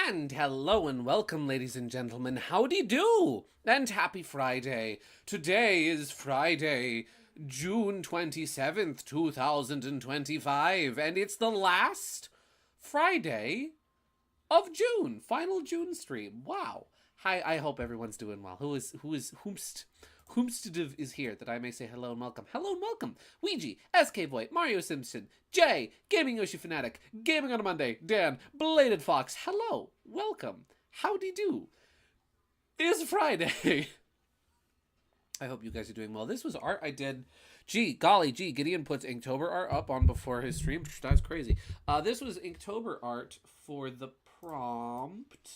And hello and welcome, ladies and gentlemen. Howdy do! And happy Friday. Today is Friday, June 27th, 2025, and it's the last Friday of June. Final June stream. Wow. Hi, I hope everyone's doing well. Whomstediv is here that I may say hello and welcome. Hello and welcome. Ouija, SK Boy, Mario Simpson, Jay, Gaming Yoshi Fanatic, Gaming on a Monday, Dan, Belated Fox. Hello, welcome. Howdy do. It is Friday. I hope you guys are doing well. This was art I did. Golly gee, Gideon puts Inktober art up on before his stream. That's crazy. This was Inktober art for the prompt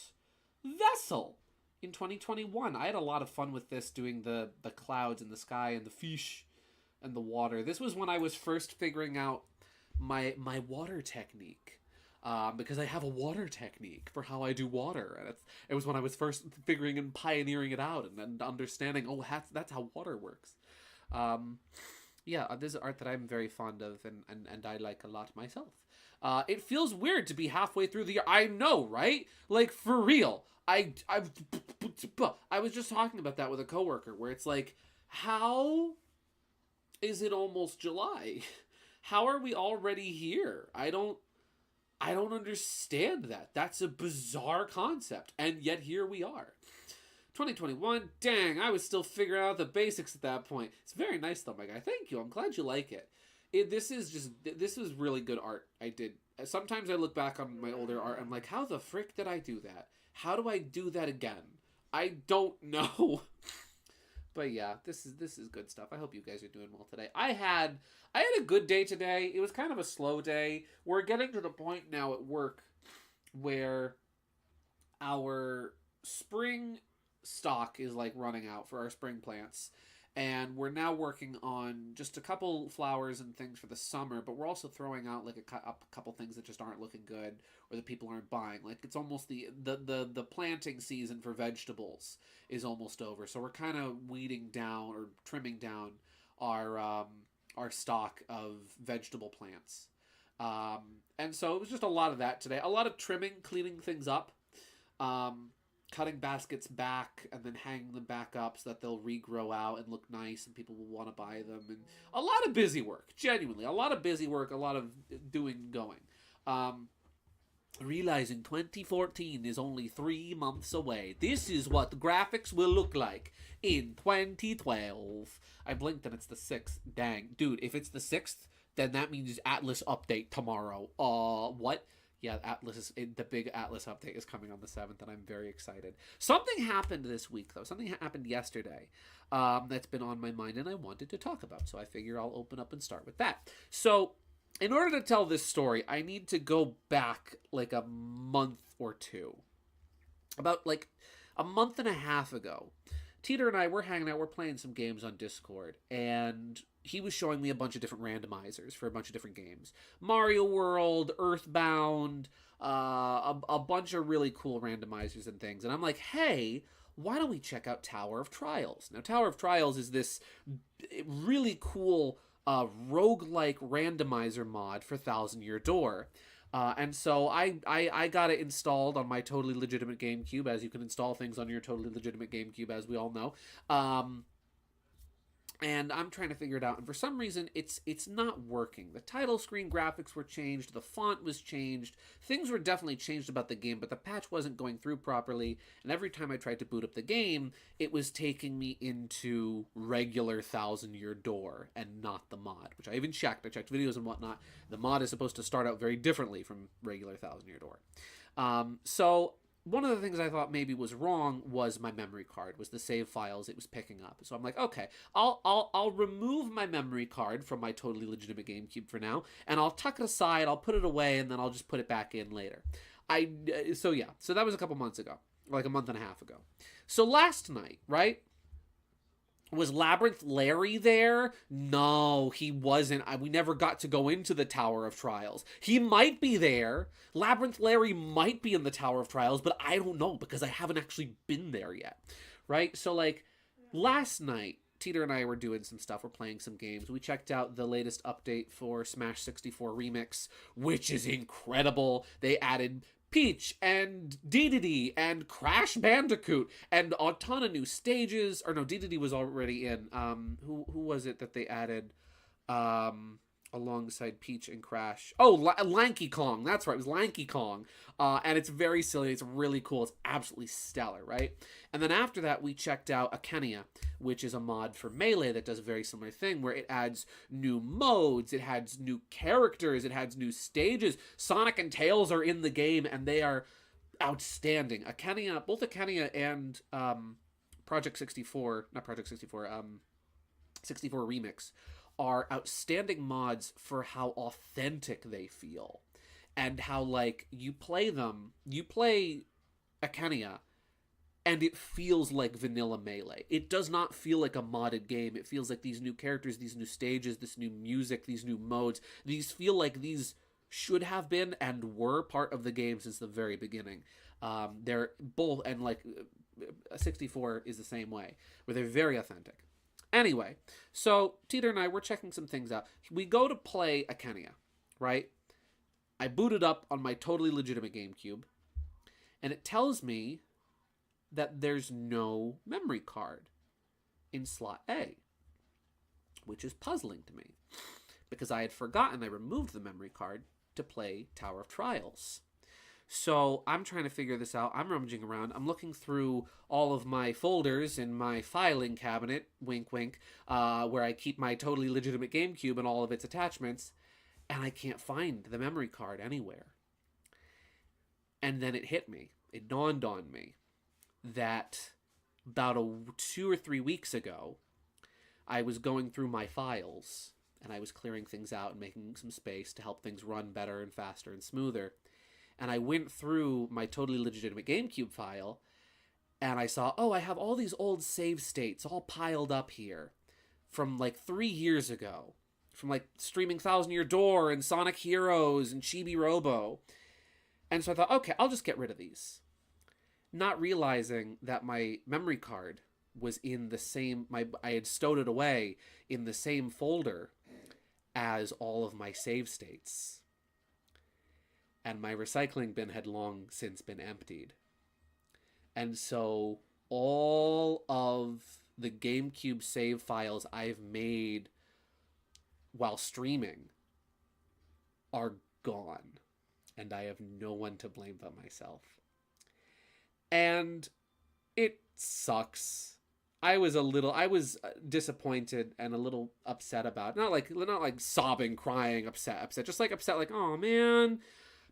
Vessel in 2021. I had a lot of fun with this, doing the clouds and the sky and the fish and the water. This was when I was first figuring out my water technique, because I have a water technique for how I do water, and it was when I was first figuring and pioneering it out and understanding, oh, that's how water works. Yeah, this is art that I'm very fond of and I like a lot myself. It feels weird to be halfway through the year. I know, right? Like, for real. I was just talking about that with a coworker, where it's like, how is it almost July? How are we already here? I don't understand that. That's a bizarre concept, and yet here we are. 2021, dang, I was still figuring out the basics at that point. It's very nice though, my guy. Thank you. I'm glad you like it. This was really good art I did. Sometimes I look back on my older art, I'm like, how the frick did I do that? How do I do that again? I don't know. But yeah, this is good stuff. I hope you guys are doing well today. I had a good day today. It was kind of a slow day. We're getting to the point now at work where our spring stock is like running out for our spring plants. And we're now working on just a couple flowers and things for the summer, but we're also throwing out like a couple things that just aren't looking good or that people aren't buying. Like, it's almost the planting season for vegetables is almost over, so we're kind of weeding down or trimming down our stock of vegetable plants. And so it was just a lot of that today. A lot of trimming, cleaning things up. Cutting baskets back and then hanging them back up so that they'll regrow out and look nice and people will want to buy them. And a lot of busy work, genuinely. A lot of busy work, a lot of doing and going. Realizing 2014 is only 3 months away. This is what the graphics will look like in 2012. I blinked and it's the 6th. Dang. Dude, if it's the 6th, then that means Atlas update tomorrow. What? Yeah, the big Atlas update is coming on the 7th, and I'm very excited. Something happened this week, though. Something happened yesterday that's been on my mind, and I wanted to talk about. So I figure I'll open up and start with that. So in order to tell this story, I need to go back like a month or two. About like a month and a half ago, Teeter and I were hanging out. We're playing some games on Discord, and he was showing me a bunch of different randomizers for a bunch of different games. Mario World, Earthbound, a bunch of really cool randomizers and things. And I'm like, hey, why don't we check out Tower of Trials? Now, Tower of Trials is this really cool roguelike randomizer mod for Thousand Year Door. And so I got it installed on my totally legitimate GameCube, as you can install things on your totally legitimate GameCube, as we all know. And I'm trying to figure it out, and for some reason, it's not working. The title screen graphics were changed, the font was changed, things were definitely changed about the game, but the patch wasn't going through properly, and every time I tried to boot up the game, it was taking me into regular Thousand Year Door, and not the mod, which I even checked. I checked videos and whatnot. The mod is supposed to start out very differently from regular Thousand Year Door. So one of the things I thought maybe was wrong was my memory card, was the save files it was picking up. So I'm like, okay, I'll remove my memory card from my totally legitimate GameCube for now, and I'll tuck it aside, I'll put it away, and then I'll just put it back in later. So that was a couple months ago, like a month and a half ago. So last night, right? Was Labyrinth Larry there? No, he wasn't. We never got to go into the Tower of Trials. He might be there. Labyrinth Larry might be in the Tower of Trials, but I don't know because I haven't actually been there yet. Right? So, like, last night, Teeter and I were doing some stuff. We're playing some games. We checked out the latest update for Smash 64 Remix, which is incredible. They added Peach and Dedede and Crash Bandicoot and a ton of new stages. Or no, Dedede was already in. Who was it that they added? Alongside Peach and Crash. Oh, Lanky Kong. That's right. It was Lanky Kong. And it's very silly. It's really cool. It's absolutely stellar, right? And then after that, we checked out Akenia, which is a mod for Melee that does a very similar thing where it adds new modes, it adds new characters, it adds new stages. Sonic and Tails are in the game, and they are outstanding. Akenia, both Akenia and Project 64, not Project 64, 64 Remix are outstanding mods for how authentic they feel and how, like, you play Akenia and it feels like vanilla Melee. It does not feel like a modded game. It feels like these new characters, these new stages, this new music, these new modes, these feel like these should have been and were part of the game since the very beginning. They're both, and like 64 is the same way, where they're very authentic. Anyway, so Teeter and I were checking some things out. We go to play Akenia, right? I boot it up on my totally legitimate GameCube, and it tells me that there's no memory card in slot A, which is puzzling to me, because I had forgotten I removed the memory card to play Tower of Trials. So I'm trying to figure this out. I'm rummaging around. I'm looking through all of my folders in my filing cabinet, wink, wink, where I keep my totally legitimate GameCube and all of its attachments, and I can't find the memory card anywhere. And then it hit me. It dawned on me that about 2 or 3 weeks ago, I was going through my files, and I was clearing things out and making some space to help things run better and faster and smoother. And I went through my totally legitimate GameCube file, and I saw, oh, I have all these old save states all piled up here from like 3 years ago, from like streaming Thousand Year Door and Sonic Heroes and Chibi Robo. And so I thought, okay, I'll just get rid of these. Not realizing that my memory card was in the same, I had stowed it away in the same folder as all of my save states. And my recycling bin had long since been emptied. And so all of the GameCube save files I've made while streaming are gone. And I have no one to blame but myself. And it sucks. I was disappointed and a little upset about it. Not like sobbing, crying, upset. Just like upset, like, oh man.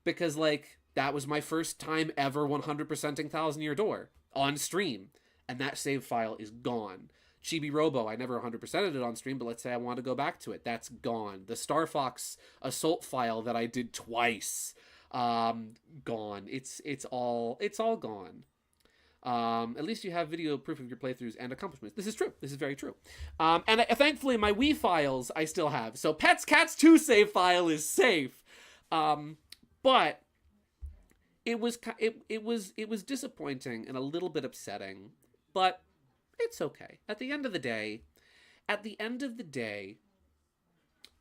Because, like, that was my first time ever 100%ing Thousand Year Door on stream. And that save file is gone. Chibi Robo, I never 100%ed it on stream, but let's say I want to go back to it. That's gone. The Star Fox Assault file that I did twice, gone. It's all gone. At least you have video proof of your playthroughs and accomplishments. This is true. This is very true. And thankfully, my Wii files I still have. So Pets Cats 2 save file is safe. But it was disappointing and a little bit upsetting, but it's okay. At the end of the day,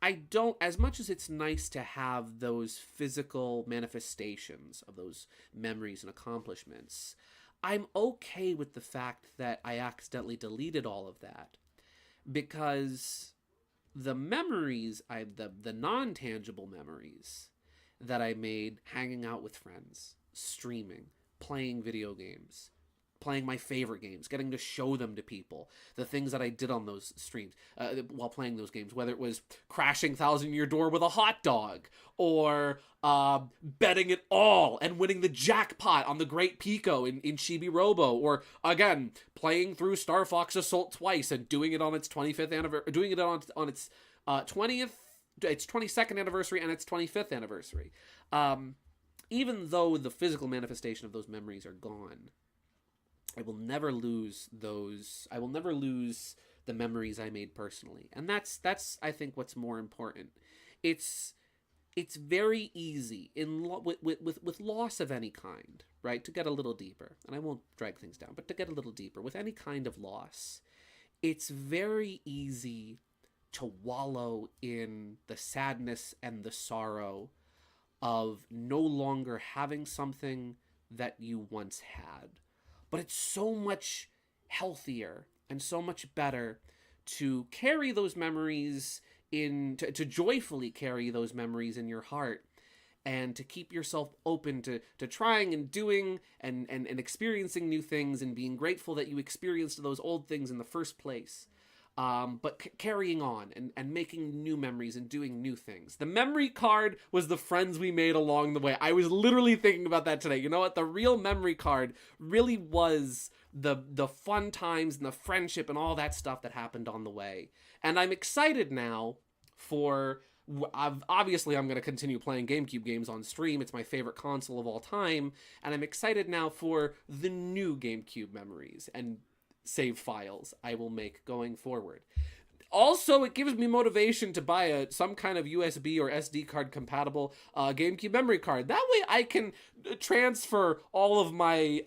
I don't, as much as it's nice to have those physical manifestations of those memories and accomplishments, I'm okay with the fact that I accidentally deleted all of that, because the memories, the non-tangible memories that I made hanging out with friends, streaming, playing video games, playing my favorite games, getting to show them to people, the things that I did on those streams while playing those games, whether it was crashing Thousand Year Door with a hot dog, or betting it all and winning the jackpot on the Great Pico in Chibi Robo, or again playing through Star Fox Assault twice and doing it on its 25th anniversary, doing it on its 22nd anniversary and its 25th anniversary. Even though the physical manifestation of those memories are gone, I will never lose those. I will never lose the memories I made personally. And that's I think what's more important. It's very easy with loss of any kind, right? To get a little deeper, and I won't drag things down, but to get a little deeper with any kind of loss, it's very easy to wallow in the sadness and the sorrow of no longer having something that you once had. But it's so much healthier and so much better to carry those memories to joyfully carry those memories in your heart, and to keep yourself open to trying and doing and experiencing new things, and being grateful that you experienced those old things in the first place. But carrying on and making new memories and doing new things. The memory card was the friends we made along the way. I was literally thinking about that today. You know what? The real memory card really was the fun times and the friendship and all that stuff that happened on the way. And I'm excited now for... Obviously, I'm going to continue playing GameCube games on stream. It's my favorite console of all time. And I'm excited now for the new GameCube memories and save files I will make going forward. Also, it gives me motivation to buy some kind of USB or SD card compatible GameCube memory card. That way I can transfer all of my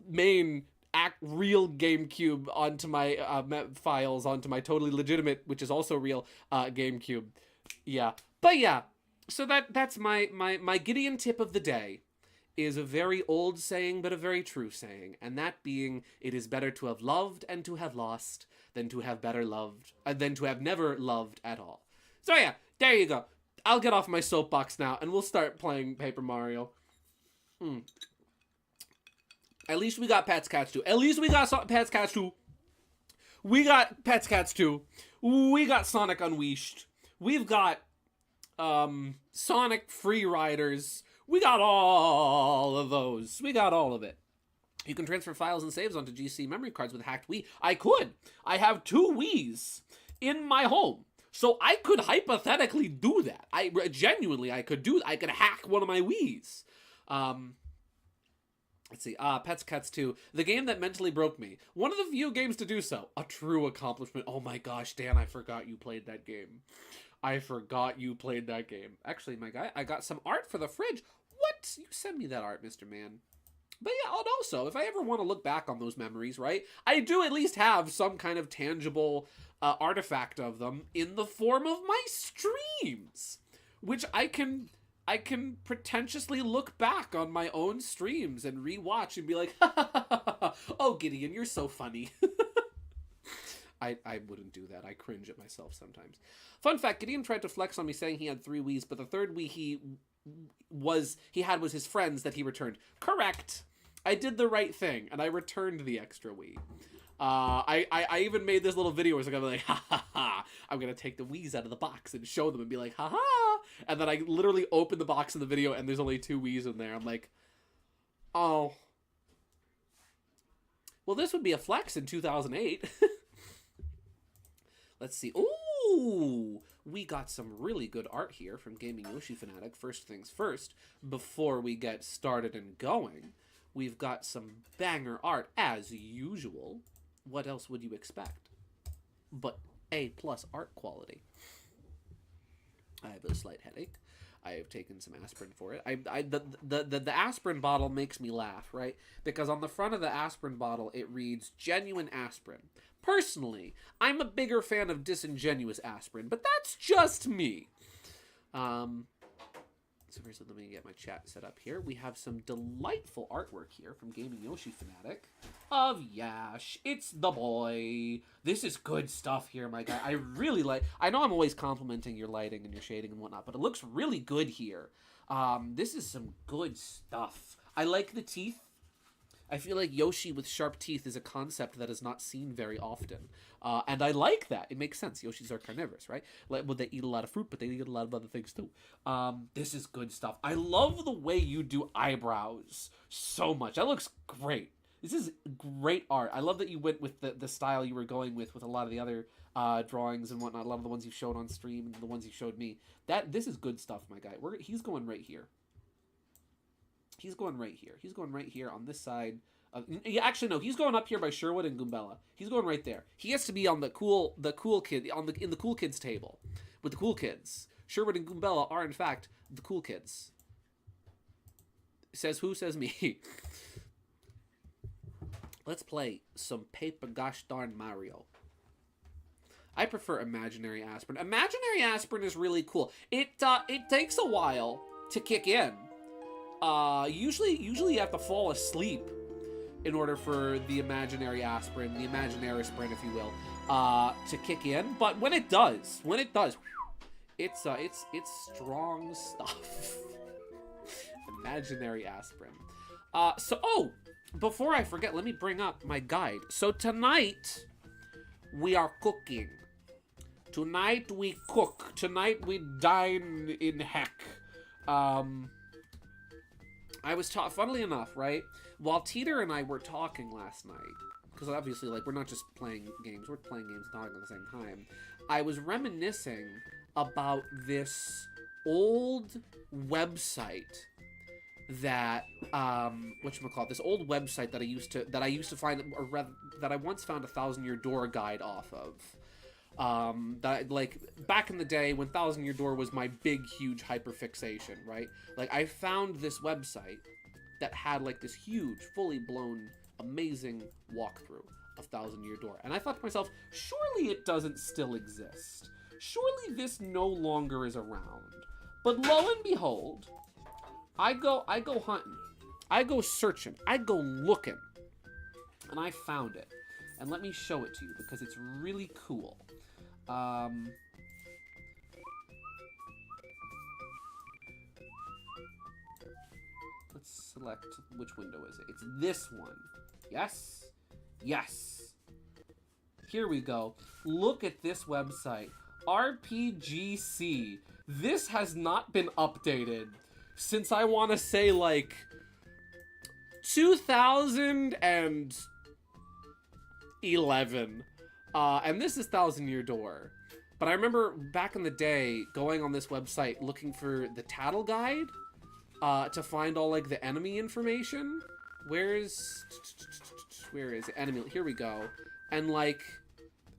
main real GameCube onto my files, onto my totally legitimate, which is also real, GameCube. Yeah. But yeah, so that's my Gideon tip of the day. Is a very old saying, but a very true saying, and that being, it is better to have loved and to have lost than to have than to have never loved at all. So yeah, there you go. I'll get off my soapbox now, and we'll start playing Paper Mario. At least we got Pets Cats 2. At least we got Pets Cats 2. We got Pets Cats 2. We got Sonic Unleashed. We've got Sonic Free Riders. We got all of those. We got all of it. You can transfer files and saves onto GC memory cards with hacked Wii. I could. I have 2 Wiis in my home. So I could hypothetically do that. I could hack one of my Wiis. Let's see. Pets Cats 2. The game that mentally broke me. One of the few games to do so. A true accomplishment. Oh my gosh, Dan, I forgot you played that game. Actually, my guy, I got some art for the fridge. What? You send me that art, Mr. Man. But yeah, and also, if I ever want to look back on those memories, right, I do at least have some kind of tangible artifact of them in the form of my streams, which I can pretentiously look back on my own streams and rewatch and be like, oh, Gideon, you're so funny. I wouldn't do that. I cringe at myself sometimes. Fun fact, Gideon tried to flex on me saying he had 3 Wiis, but the third Wii he had was his friend's that he returned. Correct. I did the right thing, and I returned the extra Wii. I even made this little video where I'm like, ha ha ha, I'm gonna take the Wiis out of the box and show them and be like, ha ha, and then I literally open the box in the video and there's only 2 Wiis in there. I'm like, oh. Well, this would be a flex in 2008. Let's see. Ooh, we got some really good art here from Gaming Yoshi Fanatic. First things first, before we get started and going, we've got some banger art, as usual. What else would you expect but A+ art quality? I have a slight headache. I have taken some aspirin for it. The aspirin bottle makes me laugh, right? Because on the front of the aspirin bottle, it reads, genuine aspirin. Personally, I'm a bigger fan of disingenuous aspirin, but that's just me. So first, let me get my chat set up here. We have some delightful artwork here from Gaming Yoshi Fanatic of Yash. It's the boy. This is good stuff here, my guy. I really like... I know I'm always complimenting your lighting and your shading and whatnot, but it looks really good here. This is some good stuff. I like the teeth. I feel like Yoshi with sharp teeth is a concept that is not seen very often. And I like that. It makes sense. Yoshis are carnivorous, right? Like, well, they eat a lot of fruit, but they eat a lot of other things too. This is good stuff. I love the way you do eyebrows so much. That looks great. This is great art. I love that you went with the style you were going with a lot of the other drawings and whatnot. A lot of the ones you showed on stream and the ones you showed me. This is good stuff, my guy. He's going right here. He's going right here. He's going right here on this side. Actually, no. He's going up here by Sherwood and Goombella. He's going right there. He has to be on the cool kid in the cool kids table with the cool kids. Sherwood and Goombella are in fact the cool kids. Says who? Says me. Let's play some Paper Gosh Darn Mario. I prefer Imaginary Aspirin. Imaginary Aspirin is really cool. It takes a while to kick in. Usually you have to fall asleep in order for the imaginary aspirin, the imaginary aspirin, if you will, to kick in. But when it does, it's strong stuff. Imaginary aspirin. Before I forget, let me bring up my guide. So tonight, we are cooking. Tonight we cook. Tonight we dine in heck. I was funnily enough, right? While Teeter and I were talking last night, because obviously, like, we're not just playing games, we're playing games and talking at the same time. I was reminiscing about this old website that, whatchamacallit, this old website that I used to find, or rather, that I once found a 1,000-Year Door guide off of. That, like, back in the day when 1,000-Year Door was my big, huge hyperfixation, right? Like, I found this website that had, like, this huge, fully blown, amazing walkthrough of 1,000-Year Door. And I thought to myself, surely it doesn't still exist. Surely this no longer is around. But lo and behold, I go hunting. I go searching. I go looking. And I found it. And let me show it to you because it's really cool. Let's select which window is it. It's this one. Yes? Yes. Here we go. Look at this website. RPGC. This has not been updated since I want to say like 2011. And this is 1,000-Year Door. But I remember back in the day going on this website looking for the Tattle Guide to find all like the enemy information. Where is it? Enemy. Here we go. And like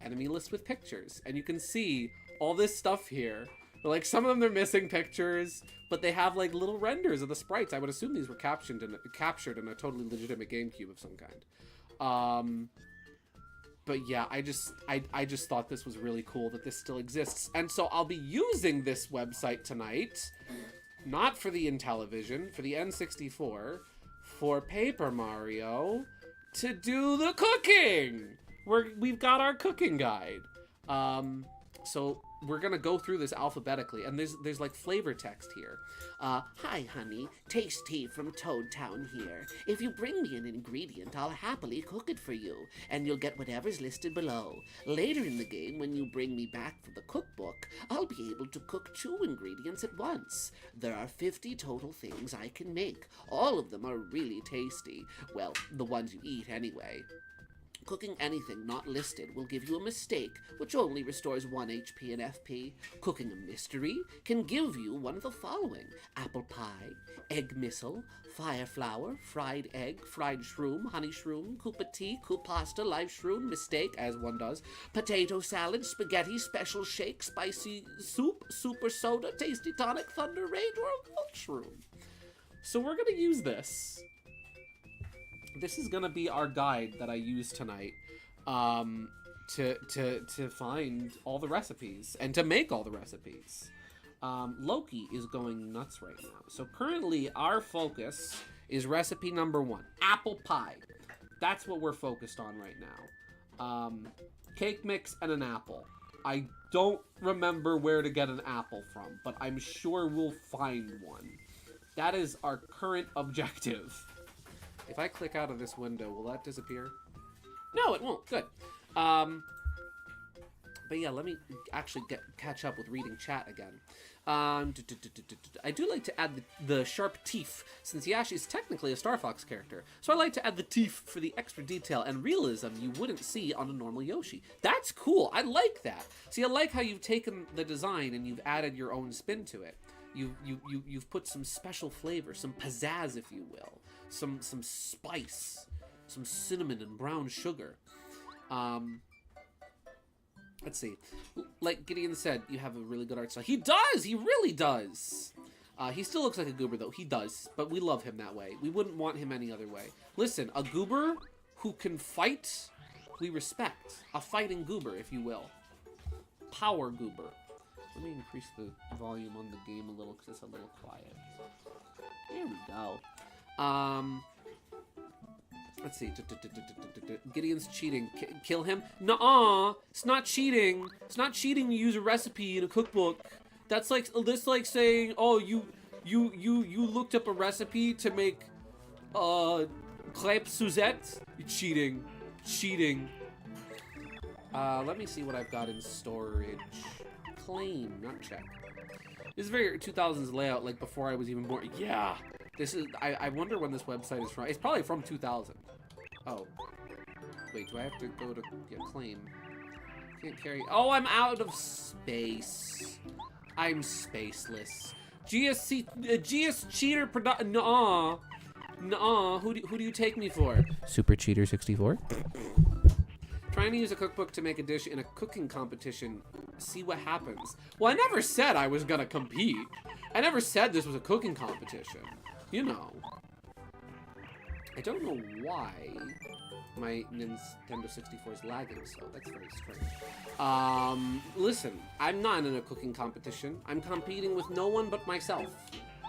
enemy list with pictures. And you can see all this stuff here. But, like, some of them, they're missing pictures, but they have like little renders of the sprites. I would assume these were captured in a totally legitimate GameCube of some kind. But yeah, I just thought this was really cool that this still exists. And so I'll be using this website tonight, not for the Intellivision, for the N64, for Paper Mario, to do the cooking. We've got our cooking guide. So we're gonna go through this alphabetically, and there's like flavor text here. Hi, honey. Tasty from Toad Town here. If you bring me an ingredient, I'll happily cook it for you, and you'll get whatever's listed below. Later in the game, when you bring me back for the cookbook, I'll be able to cook 2 ingredients at once. There are 50 total things I can make. All of them are really tasty. Well, the ones you eat anyway. Cooking anything not listed will give you a mistake, which only restores 1 HP and FP. Cooking a mystery can give you one of the following: apple pie, egg missile, fire flower, fried egg, fried shroom, honey shroom, Koopa tea, Koop pasta, live shroom, mistake, as one does, potato salad, spaghetti, special shake, spicy soup, super soda, tasty tonic, thunder rage, or a milk shroom. So we're gonna use this. This is gonna be our guide that I use tonight, to find all the recipes and to make all the recipes. Loki is going nuts right now. So currently our focus is recipe number 1, apple pie. That's what we're focused on right now. Cake mix and an apple. I don't remember where to get an apple from, but I'm sure we'll find one. That is our current objective. If I click out of this window, will that disappear? No, it won't. Good. But yeah, let me actually catch up with reading chat again. I do like to add the sharp teeth, since Yashi is technically a Star Fox character. So I like to add the teeth for the extra detail and realism you wouldn't see on a normal Yoshi. That's cool. I like that. See, I like how you've taken the design and you've added your own spin to it. You've put some special flavor, some pizzazz, if you will. Some spice, some cinnamon and brown sugar. Let's see. Like Gideon said, you have a really good art style. He does! He really does! He still looks like a goober, though. He does, but we love him that way. We wouldn't want him any other way. Listen, a goober who can fight, we respect. A fighting goober, if you will. Power goober. Let me increase the volume on the game a little because it's a little quiet. There we go. Let's see. Gideon's cheating. Kill him? Nuh-uh. It's not cheating. It's not cheating to use a recipe in a cookbook. That's like saying, oh, you looked up a recipe to make crêpe Suzette. You're cheating. Cheating. Let me see what I've got in storage. Claim, not check. This is very 2000s layout, like before I was even born. Yeah. This is, I wonder when this website is from. It's probably from 2000. Oh. Wait, do I have to go to claim? Can't carry. Oh, I'm out of space. I'm spaceless. GS Cheater Product. Nuh-uh. Nuh-uh. Who do you take me for? Super Cheater 64. Trying to use a cookbook to make a dish in a cooking competition. See what happens. Well, I never said I was gonna compete. I never said this was a cooking competition. You know. I don't know why my Nintendo 64 is lagging, so that's very strange. Listen, I'm not in a cooking competition. I'm competing with no one but myself.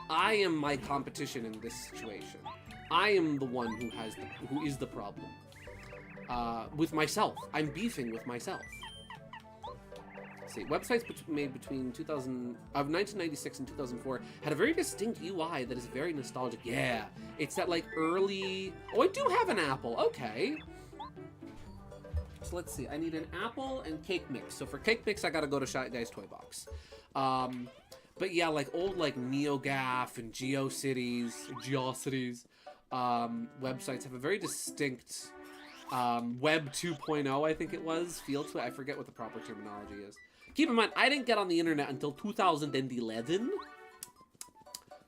I am my competition in this situation. I am the one who is the problem. With myself. I'm beefing with myself. Let's see, websites made between 1996 and 2004 had a very distinct UI that is very nostalgic. Yeah, it's that like early. Oh, I do have an apple. Okay. So let's see. I need an apple and cake mix. So for cake mix, I gotta go to Shy Guy's Toy Box. But yeah, like old like NeoGAF and GeoCities websites have a very distinct Web 2.0, I think it was, feel to it. I forget what the proper terminology is. Keep in mind, I didn't get on the internet until 2011.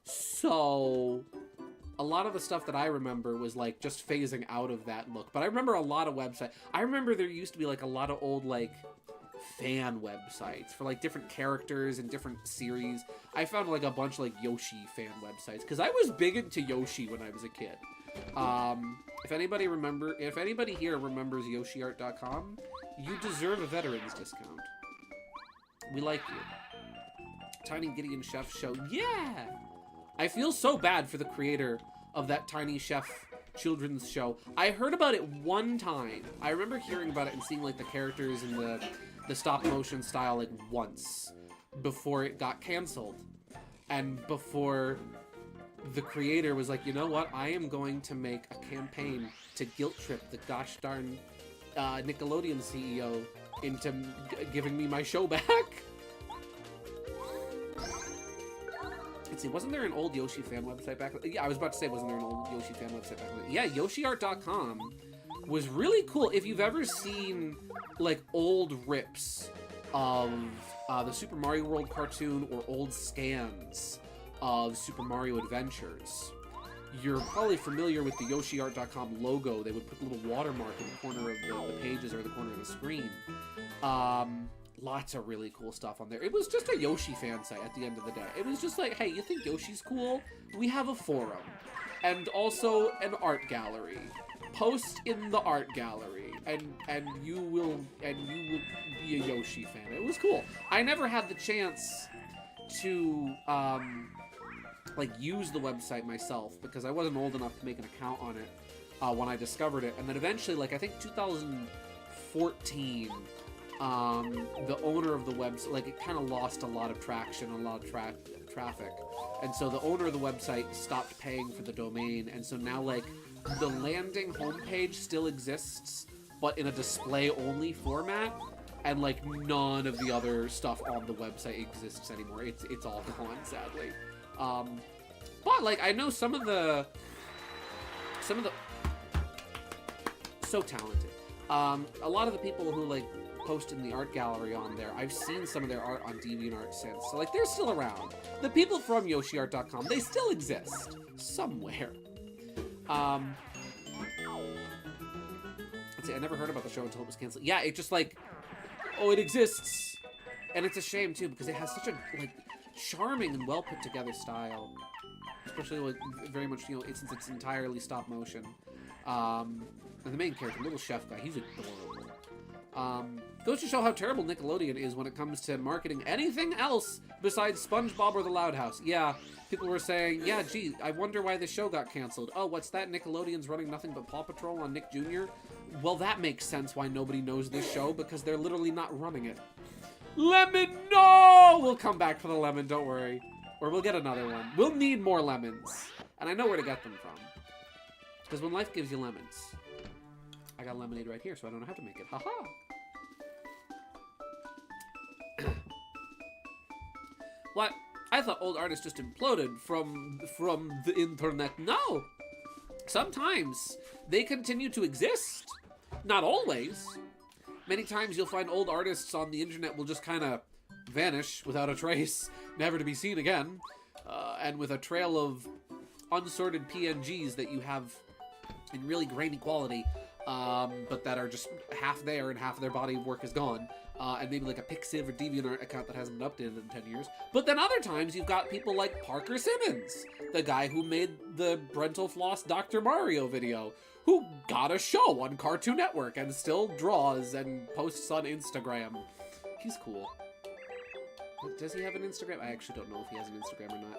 So a lot of the stuff that I remember was like just phasing out of that look. But I remember a lot of websites. I remember there used to be like a lot of old like fan websites for like different characters and different series. I found like a bunch of like Yoshi fan websites because I was big into Yoshi when I was a kid. If anybody here remembers YoshiArt.com, you deserve a veterans discount. We like you. Tiny Gideon Chef Show. Yeah! I feel so bad for the creator of that Tiny Chef children's show. I heard about it one time. I remember hearing about it and seeing like the characters in the stop motion style like once before it got canceled. And before the creator was like, you know what? I am going to make a campaign to guilt trip the gosh darn Nickelodeon CEO into giving me my show back. Let's see, wasn't there an old Yoshi fan website back then? Yeah, I was about to say, wasn't there an old Yoshi fan website back then? Yeah, YoshiArt.com was really cool. If you've ever seen, like, old rips of the Super Mario World cartoon or old scans of Super Mario Adventures, you're probably familiar with the YoshiArt.com logo. They would put a little watermark in the corner of the pages or the corner of the screen. Lots of really cool stuff on there. It was just a Yoshi fan site at the end of the day. It was just like, hey, you think Yoshi's cool? We have a forum. And also an art gallery. Post in the art gallery. And you will be a Yoshi fan. It was cool. I never had the chance to like use the website myself because I wasn't old enough to make an account on it when I discovered it. And then eventually, like I think 2014, the owner of the website, like it kind of lost a lot of traction, a lot of traffic. And so the owner of the website stopped paying for the domain. And so now like the landing homepage still exists, but in a display only format. And like none of the other stuff on the website exists anymore. It's all gone, sadly. But like I know some of the so talented. A lot of the people who like post in the art gallery on there, I've seen some of their art on Deviantart since. So like they're still around. The people from YoshiArt.com, they still exist somewhere. Let's see, I never heard about the show until it was canceled. Yeah, it just like, oh, it exists. And it's a shame too because it has such a like charming and well put together style. Especially like very much, you know, since it's entirely stop motion. And the main character, little chef guy, he's adorable. Goes to show how terrible Nickelodeon is when it comes to marketing anything else besides SpongeBob or The Loud House. Yeah, people were saying, yeah, gee, I wonder why the show got canceled. Oh, what's that? Nickelodeon's running nothing but Paw Patrol on Nick Jr.? Well, that makes sense why nobody knows this show, because they're literally not running it. Lemon, no! We'll come back for the lemon, don't worry. Or we'll get another one. We'll need more lemons. And I know where to get them from. Because when life gives you lemons, I got lemonade right here, so I don't know how to make it. Haha! What? I thought old artists just imploded from the internet. No! Sometimes they continue to exist. Not always. Many times you'll find old artists on the internet will just kind of vanish without a trace, never to be seen again, and with a trail of unsorted PNGs that you have in really grainy quality, but that are just half there and half of their body work is gone. And maybe like a Pixiv or Deviantart account that hasn't been updated in 10 years. But then other times you've got people like Parker Simmons, the guy who made the Brental Floss Dr. Mario video, who got a show on Cartoon Network and still draws and posts on Instagram. He's cool. Does he have an Instagram? I actually don't know if he has an Instagram or not.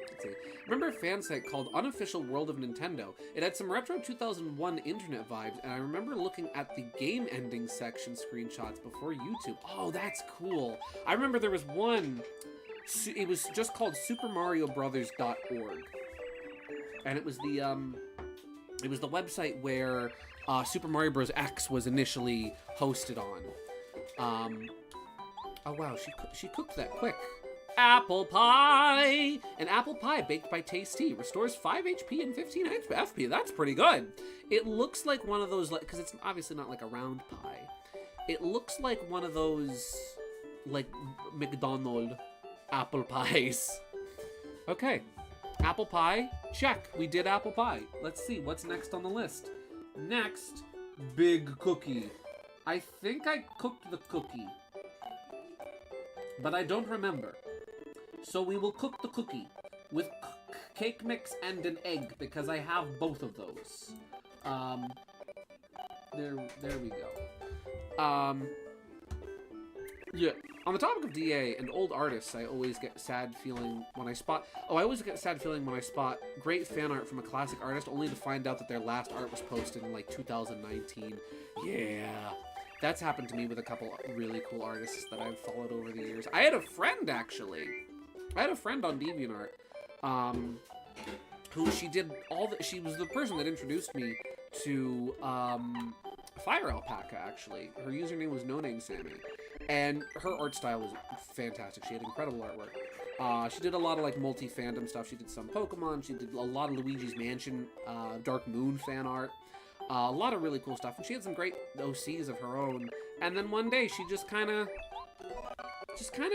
Let's see. Remember a fan site called Unofficial World of Nintendo? It had some retro 2001 internet vibes, and I remember looking at the game ending section screenshots before YouTube. Oh, that's cool. I remember there was one, it was just called SuperMarioBrothers.org. And it was the website where Super Mario Bros. X was initially hosted on. Oh wow, she cooked that quick. Apple pie! An apple pie baked by Tasty restores 5 HP and 15 FP. That's pretty good. It looks like one of those, like, because it's obviously not like a round pie. It looks like one of those, like, McDonald's apple pies. Okay. Apple pie, check. We did apple pie. Let's see, what's next on the list? Next, big cookie. I think I cooked the cookie, but I don't remember. So we will cook the cookie with cake mix and an egg, because I have both of those. There we go. Yeah. On the topic of DA and old artists, I always get sad feeling when I spot... Oh, I always get sad feeling when I spot great fan art from a classic artist, only to find out that their last art was posted in, like, 2019. Yeah. That's happened to me with a couple really cool artists that I've followed over the years. I had a friend, actually. I had a friend on Deviantart, who she was the person that introduced me to, Fire Alpaca, actually. Her username was No Name Sammy. And her art style was fantastic. She had incredible artwork. She did a lot of, like, multi-fandom stuff. She did some Pokemon. She did a lot of Luigi's Mansion, Dark Moon fan art. A lot of really cool stuff. And she had some great OCs of her own. And then one day, she just kind of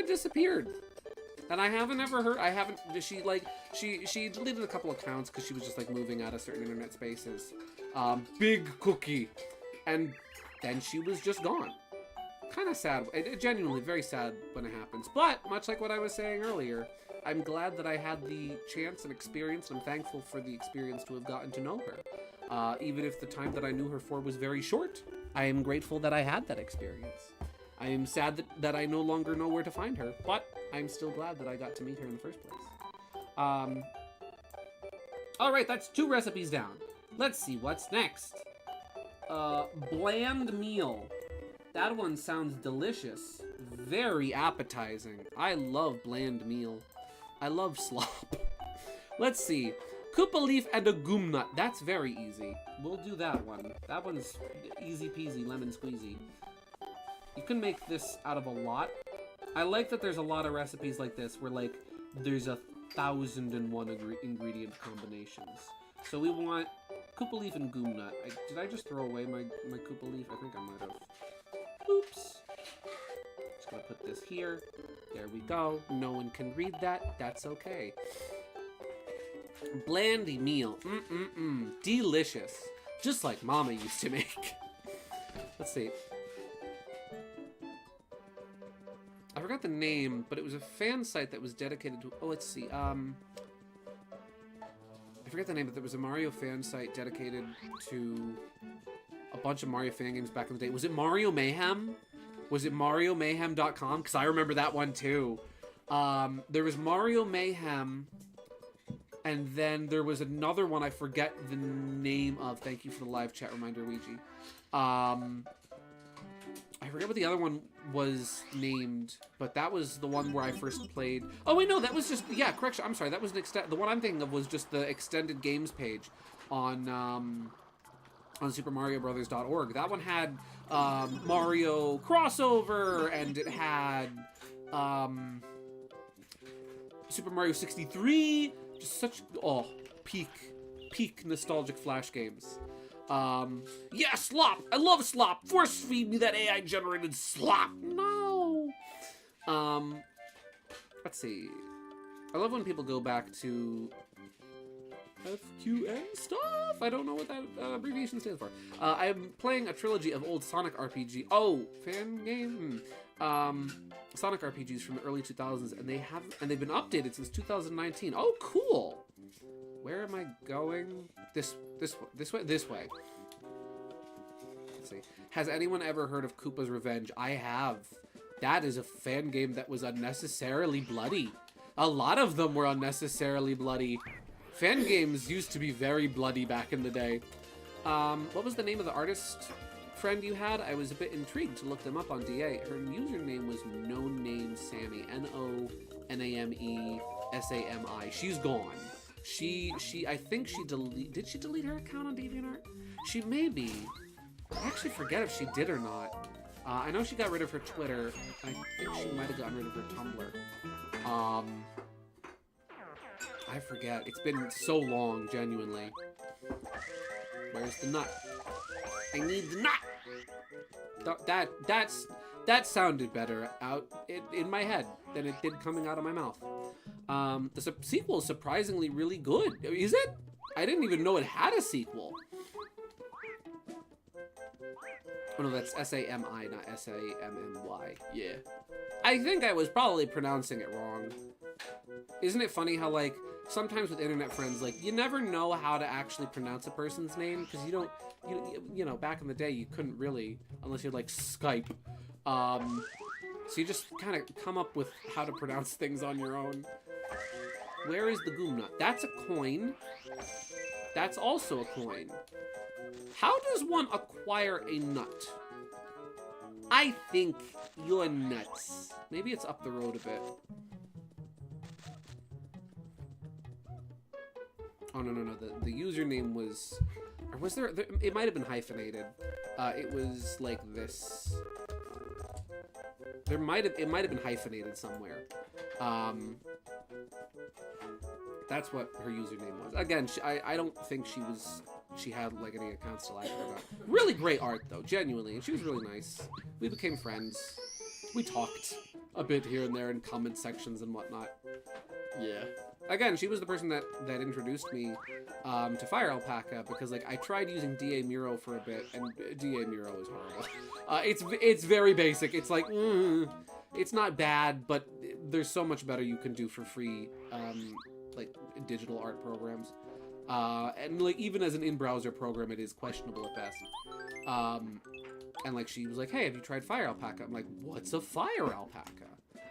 disappeared. And I haven't ever heard, she deleted a couple accounts because she was just, like, moving out of certain internet spaces. Big cookie. And then she was just gone. Kind of sad. Genuinely very sad when it happens. But, much like what I was saying earlier, I'm glad that I had the chance and experience, and I'm thankful for the experience to have gotten to know her. Even if the time that I knew her for was very short, I am grateful that I had that experience. I am sad that I no longer know where to find her, but I'm still glad that I got to meet her in the first place. Alright, that's 2 recipes down. Let's see what's next. Bland meal. That one sounds delicious. Very appetizing. I love bland meal. I love slop. Let's see. Koopa leaf and a goom nut. That's very easy. We'll do that one. That one's easy peasy, lemon squeezy. You can make this out of a lot. I like that there's a lot of recipes like this where, like, there's 1,001 ingredient combinations. So we want Koopa leaf and goom nut. Did I just throw away my Koopa leaf? I think I might have. Oops. Just gonna put this here. There we go. No one can read that. That's okay. Blandy meal. Delicious. Just like Mama used to make. Let's see. I forgot the name, but it was a fan site that was dedicated to... Oh, let's see. I forget the name, but there was a Mario fan site dedicated to a bunch of Mario fan games back in the day. Was it Mario Mayhem? Was it MarioMayhem.com? Because I remember that one too. There was Mario Mayhem, and then there was another one I forget the name of. Thank you for the live chat reminder, Luigi. I forget what the other one was named, but that was the one where I first played. Oh wait, no, that was just, yeah, correction. I'm sorry, that was an the one I'm thinking of was just the extended games page on SuperMarioBrothers.org. That one had Mario crossover, and it had Super Mario 63. Just such peak nostalgic Flash games. Yeah, slop! I love slop! Force feed me that AI generated slop! No! Let's see. I love when people go back to FQN stuff? I don't know what that abbreviation stands for. I'm playing a trilogy of old Sonic RPG. Oh, fan game? Sonic RPGs from the early 2000s, and they've been updated since 2019. Oh, cool! Where am I going? This way. Let's see. Has anyone ever heard of Koopa's Revenge? I have. That is a fan game that was unnecessarily bloody. A lot of them were unnecessarily bloody. Fan games used to be very bloody back in the day. What was the name of the artist friend you had? I was a bit intrigued to look them up on DA. Her username was No Name Sammy. NONAME SAMI. She's gone. I think she did she delete her account on DeviantArt? She may be. I actually forget if she did or not. I know she got rid of her Twitter. I think she might have gotten rid of her Tumblr. I forget. It's been so long, genuinely. Where's the nut? I need the nut! That sounded better out in my head than it did coming out of my mouth. The sequel is surprisingly really good. Is it? I didn't even know it had a sequel. Oh no, that's S-A-M-I, not S-A-M-M-Y. Yeah. I think I was probably pronouncing it wrong. Isn't it funny how, like, sometimes with internet friends, like, you never know how to actually pronounce a person's name, because you don't, you know, back in the day, you couldn't really, unless you had, like, Skype. So you just kind of come up with how to pronounce things on your own. Where is the Goom Nut? That's a coin. That's also a coin. How does one acquire a nut? I think you're nuts. Maybe it's up the road a bit. Oh, no. The username was... Or was there... It might have been hyphenated. It was like this. It might have been hyphenated somewhere. That's what her username was. Again, I don't think she had like any accounts to lie about. Really great art though, genuinely, and she was really nice. We became friends. We talked a bit here and there in comment sections and whatnot. Yeah. Again, she was the person that introduced me to Fire Alpaca, because like I tried using DA Miro for a bit, and DA Miro is horrible. It's very basic. It's like it's not bad, but there's so much better you can do for free, like digital art programs. And like even as an in-browser program, it is questionable at best. And like she was like, "Hey, have you tried Fire Alpaca?" I'm like, "What's a Fire Alpaca?"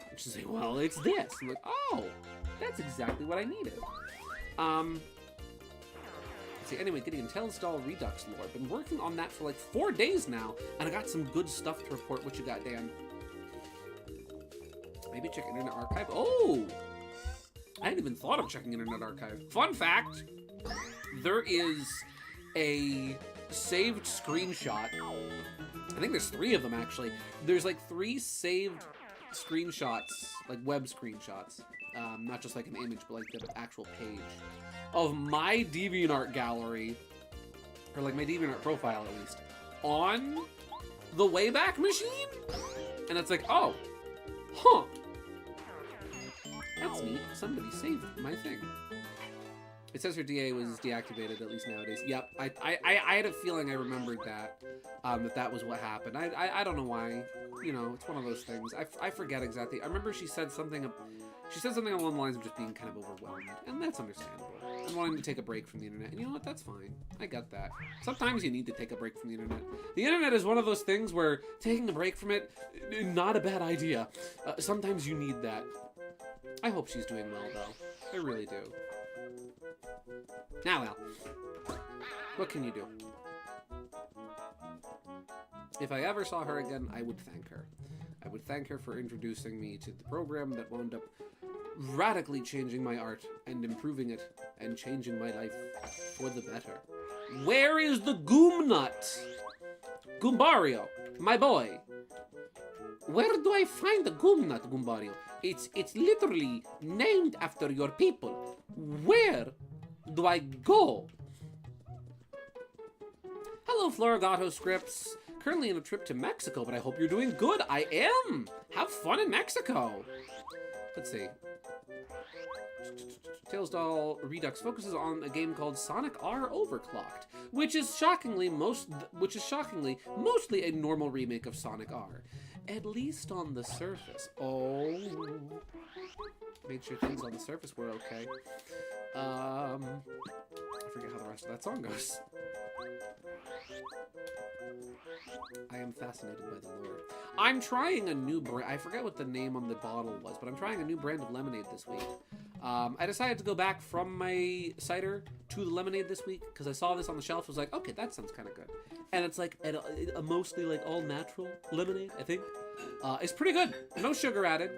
And she's like, "Well, it's this." I'm like, "Oh, that's exactly what I needed." Let's see, anyway, getting Intellisdoll Redux lore. Been working on that for like 4 days now, and I got some good stuff to report. What you got, Dan? Maybe check Internet Archive. Oh! I hadn't even thought of checking Internet Archive. Fun fact, there is a saved screenshot. I think there's 3 of them, actually. There's like 3 saved screenshots, like web screenshots. Not just like an image, but like the actual page of my DeviantArt gallery, or like my DeviantArt profile at least, on the Wayback Machine. And it's like, oh, huh. That's neat. Somebody saved my thing. It says her DA was deactivated, at least nowadays. Yep, I had a feeling I remembered that, that was what happened. I don't know why. You know, it's one of those things. I forget exactly. I remember she said something along the lines of just being kind of overwhelmed, and that's understandable. and wanting to take a break from the internet. And you know what? That's fine. I get that. Sometimes you need to take a break from the internet. The internet is one of those things where taking a break from it, not a bad idea. Sometimes you need that. I hope she's doing well, though. I really do. Now, well, what can you do? If I ever saw her again, I would thank her. I would thank her for introducing me to the program that wound up radically changing my art and improving it and changing my life for the better. Where is the Goomnut? Goombario, my boy. Where do I find the Goomnut, Goombario? It's literally named after your people. Where do I go? Hello, Florigato Scripts. Currently on a trip to Mexico, but I hope you're doing good. I am. Have fun in Mexico. Let's see. Tails Doll Redux focuses on a game called Sonic R Overclocked, which is shockingly mostly a normal remake of Sonic R, at least on the surface. Oh, made sure things on the surface were okay. I forget how the rest of that song goes. I am fascinated by the lore. I'm trying a new brand. I forget what the name on the bottle was, but I'm trying a new brand of lemonade this week. I decided to go back from my cider to the lemonade this week because I saw this on the shelf. I was like, okay, that sounds kind of good. And it's like a mostly like all natural lemonade, I think. It's pretty good. No sugar added.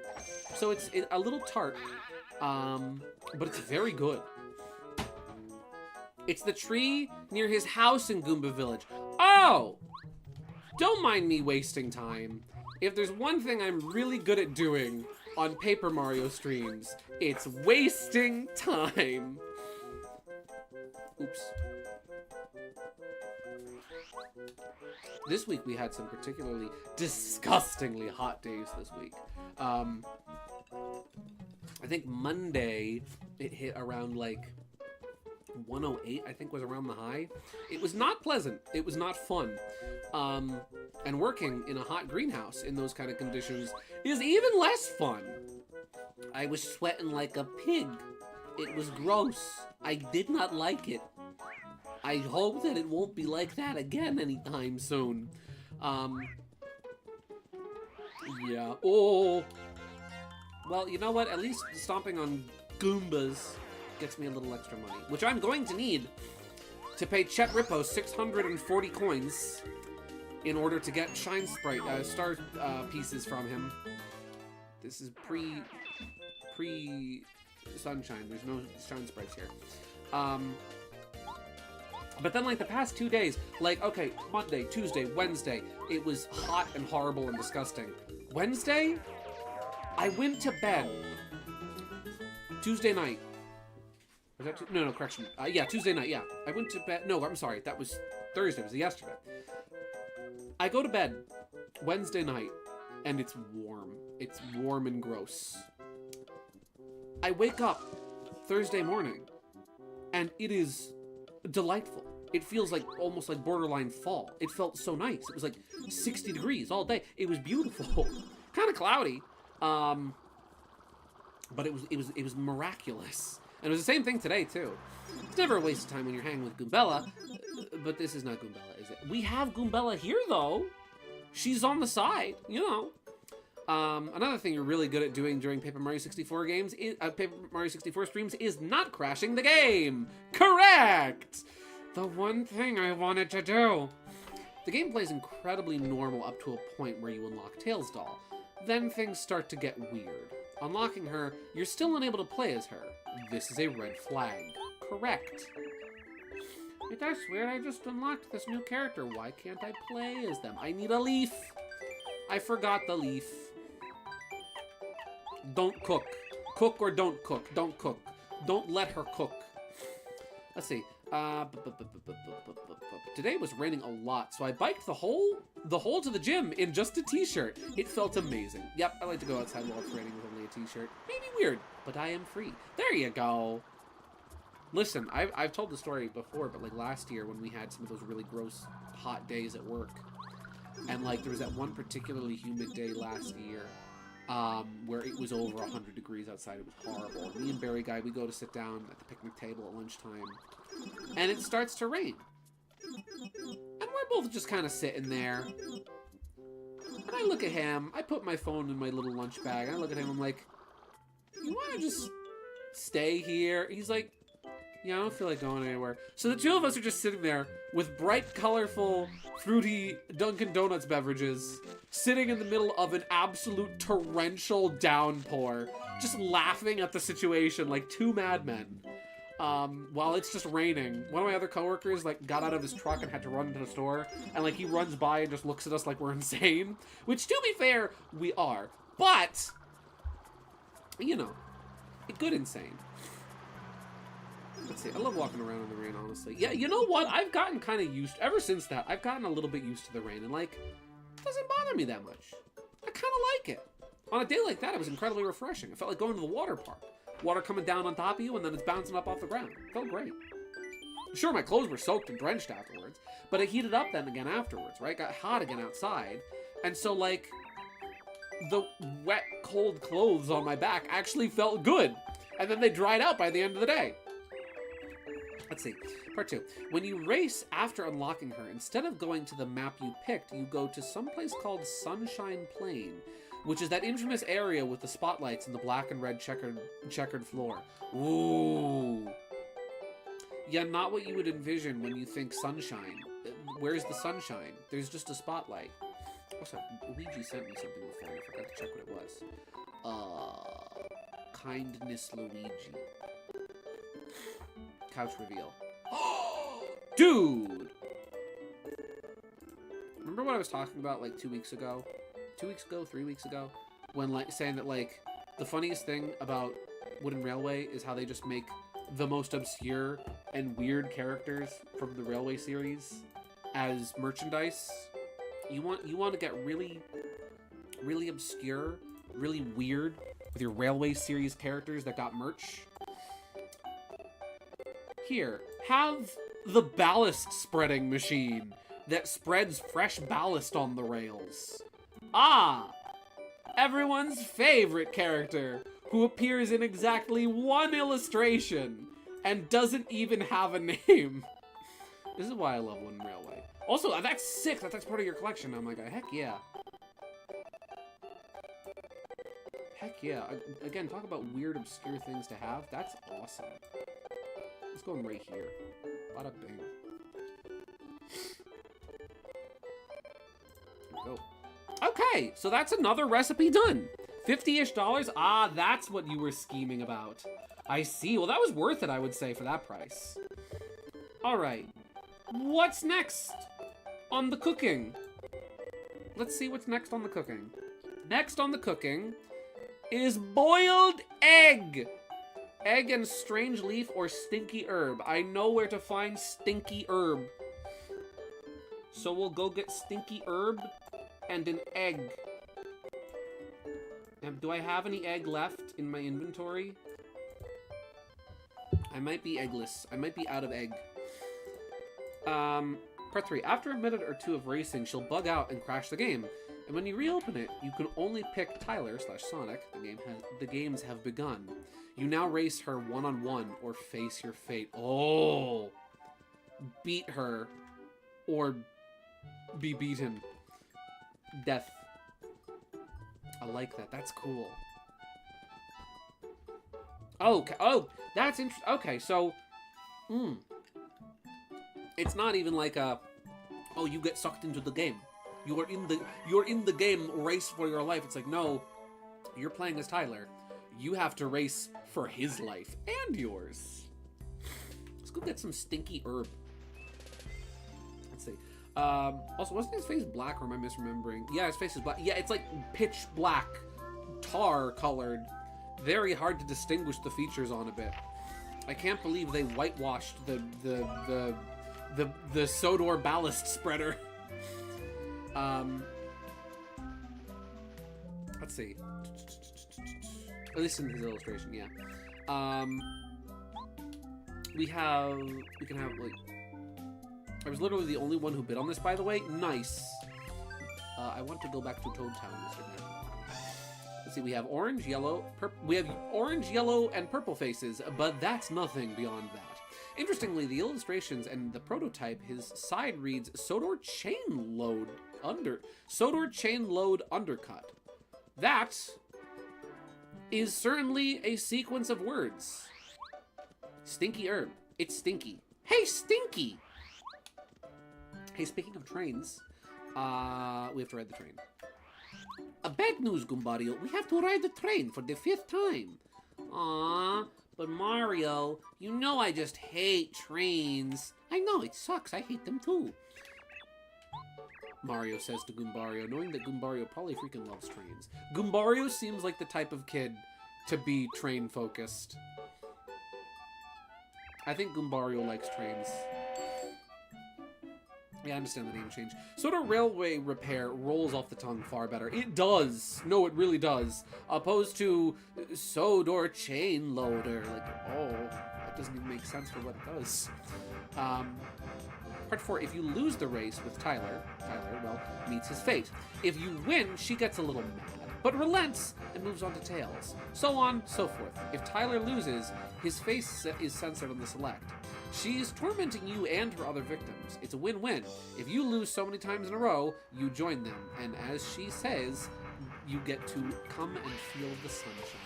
So it's a little tart, but it's very good. It's the tree near his house in Goomba Village. Oh! Don't mind me wasting time. If there's one thing I'm really good at doing on Paper Mario streams, it's wasting time. Oops. This week we had some particularly disgustingly hot days this week. I think Monday it hit around like 108, I think was around the high. It was not pleasant. It was not fun. And working in a hot greenhouse in those kind of conditions is even less fun. I was sweating like a pig. It was gross. I did not like it. I hope that it won't be like that again anytime soon. Yeah. Oh. Well, you know what? At least stomping on Goombas gets me a little extra money, which I'm going to need to pay Chet Rippo 640 coins in order to get Shine Sprite star pieces from him. This is pre Sunshine. There's no Shine Sprites here. But then like the past 2 days, like okay, Monday, Tuesday, Wednesday, it was hot and horrible and disgusting. Wednesday, I went to bed. Tuesday night. Was that no, correction. Yeah, Tuesday night, yeah. I went to bed. No, I'm sorry. That was Thursday. It was yesterday. I go to bed Wednesday night, and it's warm. It's warm and gross. I wake up Thursday morning, and it is delightful. It feels like almost like borderline fall. It felt so nice. It was like 60 degrees all day. It was beautiful. Kind of cloudy. But it was miraculous. And it was the same thing today, too. It's never a waste of time when you're hanging with Goombella, but this is not Goombella, is it? We have Goombella here, though. She's on the side, you know. Another thing you're really good at doing during Paper Mario 64 games, Paper Mario 64 streams, is not crashing the game. Correct! The one thing I wanted to do. The gameplay is incredibly normal up to a point where you unlock Tails Doll. Then things start to get weird. Unlocking her, you're still unable to play as her. This is a red flag. Correct. That's weird, I just unlocked this new character. Why can't I play as them? I need a leaf. I forgot the leaf. Don't cook. Cook or don't cook. Don't cook. Don't let her cook. Let's see. Today was raining a lot, so I biked the whole to the gym in just a t-shirt. It felt amazing. Yep, I like to go outside while it's raining with only a t-shirt. Maybe weird, but I am free. There you go. Listen, I've told the story before, but like last year when we had some of those really gross hot days at work, and like there was that one particularly humid day last year, where it was over 100 degrees outside. It was horrible. Me and Barry Guy, we go to sit down at the picnic table at lunchtime, and it starts to rain. And we're both just kind of sitting there. And I look at him, I put my phone in my little lunch bag, and I look at him, I'm like, you want to just stay here? He's like, yeah, I don't feel like going anywhere. So the two of us are just sitting there with bright, colorful, fruity Dunkin' Donuts beverages, sitting in the middle of an absolute torrential downpour, just laughing at the situation like two madmen. While it's just raining. One of my other coworkers, like, got out of his truck and had to run into the store, and, like, he runs by and just looks at us like we're insane. Which, to be fair, we are. But, you know, good insane. Let's see, I love walking around in the rain, honestly. Yeah, you know what? I've gotten kind of used, ever since that, I've gotten a little bit used to the rain, and, like, it doesn't bother me that much. I kind of like it. On a day like that, it was incredibly refreshing. It felt like going to the water park. Water coming down on top of you, and then it's bouncing up off the ground. It felt great. Sure, my clothes were soaked and drenched afterwards, but it heated up then again afterwards, right? Got hot again outside. And so, like, the wet, cold clothes on my back actually felt good. And then they dried out by the end of the day. Let's see. Part 2. When you race after unlocking her, instead of going to the map you picked, you go to some place called Sunshine Plain, which is that infamous area with the spotlights and the black and red checkered floor. Ooh. Yeah, not what you would envision when you think sunshine. Where's the sunshine? There's just a spotlight. Also, Luigi sent me something before. I forgot to check what it was. Kindness Luigi. Couch reveal. Dude! Remember what I was talking about like 2 weeks ago? 2 weeks ago, 3 weeks ago, when like saying that like the funniest thing about Wooden Railway is how they just make the most obscure and weird characters from the Railway series as merchandise. You want to get really obscure, really weird with your Railway series characters that got merch. Here, have the ballast spreading machine that spreads fresh ballast on the rails. Ah, everyone's favorite character, who appears in exactly one illustration and doesn't even have a name. This is why I love Wooden Railway. Also, that's sick that that's part of your collection. I'm like, heck yeah. Heck yeah. Again, talk about weird, obscure things to have. That's awesome. Let's go right here. Bada bing. Here we go. Okay, so that's another recipe done. $50-ish. Ah, that's what you were scheming about. I see. Well, that was worth it, I would say, for that price. All right. What's next on the cooking? Let's see what's next on the cooking. Next on the cooking is boiled egg. Egg and strange leaf or stinky herb. I know where to find stinky herb. So we'll go get stinky herb and an egg. Do I have any egg left in my inventory? I might be eggless. I might be out of egg. Part 3. After a minute or two of racing, she'll bug out and crash the game. And when you reopen it, you can only pick Tyler/Sonic. The games have begun. You now race her one-on-one or face your fate. Oh! Beat her. Or be beaten. Death. I like that. That's cool. Okay. Oh, that's interesting. Okay, so... It's not even like a... Oh, you get sucked into the game. You're in the game, race for your life. It's like, no, you're playing as Tyler. You have to race for his life and yours. Let's go get some stinky herb. Let's see. Also, wasn't his face black, or am I misremembering? Yeah, his face is black. Yeah, it's like pitch black, tar colored. Very hard to distinguish the features on a bit. I can't believe they whitewashed the Sodor ballast spreader. Let's see. At least in his illustration, yeah. We can have, like... I was literally the only one who bid on this, by the way. Nice. I want to go back to Toad Town, Mr. Man. Let's see, we have orange, yellow, and purple faces, but that's nothing beyond that. Interestingly, the illustrations and the prototype, his side reads Sodor Chain Load Undercut. That is certainly a sequence of words. Stinky herb. It's Stinky. Hey, Stinky! Hey, speaking of trains, we have to ride the train. Bad news, Goombario. We have to ride the train for the 5th time. Aww, but Mario, you know I just hate trains. I know, it sucks. I hate them too. Mario says to Goombario, knowing that Goombario probably freaking loves trains. Goombario seems like the type of kid to be train-focused. I think Goombario likes trains. Yeah, I understand the name change. Soda Railway Repair rolls off the tongue far better. It does. No, it really does. Opposed to Sodor Chain Loader. Like, oh, that doesn't even make sense for what it does. Part 4, if you lose the race with Tyler, well, meets his fate. If you win, she gets a little mad, but relents and moves on to Tails. So on, so forth. If Tyler loses, his face is censored on the select. She's tormenting you and her other victims. It's a win-win. If you lose so many times in a row, you join them. And as she says, you get to come and feel the sunshine.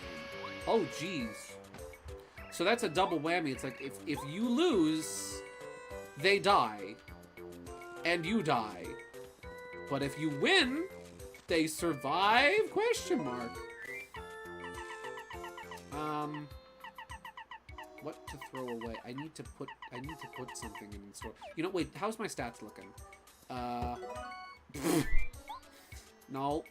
Oh, geez. So that's a double whammy. It's like, if you lose, they die. And you die. But if you win, they survive? Question mark. What to throw away? I need to put something in the store. You know, wait, how's my stats looking? No.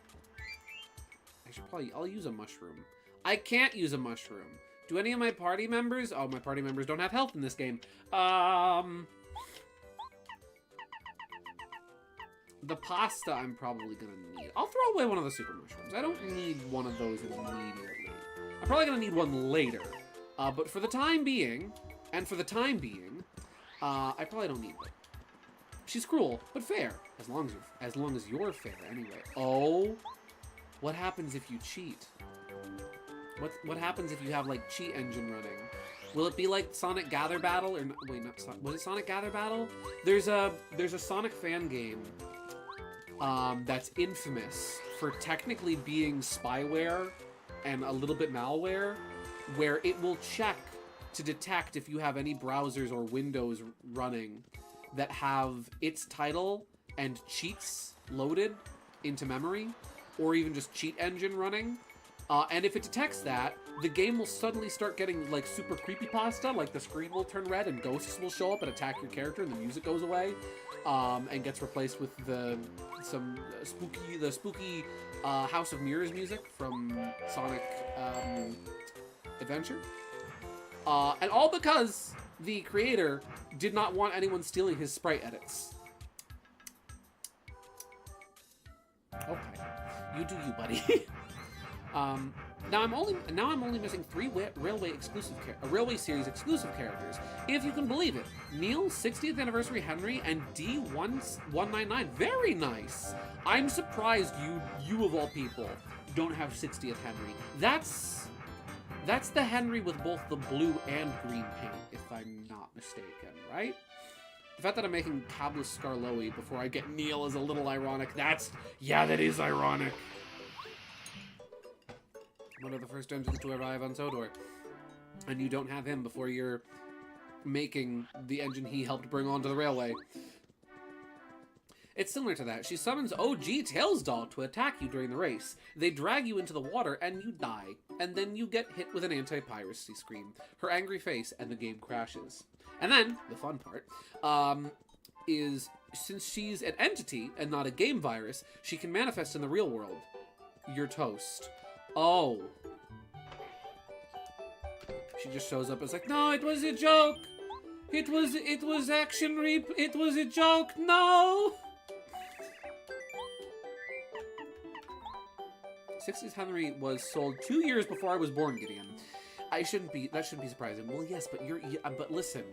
I'll use a mushroom. I can't use a mushroom. Do any of my party members? Oh, my party members don't have health in this game. The pasta I'm probably gonna need. I'll throw away one of the super mushrooms. I don't need one of those immediately. I'm probably gonna need one later. But for the time being, I probably don't need it. She's cruel, but fair. As long as you're fair, anyway. Oh, what happens if you cheat? What happens if you have like cheat engine running? Will it be like Sonic Gather Battle or wait, not Sonic? Was it Sonic Gather Battle? There's a Sonic fan game that's infamous for technically being spyware and a little bit malware, where it will check to detect if you have any browsers or windows running that have its title and cheats loaded into memory, or even just cheat engine running. And if it detects that, the game will suddenly start getting like super creepypasta, like the screen will turn red and ghosts will show up and attack your character and the music goes away, and gets replaced with the spooky House of Mirrors music from Sonic Adventure. And all because the creator did not want anyone stealing his sprite edits. Okay, you do you, buddy. Now I'm only missing 3 Railway Series exclusive characters, if you can believe it. Neil, 60th Anniversary Henry, and D199. Very nice. I'm surprised you of all people don't have 60th Henry. That's the Henry with both the blue and green paint, if I'm not mistaken, right? The fact that I'm making Cablus Scarloey before I get Neil is a little ironic. That is ironic. One of the first engines to arrive on Sodor. And you don't have him before you're making the engine he helped bring onto the railway. It's similar to that. She summons OG Tails Dog to attack you during the race. They drag you into the water and you die. And then you get hit with an anti-piracy scream, her angry face, and the game crashes. And then, the fun part, is since she's an entity and not a game virus, she can manifest in the real world. You're toast. Oh. She just shows up. It's like, no, it was a joke. It was it was a joke. No. 60th Henry was sold 2 years before I was born, Gideon. That shouldn't be surprising. Well, yes, but but listen,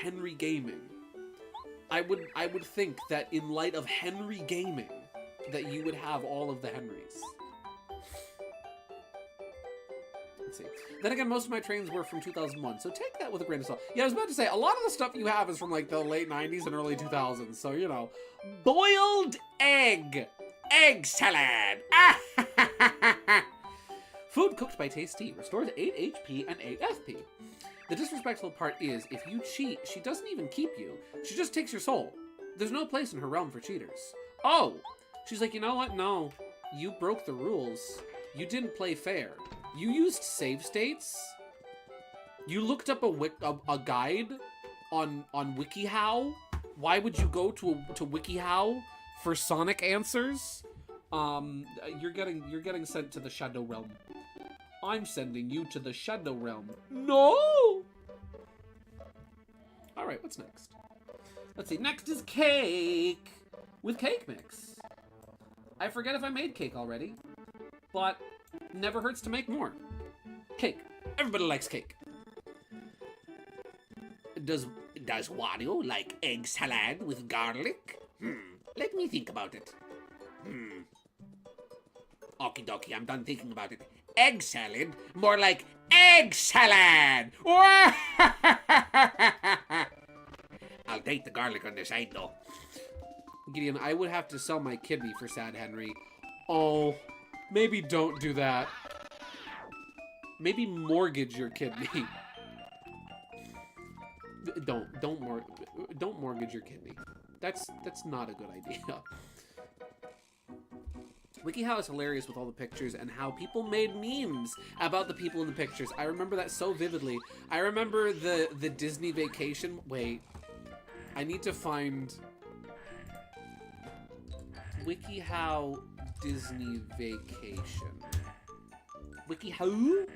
Henry Gaming. I would think that in light of Henry Gaming, that you would have all of the Henrys. Let's see. Then again, most of my trains were from 2001, so take that with a grain of salt. Yeah, I was about to say, a lot of the stuff you have is from, like, the late 90s and early 2000s, so, you know. Boiled egg. Egg salad. Food cooked by Tasty restores 8 HP and 8 FP. The disrespectful part is, if you cheat, she doesn't even keep you. She just takes your soul. There's no place in her realm for cheaters. Oh! She's like, you know what? No. You broke the rules. You didn't play fair. You used save states. You looked up a guide on WikiHow. Why would you go to WikiHow for Sonic answers? You're getting sent to the Shadow Realm. I'm sending you to the Shadow Realm. No! Alright, what's next? Let's see, next is cake! With cake mix. I forget if I made cake already, but never hurts to make more. Cake. Everybody likes cake. Does Wario like egg salad with garlic? Let me think about it. Okie dokie, I'm done thinking about it. Egg salad? More like egg salad! I'll take the garlic on the side, though. Gideon, I would have to sell my kidney for Sad Henry. Oh, maybe don't do that. Maybe mortgage your kidney. Don't mortgage your kidney. That's not a good idea. WikiHow is hilarious with all the pictures and how people made memes about the people in the pictures. I remember that so vividly. I remember the Disney vacation. Wait, I need to find WikiHow Disney vacation. WikiHow?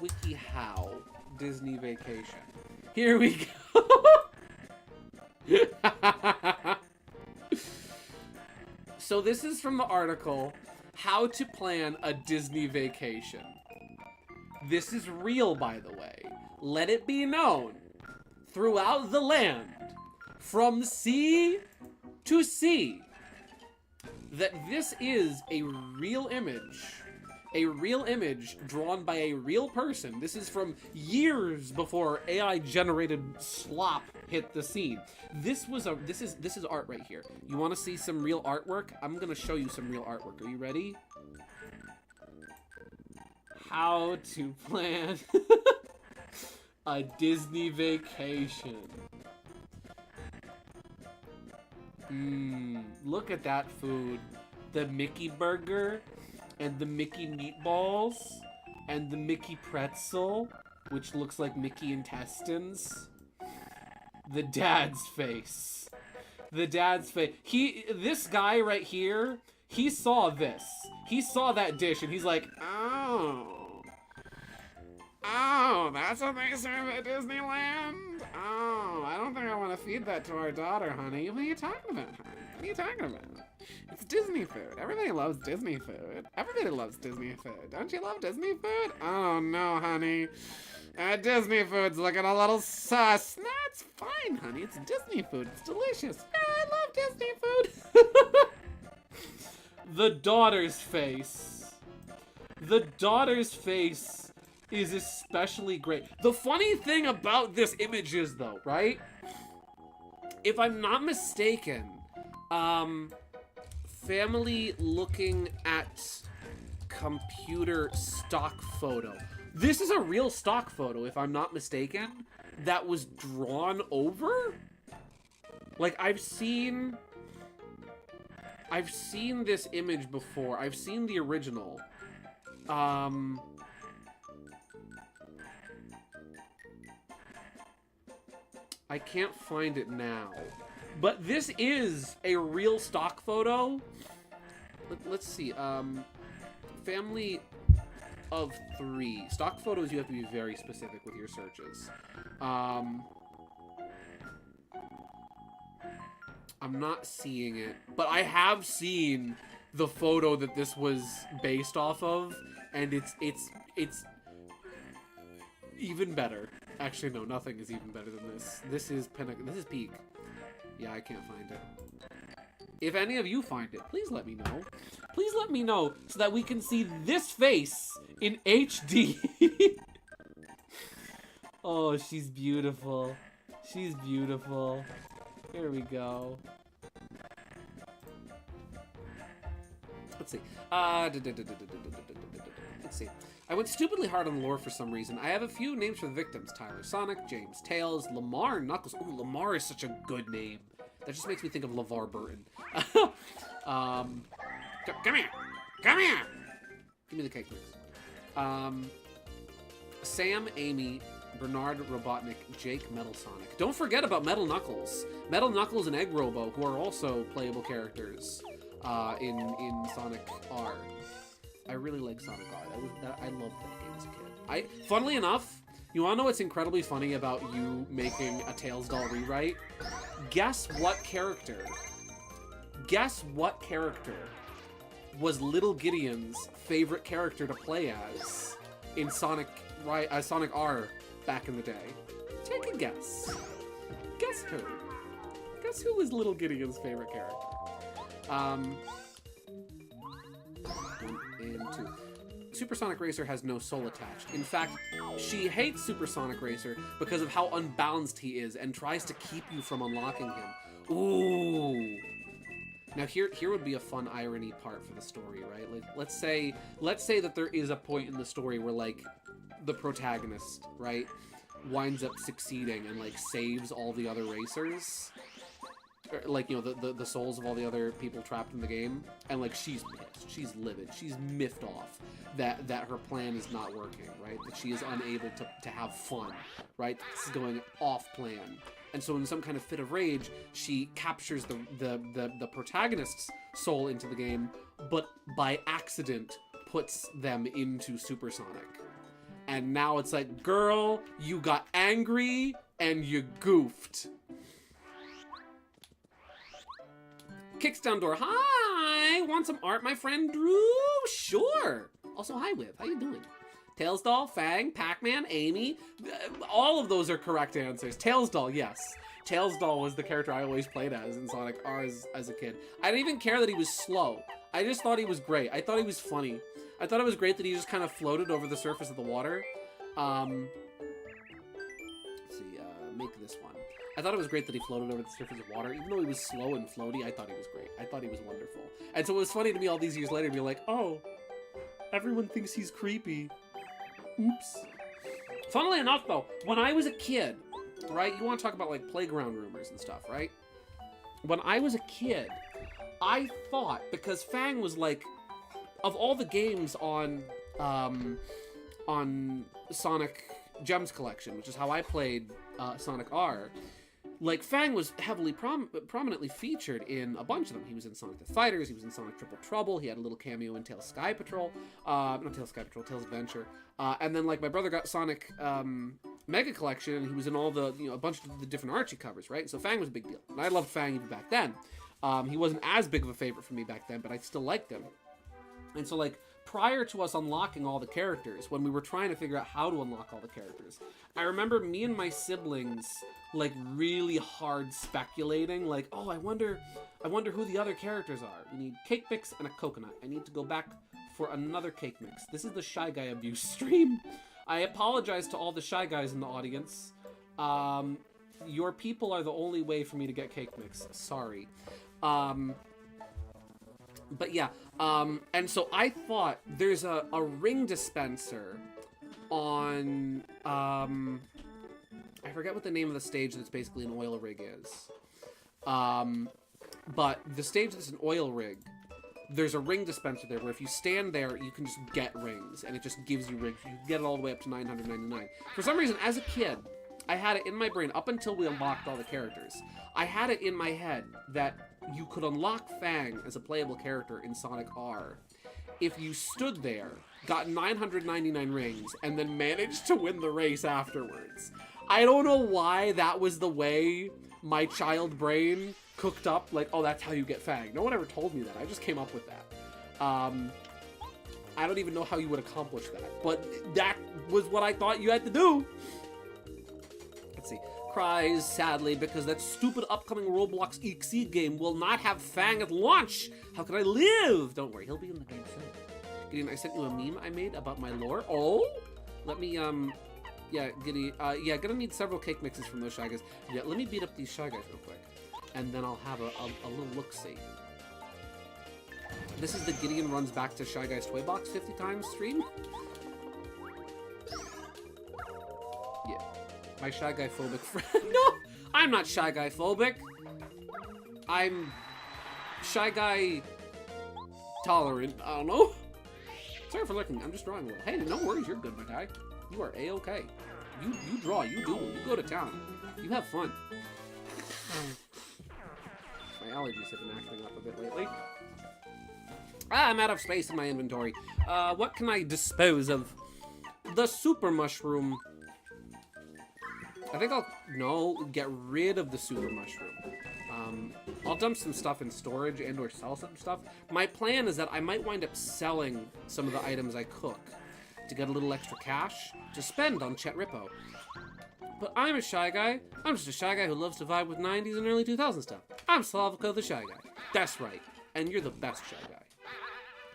WikiHow Disney vacation. Here we go. So this is from the article, How to Plan a Disney Vacation. This is real, by the way. Let it be known, throughout the land, from sea to sea, that this is a real image drawn by a real person. This is from years before AI-generated slop hit the scene. This is art right here. You want to see some real artwork? I'm gonna show you some real artwork. Are you ready? How to plan a Disney vacation. Look at that food. The Mickey burger, and the Mickey meatballs, and the Mickey pretzel, which looks like Mickey intestines. The dad's face. The dad's face. This guy right here, he saw this. He saw that dish, and he's like, oh, that's what they serve at Disneyland? Oh, I don't think I want to feed that to our daughter, honey. What are you talking about, honey? What are you talking about? It's Disney food. Everybody loves Disney food. Everybody loves Disney food. Don't you love Disney food? Oh, no, honey. Disney food's looking a little sus. No, it's fine, honey. It's Disney food. It's delicious. I love Disney food. The daughter's face. The daughter's face is especially great. The funny thing about this image is, though, right? If I'm not mistaken, family looking at computer stock photo. This is a real stock photo, if I'm not mistaken, that was drawn over? Like, I've seen this image before. I've seen the original. I can't find it now. But this is a real stock photo. Let's see. Family of 3. Stock photos, you have to be very specific with your searches. I'm not seeing it, but I have seen the photo that this was based off of, and it's even better. Actually, no, nothing is even better than this. This is peak. Yeah, I can't find it. If any of you find it, please let me know. Please let me know so that we can see this face in HD. Oh, she's beautiful. She's beautiful. Here we go. Let's see. Let's see. I went stupidly hard on the lore for some reason. I have a few names for the victims. Tyler Sonic, James Tails, Lamar Knuckles. Ooh, Lamar is such a good name. That just makes me think of LeVar Burton. Come here! Come here! Give me the cake mix. Sam, Amy, Bernard Robotnik, Jake, Metal Sonic. Don't forget about Metal Knuckles. Metal Knuckles and Egg Robo, who are also playable characters in Sonic R. I really like Sonic R. I loved that game as a kid. Funnily enough, you wanna know what's incredibly funny about you making a Tails doll rewrite? Guess what character? Guess what character was Little Gideon's favorite character to play as in Sonic R back in the day? Take a guess. Guess who? Guess who was Little Gideon's favorite character? 1 and 2. Supersonic Racer has no soul attached. In fact, she hates Supersonic Racer because of how unbalanced he is and tries to keep you from unlocking him. Ooh. Now here would be a fun irony part for the story, right? Like let's say that there is a point in the story where like the protagonist, right, winds up succeeding and like saves all the other racers. Like, you know, the souls of all the other people trapped in the game, and like she's pissed, she's livid, she's miffed off that her plan is not working, right? That she is unable to have fun, right? This is going off plan. And so in some kind of fit of rage, she captures the protagonist's soul into the game, but by accident puts them into Supersonic. And now it's like, girl, you got angry and you goofed. Kicks down door. Hi! Want some art, my friend Drew? Sure! Also, hi, Whip. How you doing? Tails Doll, Fang, Pac-Man, Amy. All of those are correct answers. Tails Doll, yes. Tails Doll was the character I always played as in Sonic R as a kid. I didn't even care that he was slow. I just thought he was great. I thought he was funny. I thought it was great that he just kind of floated over the surface of the water. Let's see, make this one. I thought it was great that he floated over the surface of water. Even though he was slow and floaty, I thought he was great. I thought he was wonderful. And so it was funny to me all these years later to be like, oh, everyone thinks he's creepy. Oops. Funnily enough, though, when I was a kid, right, you want to talk about, like, playground rumors and stuff, right? When I was a kid, I thought, because Fang was, like, of all the games on Sonic Gems Collection, which is how I played Sonic R, like, Fang was heavily prominently featured in a bunch of them. He was in Sonic the Fighters, he was in Sonic Triple Trouble, he had a little cameo in Tails Sky Patrol, not Tails Sky Patrol, Tails Adventure, and then, like, my brother got Sonic Mega Collection, and he was in all the, you know, a bunch of the different Archie covers, right? So Fang was a big deal, and I loved Fang even back then. He wasn't as big of a favorite for me back then, but I still liked him. And so, like, prior to us unlocking all the characters, when we were trying to figure out how to unlock all the characters, I remember me and my siblings, like, really hard speculating, like, oh, I wonder who the other characters are. We need cake mix and a coconut. I need to go back for another cake mix. This is the Shy Guy abuse stream. I apologize to all the Shy Guys in the audience. Your people are the only way for me to get cake mix. Sorry. But yeah, and so I thought there's a ring dispenser on, I forget what the name of the stage that's basically an oil rig is. But the stage that's an oil rig, there's a ring dispenser there where if you stand there, you can just get rings, and it just gives you rings. You can get it all the way up to 999. For some reason, as a kid, I had it in my brain, up until we unlocked all the characters, I had it in my head that you could unlock Fang as a playable character in Sonic R if you stood there, got 999 rings, and then managed to win the race afterwards. I don't know why that was the way my child brain cooked up, like, oh, that's how you get Fang. No one ever told me that. I just came up with that. I don't even know how you would accomplish that, but that was what I thought you had to do. Let's see. cries sadly because that stupid upcoming Roblox EXE game will not have Fang at launch. How can I live? Don't worry, he'll be in the game soon. Gideon, I sent you a meme I made about my lore. Oh, let me yeah, Gideon, yeah, gonna need several cake mixes from those Shy Guys. Yeah, let me beat up these Shy Guys real quick, and then I'll have a little look-see. This is the Gideon runs back to Shy Guys Toy Box 50 times stream. Yeah, my Shy Guy phobic friend. No, I'm not Shy Guy phobic. I'm Shy Guy tolerant. I don't know. Sorry for looking. I'm just drawing a little. Hey, no worries. You're good, my guy. You are a-okay. You draw. You doodle. You go to town. You have fun. My allergies have been acting up a bit lately. I'm out of space in my inventory. What can I dispose of? The super mushroom. I think I'll get rid of the super mushroom. I'll dump some stuff in storage and or sell some stuff. My plan is that I might wind up selling some of the items I cook to get a little extra cash to spend on Chet Rippo. But I'm a Shy Guy. I'm just a Shy Guy who loves to vibe with 90s and early 2000s stuff. I'm Slavico the Shy Guy. That's right. And you're the best Shy Guy.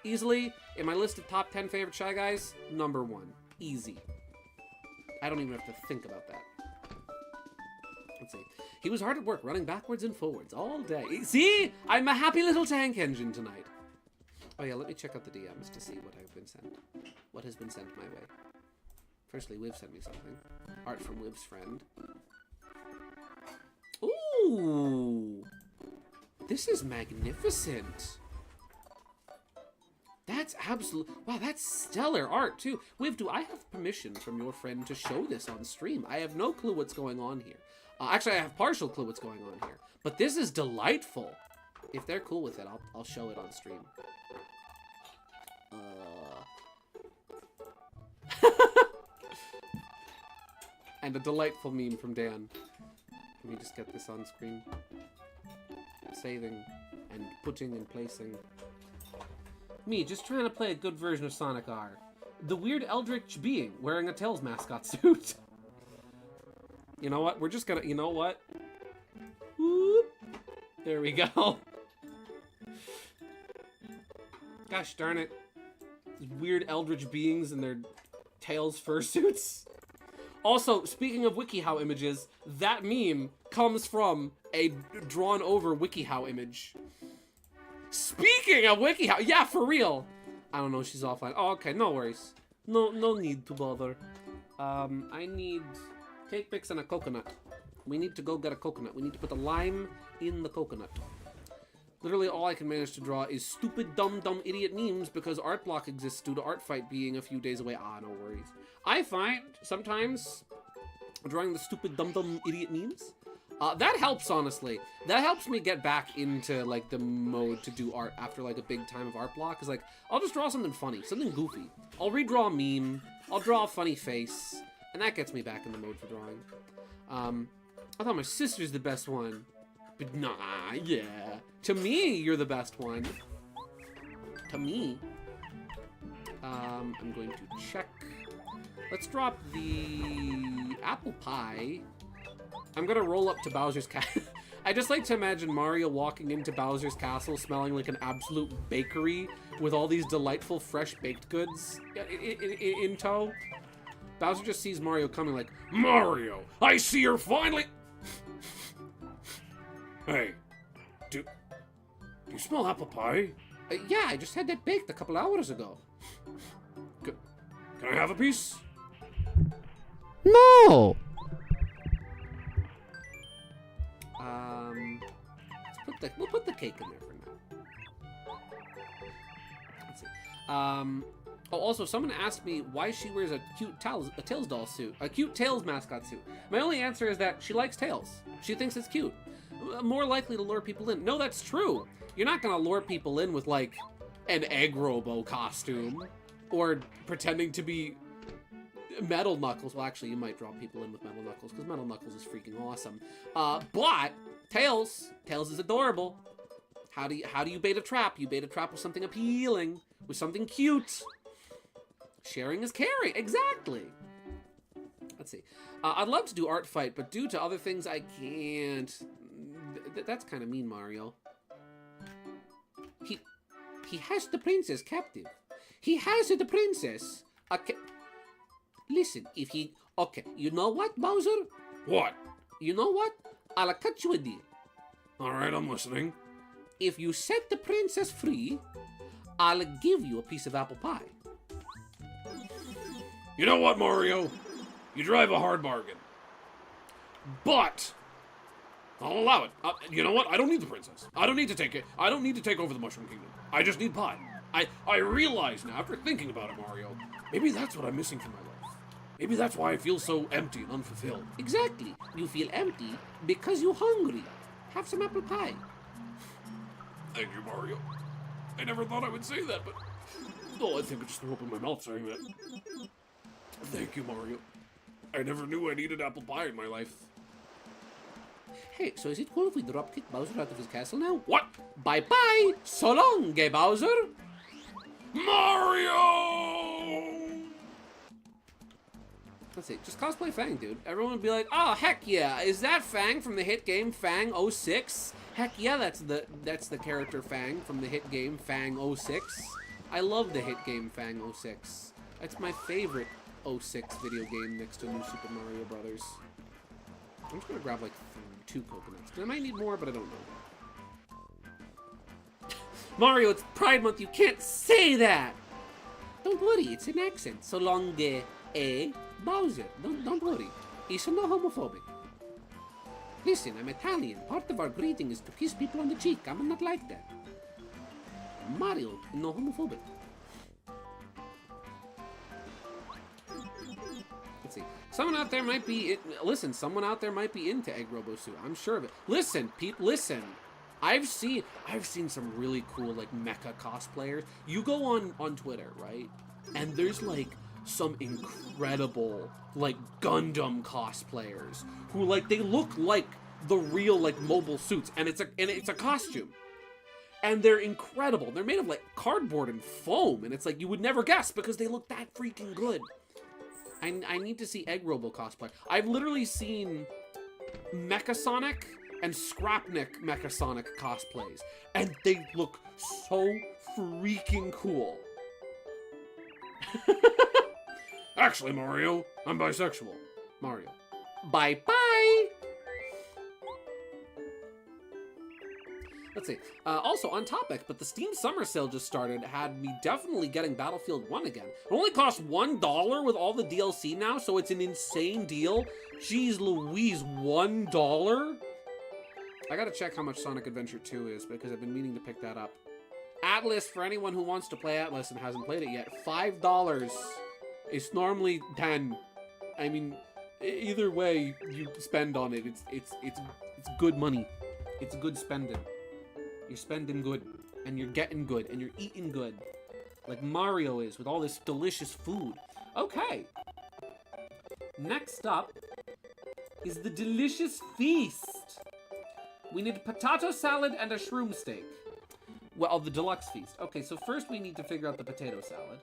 Easily, in my list of top 10 favorite Shy Guys, #1. Easy. I don't even have to think about that. Let's see. He was hard at work, running backwards and forwards all day. See? I'm a happy little tank engine tonight. Oh yeah, let me check out the DMs to see what I've been sent. What has been sent my way. Firstly, Wiv sent me something. Art from Wiv's friend. Ooh! This is magnificent. That's absolute. Wow, that's stellar art too. Wiv, do I have permission from your friend to show this on stream? I have no clue what's going on here. Actually, I have partial clue what's going on here. But this is delightful. If they're cool with it, I'll show it on stream. And a delightful meme from Dan. Let me just get this on screen. Saving and putting and placing. Me, just trying to play a good version of Sonic R. The weird eldritch being wearing a Tails mascot suit. You know what? We're just gonna, you know what? Whoop. There we go. Gosh darn it. These weird eldritch beings in their Tails fursuits. Also, speaking of WikiHow images, that meme comes from a drawn over WikiHow image. Speaking of WikiHow, yeah, for real. I don't know, she's offline. Oh, okay, no worries. No need to bother. I need cake mix and a coconut. We need to go get a coconut. We need to put the lime in the coconut. Literally all I can manage to draw is stupid, dumb, idiot memes because art block exists due to art fight being a few days away. Ah, no worries. I find sometimes drawing the stupid, dumb, idiot memes, that helps, honestly. That helps me get back into, like, the mode to do art after, like, a big time of art block. Cause, like, I'll just draw something funny, something goofy. I'll redraw a meme, I'll draw a funny face, and that gets me back in the mode for drawing. I thought my sister's the best one. But nah, yeah. To me, you're the best one. To me. I'm going to check. Let's drop the apple pie. I'm gonna roll up to Bowser's Castle. I just like to imagine Mario walking into Bowser's Castle smelling like an absolute bakery with all these delightful fresh baked goods in tow. Bowser just sees Mario coming like, Mario, I see you're finally... Hey, do you smell apple pie? Yeah, I just had that baked a couple hours ago. Can I have a piece? No! We'll put the cake in there for now. Let's see. Oh, also, someone asked me why she wears a cute Tails doll suit, a cute Tails mascot suit. My only answer is that she likes Tails. She thinks it's cute. More likely to lure people in. No, that's true. You're not gonna lure people in with, like, an Egg Robo costume or pretending to be Metal Knuckles. Well, actually, you might draw people in with Metal Knuckles because Metal Knuckles is freaking awesome. But Tails is adorable. How do you bait a trap? You bait a trap with something appealing, with something cute. Sharing is caring. Exactly. Let's see. I'd love to do art fight, but due to other things, I can't. That's kind of mean, Mario. He has the princess captive. He has the princess. Listen, if he... Okay, you know what, Bowser? What? You know what? I'll cut you a deal. All right, I'm listening. If you set the princess free, I'll give you a piece of apple pie. You know what, Mario? You drive a hard bargain. But I'll allow it. You know what? I don't need the princess. I don't need to take it. I don't need to take over the Mushroom Kingdom. I just need pie. I realize now, after thinking about it, Mario, maybe that's what I'm missing from my life. Maybe that's why I feel so empty and unfulfilled. Exactly. You feel empty because you're hungry. Have some apple pie. Thank you, Mario. I never thought I would say that, but... Oh, I think I just threw up in my mouth saying that. Thank you, Mario. I never knew I needed apple pie in my life. Hey, so is it cool if we dropkick Bowser out of his castle now? What? Bye-bye! So long, gay Bowser! Mario! Let's see, just cosplay Fang, dude. Everyone would be like, oh, heck yeah, is that Fang from the hit game Fang 06? Heck yeah, that's the character Fang from the hit game Fang 06. I love the hit game Fang 06. That's my favorite 06 video game next to New Super Mario Brothers. I'm just gonna grab like 2 coconuts. I might need more, but I don't know. Mario, it's Pride Month, you can't say that! Don't worry, it's an accent. So long, Bowser, don't worry. He's not homophobic. Listen, I'm Italian. Part of our greeting is to kiss people on the cheek. I'm not like that. Mario, no homophobic. Let's see. Someone out there might be... Listen, someone out there might be into Egg Robo-Suit. I'm sure of it. Listen, listen. I've seen some really cool, like, mecha cosplayers. You go on Twitter, right? And there's, like, some incredible, like, Gundam cosplayers who, like, they look like the real, like, mobile suits, and it's a costume. And they're incredible. They're made of, like, cardboard and foam, and it's like you would never guess because they look that freaking good. I need to see Egg Robo cosplay. I've literally seen Mechasonic and Scrapnik Mechasonic cosplays, and they look so freaking cool. Actually, Mario, I'm bisexual. Mario. Bye-bye! Let's see. Also, on topic, but the Steam Summer Sale just started had me definitely getting Battlefield 1 again. It only costs $1 with all the DLC now, so it's an insane deal. Jeez Louise, $1? I gotta check how much Sonic Adventure 2 is, because I've been meaning to pick that up. Atlas, for anyone who wants to play Atlas and hasn't played it yet, $5. It's normally 10. I mean, either way you spend on it, it's good money. It's good spending. You're spending good, and you're getting good, and you're eating good. Like Mario is, with all this delicious food. Okay. Next up is the delicious feast. We need potato salad and a shroom steak. Well, the deluxe feast. Okay, so first we need to figure out the potato salad.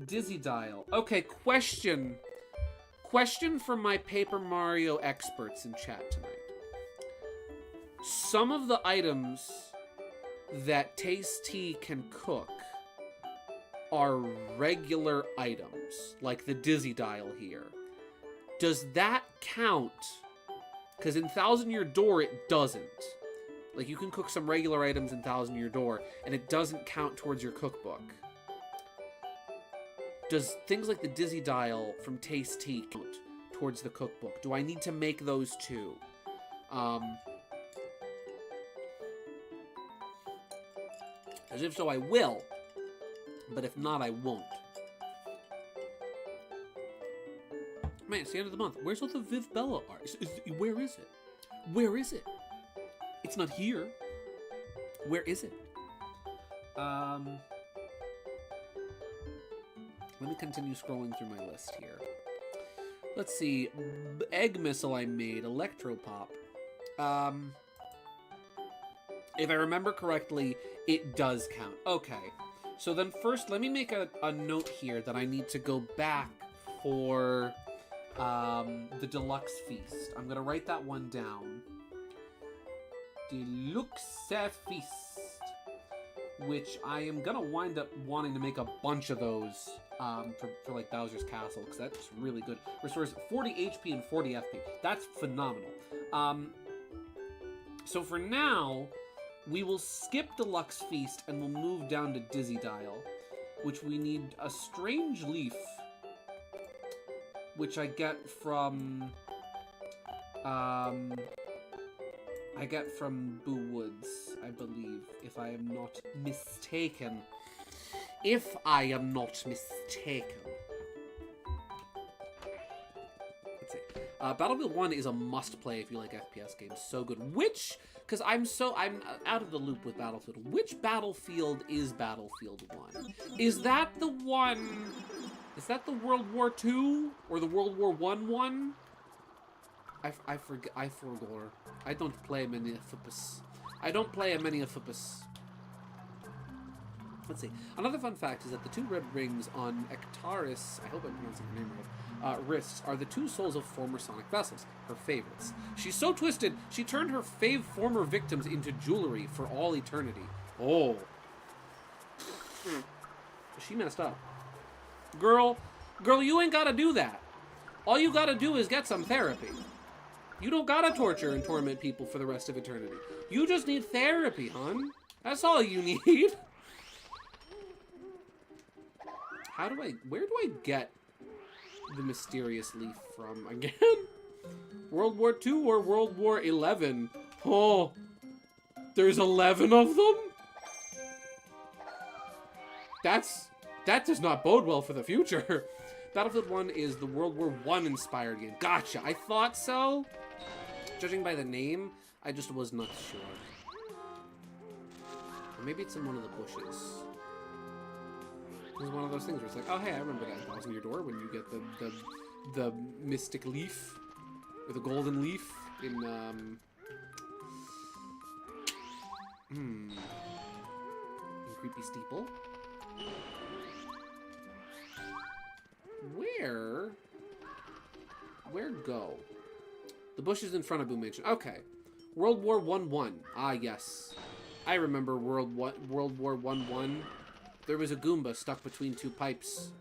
Dizzy Dial. Okay, question. Question from my Paper Mario experts in chat tonight. Some of the items that Tasty can cook are regular items, like the Dizzy Dial here. Does that count? Because in Thousand Year Door, it doesn't. Like, you can cook some regular items in Thousand Year Door, and it doesn't count towards your cookbook. Does things like the Dizzy Dial from Tasty count towards the cookbook? Do I need to make those too? As if so, I will. But if not, I won't. Man, it's the end of the month. Where's all the Viv Bella art? Where is it? Where is it? It's not here. Where is it? Let me continue scrolling through my list here. Let's see. Egg missile I made. Electropop. If I remember correctly, it does count. Okay. So then first, let me make a note here that I need to go back for the deluxe feast. I'm going to write that one down. Deluxe feast. Which I am going to wind up wanting to make a bunch of those for like Bowser's Castle, because that's really good. Restores 40 HP and 40 FP. That's phenomenal. So for now, we will skip Deluxe Feast and we'll move down to Dizzy Dial, which we need a Strange Leaf, which I get from Boo Woods, I believe, if I am not mistaken. If I am not mistaken. Let's see. Battlefield 1 is a must-play if you like FPS games. So good. Because I'm out of the loop with Battlefield. Which Battlefield is Battlefield 1? Is that the one... Is that the World War II? Or the World War I one? I forget. I forgot. I don't play many FPS. I don't play many FPS. Let's see. Another fun fact is that the two red rings on Ectaris, I hope I'm pronouncing her name right, wrists are the two souls of former Sonic vessels, her favorites. She's so twisted, she turned her former victims into jewelry for all eternity. Oh. She messed up. Girl, you ain't gotta do that. All you gotta do is get some therapy. You don't gotta torture and torment people for the rest of eternity. You just need therapy, hon. That's all you need. Where do I get the mysterious leaf from again? World War II or World War 11? Oh, there's 11 of them? That does not bode well for the future. Battlefield 1 is the World War I inspired game. Gotcha, I thought so. Judging by the name, I just was not sure. Or maybe it's in one of the bushes. It's one of those things where it's like, oh hey, I remember that house near your door when you get the mystic leaf or the golden leaf in in Creepy Steeple. Where go? The bush is in front of Boom Mansion. Okay. World War I. Ah, yes. I remember World War I. There was a Goomba stuck between two pipes.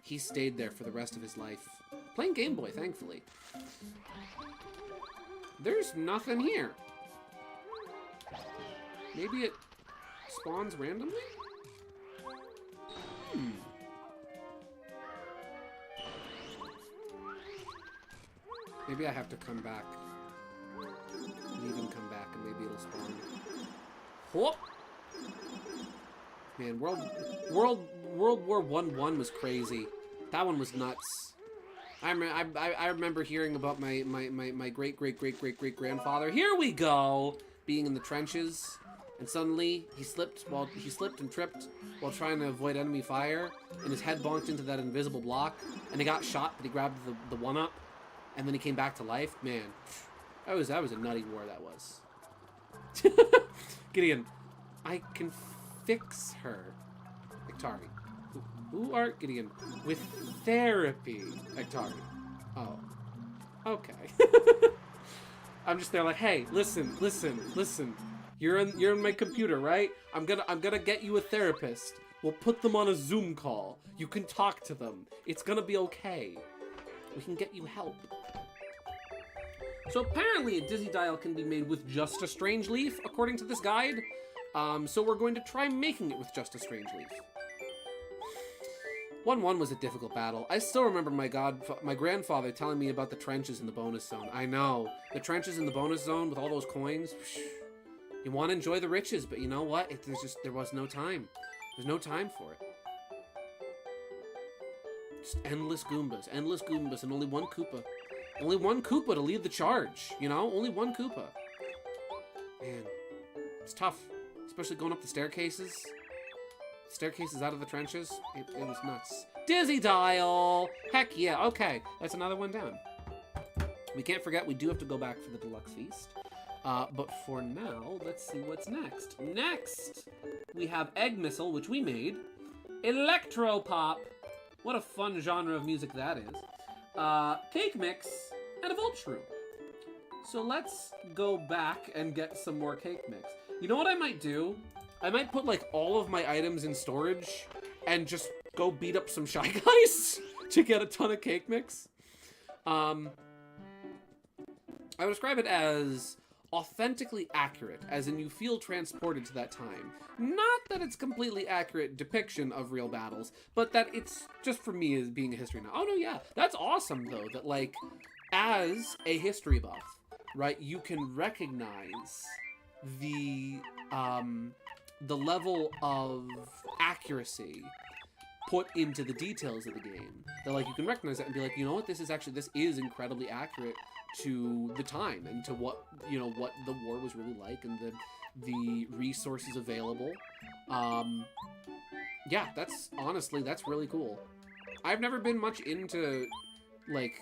He stayed there for the rest of his life. Playing Game Boy, thankfully. There's nothing here. Maybe it spawns randomly? Maybe I have to come back. Leave and come back, and maybe it'll spawn. Whoop! Man, World War I was crazy. That one was nuts. I remember hearing about my great grandfather. Here we go, being in the trenches, and suddenly he slipped and tripped while trying to avoid enemy fire, and his head bonked into that invisible block, and he got shot, but he grabbed the one-up, and then he came back to life. Man, that was a nutty war. That was. Gideon, I can fix her. Ektari. Who are Gideon? With therapy. Ektari. Oh. Okay. I'm just there like, hey, listen. You're in my computer, right? I'm gonna get you a therapist. We'll put them on a Zoom call. You can talk to them. It's gonna be okay. We can get you help. So apparently a Dizzy Dial can be made with just a Strange Leaf, according to this guide. So we're going to try making it with just a Strange Leaf. 1-1 was a difficult battle. I still remember my grandfather telling me about the trenches in the bonus zone. I know. The trenches in the bonus zone with all those coins. You want to enjoy the riches, but you know what? There was no time. There's no time for it. Just endless Goombas, and only one Koopa. Only one Koopa to lead the charge, you know? Only one Koopa. Man, it's tough. Especially going up the staircases. Staircases out of the trenches. It was nuts. Dizzy Dial! Heck yeah, okay. That's another one down. We can't forget we do have to go back for the Deluxe Feast. But for now, let's see what's next. Next, we have Egg Missile, which we made. electropop. What a fun genre of music that is. Cake mix, and a Voltshroom. So let's go back and get some more cake mix. You know what I might do? I might put like all of my items in storage and just go beat up some Shy Guys to get a ton of cake mix. I would describe it as authentically accurate, as in you feel transported to that time. Not that it's completely accurate depiction of real battles, but that it's just for me as being a history now. Oh no, yeah, that's awesome though, that like, as a history buff, right, you can recognize the level of accuracy put into the details of the game. That like, you can recognize that and be like, you know what, this is incredibly accurate to the time and to what, you know, what the war was really like and the resources available. Yeah, that's really cool. I've never been much into like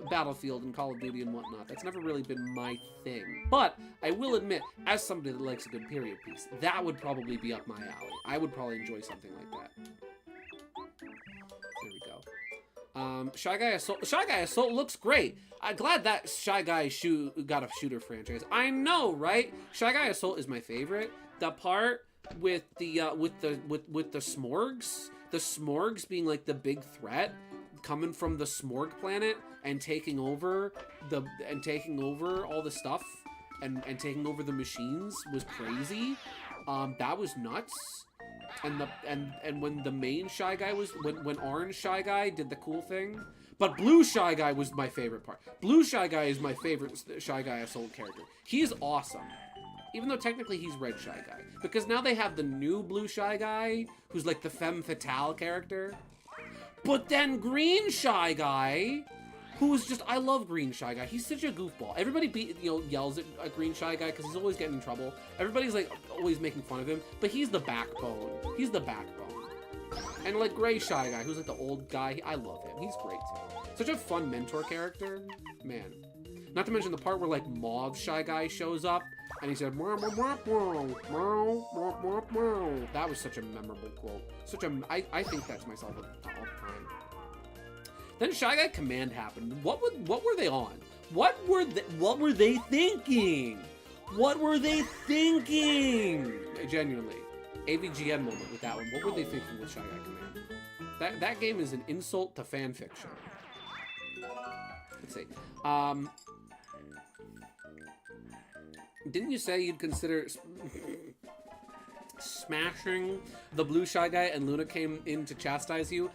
Battlefield and Call of Duty and whatnot. That's never really been my thing. But I will admit, as somebody that likes a good period piece, that would probably be up my alley. I would probably enjoy something like that. There we go. Shy Guy Assault looks great. I'm glad that Shy Guy got a shooter franchise. I know, right? Shy Guy Assault is my favorite. The part with the Smorgs, the Smorgs being like the big threat, coming from the Smorg planet and taking over all the stuff and taking over the machines was crazy. That was nuts. And when the main Shy Guy was when Orange Shy Guy did the cool thing, but Blue Shy Guy was my favorite part. Blue Shy Guy is my favorite Shy Guy Assault character. He is awesome. Even though technically he's Red Shy Guy. Because now they have the new Blue Shy Guy, who's like the femme fatale character. But then Green Shy Guy, who's just, I love Green Shy Guy. He's such a goofball. Everybody yells at Green Shy Guy because he's always getting in trouble. Everybody's like always making fun of him, but he's the backbone. He's the backbone. And like Gray Shy Guy, who's like the old guy, I love him. He's great too. Such a fun mentor character, man. Not to mention the part where like Mauve Shy Guy shows up and he said, "Meow, meow, meow, meow, meow, meow, meow, meow." That was such a memorable quote. I think that's myself all the time. Then Shy Guy Command happened. What were they on? What were they thinking? What were they thinking? Genuinely. AVGN moment with that one. What were they thinking with Shy Guy Command? That game is an insult to fan fiction. Let's see. Didn't you say you'd consider smashing the Blue Shy Guy and Luna came in to chastise you?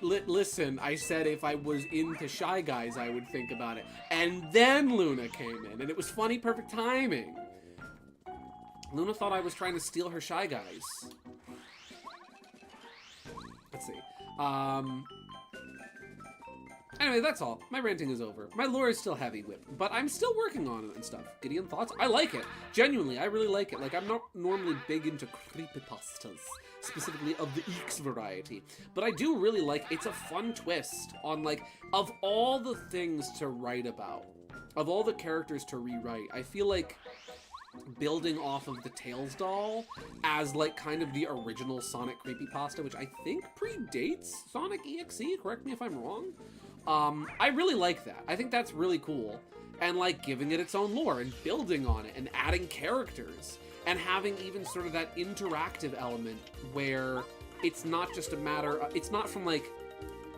Listen, I said if I was into Shy Guys, I would think about it. And then Luna came in, and it was funny, perfect timing. Luna thought I was trying to steal her Shy Guys. Let's see. Anyway, that's all. My ranting is over. My lore is still heavy but I'm still working on it and stuff. Gideon, thoughts? I like it. Genuinely, I really like it. Like, I'm not normally big into creepypastas, specifically of the Eeks variety, but I do really like, it's a fun twist on, like, of all the things to write about, of all the characters to rewrite, I feel like building off of the Tails doll as, like, kind of the original Sonic creepypasta, which I think predates Sonic EXE, correct me if I'm wrong. I really like that. I think that's really cool. And like giving it its own lore and building on it and adding characters and having even sort of that interactive element where it's not just a matter, it's not from like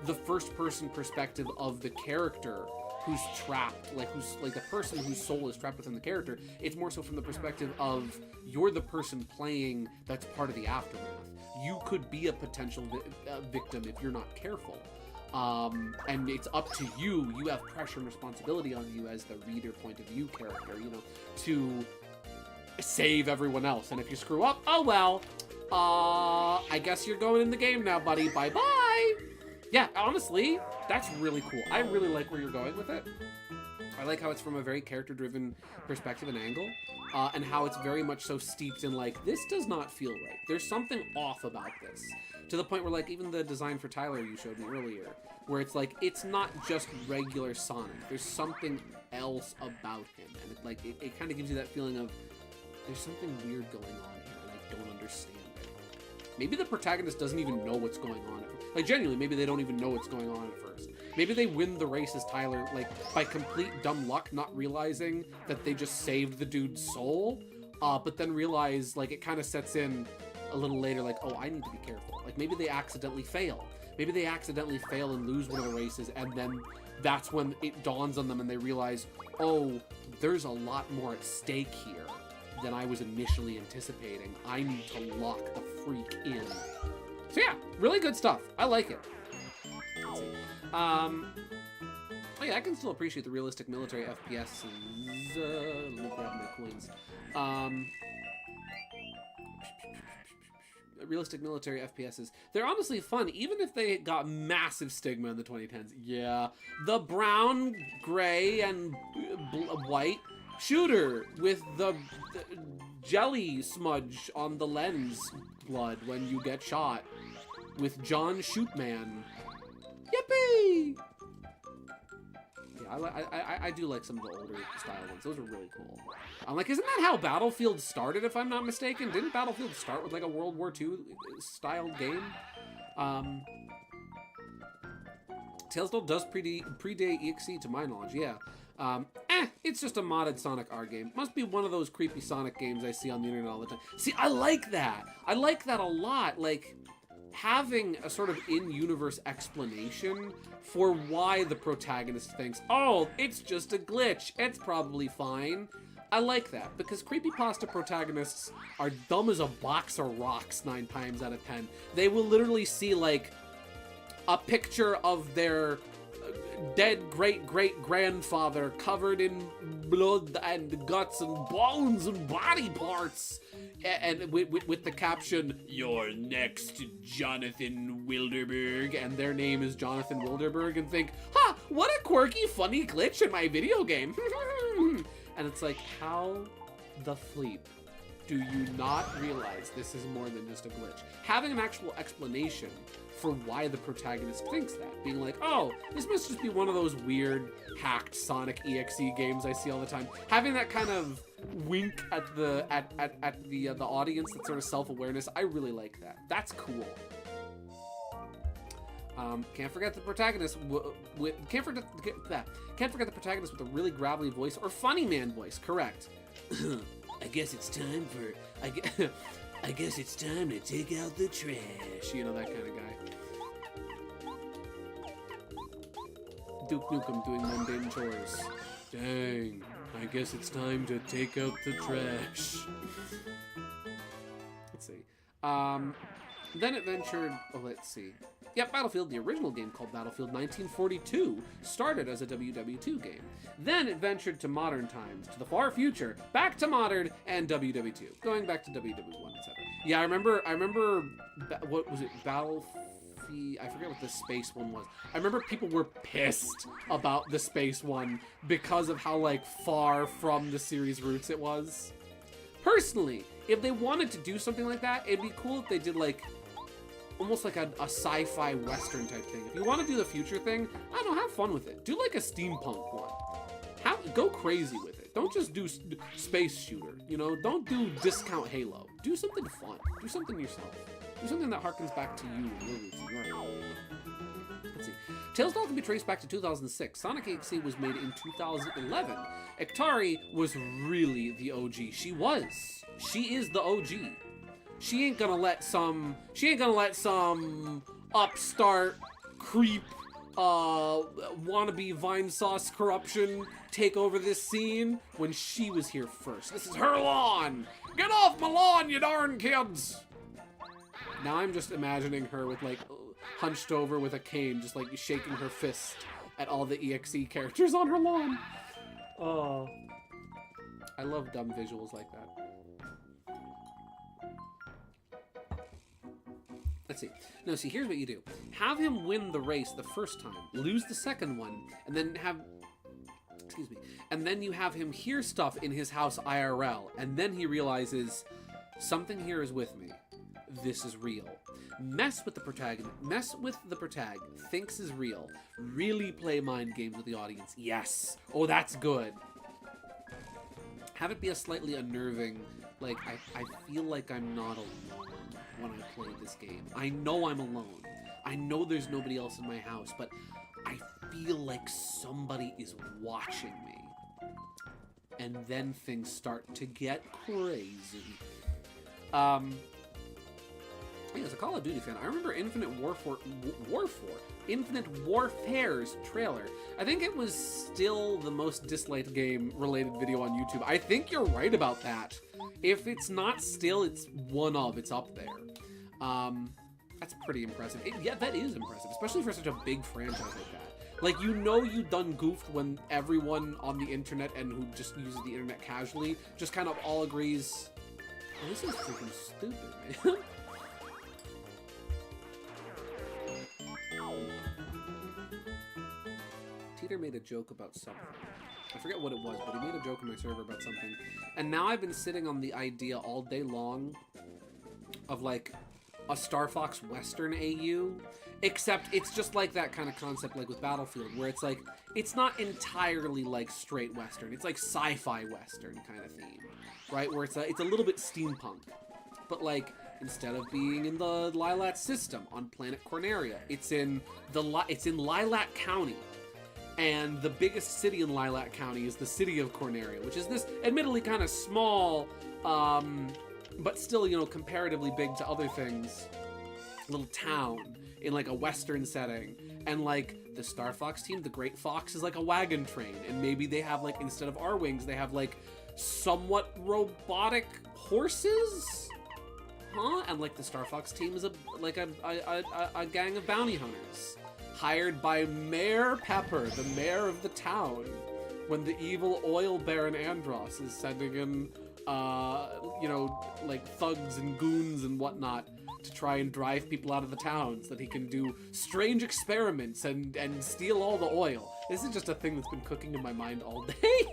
the first person perspective of the character who's trapped, like who's like the person whose soul is trapped within the character. It's more so from the perspective of you're the person playing that's part of the aftermath. You could be a potential victim if you're not careful. And it's up to you. You have pressure and responsibility on you as the reader point of view character, you know, to save everyone else. And if you screw up, oh well, I guess you're going in the game now, buddy. Bye-bye. Yeah, honestly, that's really cool. I really like where you're going with it. I like how it's from a very character-driven perspective and angle, and how it's very much so steeped in, like, this does not feel right. There's something off about this. To the point where, like, even the design for Tyler you showed me earlier, where it's like, it's not just regular Sonic. There's something else about him, and it kind of gives you that feeling of, there's something weird going on here, and I don't understand it. Maybe the protagonist doesn't even know what's going on. Like, genuinely, maybe they don't even know what's going on at first. Maybe they win the race as Tyler, like, by complete dumb luck, not realizing that they just saved the dude's soul, but then realize, like, it kind of sets in a little later, like, oh, I need to be careful. Like, maybe they accidentally fail. Maybe they accidentally fail and lose one of the races, and then that's when it dawns on them and they realize, oh, there's a lot more at stake here than I was initially anticipating. I need to lock the freak in. So yeah, really good stuff. I like it. Let's see. Oh yeah, I can still appreciate the realistic military FPS. Let me grab my coins. Realistic military FPSs. They're honestly fun, even if they got massive stigma in the 2010s. Yeah, the brown, gray, and white shooter with the jelly smudge on the lens blood when you get shot with John Shootman. Yippee! Yeah, I do like some of the older style ones. Those are really cool. I'm like, isn't that how Battlefield started, if I'm not mistaken? Didn't Battlefield start with like a World War II style game? Telltale does predate EXE to my knowledge, yeah. It's just a modded Sonic R game. Must be one of those creepy Sonic games I see on the internet all the time. See, I like that. I like that a lot. Like, having a sort of in-universe explanation for why the protagonist thinks, oh, it's just a glitch, it's probably fine. I like that, because creepypasta protagonists are dumb as a box of rocks 9 times out of 10. They will literally see, like, a picture of their dead great-great-grandfather covered in blood and guts and bones and body parts, and with the caption, "You're next, Jonathan Wilderberg," and their name is Jonathan Wilderberg, and think, huh, what a quirky, funny glitch in my video game. And it's like, how the fleep do you not realize this is more than just a glitch? Having an actual explanation for why the protagonist thinks that. Being like, oh, this must just be one of those weird, hacked Sonic EXE games I see all the time. Having that kind of wink at the audience, that sort of self-awareness, I really like that. That's cool. Can't forget the protagonist can't forget the protagonist with a really gravelly voice or funny man voice. Correct. I guess it's time to take out the trash. You know, that kind of guy. Duke Nukem doing mundane chores. Dang, I guess it's time to take out the trash. Let's see. Then it ventured, let's see. Yep, Battlefield, the original game called Battlefield 1942, started as a WW2 game. Then it ventured to modern times, to the far future, back to modern, and WW2, going back to WW1, etc. Yeah, I remember, what was it, Battlefield, I forget what the space one was. I remember people were pissed about the space one because of how, like, far from the series roots it was. Personally, if they wanted to do something like that, it'd be cool if they did, like, almost like a sci-fi western type thing. If you want to do the future thing, I don't know, have fun with it. Do like a steampunk one. Go crazy with it. Don't just do space shooter, you know? Don't do discount Halo. Do something fun. Do something yourself. Do something that harkens back to you and your roots and your home. Let's see. Tales Doll can be traced back to 2006. Sonic EXE was made in 2011. Ektari was really the OG. She is the OG. She ain't gonna let some upstart creep wannabe Vine sauce corruption take over this scene when she was here first. This is her lawn. Get off my lawn, you darn kids. Now I'm just imagining her with, like, hunched over with a cane, just like shaking her fist at all the EXE characters on her lawn. Oh, I love dumb visuals like that. Let's see. No, see, here's what you do. Have him win the race the first time, lose the second one, and then and then you have him hear stuff in his house IRL, and then he realizes, something here is with me. This is real. Mess with the protagonist. Mess with the protag. Thinks is real. Really play mind games with the audience. Yes. Oh, that's good. have it be a slightly unnerving, like, I feel like I'm not alone when I play this game. I know I'm alone. I know there's nobody else in my house, but I feel like somebody is watching me. And then things start to get crazy. Yeah, as a Call of Duty fan, I remember Infinite Warfare's trailer. I think it was still the most disliked game related video on YouTube. I think you're right about that. If it's not still, it's up there. That's pretty impressive. Yeah, that is impressive, especially for such a big franchise like that. Like, you know you done goofed when everyone on the internet and who just uses the internet casually just kind of all agrees, oh, this is freaking stupid, man. Teeter made a joke about something. I forget what it was, but he made a joke on my server about something. And now I've been sitting on the idea all day long of, like, a Star Fox Western AU, except it's just like that kind of concept like with Battlefield, where it's like, it's not entirely like straight Western, it's like sci-fi Western kind of theme, right? Where it's a little bit steampunk, but like, instead of being in the Lilac system on planet Corneria, it's in Lilac County. And the biggest city in Lilac County is the city of Corneria, which is this admittedly kind of small, but still, you know, comparatively big to other things, little town in like a Western setting. And like the Star Fox team, the Great Fox, is like a wagon train. And maybe they have like, instead of R-Wings, they have like somewhat robotic horses? Huh? And like the Star Fox team is a gang of bounty hunters hired by Mayor Pepper, the mayor of the town, when the evil oil baron Andros is sending in, you know, like thugs and goons and whatnot to try and drive people out of the town so that he can do strange experiments and steal all the oil. This is just a thing that's been cooking in my mind all day.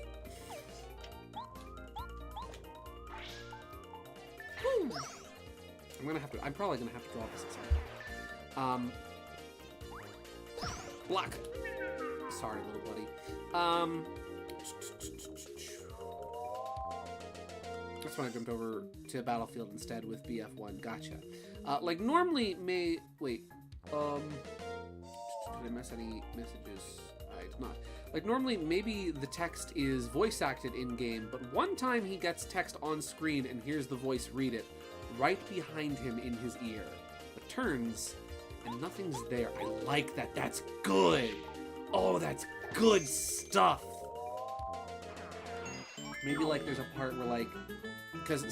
I'm probably gonna have to draw this at some point. Block. Sorry, little buddy. That's when I jumped over to Battlefield instead with BF1. Gotcha. Like normally wait. Did I miss any messages? I did not. Like normally maybe the text is voice acted in game, but one time he gets text on screen and hears the voice read it right behind him in his ear. But turns and nothing's there. I like that. That's good. Oh, that's good stuff. Maybe like there's a part where like, because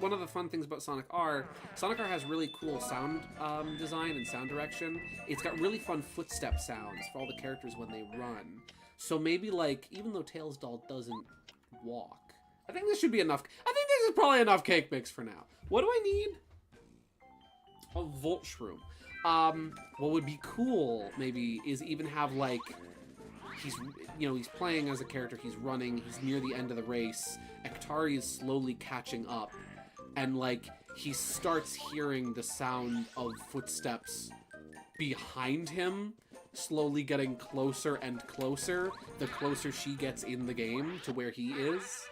one of the fun things about Sonic R has really cool sound design and sound direction. It's got really fun footstep sounds for all the characters when they run. So maybe like, even though Tails Doll doesn't walk, I think this should be enough. I think this is probably enough cake mix for now. What do I need? A Volt Shroom. What would be cool, maybe, is even have, like, he's playing as a character, he's running, he's near the end of the race, Ektari is slowly catching up, and, like, he starts hearing the sound of footsteps behind him, slowly getting closer and closer, the closer she gets in the game to where he is.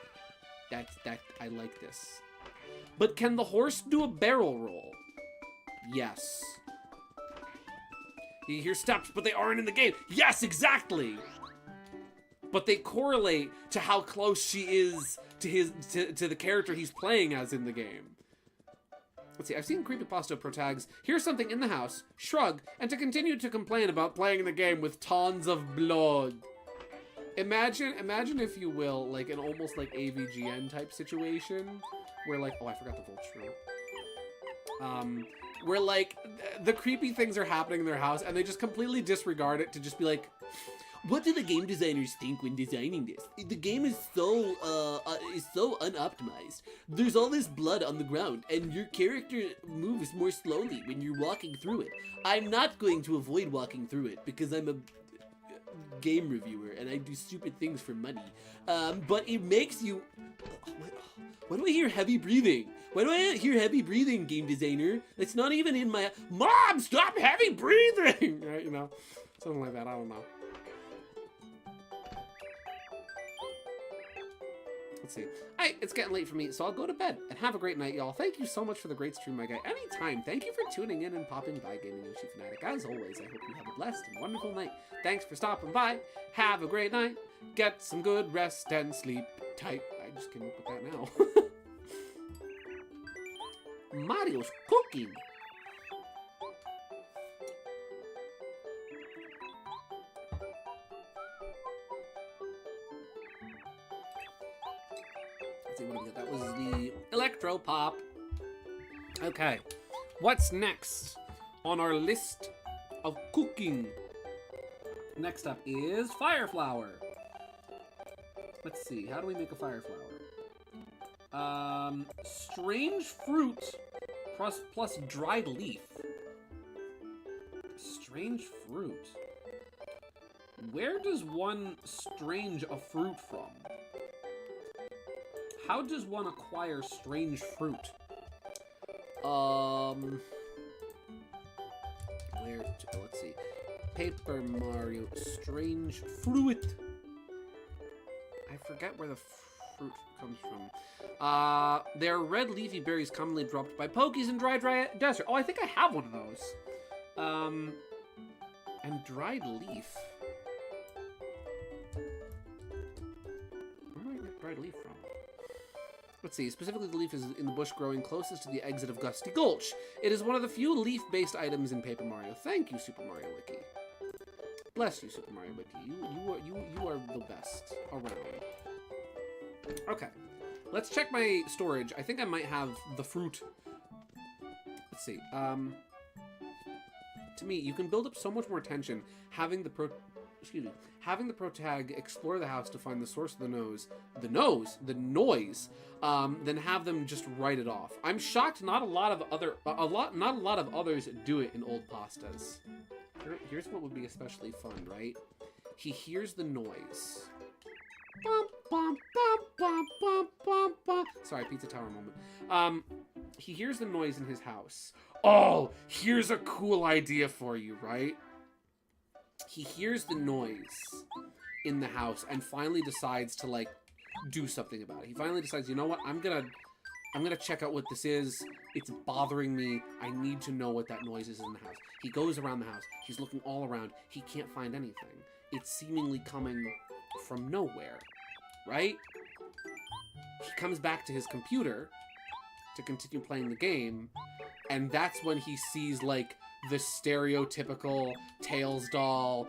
I like this. But can the horse do a barrel roll? Yes. You hear steps, but they aren't in the game. Yes, exactly. But they correlate to how close she is to the character he's playing as in the game. Let's see. I've seen creepypasta pro tags. Here's something in the house. Shrug, and to continue to complain about playing the game with tons of blood. Imagine if you will, like an almost like AVGN type situation, where like, oh, I forgot the Volt Shroom. Where like the creepy things are happening in their house and they just completely disregard it to just be like, what do the game designers think when designing this? The game is so unoptimized. There's all this blood on the ground and your character moves more slowly when you're walking through it. I'm not going to avoid walking through it because I'm a game reviewer and I do stupid things for money. But it makes you... Why do I hear heavy breathing? Why do I hear heavy breathing, game designer? It's not even in my... Mom, stop heavy breathing! Right, you know? Something like that, I don't know. let's see. Hey, it's getting late for me, so I'll go to bed. And have a great night, y'all. Thank you so much for the great stream, my guy. Anytime. Thank you for tuning in and popping by, Gaming Yoshi Fanatic. As always, I hope you have a blessed and wonderful night. Thanks for stopping by. Have a great night. Get some good rest and sleep tight. I just came up with that now. Mario's cooking. Let's see, what do we get? That was the Electro Pop. Okay, what's next on our list of cooking? Next up is Fire Flower. Let's see, how do we make a Fire Flower? Strange fruit plus dried leaf. Strange fruit. Where does one strange a fruit from? How does one acquire strange fruit? Let's see. Paper Mario, strange fruit. I forget where the fruit comes from. They're red leafy berries commonly dropped by pokies in dry desert. Oh, I think I have one of those. And dried leaf. Where do I get dried leaf from? Let's see, specifically the leaf is in the bush growing closest to the exit of Gusty Gulch. It is one of the few leaf-based items in Paper Mario. Thank you, Super Mario Wiki. Bless you, Super Mario Wiki. You are the best around. Okay, let's check my storage. I think I might have the fruit. Let's see. To me, you can build up so much more tension having the protag explore the house to find the source of the noise, than have them just write it off. I'm shocked not a lot of others do it in old pastas. Here's what would be especially fun, right? He hears the noise. Bum, bum, bum, bum, bum, bum, bum. Sorry, Pizza Tower moment. He hears the noise in his house. Oh, here's a cool idea for you, right? He hears the noise in the house and finally decides to, like, do something about it. He finally decides, you know what, I'm gonna check out what this is. It's bothering me. I need to know what that noise is in the house. He goes around the house. He's looking all around. He can't find anything. It's seemingly coming from nowhere, right? He comes back to his computer to continue playing the game, and that's when he sees, like, the stereotypical Tails doll,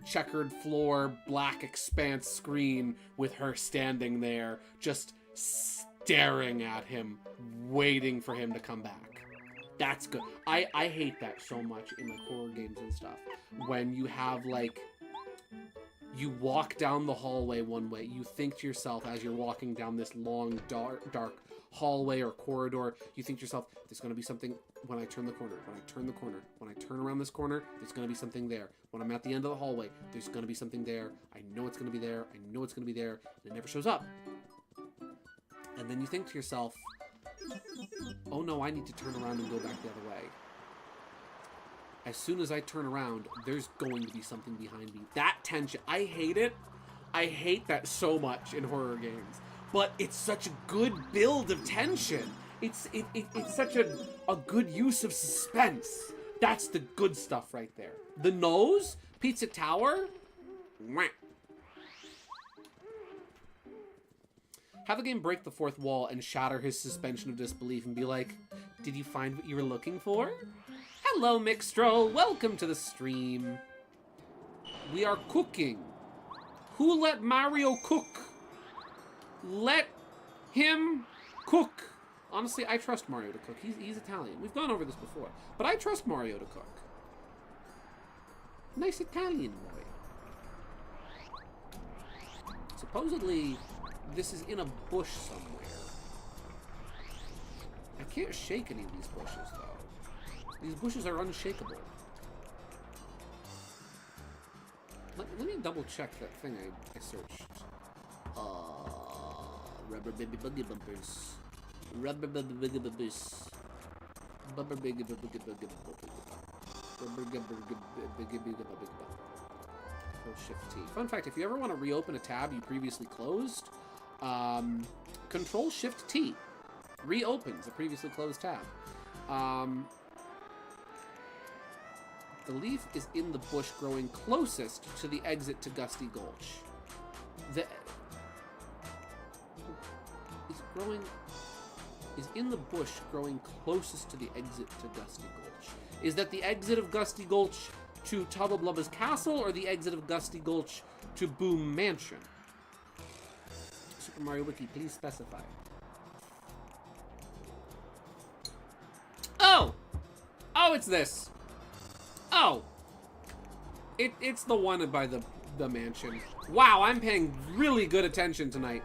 checkered floor, black expanse screen with her standing there, just staring at him, waiting for him to come back. That's good. I hate that so much in, like, horror games and stuff. When you have, like, you walk down the hallway one way, you think to yourself as you're walking down this long, dark hallway or corridor, you think to yourself, there's going to be something when I turn the corner, when I turn the corner, when I turn around this corner, there's going to be something there. When I'm at the end of the hallway, there's going to be something there. I know it's going to be there. I know it's going to be there. And it never shows up. And then you think to yourself, oh no, I need to turn around and go back the other way. As soon as I turn around, there's going to be something behind me. That tension, I hate it. I hate that so much in horror games. But it's such a good build of tension. It's such a good use of suspense. That's the good stuff right there. The nose, Pizza Tower. Mwah. Have the game break the fourth wall and shatter his suspension of disbelief and be like, did you find what you were looking for? Hello, Mixtro. Welcome to the stream. We are cooking. Who let Mario cook? Let him cook. Honestly, I trust Mario to cook. He's Italian. We've gone over this before. But I trust Mario to cook. Nice Italian boy. Supposedly, this is in a bush somewhere. I can't shake any of these bushes, though. These bushes are unshakable. Let me double check that thing I searched. Rubber baby buggy bumpers. Rubber baby buggy bumpers. Rubber baby buggy bumpers. Shift T. Fun fact, if you ever want to reopen a tab you previously closed, Control-Shift-T reopens a previously closed tab. The leaf is in the bush growing closest to the exit to Gusty Gulch. Is in the bush growing closest to the exit to Gusty Gulch. Is that the exit of Gusty Gulch to Tubba Blubba's castle, or the exit of Gusty Gulch to Boom Mansion? Super Mario Wiki, please specify. Oh! Oh, it's this. Oh. It's the one by the mansion. Wow, I'm paying really good attention tonight.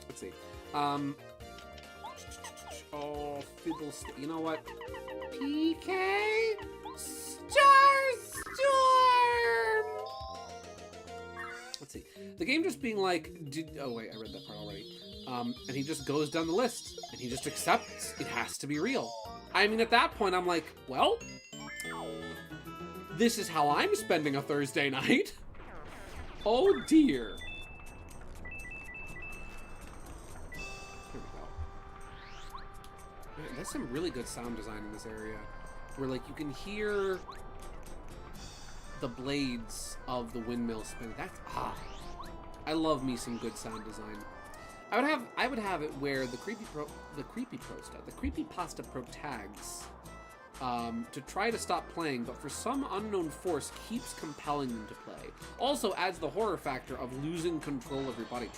Let's see. Oh, Fiddlestick. You know what? PK Starstorm! Let's see. The game just being like, oh wait, I read that part already. And he just goes down the list, and he just accepts it has to be real. I mean, at that point, I'm like, well, this is how I'm spending a Thursday night. Oh dear. Here we go. Man, there's some really good sound design in this area, where like you can hear the blades of the windmill spinning. That's I love me some good sound design. I would have it where the creepypasta protags to try to stop playing, but for some unknown force keeps compelling them to play. Also adds the horror factor of losing control of your body.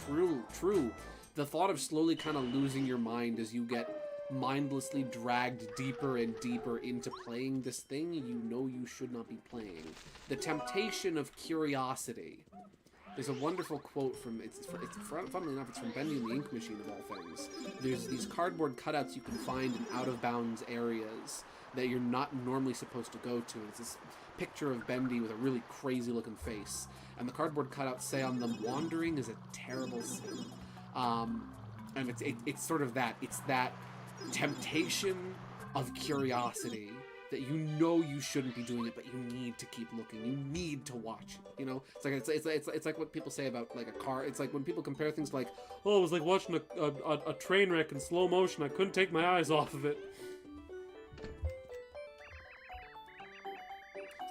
True. The thought of slowly kind of losing your mind as you get mindlessly dragged deeper and deeper into playing this thing you know you should not be playing. The temptation of curiosity. There's a wonderful quote from, funnily enough, it's from Bendy and the Ink Machine of all things. There's these cardboard cutouts you can find in out-of-bounds areas that you're not normally supposed to go to. It's this picture of Bendy with a really crazy-looking face. And the cardboard cutouts say on them, wandering is a terrible sin. And it's sort of that. It's that temptation of curiosity that you know you shouldn't be doing it, but you need to keep looking. You need to watch it. You know, it's like what people say about like a car. It's like when people compare things like, oh, it was like watching a train wreck in slow motion. I couldn't take my eyes off of it.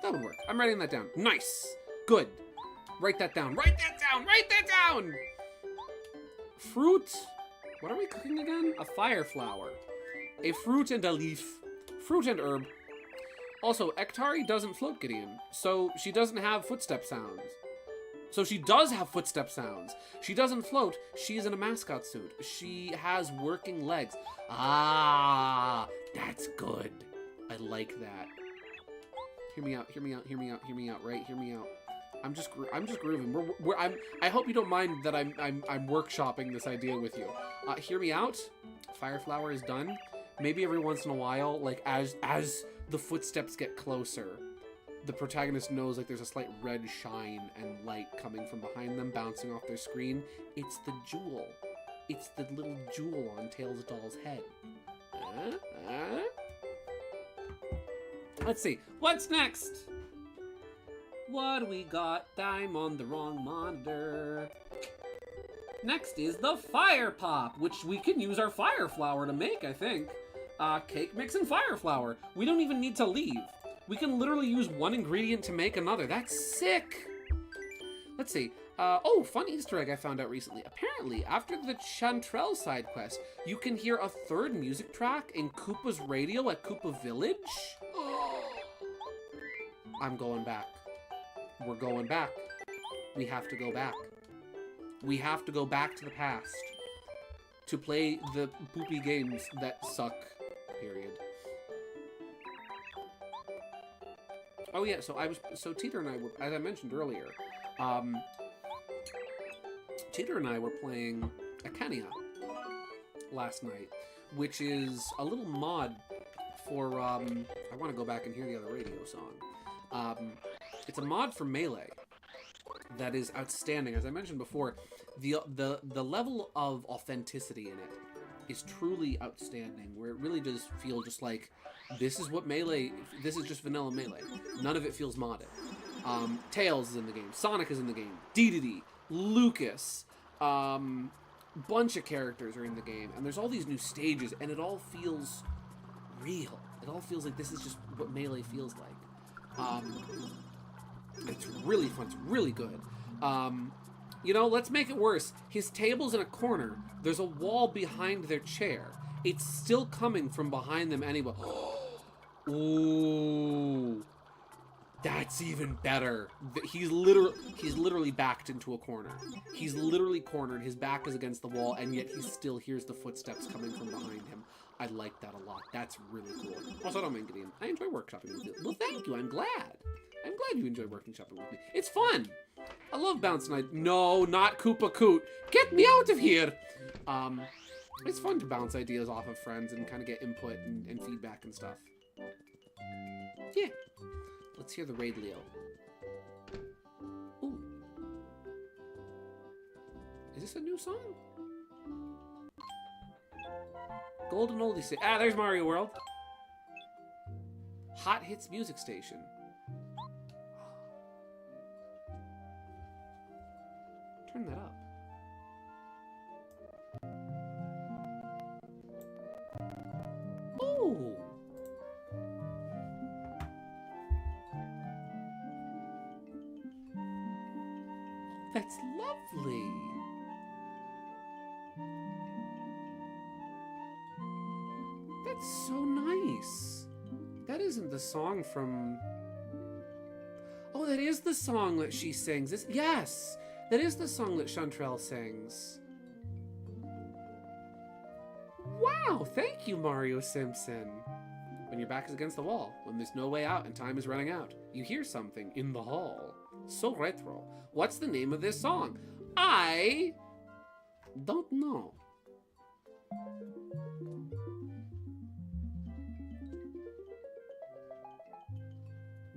That would work. I'm writing that down. Nice. Good. Write that down. Write that down. Write that down. Fruit. What are we cooking again? A fire flower. A fruit and a leaf. Fruit and herb. Also, Ektari doesn't float, Gideon, so she doesn't have footstep sounds. So she does have footstep sounds. She doesn't float. She's in a mascot suit. She has working legs. Ah, that's good. I like that. Hear me out. Hear me out. Hear me out. Hear me out. Right? Hear me out. I'm just grooving. I hope you don't mind that I'm workshopping this idea with you. Hear me out. Fire flower is done. Maybe every once in a while, like as the footsteps get closer, the protagonist knows like there's a slight red shine and light coming from behind them, bouncing off their screen. It's the jewel. It's the little jewel on Tails' doll's head. Let's see. What's next? What do we got? I'm on the wrong monitor. Next is the fire pop, which we can use our fire flower to make, I think. Cake mix and fire flower. We don't even need to leave. We can literally use one ingredient to make another. That's sick. Let's see. Oh, fun Easter egg I found out recently. Apparently, after the Chantrell side quest, you can hear a third music track in Koopa's radio at Koopa Village. I'm going back. We're going back. We have to go back. We have to go back to the past to play the poopy games that suck, period. Oh yeah, so Teeter and I were, as I mentioned earlier, Teeter and I were playing Akenia last night, which is a little mod for, I want to go back and hear the other radio song. It's a mod for Melee that is outstanding. As I mentioned before, the level of authenticity in it is truly outstanding, where it really does feel just like, this is what Melee, this is just vanilla Melee. None of it feels modded. Tails is in the game. Sonic is in the game. Dedede, Lucas, bunch of characters are in the game, and there's all these new stages, and it all feels real. It all feels like this is just what Melee feels like. It's really fun. It's really good. You know, let's make it worse. His table's in a corner. There's a wall behind their chair. It's still coming from behind them anyway. Ooh. That's even better. He's literally backed into a corner. He's literally cornered. His back is against the wall, and yet he still hears the footsteps coming from behind him. I like that a lot. That's really cool. Also, I don't mind Gideon. I enjoy workshopping with you. Well, thank you. I'm glad. I'm glad you enjoy workshopping with me. It's fun. I love bouncing. No, not Koopa Coot. Get me out of here. It's fun to bounce ideas off of friends and kind of get input and feedback and stuff. Yeah. Let's hear the raid, Leo. Ooh. Is this a new song? Golden Oldies. Ah, there's Mario World. Hot Hits Music Station. Turn that up. Ooh. That's lovely. That's so nice. That isn't the song from... Oh, that is the song that she sings. Yes, that is the song that Chantrell sings. Wow, thank you, Mario Simpson. When your back is against the wall, when there's no way out and time is running out, you hear something in the hall. So retro. What's the name of this song? I don't know.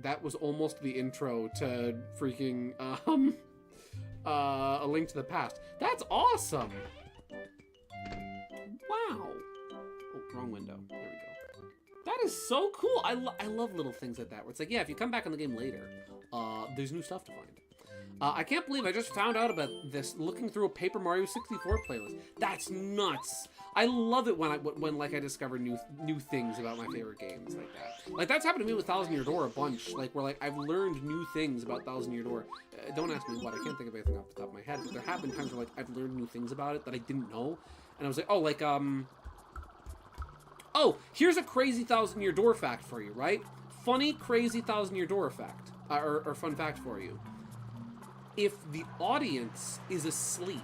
That was almost the intro to freaking A Link to the Past. That's awesome. Wow. Oh, wrong window. There we go. That is so cool. I love little things like that where it's like, yeah, if you come back on the game later, there's new stuff to find. I can't believe I just found out about this looking through a Paper Mario 64 playlist. That's nuts. I love it when like I discover new things about my favorite games like that. Like that's happened to me with Thousand Year Door a bunch. Like where like I've learned new things about Thousand Year Door. Don't ask me what. I can't think of anything off the top of my head. But there have been times where like I've learned new things about it that I didn't know, and I was like, oh, like oh, here's a crazy Thousand Year Door fact for you, right? Funny, crazy Thousand Year Door fact, or fun fact for you. If the audience is asleep,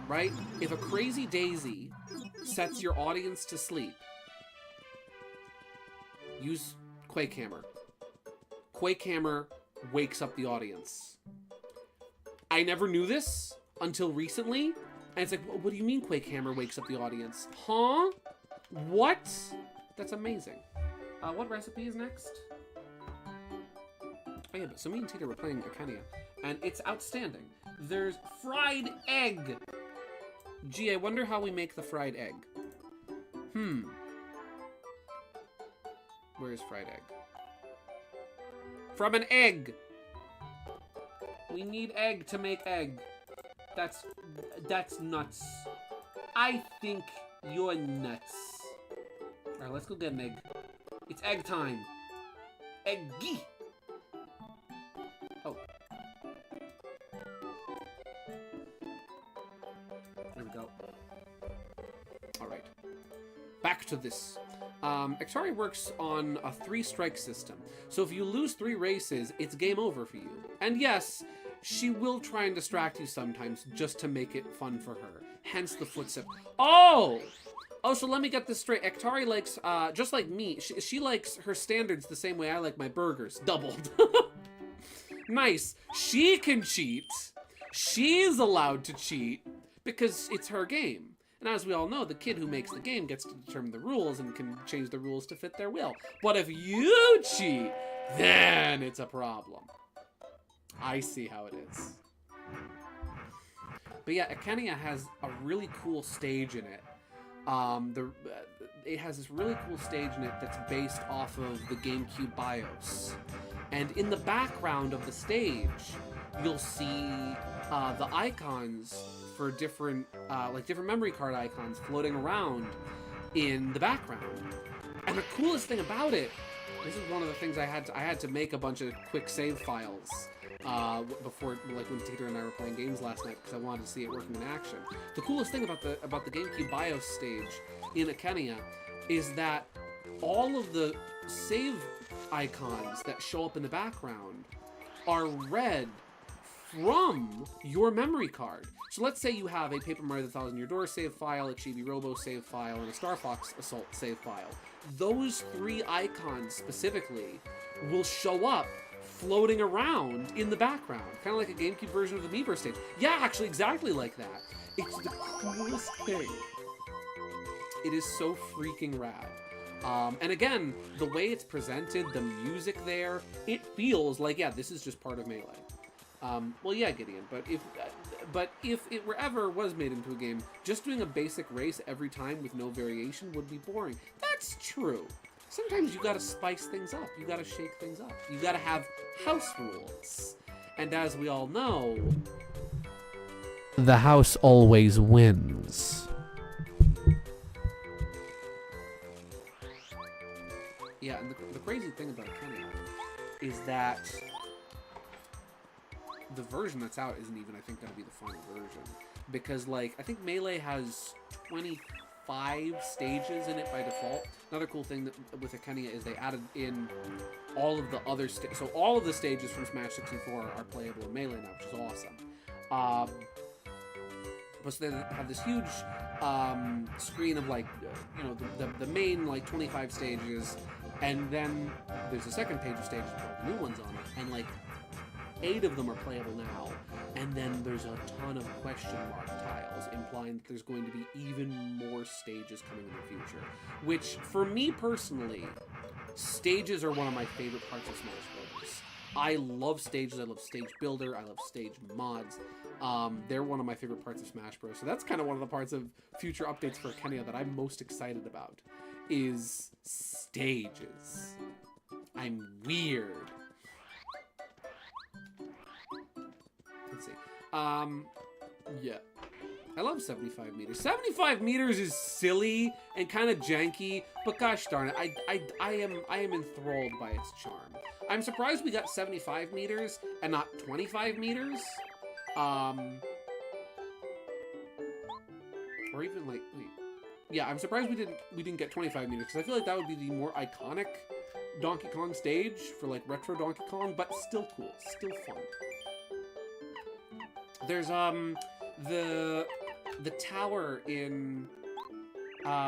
right? If a Crazy Daisy sets your audience to sleep, use Quake Hammer. Quake Hammer wakes up the audience. I never knew this until recently, and it's like, what do you mean Quake Hammer wakes up the audience? Huh? What? That's amazing. What recipe is next? Oh yeah, but so me and Tita were playing Arcania, and it's outstanding. There's fried egg. Gee, I wonder how we make the fried egg. Where is fried egg? From an egg. We need egg to make egg. That's nuts. I think you're nuts. All right, let's go get an egg. It's egg time. Eggy. Oh. There we go. All right. Back to this. Atari works on a 3-strike system. So if you lose 3 races, it's game over for you. And yes, she will try and distract you sometimes just to make it fun for her. Hence the footstep. Oh! Oh, so let me get this straight. Atari likes, just like me, she likes her standards the same way I like my burgers. Doubled. Nice. She can cheat. She's allowed to cheat because it's her game. And as we all know, the kid who makes the game gets to determine the rules and can change the rules to fit their will. But if you cheat, then it's a problem. I see how it is. But yeah, Arcania has a really cool stage in it. It has this really cool stage in it that's based off of the GameCube BIOS. And in the background of the stage, you'll see the icons for different, like different memory card icons floating around in the background. And the coolest thing about it, this is one of the things I had to make a bunch of quick save files before, like when Teeter and I were playing games last night, because I wanted to see it working in action. The coolest thing about the GameCube BIOS stage in Akenia is that all of the save icons that show up in the background are read from your memory card. So let's say you have a Paper Mario the Thousand Year Door save file, a Chibi Robo save file, and a Star Fox Assault save file. Those 3 icons specifically will show up floating around in the background, kind of like a GameCube version of the Miiverse stage. Yeah, actually exactly like that. It's the coolest thing. It is so freaking rad. And again, the way it's presented, the music there, it feels like, yeah, this is just part of Melee. Well, yeah, Gideon, but if it was made into a game, just doing a basic race every time with no variation would be boring. That's true. Sometimes you gotta spice things up. You gotta shake things up. You gotta have house rules. And as we all know, the house always wins. Yeah, and the crazy thing about Akenia is that the version that's out isn't even, I think, going to be the final version. Because, like, I think Melee has 25 stages in it by default. Another cool thing with Akenia is they added in all of the other stages. So all of the stages from Smash 64 are playable in Melee now, which is awesome. But so they have this huge screen of, like, you know, the main, like, 25 stages. And then there's a second page of stages with all the new ones on it. And, like, 8 of them are playable now, and then there's a ton of question mark tiles, implying that there's going to be even more stages coming in the future. Which, for me personally, stages are one of my favorite parts of Smash Bros. I love stages, I love stage builder, I love stage mods. They're one of my favorite parts of Smash Bros. So that's kind of one of the parts of future updates for Akenia that I'm most excited about, is stages. I'm weird. Let's see. Yeah. I love 75 meters. 75 meters is silly and kind of janky, but gosh darn it, I am enthralled by its charm. I'm surprised we got 75 meters and not 25 meters. Or even like, wait. Yeah, I'm surprised we didn't get 25 meters, because I feel like that would be the more iconic Donkey Kong stage for like retro Donkey Kong, but still cool, still fun. There's the tower in the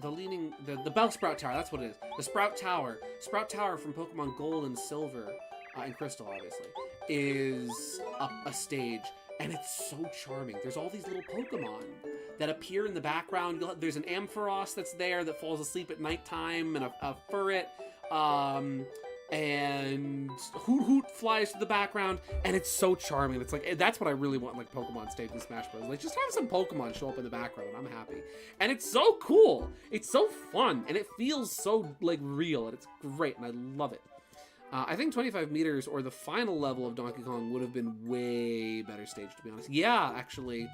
Bellsprout Tower, that's what it is. The Sprout Tower from Pokemon Gold and Silver, and Crystal obviously, is a stage, and it's so charming. There's all these little Pokemon that appear in the background. There's an Ampharos that's there that falls asleep at nighttime, and a Furret, and Hoot Hoot flies to the background, and it's so charming. It's like, that's what I really want, like, Pokemon stage in Smash Bros. Like, just have some Pokemon show up in the background, and I'm happy. And it's so cool. It's so fun, and it feels so, like, real, and it's great, and I love it. I think 25 meters, or the final level of Donkey Kong, would have been way better stage, to be honest. Yeah, actually,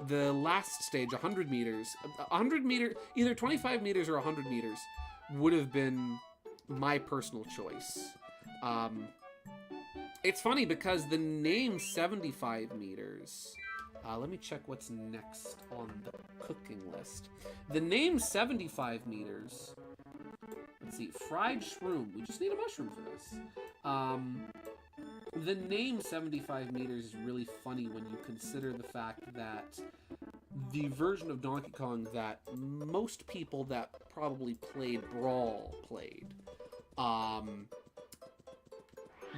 the last stage, 100 meters, 100 meter, either 25 meters or 100 meters, would have been my personal choice. It's funny because the name 75 meters, let me check what's next on the cooking list. The name 75 meters, let's see, fried shroom, we just need a mushroom for this. The name 75 meters is really funny when you consider the fact that the version of Donkey Kong that most people that probably played Brawl played,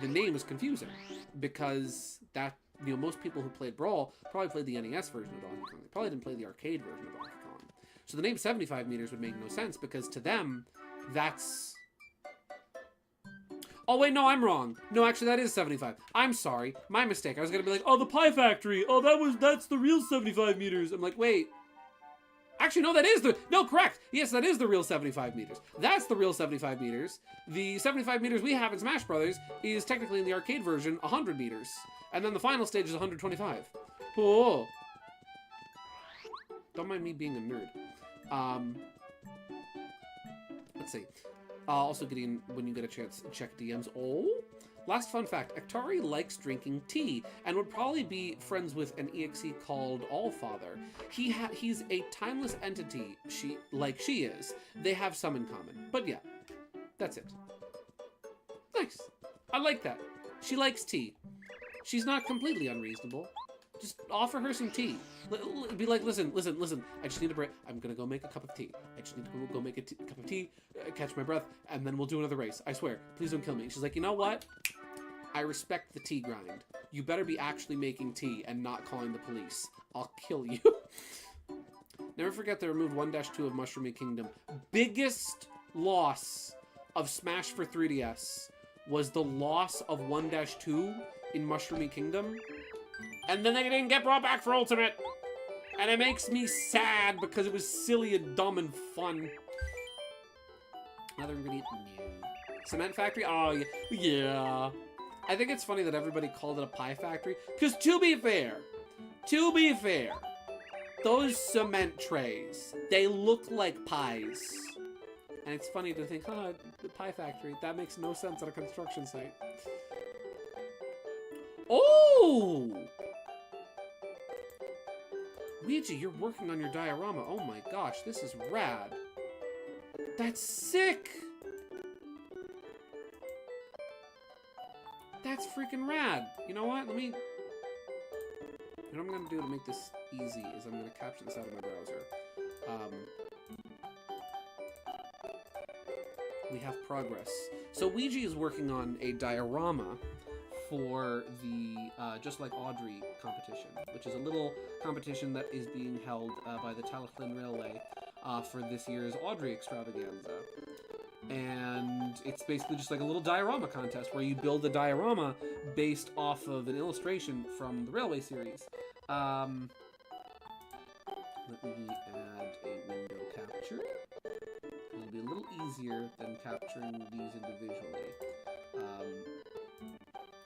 the name is confusing because that, you know, most people who played Brawl probably played the NES version of Donkey Kong. They probably didn't play the arcade version of Donkey Kong. So the name 75 meters would make no sense because to them, that's... Oh, wait, no, I'm wrong. No, actually, that is 75. I'm sorry. My mistake. I was going to be like, oh, the Pie Factory. Oh, that's the real 75 meters. I'm like, wait. Actually, no, that is the... No, correct. Yes, that is the real 75 meters. That's the real 75 meters. The 75 meters we have in Smash Brothers is technically in the arcade version 100 meters. And then the final stage is 125. Oh. Don't mind me being a nerd. Let's see. Also, Gideon, when you get a chance, check DMs. Oh! Last fun fact, Aktari likes drinking tea and would probably be friends with an EXE called Allfather. He's a timeless entity, she is. They have some in common. But yeah, that's it. Nice. I like that. She likes tea. She's not completely unreasonable. Just offer her some tea. Be like, listen, I just need a break. I'm gonna go make a cup of tea. I just need to go make a cup of tea, catch my breath, and then we'll do another race. I swear. Please don't kill me. She's like, you know what? I respect the tea grind. You better be actually making tea and not calling the police. I'll kill you. Never forget they removed 1-2 of Mushroomy Kingdom. Biggest loss of Smash for 3DS was the loss of 1-2 in Mushroomy Kingdom. And then they didn't get brought back for Ultimate. And it makes me sad because it was silly and dumb and fun. Another ingredient? No. Cement factory? Oh, yeah. I think it's funny that everybody called it a pie factory. Because to be fair, those cement trays, they look like pies. And it's funny to think, oh, the pie factory, that makes no sense at a construction site. Oh! Ouija, you're working on your diorama. Oh my gosh, this is rad. That's sick! That's freaking rad. You know what? What I'm gonna do to make this easy is I'm gonna capture this out of my browser. We have progress. So Ouija is working on a diorama for the Just Like Audrey competition, which is a little competition that is being held by the Talachlin Railway for this year's Audrey extravaganza. And it's basically just like a little diorama contest where you build a diorama based off of an illustration from the Railway series. Let me add a window capture. It'll be a little easier than capturing these individually.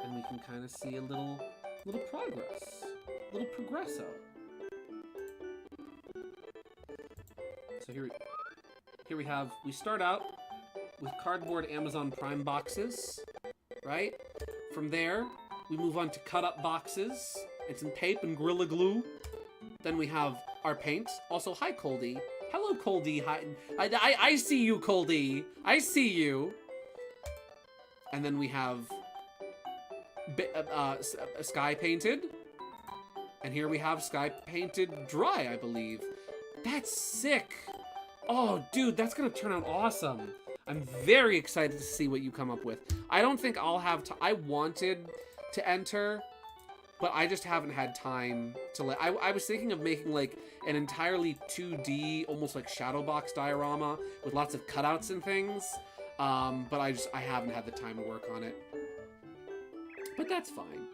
And we can kind of see a little progress, a little progresso. So here we start out with cardboard Amazon Prime boxes, right? From there, we move on to cut-up boxes and some tape and Gorilla Glue. Then we have our paint. Also, hi, Coldy. Hello, Coldy. Hi. I see you, Coldy. I see you. And then we have sky painted. And here we have sky painted dry, I believe. That's sick. Oh, dude, that's gonna turn out awesome. I'm very excited to see what you come up with. I don't think I'll have to. I wanted to enter, but I just haven't had time to let. I was thinking of making like an entirely 2D, almost like shadow box diorama with lots of cutouts and things. But I haven't had the time to work on it. But that's fine.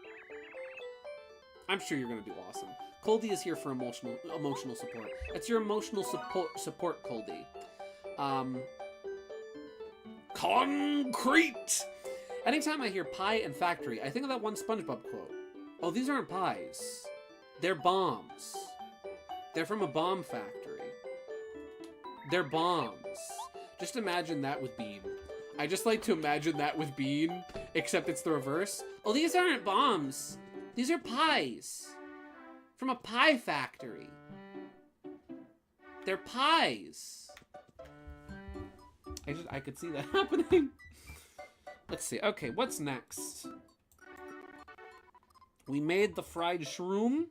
I'm sure you're gonna do awesome. Coldy is here for emotional support. That's your emotional support, Coldy. Concrete! Anytime I hear pie and factory, I think of that one SpongeBob quote. Oh, these aren't pies. They're bombs. They're from a bomb factory. They're bombs. Just imagine that with Bean. I just like to imagine that with Bean, except it's the reverse. Oh, these aren't bombs. These are pies. From a pie factory. They're pies. I could see that happening. Let's see. Okay, what's next? We made the fried shroom.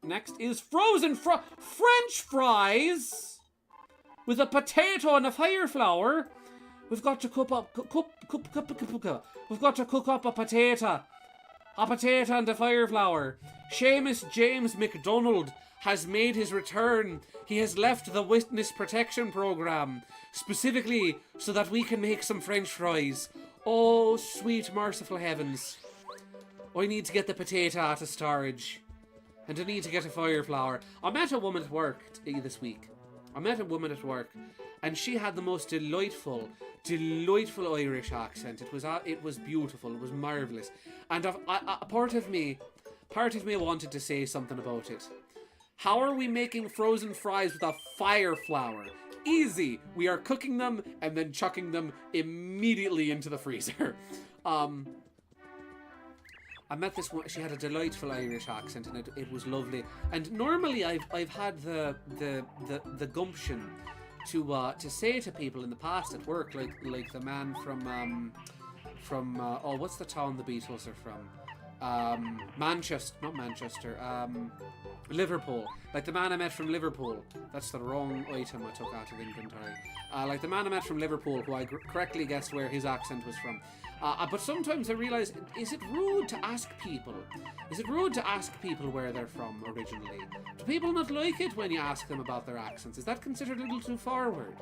Next is frozen French fries with a potato and a fire flour. We've got to cook up a potato and a fire flour. Seamus James McDonald has made his return. He has left the witness protection program specifically so that we can make some French fries. Oh, sweet merciful heavens. I need to get the potato out of storage. And I need to get a fire flour. I met a woman at work this week. I met a woman at work, and she had the most delightful Irish accent. It was beautiful. It was marvelous, and a part of me wanted to say something about it. How are we making frozen fries with a fire flour? Easy. We are cooking them and then chucking them immediately into the freezer. I met this one. She had a delightful Irish accent, and it was lovely. And normally, I've had the gumption to say to people in the past at work, like the man from what's the town the Beatles are from? Manchester, not Manchester. Liverpool. Like the man I met from Liverpool. That's the wrong item I took out of inventory. Like the man I met from Liverpool, who I correctly guessed where his accent was from. But sometimes I realize, is it rude to ask people? Is it rude to ask people where they're from originally? Do people not like it when you ask them about their accents? Is that considered a little too forward?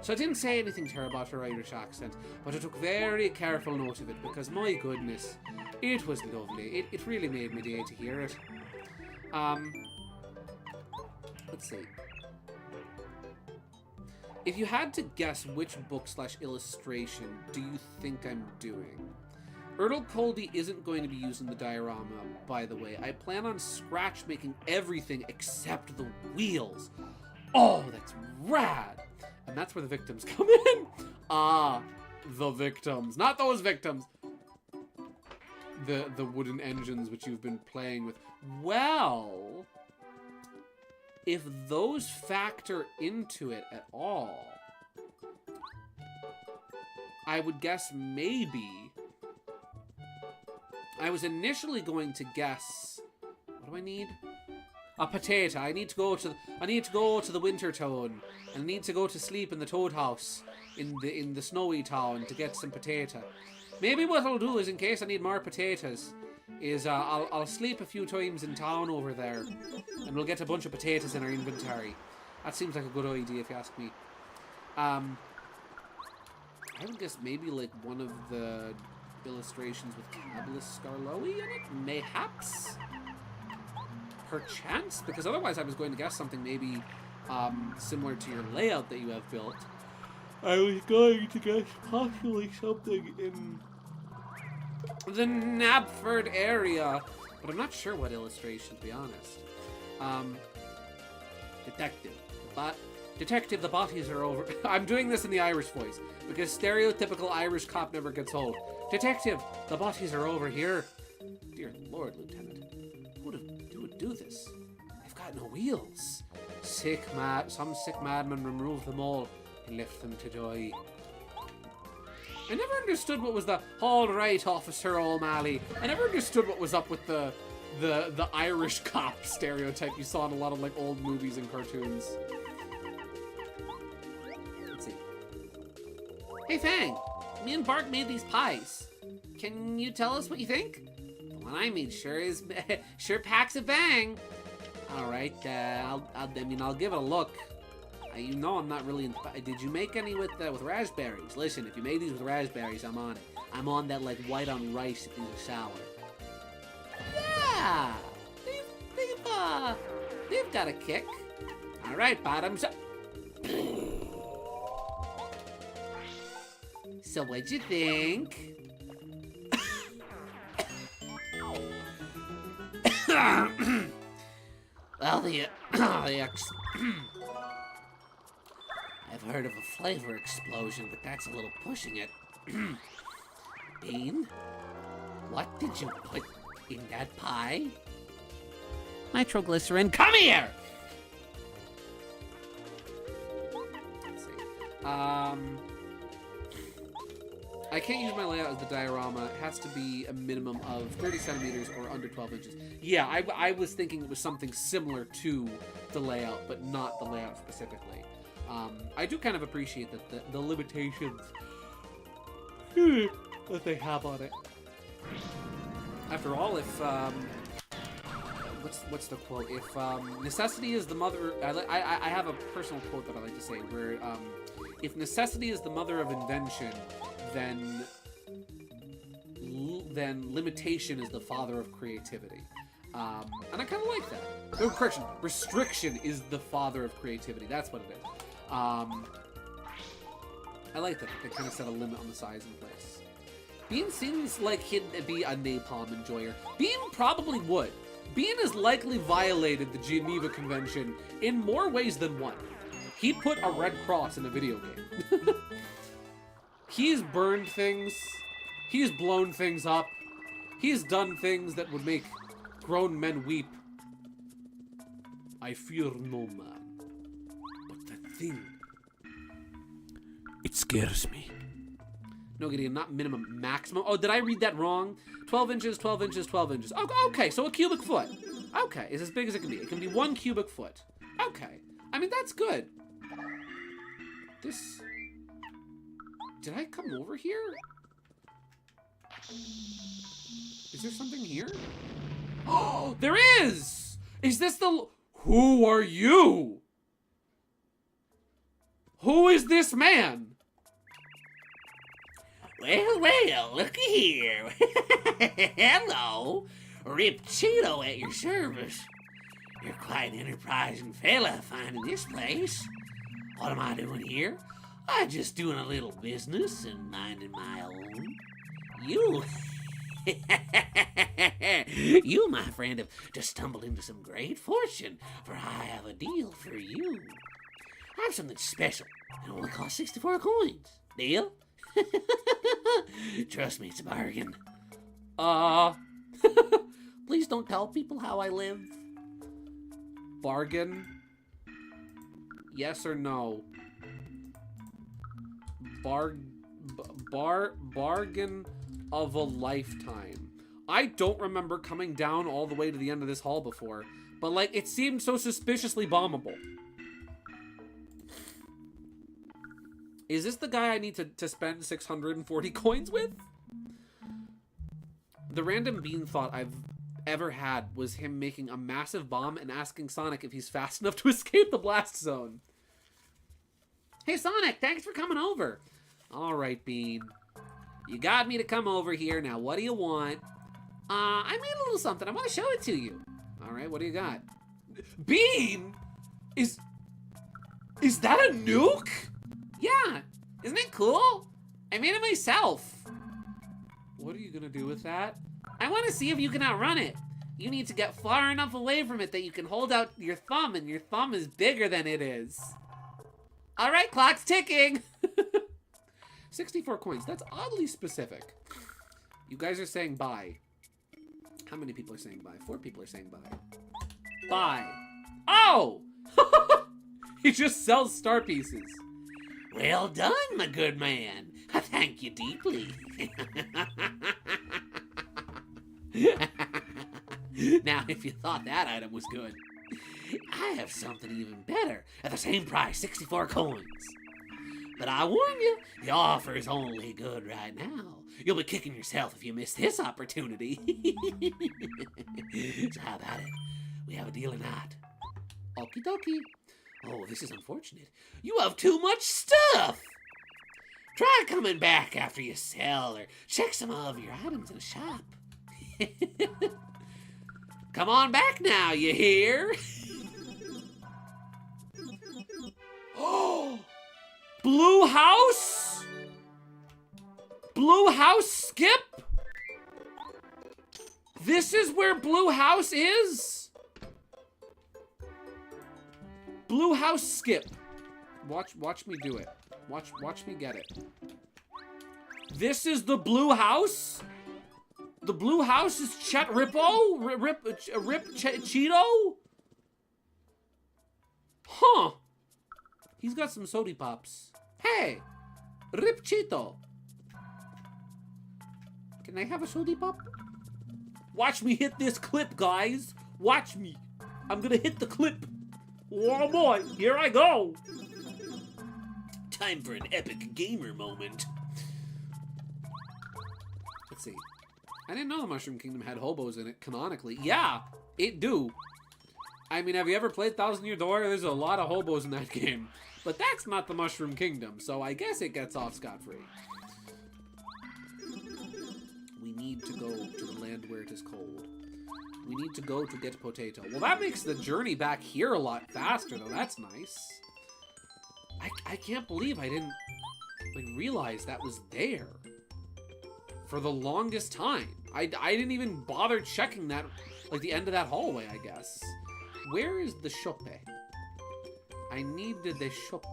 So I didn't say anything to her about her Irish accent, but I took very careful note of it because, my goodness, it was lovely. It really made my day to hear it. Let's see. If you had to guess which book/illustration do you think I'm doing? Ertl Coldy isn't going to be using the diorama, by the way. I plan on scratch making everything except the wheels. Oh, that's rad! And that's where the victims come in. The victims. Not those victims. The wooden engines which you've been playing with. Well, if those factor into it at all, I would guess maybe. I was initially going to guess. What do I need? A potato. I need to go to the winter town, and I need to go to sleep in the toad house in the snowy town to get some potato. Maybe what I'll do is, in case I need more potatoes, is I'll sleep a few times in town over there, and we'll get a bunch of potatoes in our inventory. That seems like a good idea if you ask me. I would guess maybe like one of the illustrations with Cabalist Scarlowy in it, mayhaps? Perchance? Because otherwise I was going to guess something maybe similar to your layout that you have built. I was going to guess possibly something in the Knapford area, but I'm not sure what illustration, to be honest. Detective, the bodies are over. I'm doing this in the Irish voice, because stereotypical Irish cop never gets old. Detective, the bodies are over here. Dear Lord, Lieutenant, who would do this? They've got no wheels. Some sick madman removed them all and left them to die. I never understood what was the "all right, Officer O'Malley." I never understood what was up with the Irish cop stereotype you saw in a lot of like old movies and cartoons. Let's see. Hey Fang, me and Bark made these pies. Can you tell us what you think? The one I made sure packs a bang. All right, I'll give it a look. You know I'm not really. Did you make any with raspberries? Listen, if you made these with raspberries, I'm on it. I'm on that like white on rice in the sour. Yeah, they've got a kick. All right, bottoms up. So what'd you think? Well, I've heard of a flavor explosion, but that's a little pushing it. Bean, what did you put in that pie? Nitroglycerin. Come here! Let's see. I can't use my layout as the diorama. It has to be a minimum of 30 centimeters or under 12 inches. Yeah, I was thinking it was something similar to the layout, but not the layout specifically. I do kind of appreciate that the limitations that they have on it. After all, if what's the quote? If necessity is the mother, I have a personal quote that I like to say where if necessity is the mother of invention, then limitation is the father of creativity. And I kind of like that. No, correction. Restriction is the father of creativity. That's what it is. I like that. They kind of set a limit on the size and place. Bean seems like he'd be a napalm enjoyer. Bean probably would. Bean has likely violated the Geneva Convention in more ways than one. He put a red cross in a video game. He's burned things. He's blown things up. He's done things that would make grown men weep. I fear no man, but that thing, it scares me. No, Gideon, not minimum, maximum. Oh, did I read that wrong? 12 inches, 12 inches, 12 inches. Okay, so a cubic foot. Okay, it's as big as it can be. It can be 1 cubic foot. Okay. I mean, that's good. This... Did I come over here? Is there something here? Oh, there is! Is this the... Who are you? Who is this man? Well, looky here. Hello. Rip Cheeto at your service. You're quite an enterprising fella finding this place. What am I doing here? I'm just doing a little business and minding my own. You... You, my friend, have just stumbled into some great fortune, for I have a deal for you. I have something special. It only costs 64 coins. Deal? Trust me, it's a bargain. Please don't tell people how I live. Bargain? Yes or no? Bargain of a lifetime. I don't remember coming down all the way to the end of this hall before, but like, it seemed so suspiciously bombable. Is this the guy I need to spend 640 coins with? The random bean thought I've ever had was him making a massive bomb and asking Sonic if he's fast enough to escape the blast zone. Hey Sonic, thanks for coming over. All right, Bean. You got me to come over here. Now, what do you want? I made a little something. I want to show it to you. All right, what do you got? Bean? Is that a nuke? Yeah. Isn't it cool? I made it myself. What are you going to do with that? I want to see if you can outrun it. You need to get far enough away from it that you can hold out your thumb, and your thumb is bigger than it is. All right, clock's ticking. 64 coins. That's oddly specific. You guys are saying bye. How many people are saying bye? 4 people are saying bye. Bye. Oh! He just sells star pieces. Well done, my good man. I thank you deeply. Now, if you thought that item was good, I have something even better at the same price, 64 coins. But I warn you, the offer is only good right now. You'll be kicking yourself if you miss this opportunity. So how about it? We have a deal or not? Okie dokie. Oh, this is unfortunate. You have too much stuff. Try coming back after you sell or check some of your items in a shop. Come on back now, you hear? Oh! Blue house? Blue house skip? This is where Blue house is? Blue house skip. Watch me do it. Watch me get it. This is the blue house? The blue house is Chet Rippo? Rip Cheeto? Huh. He's got some sody pops. Hey, Rip Cheeto. Can I have a sody pop? Watch me hit this clip, guys. Watch me. I'm gonna hit the clip. Oh boy, here I go. Time for an epic gamer moment. Let's see. I didn't know the Mushroom Kingdom had hobos in it, canonically. Yeah, it do. I mean, have you ever played Thousand Year Door? There's a lot of hobos in that game. But that's not the Mushroom Kingdom, so I guess it gets off scot-free. We need to go to the land where it is cold. We need to go to get potato. Well, that makes the journey back here a lot faster, though. That's nice. I can't believe I didn't like realize that was there for the longest time. I didn't even bother checking that, like the end of that hallway, I guess. Where is the shop? I need the shop.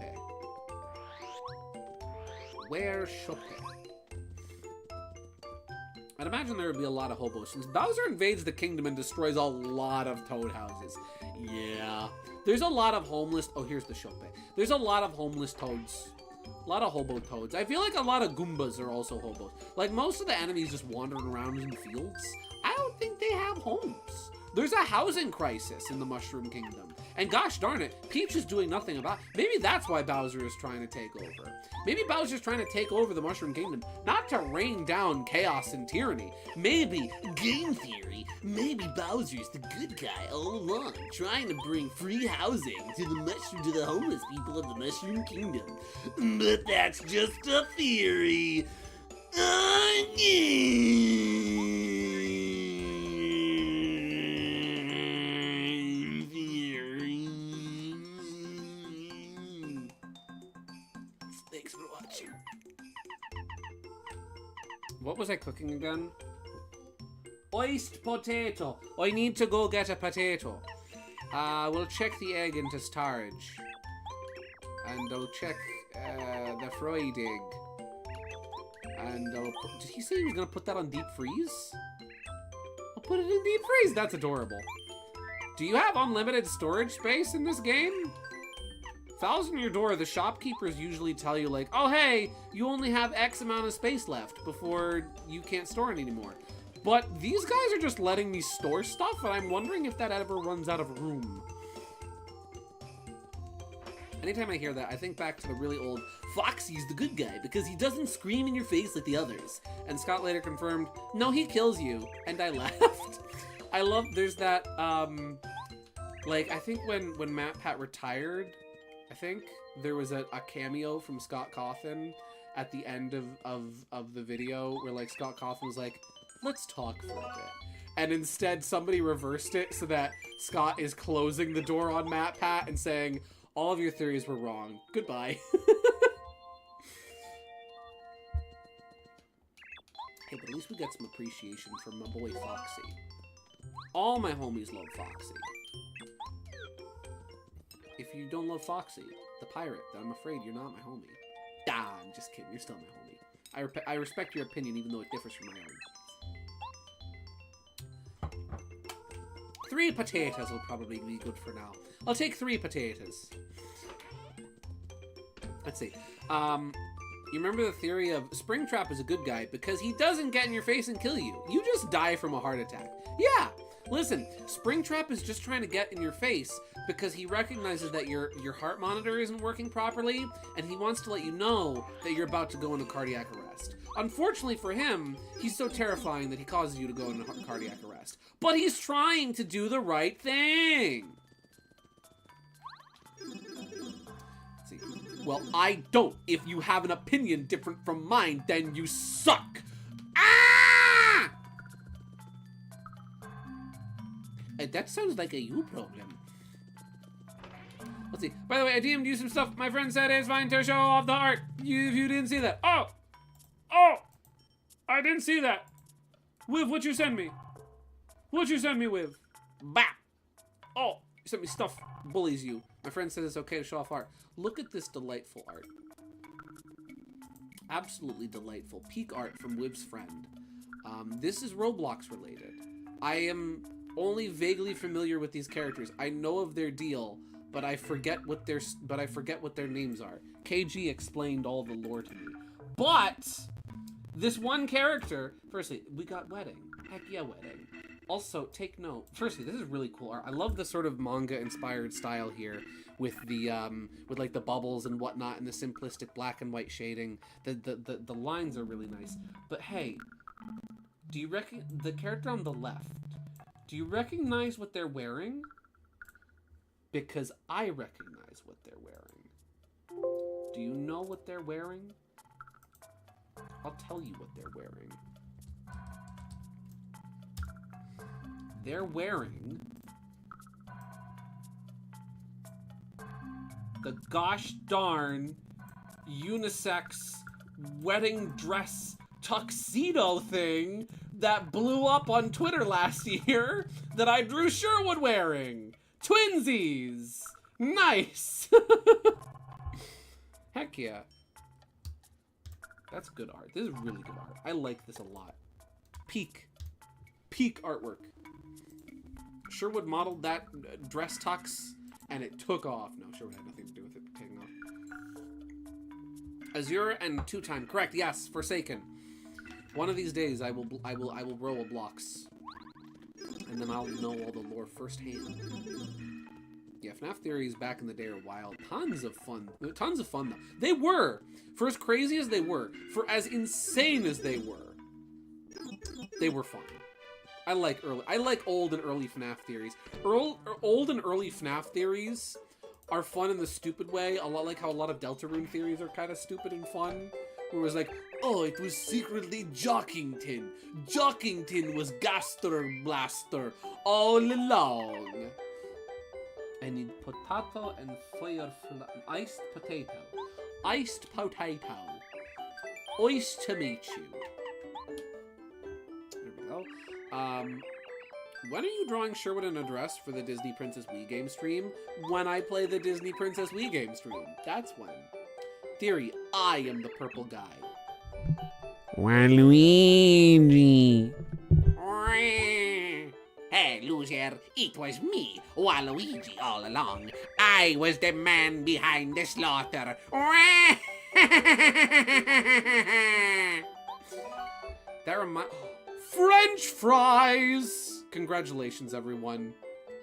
Where shop? I'd imagine there would be a lot of hobos since Bowser invades the kingdom and destroys a lot of toad houses. Yeah. There's a lot of homeless... Oh, here's the shop. There's a lot of homeless toads. A lot of hobo toads. I feel like a lot of Goombas are also hobos. Like, most of the enemies just wandering around in fields. I don't think they have homes. There's a housing crisis in the Mushroom Kingdom. And gosh darn it, Peach is doing nothing about it. Maybe that's why Bowser is trying to take over. Maybe Bowser's trying to take over the Mushroom Kingdom, not to rain down chaos and tyranny. Maybe, game theory, maybe Bowser's the good guy all along, trying to bring free housing to the homeless people of the Mushroom Kingdom. But that's just a theory. Thanks for watching. What was I cooking again? Iced potato. I need to go get a potato. We'll check the egg into storage. And I'll check the fried egg. And I'll put, did he say he was gonna put that on deep freeze? I'll put it in deep freeze. That's adorable. Do you have unlimited storage space in this game? Fouls in your door, the shopkeepers usually tell you like, oh hey, you only have X amount of space left before you can't store it anymore. But these guys are just letting me store stuff, and I'm wondering if that ever runs out of room. Anytime I hear that, I think back to the really old, Foxy's the good guy because he doesn't scream in your face like the others. And Scott later confirmed, no, he kills you. And I laughed. I love, there's that, like, I think when Matt Pat retired, I think there was a cameo from Scott Cawthon at the end of the video where, like, Scott Cawthon was like, let's talk for a bit. And instead, somebody reversed it so that Scott is closing the door on Matt Pat and saying, all of your theories were wrong. Goodbye. Hey, but at least we got some appreciation from my boy Foxy. All my homies love Foxy. If you don't love Foxy, the pirate, then I'm afraid you're not my homie. Ah, I'm just kidding. You're still my homie. I respect your opinion, even though it differs from my own. 3 potatoes will probably be good for now. I'll take 3 potatoes. Let's see. You remember the theory of Springtrap is a good guy because he doesn't get in your face and kill you. You just die from a heart attack. Yeah. Listen, Springtrap is just trying to get in your face because he recognizes that your heart monitor isn't working properly, and he wants to let you know that you're about to go into cardiac arrest. Unfortunately for him, he's so terrifying that he causes you to go into cardiac arrest. But he's trying to do the right thing. Let's see. Well, I don't. If you have an opinion different from mine, then you suck. Ah! That sounds like a you problem. Let's see. By the way, I DM'd you some stuff. My friend said it's fine to show off the art. You didn't see that. Oh! I didn't see that. With what you send me. What you send me with? Bah! Oh, you sent me stuff. Bullies you. My friend says it's okay to show off art. Look at this delightful art. Absolutely delightful. Peak art from Wib's friend. This is Roblox related. I am only vaguely familiar with these characters. I know of their deal, but I forget what their names are. KG explained all the lore to me. But this one character, firstly, we got wedding. Heck yeah, wedding. Also, take note. Firstly, this is really cool art. I love the sort of manga-inspired style here with the with like the bubbles and whatnot and the simplistic black and white shading. The lines are really nice. But hey, do you reckon the character on the left? Do you recognize what they're wearing? Because I recognize what they're wearing. Do you know what they're wearing? I'll tell you what they're wearing. they're wearing the gosh darn unisex wedding dress tuxedo thing that blew up on Twitter last year that I drew Sherwood wearing. Twinsies! Nice! Heck yeah. That's good art. This is really good art. I like this a lot. Peak artwork. Sherwood modeled that dress tux and it took off. No, Sherwood had nothing to do with it taking off. Azure and two-time. Correct, yes, Forsaken. One of these days I will roll a blocks. And then I'll know all the lore firsthand. Yeah, FNAF theories back in the day are wild. Tons of fun. Tons of fun, though. They were. For as crazy as they were. For as insane as they were fun. I like old and early FNAF theories. Old and early FNAF theories are fun in the stupid way. A lot like how a lot of Deltarune theories are kind of stupid and fun. Where it was like, oh, it was secretly Jockington. Jockington was Gaster Blaster all along. I need potato and iced potato. Iced potato. Oyster to meet you. There we go. When are you drawing Sherwood in a dress for the Disney Princess Wii game stream? When I play the Disney Princess Wii game stream. That's when. Theory, I am the purple guy. Waluigi. Hey, loser, it was me, Waluigi, all along. I was the man behind the slaughter. That reminds... French fries! Congratulations, everyone.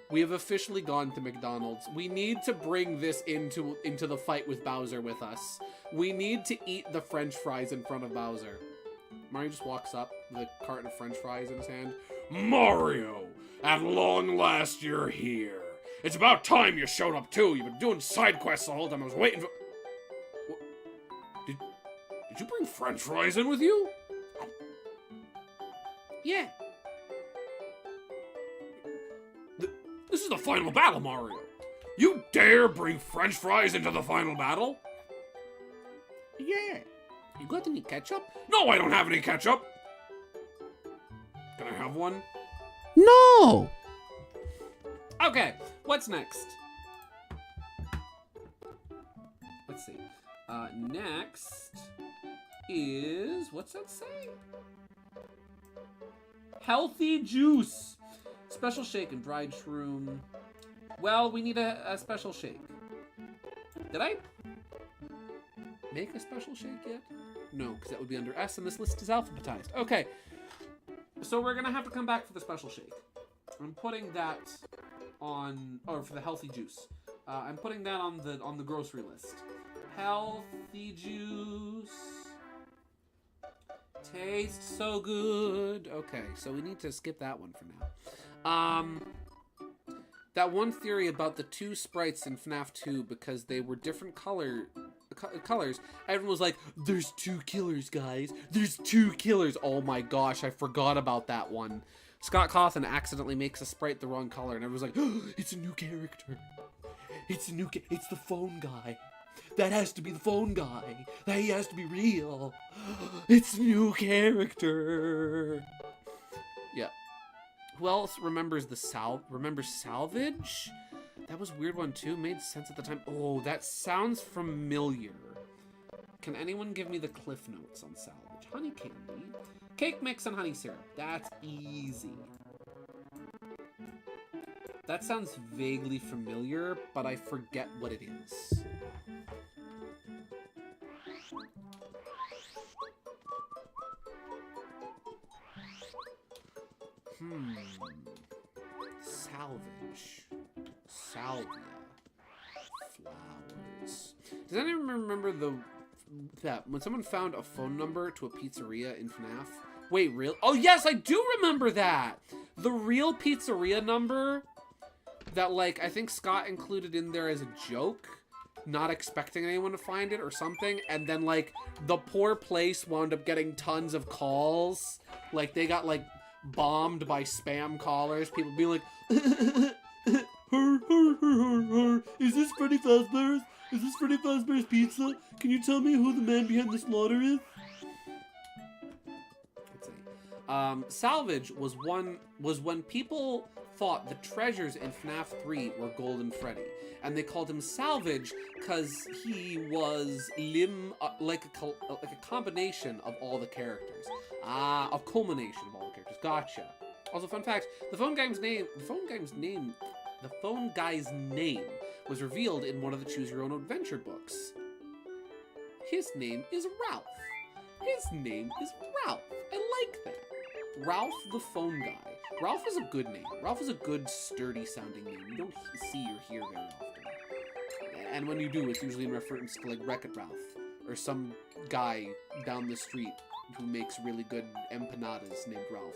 We have officially gone to McDonald's. We need to bring this into the fight with Bowser with us. We need to eat the French fries in front of Bowser. Mario just walks up with a carton of French fries in his hand. Mario, at long last you're here. It's about time you showed up too. You've been doing side quests the whole time. I was waiting for... Did you bring French fries in with you? Yeah. This is the final battle, Mario. You dare bring French fries into the final battle? Yeah. You got any ketchup? No, I don't have any ketchup. Can I have one? No! Okay, what's next? Let's see. Next is... What's that say? Healthy juice. Special shake and dried shroom. Well, we need a special shake. Did I make a special shake yet? No, because that would be under S and this list is alphabetized. Okay. So we're going to have to come back for the special shake. I'm putting that on... Or for the healthy juice. I'm putting that on the grocery list. Healthy juice. Tastes so good. Okay, so we need to skip that one for now. That one theory about the two sprites in FNAF 2 because they were different colors. Everyone was like, there's two killers, guys. There's two killers. Oh my gosh, I forgot about that one. Scott Cawthon accidentally makes a sprite the wrong color and everyone's like, oh, it's a new character. It's the phone guy. That has to be the phone guy. That he has to be real. It's a new character. Yeah. Who else remembers remembers Salvage? That was a weird one too. Made sense at the time. Oh, that sounds familiar. Can anyone give me the cliff notes on Salvage? Honey candy. Cake mix and honey syrup. That's easy. That sounds vaguely familiar, but I forget what it is. Salvage. Salvia. Flowers. Does anyone remember that when someone found a phone number to a pizzeria in FNAF? Wait, real? Oh yes, I do remember that! The real pizzeria number that, like, I think Scott included in there as a joke, not expecting anyone to find it or something, and then, like, the poor place wound up getting tons of calls. Like, they got, like, bombed by spam callers. People being like, is this Freddy Fazbear's? Is this Freddy Fazbear's Pizza? Can you tell me who the man behind the slaughter is? Let's see. Salvage was when people thought the treasures in FNAF 3 were Golden Freddy, and they called him Salvage because he was like a combination of all the characters. A culmination of all the characters. Gotcha. Also, fun fact: the phone guy's name was revealed in one of the Choose Your Own Adventure books. His name is Ralph. His name is Ralph. I like that. Ralph the phone guy. Ralph is a good name. Ralph is a good, sturdy sounding name. You don't see or hear very often. And when you do, it's usually in reference to like Wreck-It Ralph or some guy down the street who makes really good empanadas named Ralph.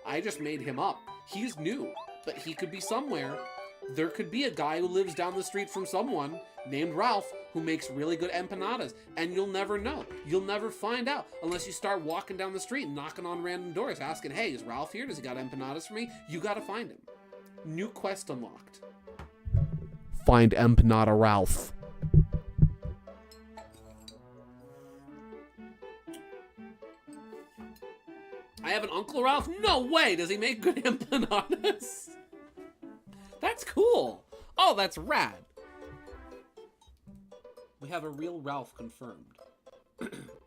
I just made him up. He's new, but he could be somewhere. There could be a guy who lives down the street from someone named Ralph who makes really good empanadas, and you'll never know. You'll never find out unless you start walking down the street and knocking on random doors asking, hey, is Ralph here? Does he got empanadas for me? You gotta find him. New quest unlocked. Find Empanada Ralph. I have an Uncle Ralph? No way! Does he make good empanadas? That's cool. Oh, that's rad. We have a real Ralph confirmed.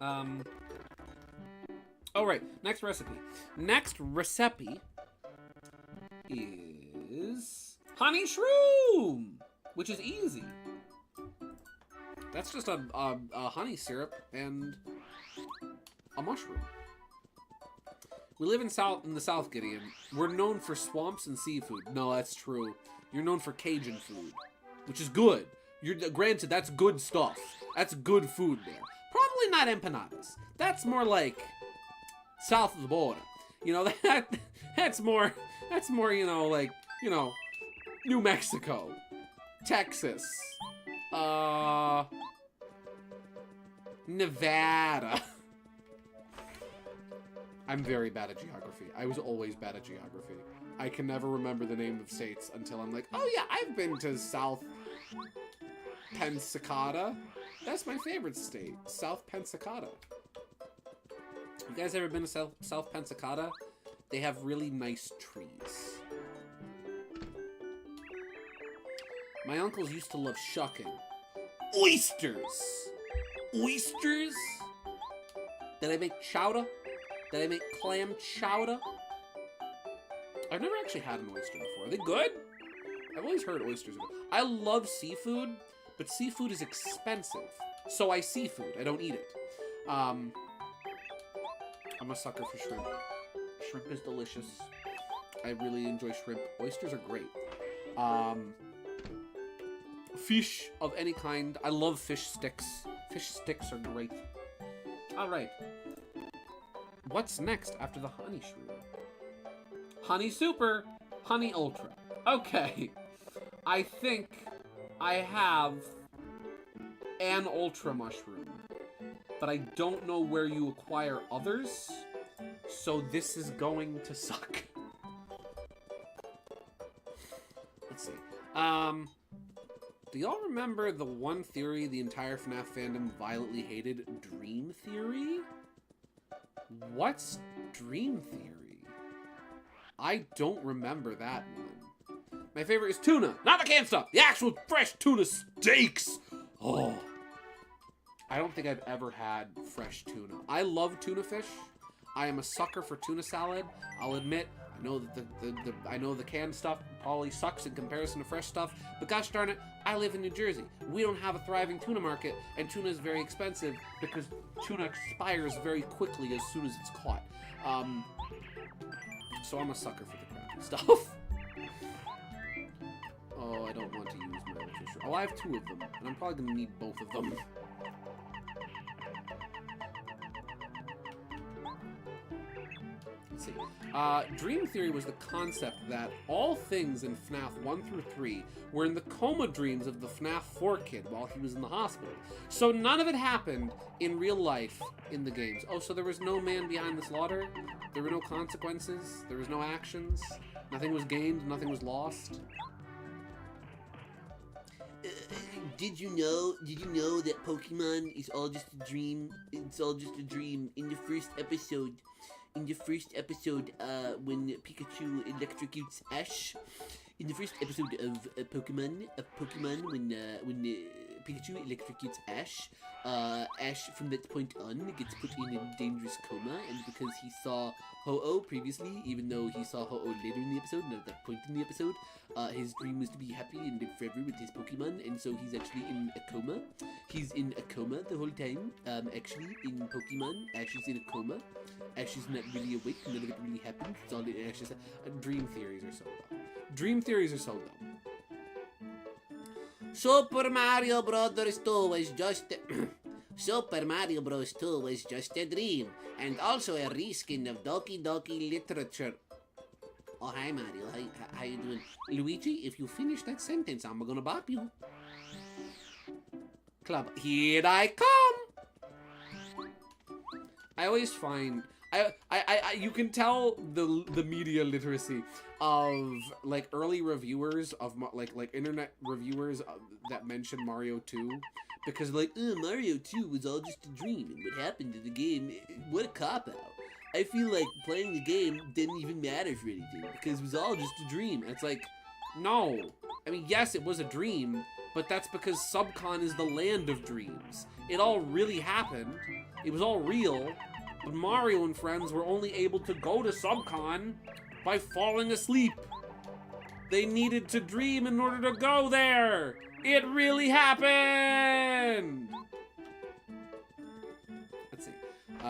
Oh, right. Next recipe. Next recipe is honey shroom, which is easy. That's just a honey syrup and a mushroom. We live in the South, Gideon. We're known for swamps and seafood. No, that's true. You're known for Cajun food, which is good. Granted, that's good stuff. That's good food there. Probably not empanadas. That's more like south of the border. You know, that's more, you know, like, you know, New Mexico, Texas, Nevada. I'm very bad at geography. I was always bad at geography. I can never remember the name of states until I'm like, oh yeah, I've been to South Pensacada. That's my favorite state, South Pensacada. You guys ever been to South Pensacada? They have really nice trees. My uncles used to love shucking. Oysters! Oysters? Did I make chowder? Did I make clam chowder? I've never actually had an oyster before. Are they good? I've always heard oysters are good. I love seafood, but seafood is expensive. So I seafood. I don't eat it. I'm a sucker for shrimp. Shrimp is delicious. I really enjoy shrimp. Oysters are great. Fish of any kind. I love fish sticks. Fish sticks are great. All right. What's next after the honey shroom? Honey super, honey ultra. Okay. I think I have an ultra mushroom, but I don't know where you acquire others, so this is going to suck. Let's see. Do y'all remember the one theory the entire FNAF fandom violently hated? Dream theory? What's dream theory? I don't remember that one. My favorite is tuna, not the canned stuff. The actual fresh tuna steaks. Oh. I don't think I've ever had fresh tuna. I love tuna fish. I am a sucker for tuna salad. I'll admit, I know that I know the canned stuff probably sucks in comparison to fresh stuff, but gosh darn it, I live in New Jersey. We don't have a thriving tuna market, and tuna is very expensive because tuna expires very quickly as soon as it's caught. So I'm a sucker for the crappy stuff. Oh, I don't want to use my artificial. Oh, I have two of them, and I'm probably gonna need both of them. see. Dream theory was the concept that all things in FNAF 1 through 3 were in the coma dreams of the FNAF 4 kid while he was in the hospital. So none of it happened in real life in the games. Oh, so there was no man behind the slaughter? There were no consequences? There was no actions? Nothing was gained? Nothing was lost? Did you know that Pokemon is all just a dream? It's all just a dream. In the first episode, when Pikachu electrocutes Ash, in the first episode of Pokemon, when Pikachu electrocutes Ash, Ash from that point on gets put in a dangerous coma, and because he saw Ho-Oh previously, even though he saw Ho-Oh later in the episode, and at that point in the episode, his dream was to be happy and live forever with his Pokemon, and so he's actually in a coma. He's in a coma the whole time. Actually, in Pokemon, Ash is in a coma. Ash is not really awake, none of it really happens. It's all in Ash's dream theories are so dumb. Dream theories are so dumb. Super Mario Brothers 2 was just Super Mario Bros. 2 was just a dream, and also a reskin of Doki Doki Literature. Oh, hi Mario, how you doing? Luigi, if you finish that sentence, I'm gonna bop you. Club, here I come! I always find... you can tell the media literacy of like early reviewers of like internet reviewers that mention Mario 2, because like Mario 2 was all just a dream, and what happened to the game, what a cop out. I feel like playing the game didn't even matter for anything because it was all just a dream. And it's like, no. I mean, yes, it was a dream, but that's because Subcon is the land of dreams. It all really happened. It was all real. But Mario and friends were only able to go to Subcon by falling asleep. They needed to dream in order to go there. It really happened. Let's see.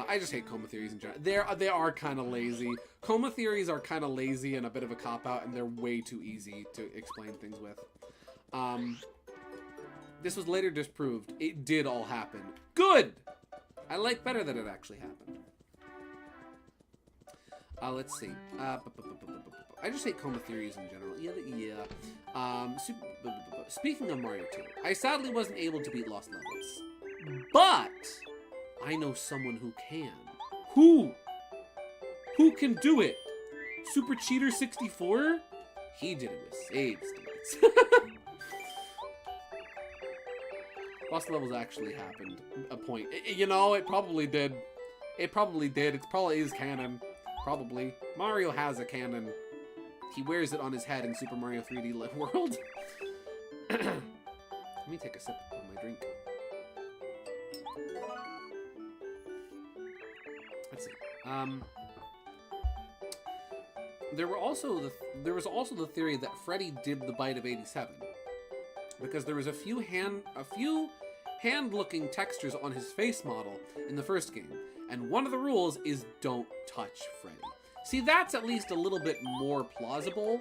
I just hate coma theories in general. They are kind of lazy. Coma theories are kind of lazy and a bit of a cop-out, and they're way too easy to explain things with. This was later disproved. It did all happen. Good! I like better that it actually happened. Let's see. I just hate coma theories in general. Yeah. Speaking of Mario 2, I sadly wasn't able to beat Lost Levels. But I know someone who can. Who? Who can do it? Super Cheater 64? He did it with save states. Lost Levels actually happened. A point. You know, it probably did. It probably did. It probably is canon. Probably. Mario has a cannon. He wears it on his head in Super Mario 3D World. Let me take a sip of my drink. Let's see. There was also the theory that Freddy did the bite of 87, because there was a few hand-looking textures on his face model in the first game, and one of the rules is don't touch Freddy. See, that's at least a little bit more plausible,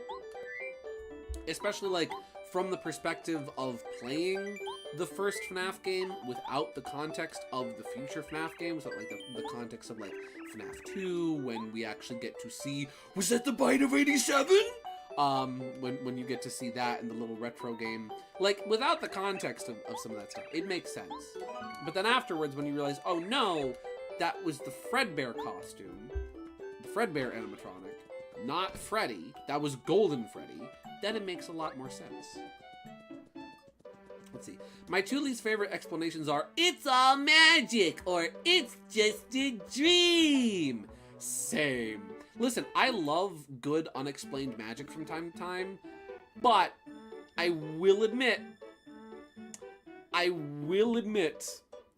especially like from the perspective of playing the first FNAF game without the context of the future FNAF games, so like the context of like FNAF 2, when we actually get to see, was that the bite of 87? When you get to see that in the little retro game, like without the context of some of that stuff, it makes sense. But then afterwards, when you realize, oh no, that was the Fredbear costume, the Fredbear animatronic, not Freddy, that was Golden Freddy, then it makes a lot more sense. Let's see. My two least favorite explanations are, it's all magic, or it's just a dream. Same. Listen, I love good unexplained magic from time to time, but I will admit,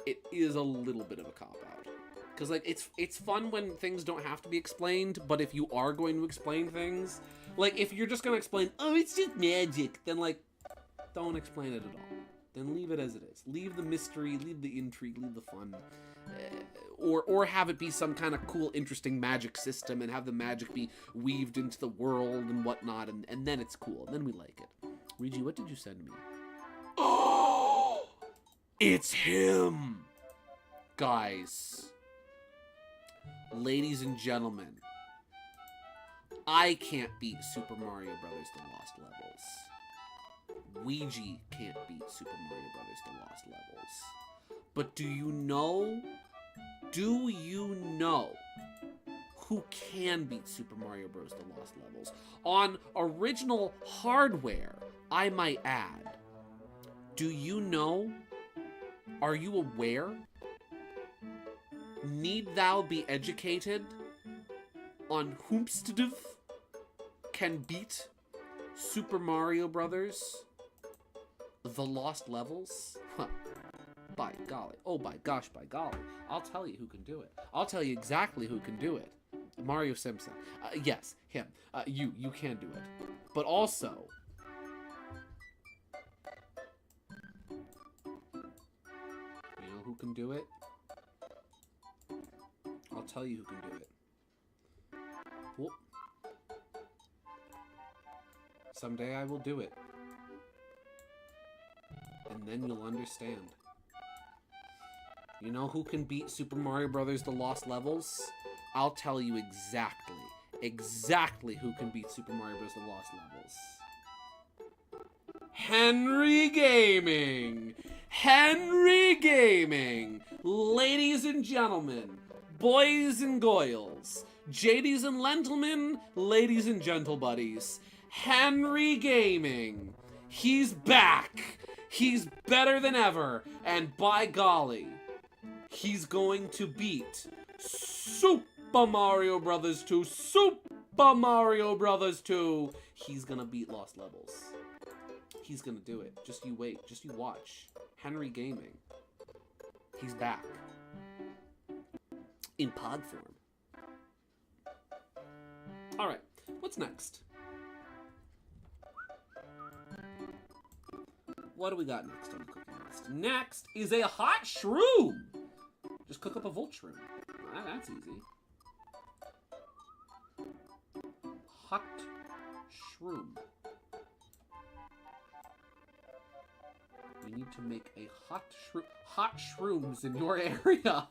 it is a little bit of a cop-out. Because, like, it's fun when things don't have to be explained, but if you are going to explain things, like, if you're just going to explain, oh, it's just magic, then, like, don't explain it at all. Then leave it as it is. Leave the mystery, leave the intrigue, leave the fun. Or have it be some kind of cool, interesting magic system, and have the magic be weaved into the world and whatnot, and then it's cool. And then we like it. Luigi, what did you send me? Oh! It's him! Guys. Ladies and gentlemen. I can't beat Super Mario Brothers The Lost Levels. Ouija can't beat Super Mario Brothers The Lost Levels. But do you know who can beat Super Mario Bros. The Lost Levels? On original hardware, I might add. Do you know? Are you aware? Need thou be educated on whomstediv can beat Super Mario Brothers The Lost Levels? Huh. By golly. Oh, by gosh, by golly. I'll tell you who can do it. I'll tell you exactly who can do it. Mario Simpson. Yes, him. You can do it. But also... You know who can do it? I'll tell you who can do it. Whoop. Someday I will do it. And then you'll understand. You know who can beat Super Mario Brothers The Lost Levels? I'll tell you exactly who can beat Super Mario Bros. The Lost Levels. Henry Gaming! Henry Gaming! Ladies and gentlemen, boys and goyles, JDs and gentlemen, ladies and gentle buddies, Henry Gaming! He's back! He's better than ever, and by golly, he's going to beat Super Mario Brothers 2. Super Mario Brothers 2. He's gonna beat Lost Levels. He's gonna do it. Just you wait. Just you watch. Henry Gaming. He's back. In pod form. Alright, what's next? What do we got next on the cooking list? Next is a hot shroom! Just cook up a volt shroom. Ah, that's easy. Hot shroom. We need to make a hot shrooms in your area.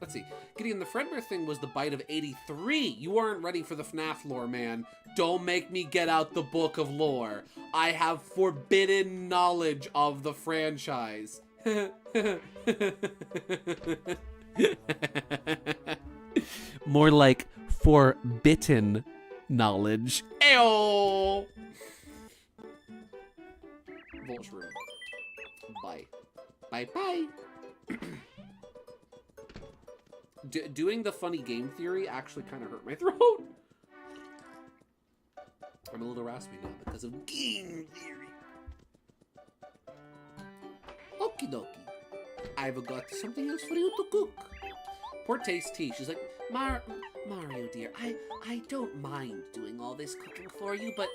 Let's see. Gideon, the Fredbear thing was the bite of 83. You aren't ready for the FNAF lore, man. Don't make me get out the book of lore. I have forbidden knowledge of the franchise. More like forbidden knowledge. Ayo! Volshroom. Bye. Bye-bye. Doing the funny game theory actually kind of hurt my throat. I'm a little raspy now because of game theory. Okie dokie. I've got something else for you to cook. Poor Tasty. She's like, Mario dear, I don't mind doing all this cooking for you, but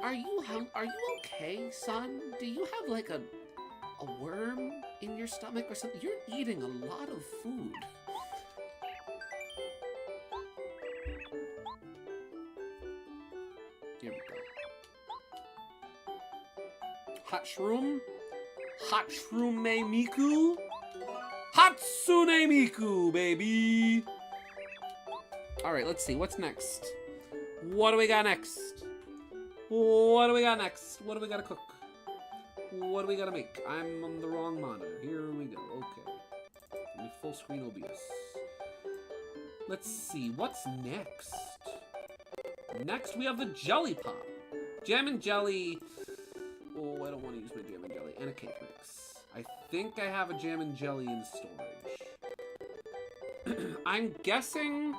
are you okay, son? Do you have like a worm in your stomach or something? You're eating a lot of food. Here we go. Hot shroom. Hot shroom miku. Hatsune Miku, baby. All right, let's see. What's next? What do we got next? What do we got next? What do we got to cook? What do we gotta make? I'm on the wrong monitor. Here we go. Okay. Let me full screen OBS. Let's see. What's next? Next, we have the Jelly Pop. Jam and jelly. Oh, I don't want to use my jam and jelly. And a cake mix. I think I have a jam and jelly in storage. I'm guessing,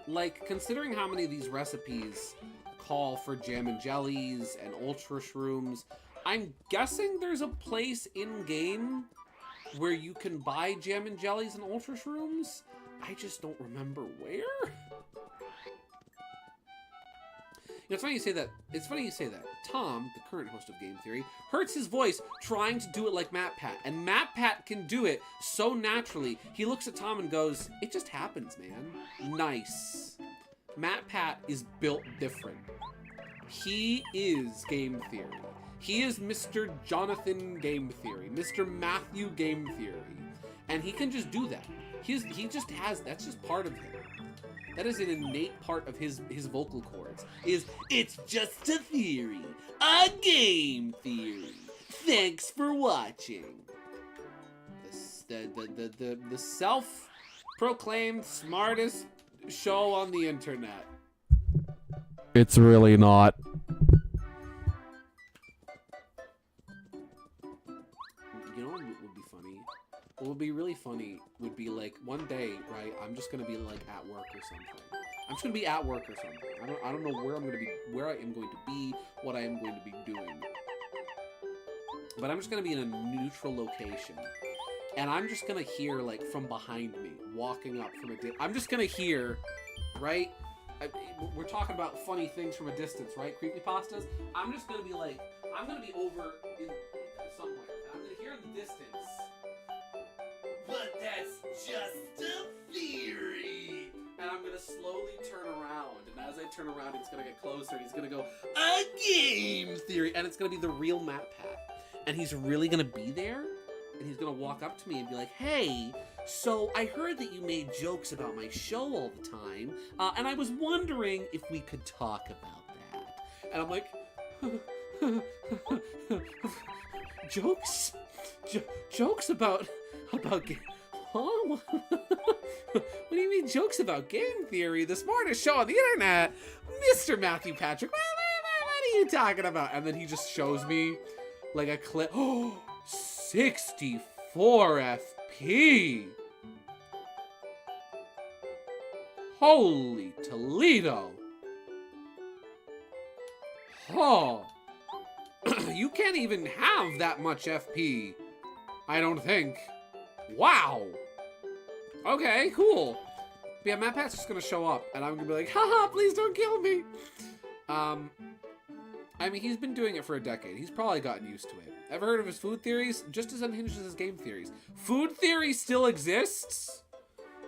like, considering how many of these recipes call for jam and jellies and ultra shrooms, I'm guessing there's a place in-game where you can buy jam and jellies and ultra shrooms. I just don't remember where. You know, it's funny you say that. Tom, the current host of Game Theory, hurts his voice trying to do it like MatPat, and MatPat can do it so naturally. He looks at Tom and goes, "It just happens, man." Nice. MatPat is built different. He is Game Theory. He is Mr. Jonathan Game Theory, Mr. Matthew Game Theory, and he can just do that. He just has, that's just part of him. That is an innate part of his vocal cords. It's just a theory, a game theory. Thanks for watching. The self-proclaimed smartest show on the internet. It's really not. You know what would be funny? What would be really funny would be like one day, right? I'm just gonna be like at work or something. I'm just gonna be at work or something. I don't know where I'm gonna be, where I am going to be, what I am going to be doing. But I'm just gonna be in a neutral location, and I'm just gonna hear like from behind me, walking up from a distance. I'm just gonna hear, right? We're talking about funny things from a distance, right? Creepypastas. I'm just gonna be like, I'm gonna be over in somewhere, and I'm gonna hear in the distance. But that's just a theory. And I'm gonna slowly turn around, and as I turn around, it's gonna get closer, and he's gonna go, a game theory, and it's gonna be the real MatPat. And he's really gonna be there, and he's gonna walk up to me and be like, hey, so I heard that you made jokes about my show all the time, and I was wondering if we could talk about that. And I'm like, jokes? Jokes about game? Huh? What do you mean jokes about game theory? The smartest show on the internet? Mr. Matthew Patrick, what are you talking about? And then he just shows me like a clip. Oh, 64 FP. Holy Toledo. Oh. You can't even have that much FP. I don't think. Wow. Okay, cool. But yeah, MatPat's just gonna show up, and I'm gonna be like, haha, please don't kill me. I mean, he's been doing it for a decade. He's probably gotten used to it. Ever heard of his food theories? Just as unhinged as his game theories. Food theory still exists?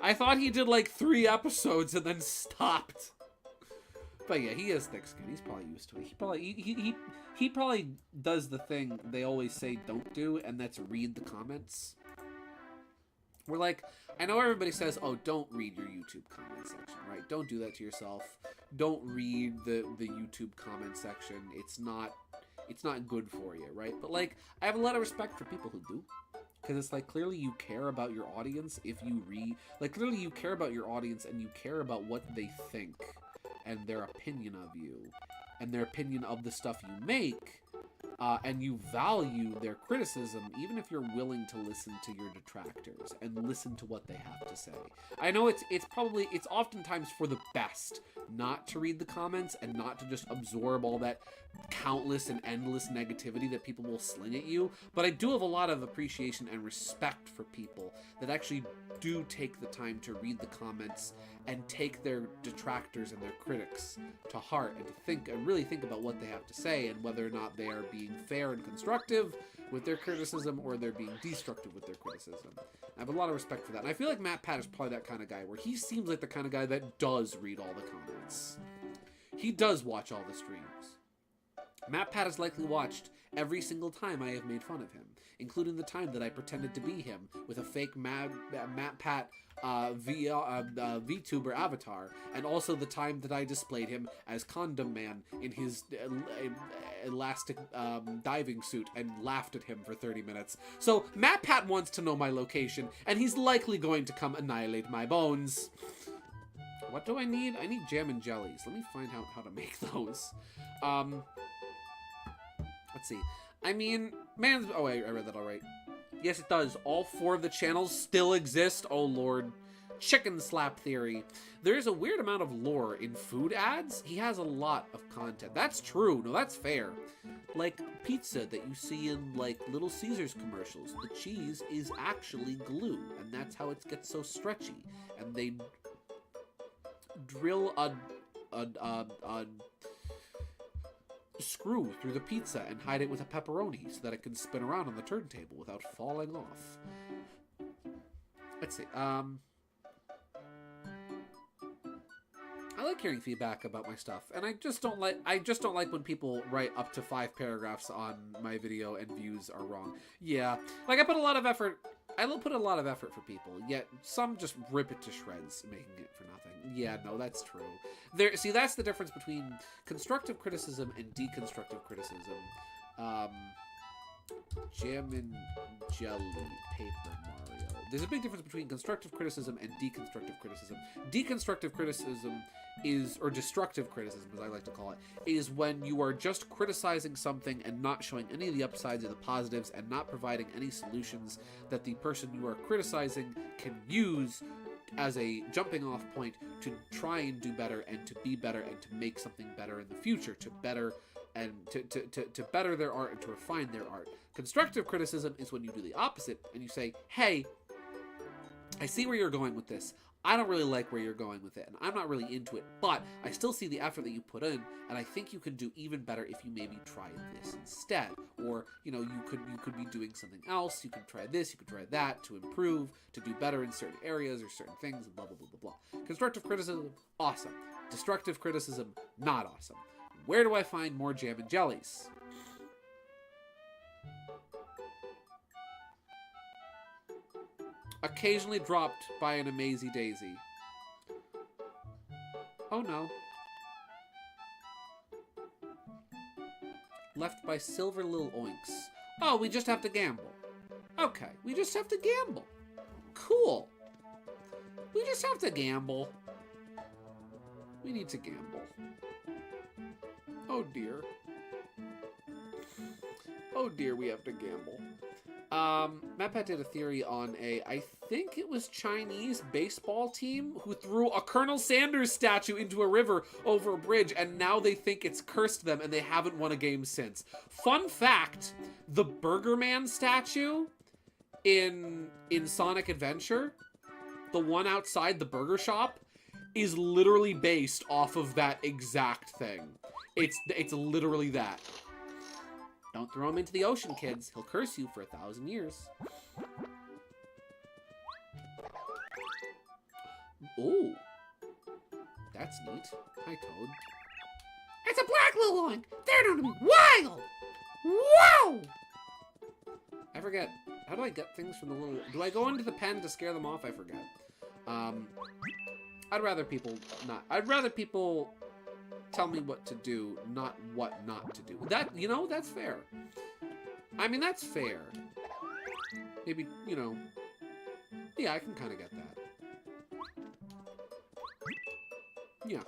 I thought he did like 3 episodes and then stopped. But yeah, he has thick skin. He's probably used to it. He probably does the thing they always say don't do, and that's read the comments. We're like, I know everybody says, oh, don't read your YouTube comment section, right? Don't do that to yourself. Don't read the YouTube comment section. It's not good for you, right? But like, I have a lot of respect for people who do. Because it's like, clearly you care about your audience if you read, like, clearly you care about your audience and you care about what they think and their opinion of you and their opinion of the stuff you make, and you value their criticism, even if you're willing to listen to your detractors and listen to what they have to say. I know it's oftentimes for the best not to read the comments and not to just absorb all that countless and endless negativity that people will sling at you, but I do have a lot of appreciation and respect for people that actually do take the time to read the comments and take their detractors and their critics to heart and to think and really think about what they have to say and whether or not they are being fair and constructive with their criticism or they're being destructive with their criticism. I have a lot of respect for that. And I feel like MatPat is probably that kind of guy where he seems like the kind of guy that does read all the comments. He does watch all the streams. MatPat has likely watched every single time I have made fun of him, including the time that I pretended to be him with a fake MatPat VTuber avatar, and also the time that I displayed him as Condom Man in his elastic diving suit and laughed at him for 30 minutes. So MatPat wants to know my location, and he's likely going to come annihilate my bones. What do I need? I need jam and jellies. Let me find out how to make those. Let's see. I mean, man's... Oh, wait, I read that all right. Yes, it does. All 4 of the channels still exist. Oh, Lord. Chicken slap theory. There's a weird amount of lore in food ads. He has a lot of content. That's true. No, that's fair. Like pizza that you see in, like, Little Caesars commercials. The cheese is actually glue, and that's how it gets so stretchy. And they drill a screw through the pizza and hide it with a pepperoni so that it can spin around on the turntable without falling off. Let's see. I I like hearing feedback about my stuff, and I just don't like when people write up to 5 paragraphs on my video and views are wrong. Yeah, like I put a lot of effort. I put a lot of effort for people, yet some just rip it to shreds, making it for nothing. Yeah, no, that's true. See, that's the difference between constructive criticism and deconstructive criticism. Jam and jelly, Paper Mario. There's a big difference between constructive criticism and deconstructive criticism. Deconstructive criticism is, or destructive criticism as I like to call it, is when you are just criticizing something and not showing any of the upsides or the positives and not providing any solutions that the person you are criticizing can use as a jumping off point to try and do better and to be better and to make something better in the future, to better and to better their art and to refine their art. Constructive criticism is when you do the opposite and you say, hey, I see where you're going with this. I don't really like where you're going with it, and I'm not really into it, but I still see the effort that you put in, and I think you could do even better if you maybe try this instead. Or, you know, you could be doing something else, you could try this, you could try that to improve, to do better in certain areas or certain things, and blah, blah, blah, blah, blah. Constructive criticism, awesome. Destructive criticism, not awesome. Where do I find more jam and jellies? Occasionally dropped by an Amazy Daisy. Oh no. Left by Silver Lil Oinks. Oh, we just have to gamble. Okay, we just have to gamble. Cool. We just have to gamble. We need to gamble. Oh dear. Oh dear, we have to gamble. MadPat did a theory on I think it was Chinese baseball team who threw a Colonel Sanders statue into a river over a bridge, and now they think it's cursed them and they haven't won a game since. Fun fact, the Burger Man statue in Sonic Adventure, the one outside the burger shop, is literally based off of that exact thing. It's literally that. Don't throw him into the ocean, kids. He'll curse you for 1,000 years. Oh, that's neat. Hi, Toad. It's a black little oink. They're going to be wild. Wow! I forget. How do I get things from the little... Do I go into the pen to scare them off? I forget. I'd rather people not... I'd rather people... tell me what to do, not what not to do. That, you know, that's fair. I mean, that's fair. Maybe, you know, yeah, I can kind of get that. Yeah.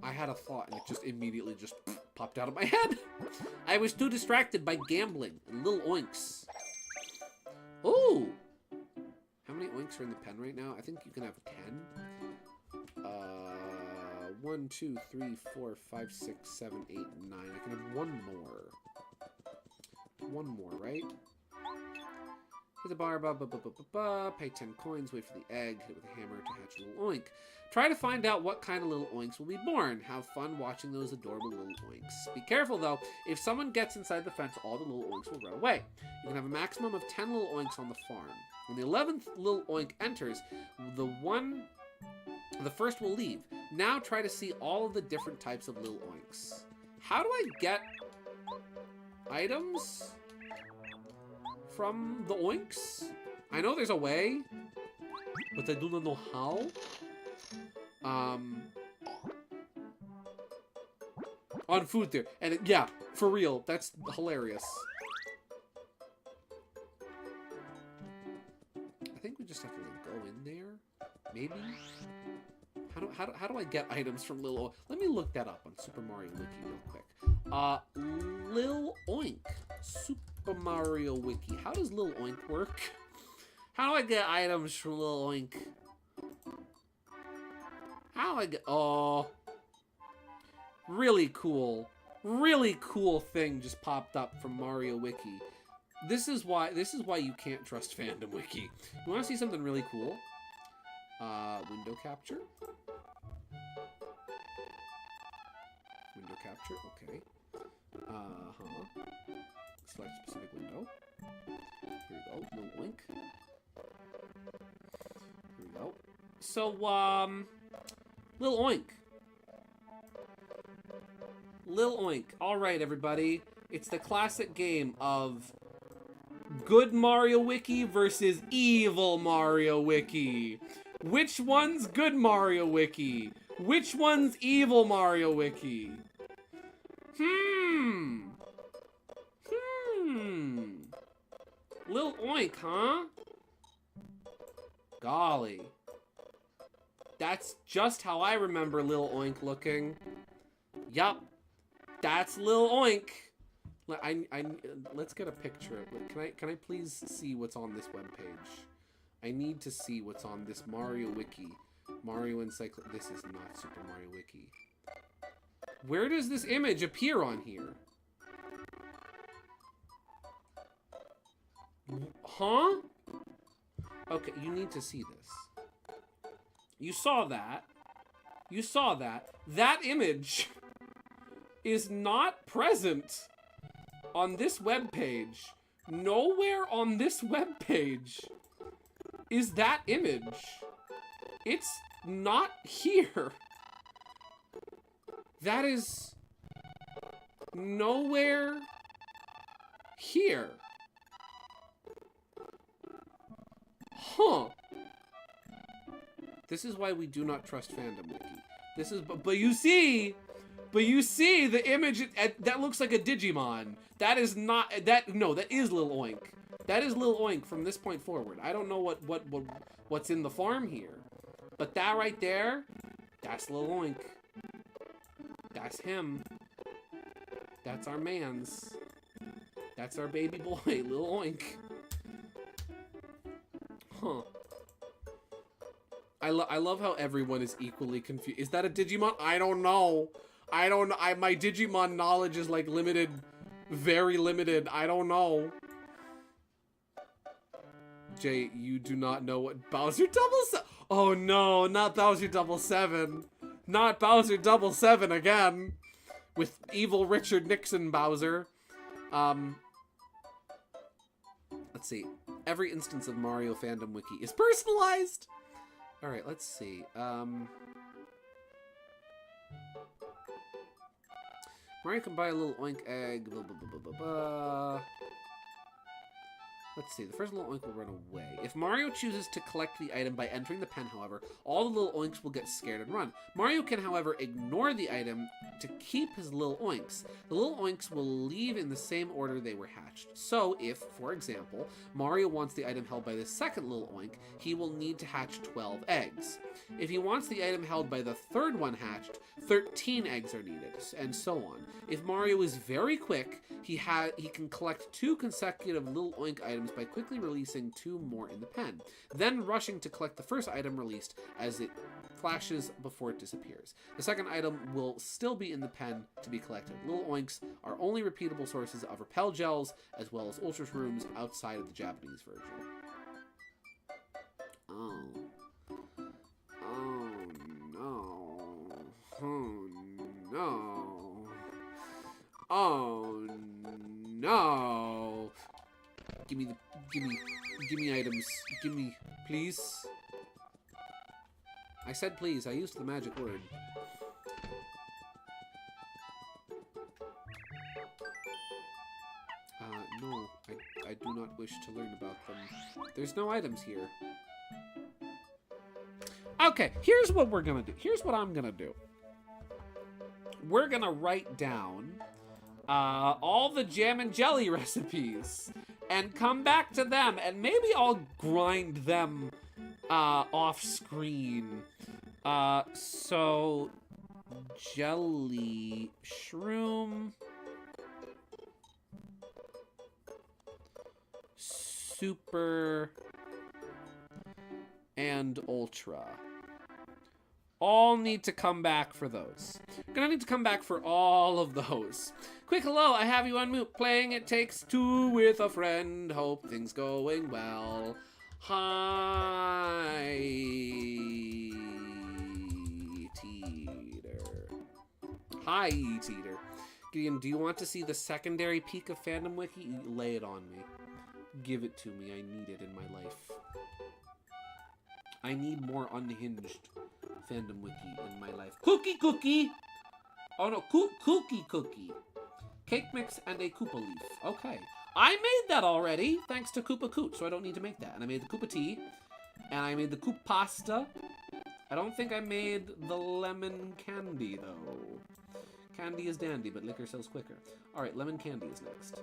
I had a thought and it just immediately just popped out of my head. I was too distracted by gambling and little oinks. Ooh! How many oinks are in the pen right now? I think you can have 10. 1, 2, 3, 4, 5, 6, 7, 8, 9. I can have one more. One more, right? Hit the bar, pay 10 coins, wait for the egg, hit it with a hammer to hatch a little oink. Try to find out what kind of little oinks will be born. Have fun watching those adorable little oinks. Be careful though, if someone gets inside the fence, all the little oinks will run away. You can have a maximum of 10 little oinks on the farm. When the 11th little oink enters, the first will leave. Now try to see all of the different types of little oinks. How do I get items from the oinks? I know there's a way, but I do not know how. On food there. And yeah, for real, that's hilarious. I think we just have to like go in there, maybe. How do I get items from Lil? Let me look that up on Super Mario Wiki real quick. Lil Oink, Super Mario Wiki. How does Lil Oink work? How do I get items from Lil Oink? How do I get? Oh, really cool thing just popped up from Mario Wiki. This is why you can't trust Fandom Wiki. You want to see something really cool? Window capture. Window capture, okay. Select specific window. Here we go, little link. Here we go. So, Lil Oink. Lil Oink. Alright, everybody. It's the classic game of good Mario Wiki versus evil Mario Wiki. Which one's good Mario Wiki? Which one's evil Mario Wiki? Lil Oink, huh? Golly. That's just how I remember Lil Oink looking. Yup. That's Lil Oink. Let's get a picture. Can I please see what's on this webpage? I need to see what's on this Mario Wiki. Mario Encyclopedia. This is not Super Mario Wiki. Where does this image appear on here? Huh? Okay, you need to see this. You saw that. You saw that. That image is not present on this webpage. Nowhere on this webpage is that image. It's not here. That is nowhere here. Huh. This is why we do not trust Fandom Wiki. This is, but you see the image, that looks like a Digimon. That is not, no, that is Lil Oink. That is Lil Oink from this point forward. I don't know what's in the farm here. But that right there, that's Lil Oink. That's him. That's our mans. That's our baby boy, Lil Oink. Huh. I love how everyone is equally confused. Is that a Digimon? I don't know. My Digimon knowledge is like limited, very limited. I don't know. Jay, you do not know what Bowser Double Seven. Oh no, not Bowser Double Seven. Not Bowser Double Seven again. With evil Richard Nixon Bowser. Let's see. Every instance of Mario Fandom Wiki is personalized. Alright, let's see. Mario can buy a little Oink egg. Blah, blah, blah, blah, blah, blah. Let's see. The first little Oink will run away. If Mario chooses to collect the item by entering the pen, however, all the little Oinks will get scared and run. Mario can, however, ignore the item to keep his little Oinks. The little Oinks will leave in the same order they were hatched. So, if, for example, Mario wants the item held by the second little Oink, he will need to hatch 12 eggs. If he wants the item held by the third one hatched, 13 eggs are needed, and so on. If Mario is very quick, he can collect 2 consecutive little Oink items by quickly releasing 2 more in the pen, then rushing to collect the first item released as it flashes before it disappears. The second item will still be in the pen to be collected. Little Oinks are only repeatable sources of repel gels as well as ultra shrooms outside of the Japanese version. Oh. Oh no. Oh no. Oh no. Give me items. Give me, please. I said please. I used the magic word. No. I do not wish to learn about them. There's no items here. Okay, here's what we're gonna do. Here's what I'm gonna do. We're gonna write down all the jam and jelly recipes and come back to them, and maybe I'll grind them off screen. So jelly shroom, super, and ultra. All need to come back for those. Gonna need to come back for all of those. Quick hello, I have you on mute. Playing It Takes Two with a friend. Hope things going well. Hi, Teeter. Hi, Teeter. Gideon, do you want to see the secondary peak of Fandom Wiki? Lay it on me. Give it to me. I need it in my life. I need more unhinged fandom wiki in my life. Cookie! Oh no, cookie. Cake mix and a Koopa leaf. Okay. I made that already, thanks to Koopa Coot, so I don't need to make that. And I made the Koopa tea, and I made the Koop pasta. I don't think I made the lemon candy, though. Candy is dandy, but liquor sells quicker. Alright, lemon candy is next.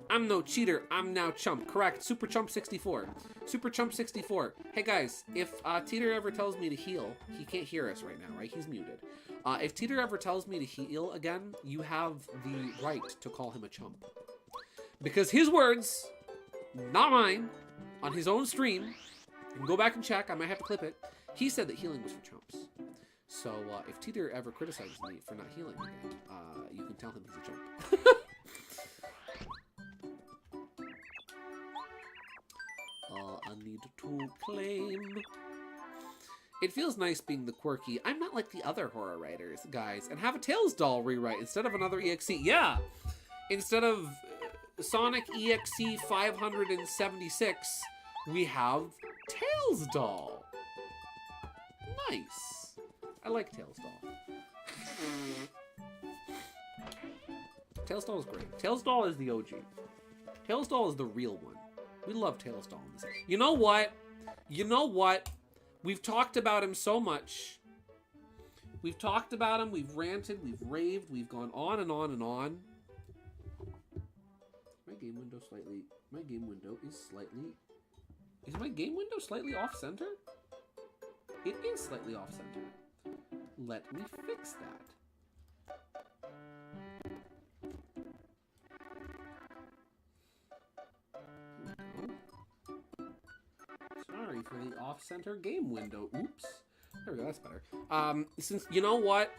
I'm no cheater, I'm now chump. Correct, Super Chump 64. Super Chump 64. Hey guys, if Teeter ever tells me to heal, he can't hear us right now, right? He's muted. If Teeter ever tells me to heal again, you have the right to call him a chump. Because his words, not mine, on his own stream, you can go back and check, I might have to clip it, he said that healing was for chumps. So if Teeter ever criticizes me for not healing again, you can tell him he's a chump. I need to claim. It feels nice being the quirky, I'm not like the other horror writers, guys, and have a Tails doll rewrite instead of another EXE. Yeah! Instead of Sonic EXE 576, we have Tails doll. Nice. I like Tails doll. Tails doll is great. Tails doll is the OG. Tails doll is the real one. We love Tails doll in this. You know what? You know what? We've talked about him so much. We've talked about him. We've ranted. We've raved. We've gone on and on and on. My game window slightly... My game window is slightly... Is my game window slightly off-center? It is slightly off-center. Let me fix that. Sorry for the off-center game window. Oops. There we go, that's better. Since, you know what?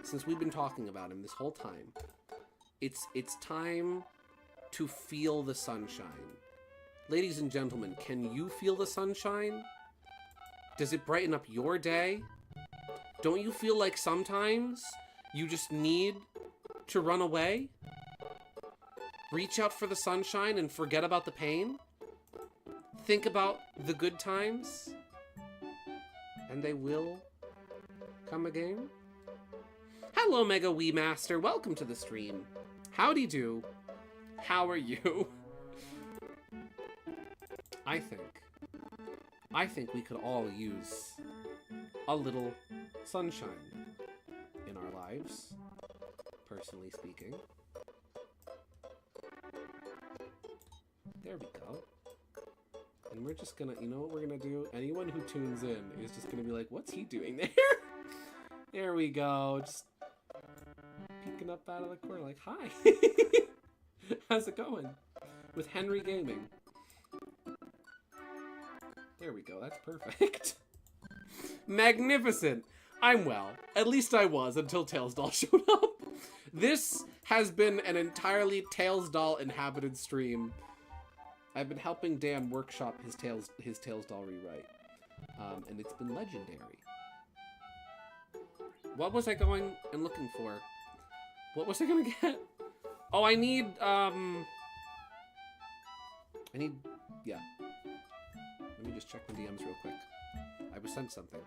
Since we've been talking about him this whole time, it's time to feel the sunshine. Ladies and gentlemen, can you feel the sunshine? Does it brighten up your day? Don't you feel like sometimes you just need to run away? Reach out for the sunshine and forget about the pain? Think about the good times? And they will come again? Hello, Mega Wii Master. Welcome to the stream. Howdy do. How are you? I think we could all use a little sunshine in our lives, personally speaking. There we go. And we're just gonna, you know what we're gonna do? Anyone who tunes in is just gonna be like, what's he doing there? There we go. Just peeking up out of the corner like, hi. How's it going? With Henry Gaming. There we go, that's perfect. Magnificent. I'm well. At least I was until Tails Doll showed up. This has been an entirely Tails Doll inhabited stream. I've been helping Dan workshop his Tails Doll rewrite. And it's been legendary. What was I going and looking for? What was I gonna get? Oh, I need, yeah. Let me just check the DMs real quick. I was sent something.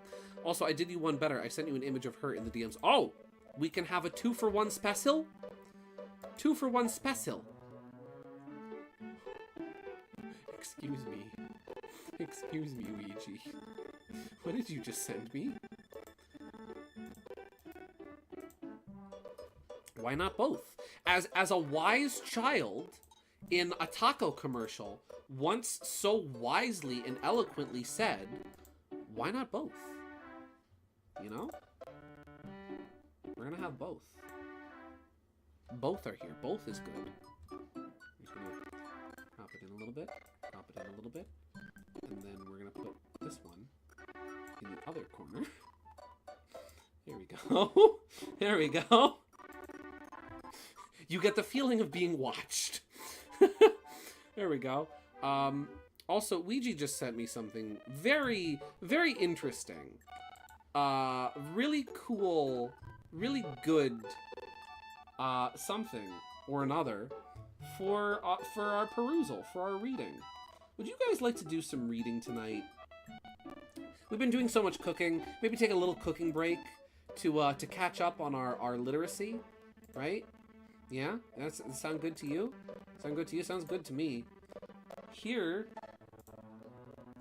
Also, I did you one better. I sent you an image of her in the DMs. Oh! We can have a 2-for-1 special? 2-for-1 special. Excuse me. Excuse me, Ouija. What did you just send me? Why not both? As a wise child in a taco commercial once so wisely and eloquently said, why not both? You know? We're gonna have both. Both are here. Both is good. I'm just gonna pop it in a little bit, pop it in a little bit, and then we're gonna put this one in the other corner. There we go. There we go. You get the feeling of being watched. There we go. Also, Ouija just sent me something very, very interesting. Really cool, really good, something or another for our perusal, for our reading. Would you guys like to do some reading tonight? We've been doing so much cooking. Maybe take a little cooking break to catch up on our literacy, right? Yeah? That sound good to you? Sound good to you? Sounds good to me. Here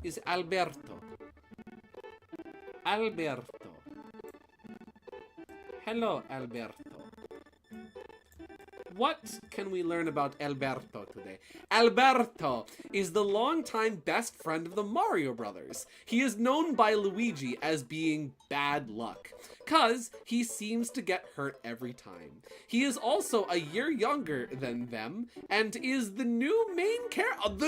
is Alberto. Alberto. Hello, Alberto. What can we learn about Alberto today? Alberto is the longtime best friend of the Mario brothers. He is known by Luigi as being bad luck, cause he seems to get hurt every time. He is also a year younger than them, and is the new main character.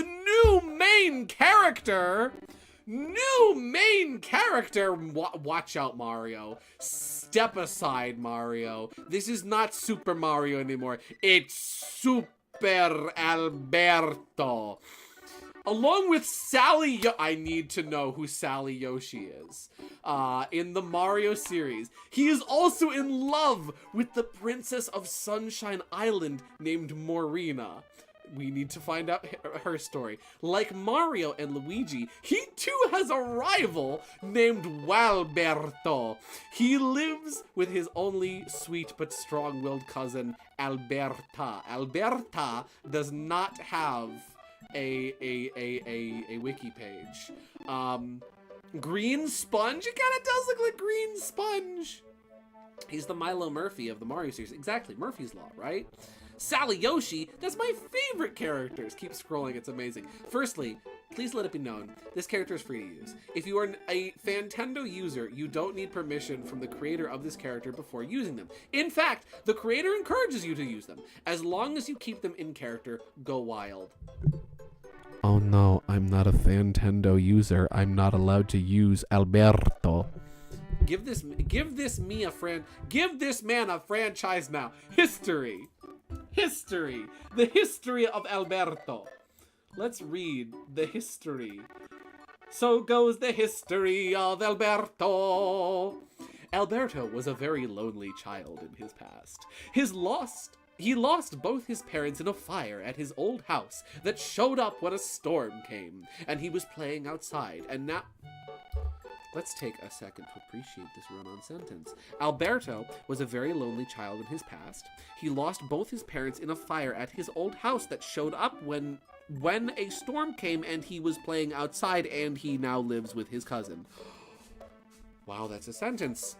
New main character! Watch out, Mario. Step aside, Mario. This is not Super Mario anymore. It's Super Alberto. Along with Sally I need to know who Sally Yoshi is. In the Mario series. He is also in love with the Princess of Sunshine Island named Morena. We need to find out her story. Like Mario and Luigi, he too has a rival named Walberto. He lives with his only sweet but strong-willed cousin, Alberta. Alberta does not have a wiki page. Green Sponge? It kind of does look like Green Sponge. He's the Milo Murphy of the Mario series. Exactly, Murphy's Law, right? Sally Yoshi, that's my favorite characters. Keep scrolling, it's amazing. Firstly, please let it be known, this character is free to use. If you are a Fantendo user, you don't need permission from the creator of this character before using them. In fact, the creator encourages you to use them. As long as you keep them in character, go wild. Oh no, I'm not a Fantendo user. I'm not allowed to use Alberto. Give this man a franchise now. History. The history of Alberto. Let's read the history. So goes the history of Alberto. Alberto was a very lonely child in his past. He lost both his parents in a fire at his old house that showed up when a storm came, and he was playing outside, and now... Let's take a second to appreciate this run-on sentence. Alberto was a very lonely child in his past. He lost both his parents in a fire at his old house that showed up when a storm came, and he was playing outside, and he now lives with his cousin. Wow, that's a sentence.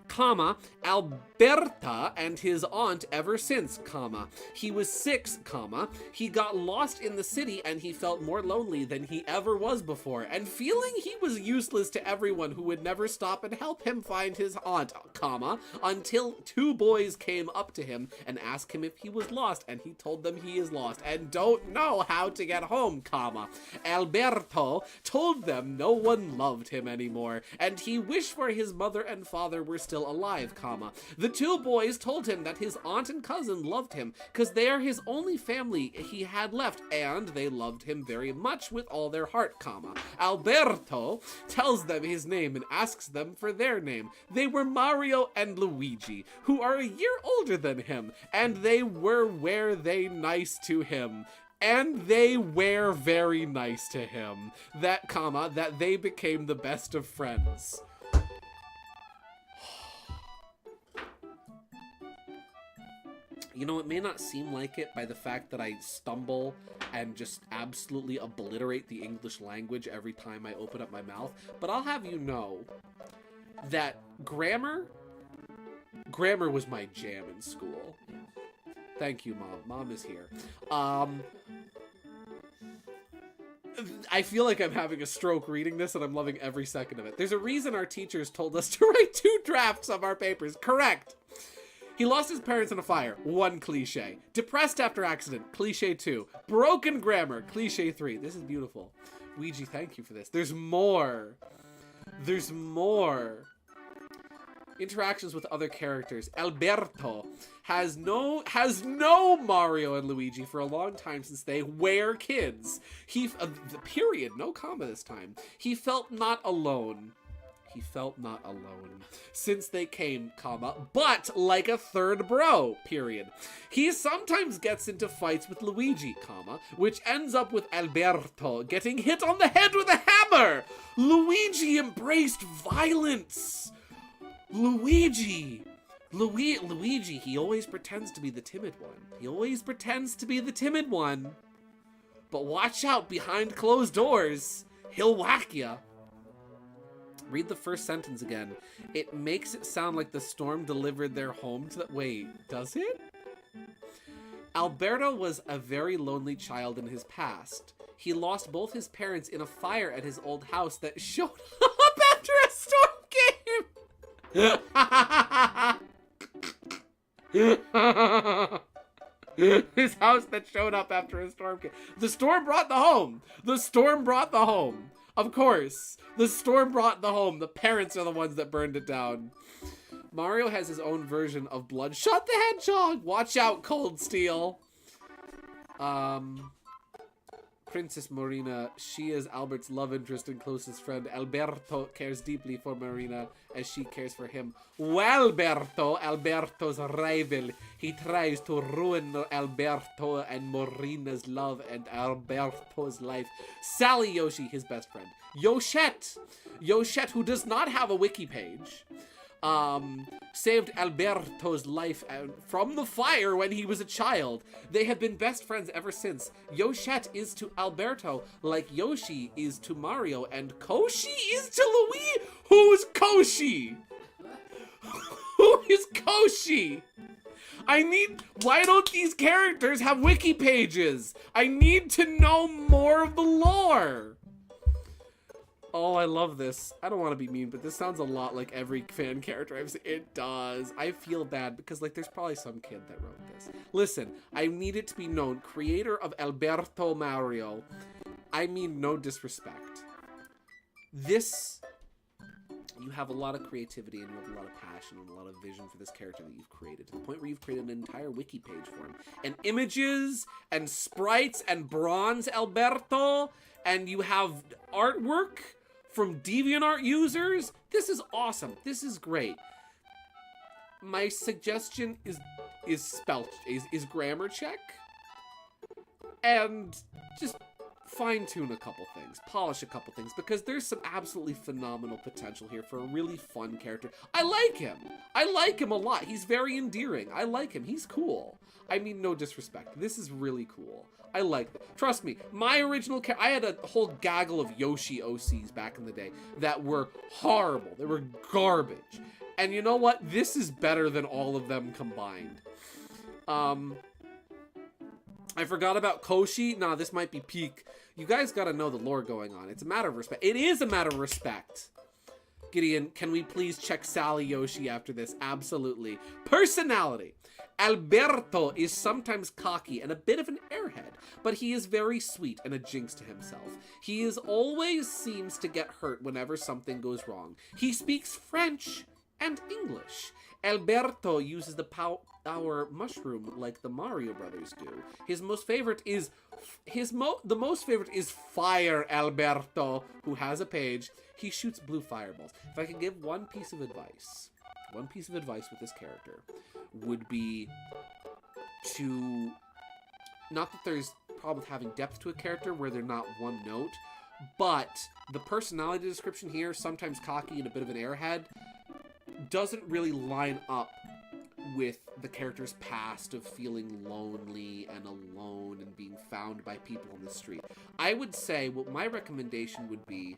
Comma, Alberta and his aunt ever since, comma. He was 6, comma. He got lost in the city and he felt more lonely than he ever was before, and feeling he was useless to everyone who would never stop and help him find his aunt, comma, until 2 boys came up to him and asked him if he was lost, and he told them he is lost and don't know how to get home, comma. Alberto told them no one loved him anymore, and he wished for his mother and father were still alive, comma. The 2 boys told him that his aunt and cousin loved him because they are his only family he had left, and they loved him very much with all their heart, comma. Alberto tells them his name and asks them for their name. They were Mario and Luigi, who are a year older than him, and they were nice to him. And they were very nice to him. That, comma, that they became the best of friends. You know, it may not seem like it by the fact that I stumble and just absolutely obliterate the English language every time I open up my mouth, but I'll have you know that grammar was my jam in school. Thank you, Mom. Mom is here. I feel like I'm having a stroke reading this, and I'm loving every second of it. There's a reason our teachers told us to write 2 drafts of our papers. Correct. He lost his parents in a fire. 1 cliche. Depressed after accident. Cliche 2. Broken grammar. Cliche 3. This is beautiful. Ouija, thank you for this. There's more. There's more. Interactions with other characters. Alberto has no Mario and Luigi for a long time since they were kids. Period, no comma this time. He felt not alone. He felt not alone, since they came, comma, but like a third bro, period. He sometimes gets into fights with Luigi, comma, which ends up with Alberto getting hit on the head with a hammer. Luigi embraced violence. Luigi, he always pretends to be the timid one. But watch out, behind closed doors, he'll whack ya. Read the first sentence again. It makes it sound like the storm delivered their home to the... Wait, does it? Alberto was a very lonely child in his past. He lost both his parents in a fire at his old house that showed up after a storm came. His house that showed up after a storm came. The storm brought the home. Of course, the storm brought the home. The parents are the ones that burned it down. Mario has his own version of Bloodshot the Hedgehog. Watch out, Cold Steel. Princess Marina, she is Albert's love interest and closest friend. Alberto cares deeply for Marina as she cares for him. Alberto's rival. He tries to ruin Alberto and Marina's love and Alberto's life. Sally Yoshi, his best friend. Yoshette, who does not have a wiki page, saved Alberto's life from the fire when he was a child. They have been best friends ever since. Yoshette is to Alberto like Yoshi is to Mario, and Koshi is to Louis. Who's Koshi? Who is Koshi? Why don't these characters have wiki pages? I need to know more of the lore. Oh, I love this. I don't want to be mean, but this sounds a lot like every fan character I've seen. It does. I feel bad because, like, there's probably some kid that wrote this. Listen, I need it to be known. Creator of Alberto Mario. I mean no disrespect. This, you have a lot of creativity and you have a lot of passion and a lot of vision for this character that you've created, to the point where you've created an entire wiki page for him. And images and sprites and bronze Alberto, and you have artwork from Deviantart users. This is awesome. This is great. My suggestion is grammar check, and just fine-tune a couple things, polish a couple things, because there's some absolutely phenomenal potential here for a really fun character. I like him a lot. He's very endearing. I like him. He's cool. I mean, no disrespect. This is really cool. I like them. Trust me, my original I had a whole gaggle of Yoshi OCs back in the day that were horrible. They were garbage. And you know what? This is better than all of them combined. I forgot about Koshi. Nah, this might be peak. You guys gotta know the lore going on. It's a matter of respect. It is a matter of respect. Gideon, can we please check Sally Yoshi after this? Absolutely. Personality. Alberto is sometimes cocky and a bit of an airhead, but he is very sweet and a jinx to himself. He always seems to get hurt whenever something goes wrong. He speaks French and English. Alberto uses the power mushroom like the Mario brothers do. His most favorite is the most favorite is Fire Alberto, who has a page. He shoots blue fireballs. If I could give one piece of advice with this character would be to, not that there's a problem with having depth to a character where they're not one note, but the personality description here, sometimes cocky and a bit of an airhead, doesn't really line up with the character's past of feeling lonely and alone and being found by people on the street. I would say what my recommendation would be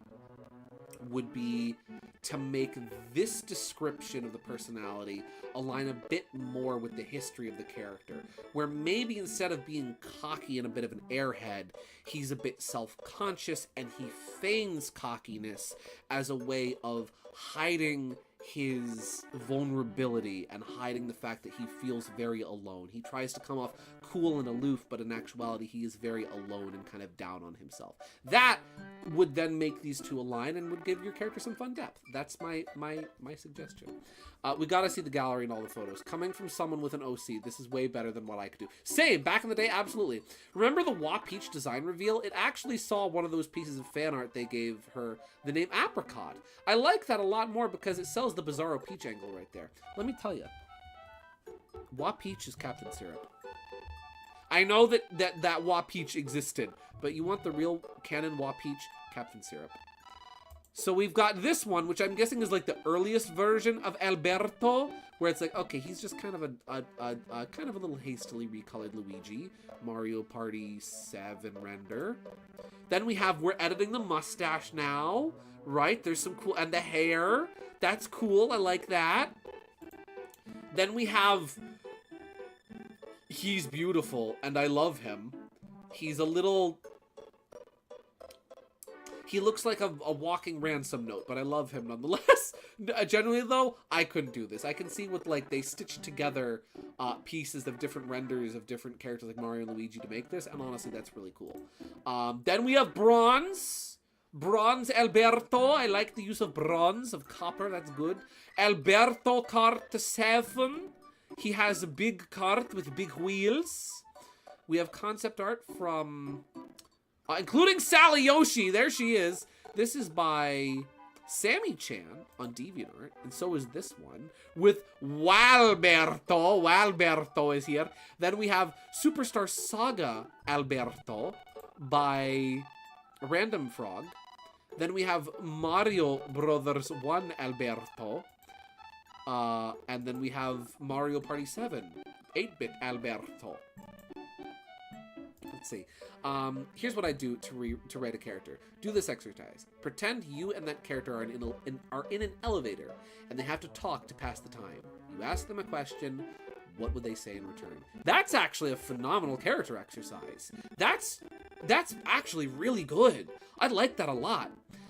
to make this description of the personality align a bit more with the history of the character, where maybe instead of being cocky and a bit of an airhead, he's a bit self-conscious and he feigns cockiness as a way of hiding his vulnerability and hiding the fact that he feels very alone. He tries to come off cool and aloof, but in actuality he is very alone and kind of down on himself. That would then make these two align and would give your character some fun depth. That's my suggestion. We gotta see the gallery and all the photos. Coming from someone with an OC, this is way better than what I could do. Same, back in the day, absolutely. Remember the Wa Peach design reveal? It actually saw one of those pieces of fan art they gave her the name Apricot. I like that a lot more because it sells the Bizarro Peach angle right there. Let me tell you, Wa Peach is Captain Syrup. I know that Wa Peach existed, but you want the real canon Wa Peach, Captain Syrup. So we've got this one, which I'm guessing is like the earliest version of Alberto, where it's like, okay, he's just kind of a little hastily recolored Luigi. Mario Party 7 render. Then we're editing the mustache now, right? There's some cool, and the hair. That's cool. I like that. Then we have, he's beautiful, and I love him. He's a little, he looks like a walking ransom note, but I love him nonetheless. Generally, though, I couldn't do this. I can see with, like, they stitched together pieces of different renders of different characters like Mario and Luigi to make this, and honestly, that's really cool. Then we have bronze. Bronze Alberto. I like the use of bronze, of copper. That's good. Alberto Kart 7. He has a big cart with big wheels. We have concept art from... including Sally Yoshi. There she is. This is by Sammy Chan on Deviantart. And so is this one. With Walberto. Walberto is here. Then we have Superstar Saga Alberto by Random Frog. Then we have Mario Brothers 1 Alberto. And then we have Mario Party 7 8-bit Alberto. Let's see. Here's what I do to write a character. Do this exercise. Pretend you and that character are in an elevator, and they have to talk to pass the time. You ask them a question. What would they say in return? That's actually a phenomenal character exercise. That's actually really good. I like that a lot.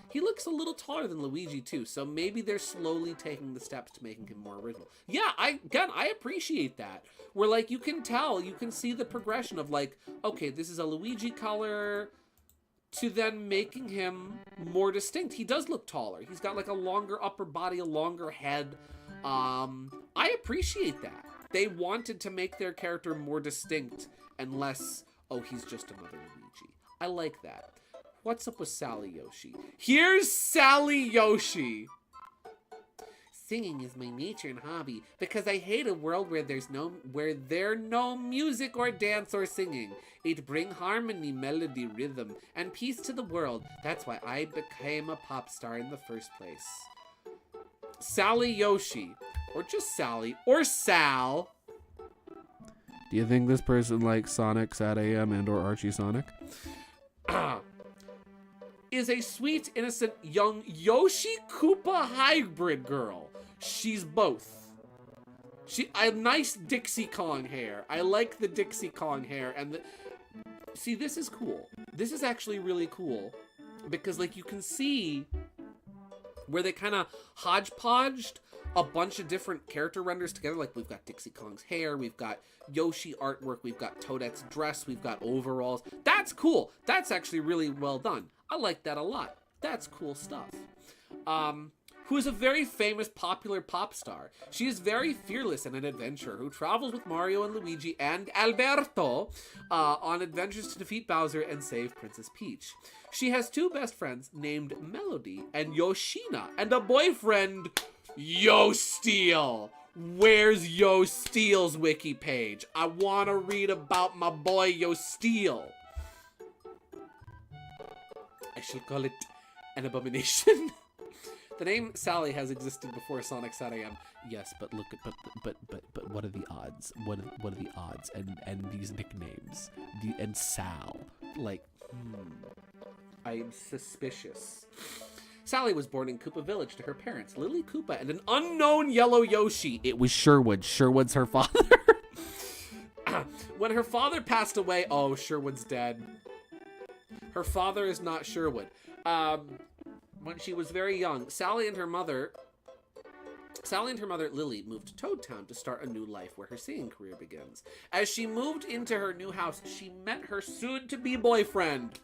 He looks a little taller than Luigi too, so maybe they're slowly taking the steps to making him more original. Yeah, I appreciate that. Where, like, you can tell, you can see the progression of, like, okay, this is a Luigi color, to then making him more distinct. He does look taller. He's got, like, a longer upper body, a longer head. I appreciate that. They wanted to make their character more distinct and less, oh, he's just another Luigi. I like that. What's up with Sally Yoshi? Here's Sally Yoshi. Singing is my nature and hobby because I hate a world where there's no music or dance or singing. It bring harmony, melody, rhythm, and peace to the world. That's why I became a pop star in the first place. Sally Yoshi, or just Sally, or Sal. Do you think this person likes Sonic, Sad AM, and or Archie Sonic? Is a sweet, innocent, young Yoshi Koopa hybrid girl. She's both. A nice Dixie Kong hair. I like the Dixie Kong hair. And see, this is cool. This is actually really cool. Because, like, you can see where they kind of hodgepodged a bunch of different character renders together. Like, we've got Dixie Kong's hair, we've got Yoshi artwork, we've got Toadette's dress, we've got overalls. That's cool. That's actually really well done. I like that a lot. That's cool stuff. Who is a very famous, popular pop star. She is very fearless and an adventurer who travels with Mario and Luigi and Alberto on adventures to defeat Bowser and save Princess Peach. She has two best friends named Melody and Yoshina, and a boyfriend, Yo Steel. Where's Yo Steel's wiki page? I want to read about my boy Yo Steel. I shall call it an abomination. The name Sally has existed before Sonic Sad AM. Yes, but look at but what are the odds? What are the odds? And these nicknames, and Sal, like, I am suspicious. Sally was born in Koopa Village to her parents, Lily Koopa, and an unknown yellow Yoshi. It was Sherwood. Sherwood's her father. When her father passed away, oh, Sherwood's dead. Her father is not Sherwood. When she was very young, Sally and her mother Sally and her mother, Lily, moved to Toad Town to start a new life where her singing career begins. As she moved into her new house, she met her soon-to-be boyfriend,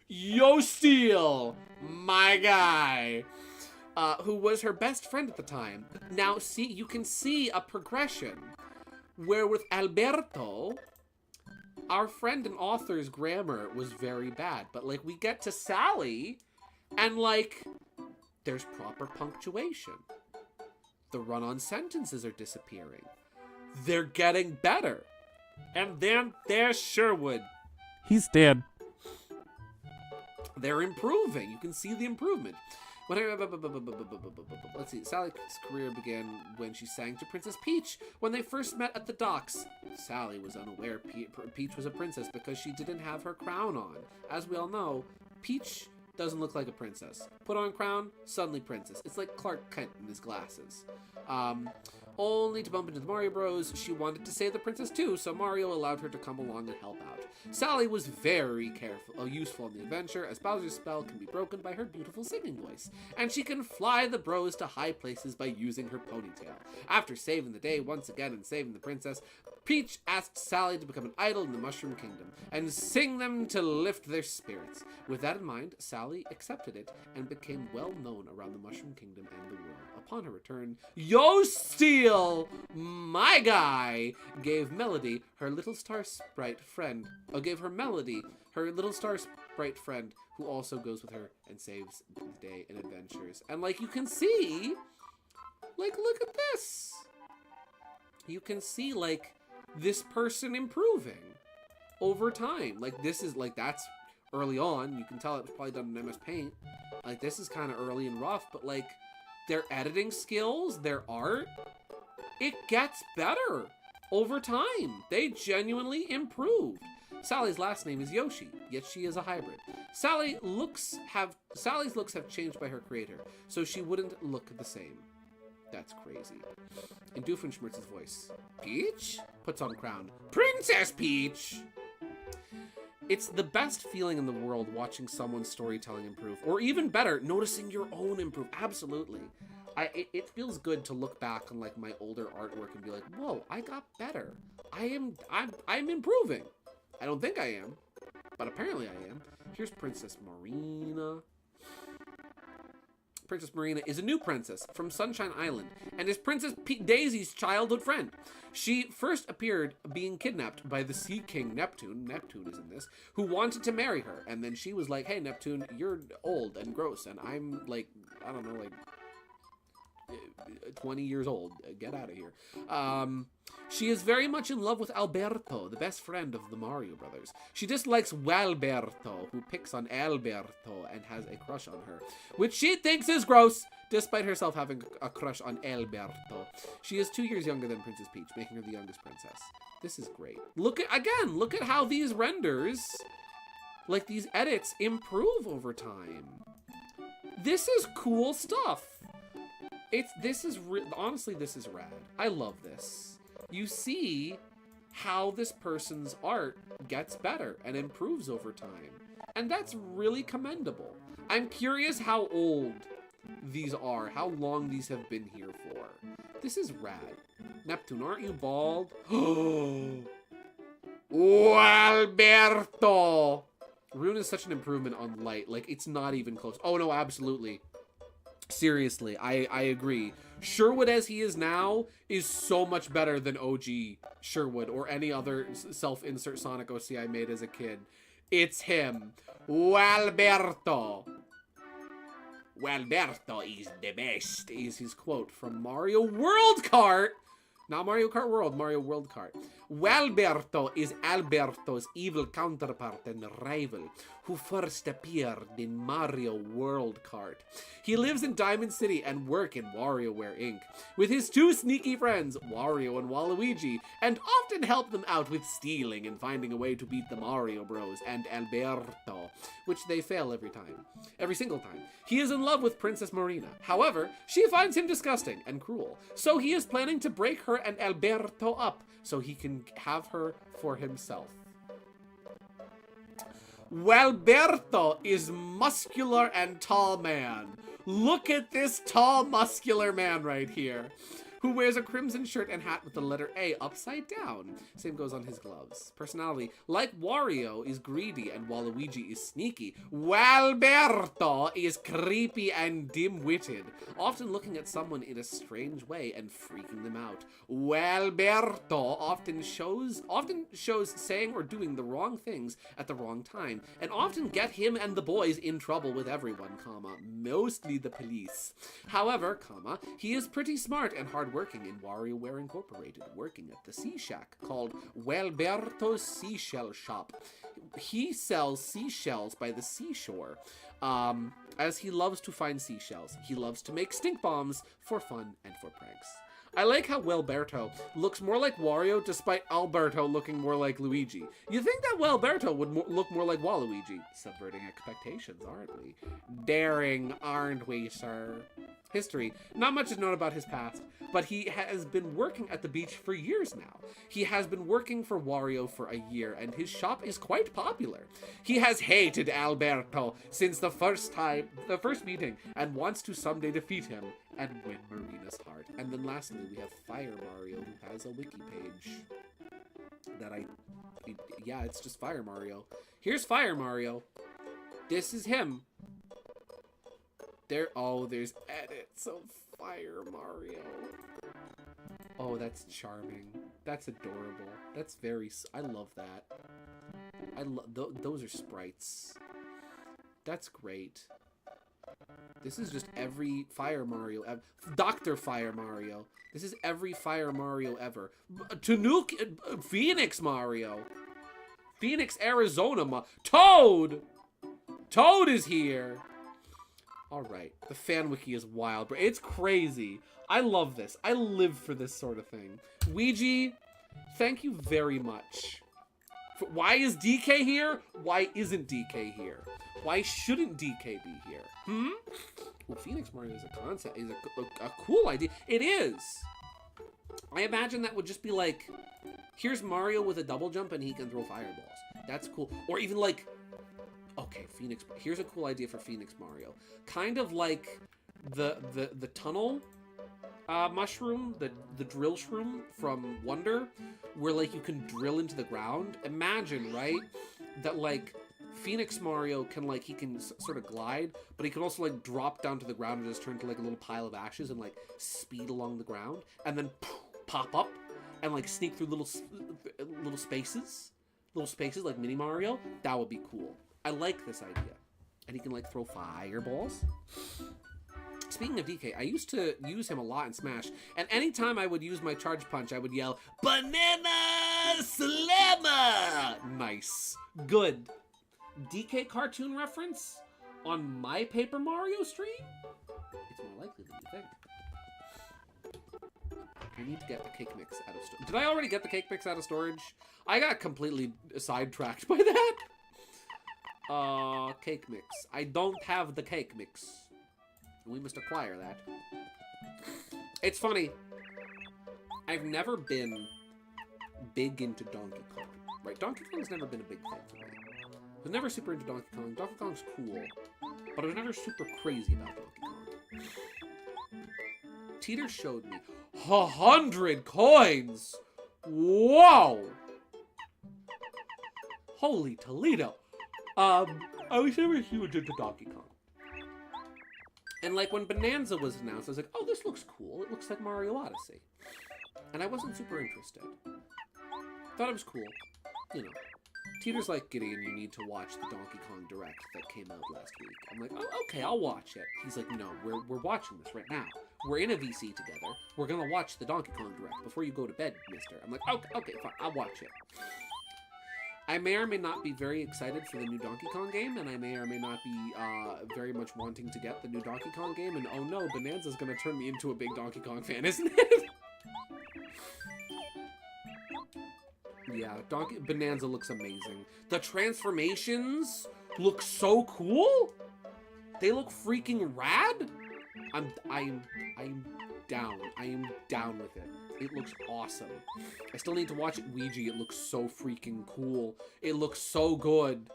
Yo Steele, my guy, who was her best friend at the time. Now, you can see a progression where with Alberto, our friend and author's grammar was very bad. But, like, we get to Sally, and, like, there's proper punctuation. The run-on sentences are disappearing. They're getting better. And then there's Sherwood. He's dead. They're improving. You can see the improvement. Let's see. Sally's career began when she sang to Princess Peach when they first met at the docks. Sally was unaware Peach was a princess because she didn't have her crown on. As we all know, Peach doesn't look like a princess. Put on crown, suddenly princess. It's like Clark Kent in his glasses. Only to bump into the Mario Bros. She wanted to save the princess too, so Mario allowed her to come along and help out. Sally was very useful in the adventure, as Bowser's spell can be broken by her beautiful singing voice, and she can fly the bros to high places by using her ponytail. After saving the day once again and saving the princess, Peach asked Sally to become an idol in the Mushroom Kingdom and sing them to lift their spirits. With that in mind, Sally accepted it and became well known around the Mushroom Kingdom and the world. Upon her return, Yo Steele, my guy, gave Melody, her little star sprite friend, who also goes with her and saves the day in adventures. And like you can see, like look at this. You can see like this person improving over time. Like this is like that's early on. You can tell it was probably done in MS Paint. Like this is kind of early and rough, but like their editing skills, their art, it gets better over time. They genuinely improved. Sally's last name is Yoshi, yet she is a hybrid. Sally's looks have changed by her creator, so she wouldn't look the same. That's crazy. In Doofenshmirtz's voice, Peach puts on crown. Princess Peach! It's the best feeling in the world watching someone's storytelling improve, or even better, noticing your own improve. Absolutely. It feels good to look back on like my older artwork and be like, whoa, I got better. I'm improving. I don't think I am, but apparently I am. Here's Princess Marina. Princess Marina is a new princess from Sunshine Island and is Princess Daisy's childhood friend. She first appeared being kidnapped by the Sea King Neptune. Neptune is in this, who wanted to marry her. And then she was like, hey, Neptune, you're old and gross. And I'm like, I don't know, like 20 years old. Get out of here. She is very much in love with Alberto, the best friend of the Mario brothers. She dislikes Walberto, who picks on Alberto and has a crush on her, which she thinks is gross, despite herself having a crush on Alberto. She is 2 years younger than Princess Peach, making her the youngest princess. This is great. Look at how these renders, like these edits, improve over time. This is cool stuff. Honestly, this is rad. I love this. You see how this person's art gets better and improves over time. And that's really commendable. I'm curious how old these are, how long these have been here for. This is rad. Neptune, aren't you bald? Oh, Alberto! Rune is such an improvement on light. Like, it's not even close. Oh, no, absolutely. Seriously, I agree. Sherwood as he is now is so much better than OG Sherwood or any other self-insert Sonic OC I made as a kid. It's him. Walberto. Walberto is the best, is his quote from Mario World Kart. Not Mario Kart World, Mario World Kart. Walberto is Alberto's evil counterpart and rival, who first appeared in Mario World Kart. He lives in Diamond City and works in WarioWare Inc. with his two sneaky friends, Wario and Waluigi, and often help them out with stealing and finding a way to beat the Mario Bros. And Alberto, which they fail every single time. He is in love with Princess Marina. However, she finds him disgusting and cruel, so he is planning to break her and Alberto up so he can have her for himself. Walberto is muscular and tall man, Look at this tall, muscular man right here, who wears a crimson shirt and hat with the letter A upside down. Same goes on his gloves. Personality, like Wario, is greedy and Waluigi is sneaky. Walberto is creepy and dim-witted, often looking at someone in a strange way and freaking them out. Walberto often shows saying or doing the wrong things at the wrong time, and often get him and the boys in trouble with everyone, mostly the police. However, he is pretty smart and hardworking in WarioWare Incorporated, working at the Sea Shack called Walberto's Seashell Shop. He sells seashells by the seashore, as he loves to find seashells. He loves to make stink bombs for fun and for pranks. I like how Walberto looks more like Wario despite Alberto looking more like Luigi. You think that Walberto would look more like Waluigi? Subverting expectations, aren't we? Daring, aren't we, sir? History. Not much is known about his past, but he has been working at the beach for years now. He has been working for Wario for a year, and his shop is quite popular. He has hated Alberto since the first meeting, and wants to someday defeat him and win Marina's heart. And then lastly, we have Fire Mario, who has a wiki page that yeah, it's just Fire Mario. Here's Fire Mario. This is him. There's edits of Fire Mario. Oh, that's charming. That's adorable. That's I love that. Those are sprites. That's great. This is just every Fire Mario ever. Dr. Fire Mario. This is every Fire Mario ever. Phoenix Mario. Phoenix, Arizona. Toad! Toad is here. Alright, the fan wiki is wild, bro. It's crazy. I love this. I live for this sort of thing. Ouija, thank you very much. Why is DK here? Why isn't DK here? Why shouldn't DK be here? Well, Phoenix Mario is a concept, is a cool idea. It is. I imagine that would just be like, here's Mario with a double jump and he can throw fireballs. That's cool. Or even like, okay, here's a cool idea for Phoenix Mario. Kind of like the tunnel mushroom, the drill shroom from Wonder, where like you can drill into the ground. Imagine, right, that like Phoenix Mario can like, he can sort of glide, but he can also like drop down to the ground and just turn to like a little pile of ashes and like speed along the ground, and then pop up and like sneak through little spaces like Mini Mario. That would be cool. I like this idea. And he can like throw fireballs. Speaking of DK, I used to use him a lot in Smash, and anytime I would use my charge punch, I would yell, "Banana Slammer!" Nice. Good. DK cartoon reference on my Paper Mario stream? It's more likely than you think. I need to get the cake mix out of storage. Did I already get the cake mix out of storage? I got completely sidetracked by that. Cake mix. I don't have the cake mix. We must acquire that. It's funny. I've never been big into Donkey Kong. Right? Donkey Kong's never been a big thing for me. I was never super into Donkey Kong. Donkey Kong's cool, but I was never super crazy about Donkey Kong. Teeter showed me 100 coins! Whoa! Holy Toledo! I was never huge into Donkey Kong. And like when Bonanza was announced, I was like, oh, this looks cool. It looks like Mario Odyssey. And I wasn't super interested. Thought it was cool. You know. Teeter's like, Gideon, you need to watch the Donkey Kong Direct that came out last week. I'm like, oh, okay, I'll watch it. He's like, no, we're watching this right now. We're in a VC together. We're gonna watch the Donkey Kong Direct before you go to bed, mister. I'm like, okay, fine, I'll watch it. I may or may not be very excited for the new Donkey Kong game, and I may or may not be very much wanting to get the new Donkey Kong game, and oh no, Bonanza's gonna turn me into a big Donkey Kong fan, isn't it? Yeah, Bonanza looks amazing. The transformations look so cool. They look freaking rad. I'm down. I am down with it. It looks awesome. I still need to watch Ouija. It looks so freaking cool. It looks so good.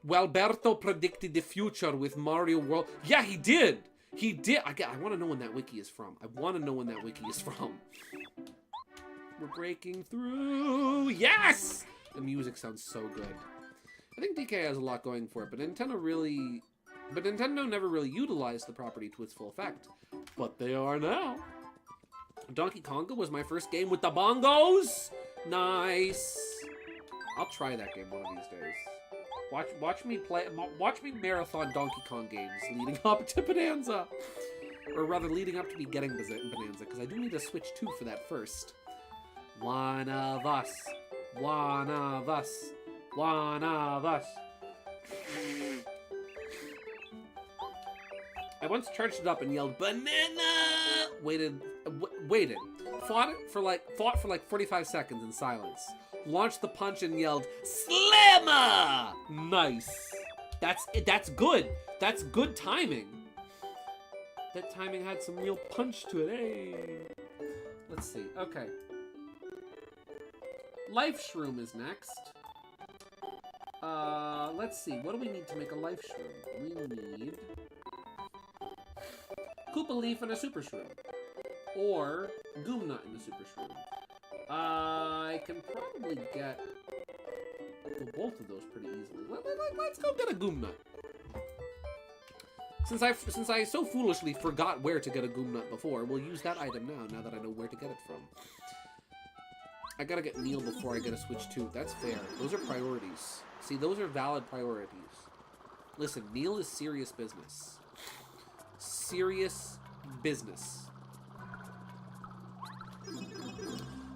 Walberto predicted the future with Mario World. Yeah, he did. He did. I want to know when that wiki is from. We're breaking through. Yes! The music sounds so good. I think DK has a lot going for it, but Nintendo never really utilized the property to its full effect. But they are now. Donkey Konga was my first game with the bongos. Nice. I'll try that game one of these days. Watch me marathon Donkey Kong games leading up to Bonanza. Or rather, leading up to me getting Bonanza, because I do need to Switch 2 for that first. One of us. One of us. One of us. I once charged it up and yelled, "Banana!" Waited. Fought for like 45 seconds in silence. Launched the punch and yelled, "Slammer!" Nice. That's good. That's good timing. That timing had some real punch to it. Hey. Let's see. Okay. Life Shroom is next. Let's see. What do we need to make a Life Shroom? We need Koopa Leaf and a Super Shroom. Or Goomnut and a Super Shroom. I can probably get both of those pretty easily. Let's go get a Goomnut. Since I so foolishly forgot where to get a Goomnut before, we'll use that item now that I know where to get it from. I gotta get Neil before I get a Switch 2. That's fair. Those are priorities. See, those are valid priorities. Listen, Neil is serious business. Serious business.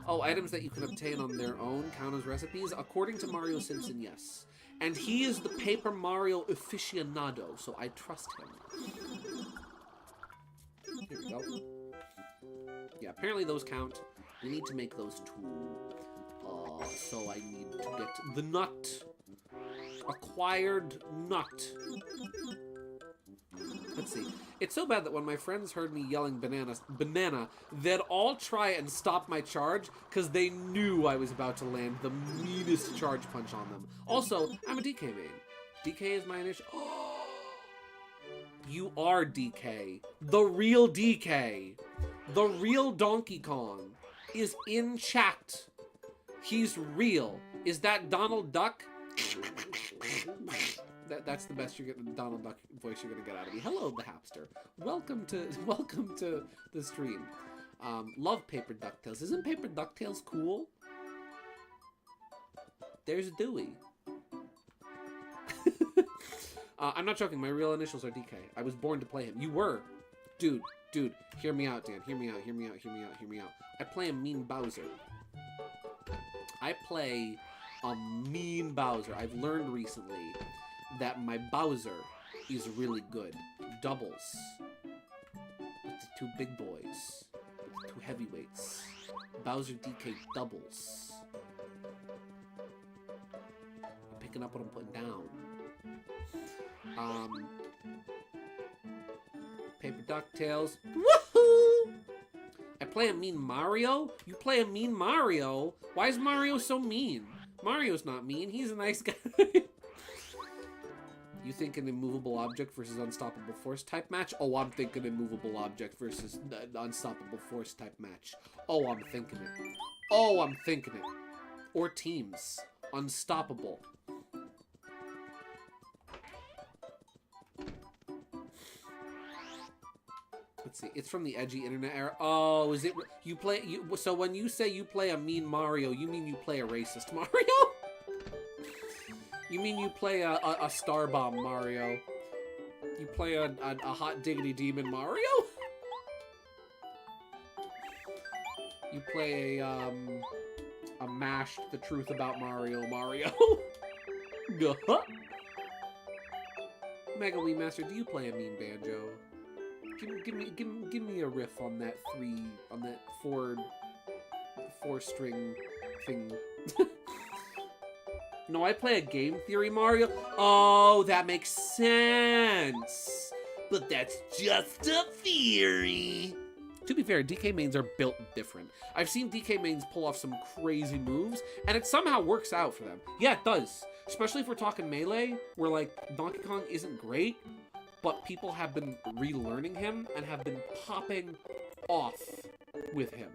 Oh, items that you can obtain on their own count as recipes? According to Mario Simpson, yes. And he is the Paper Mario aficionado, so I trust him. Here we go. Yeah, apparently those count. We need to make those two. So I need to get the nut. Acquired nut. Let's see. It's so bad that when my friends heard me yelling banana, they'd all try and stop my charge because they knew I was about to land the meanest charge punch on them. Also, I'm a DK main. DK is my initial. Oh, you are DK. The real DK. The real Donkey Kong is in chat. He's real. Is that Donald Duck? That's the best you're getting, the Donald Duck voice you're gonna get out of me. Hello, the Hapster. Welcome to the stream. Love Paper DuckTales. Isn't Paper DuckTales cool? There's Dewey. I'm not joking. My real initials are DK. I was born to play him. You were, dude. Hear me out, Dan. Hear me out. I play a mean Bowser. I play a mean Bowser. I've learned recently that my Bowser is really good. Doubles. With the two big boys. With the two heavyweights. Bowser DK doubles. I'm picking up what I'm putting down. Paper DuckTales. Woohoo! I play a mean Mario? You play a mean Mario? Why is Mario so mean? Mario's not mean. He's a nice guy. You think an immovable object versus unstoppable force type match? Oh, I'm thinking immovable object versus unstoppable force type match. Oh, I'm thinking it. Or teams. Unstoppable. Let's see. It's from the edgy internet era. Oh, is it? So when you say you play a mean Mario, you mean you play a racist Mario? You mean you play a Star Bomb Mario? You play a Hot Diggity Demon Mario? You play a mashed The Truth About Mario. Mega Wii Master, do you play a mean banjo? Give me a riff on that four string thing. No, I play a Game Theory Mario. Oh, that makes sense. But that's just a theory. To be fair, DK mains are built different. I've seen DK mains pull off some crazy moves, and it somehow works out for them. Yeah, it does. Especially if we're talking Melee, where, like, Donkey Kong isn't great, but people have been relearning him and have been popping off with him.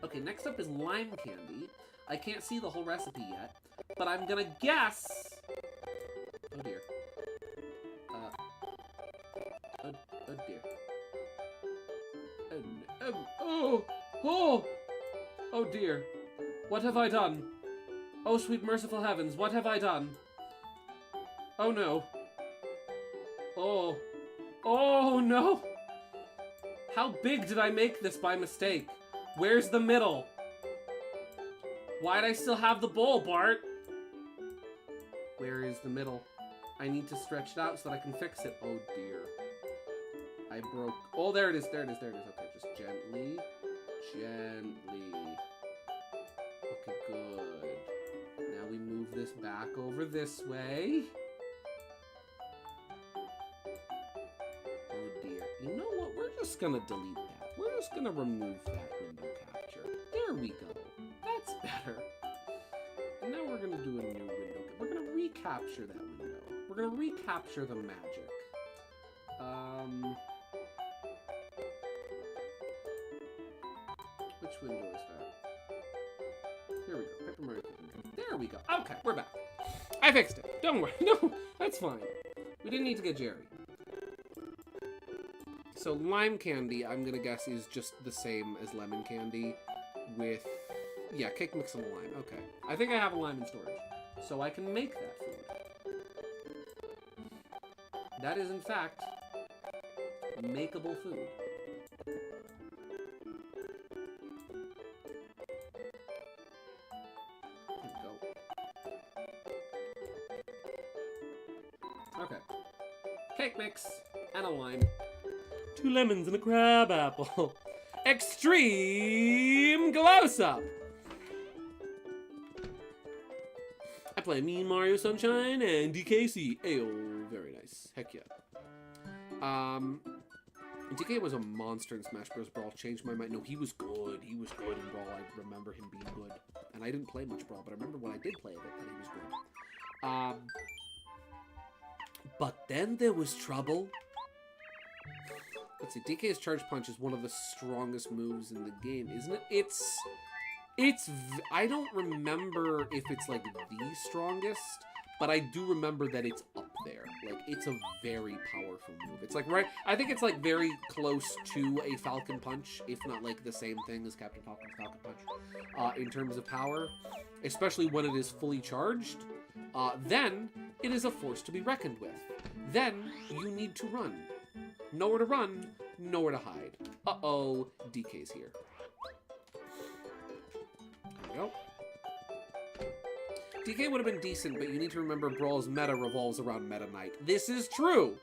Okay, next up is lime candy. I can't see the whole recipe yet, but I'm gonna guess... Oh dear. Oh dear. Oh dear. What have I done? Oh sweet merciful heavens, what have I done? Oh no. Oh no! How big did I make this by mistake? Where's the middle? Why'd I still have the bowl, Bart? Where is the middle? I need to stretch it out so that I can fix it. Oh dear. I broke... Oh, there it is, there it is, there it is. Okay, just gently. Gently. Okay, good. Now we move this back over this way. Oh dear. You know what? We're just gonna delete that. We're just gonna remove that window capture. There we go. That's better. And now we're gonna do a new window. We're gonna recapture that window. We're gonna recapture the magic. Which window is that? Here we go. Paper Mario Cooking Game. There we go. Okay, we're back. I fixed it. Don't worry. No, that's fine. We didn't need to get Jerry. So lime candy, I'm gonna guess, is just the same as lemon candy with, yeah, cake mix and a lime. Okay. I think I have a lime in storage, so I can make that food. That is, in fact, makeable food. Okay. Cake mix and a lime. 2 lemons and a crab apple. Extreme close-up. I play me, Mario Sunshine, and DKC. Ayo, very nice. Heck yeah. DK was a monster in Smash Bros. Brawl. Changed my mind. No, he was good. He was good in Brawl. I remember him being good. And I didn't play much Brawl, but I remember when I did play it, that he was good. But then there was trouble. Let's see, DK's Charge Punch is one of the strongest moves in the game, isn't it? I don't remember if it's, like, the strongest, but I do remember that it's up there. Like, it's a very powerful move. It's, like, right, I think it's, like, very close to a Falcon Punch, if not, like, the same thing as Captain Falcon's Falcon Punch, in terms of power, especially when it is fully charged. Then, it is a force to be reckoned with. Then, you need to run. Nowhere to run, nowhere to hide. Uh-oh, DK's here. There we go. DK would have been decent, but you need to remember Brawl's meta revolves around Meta Knight. This is true!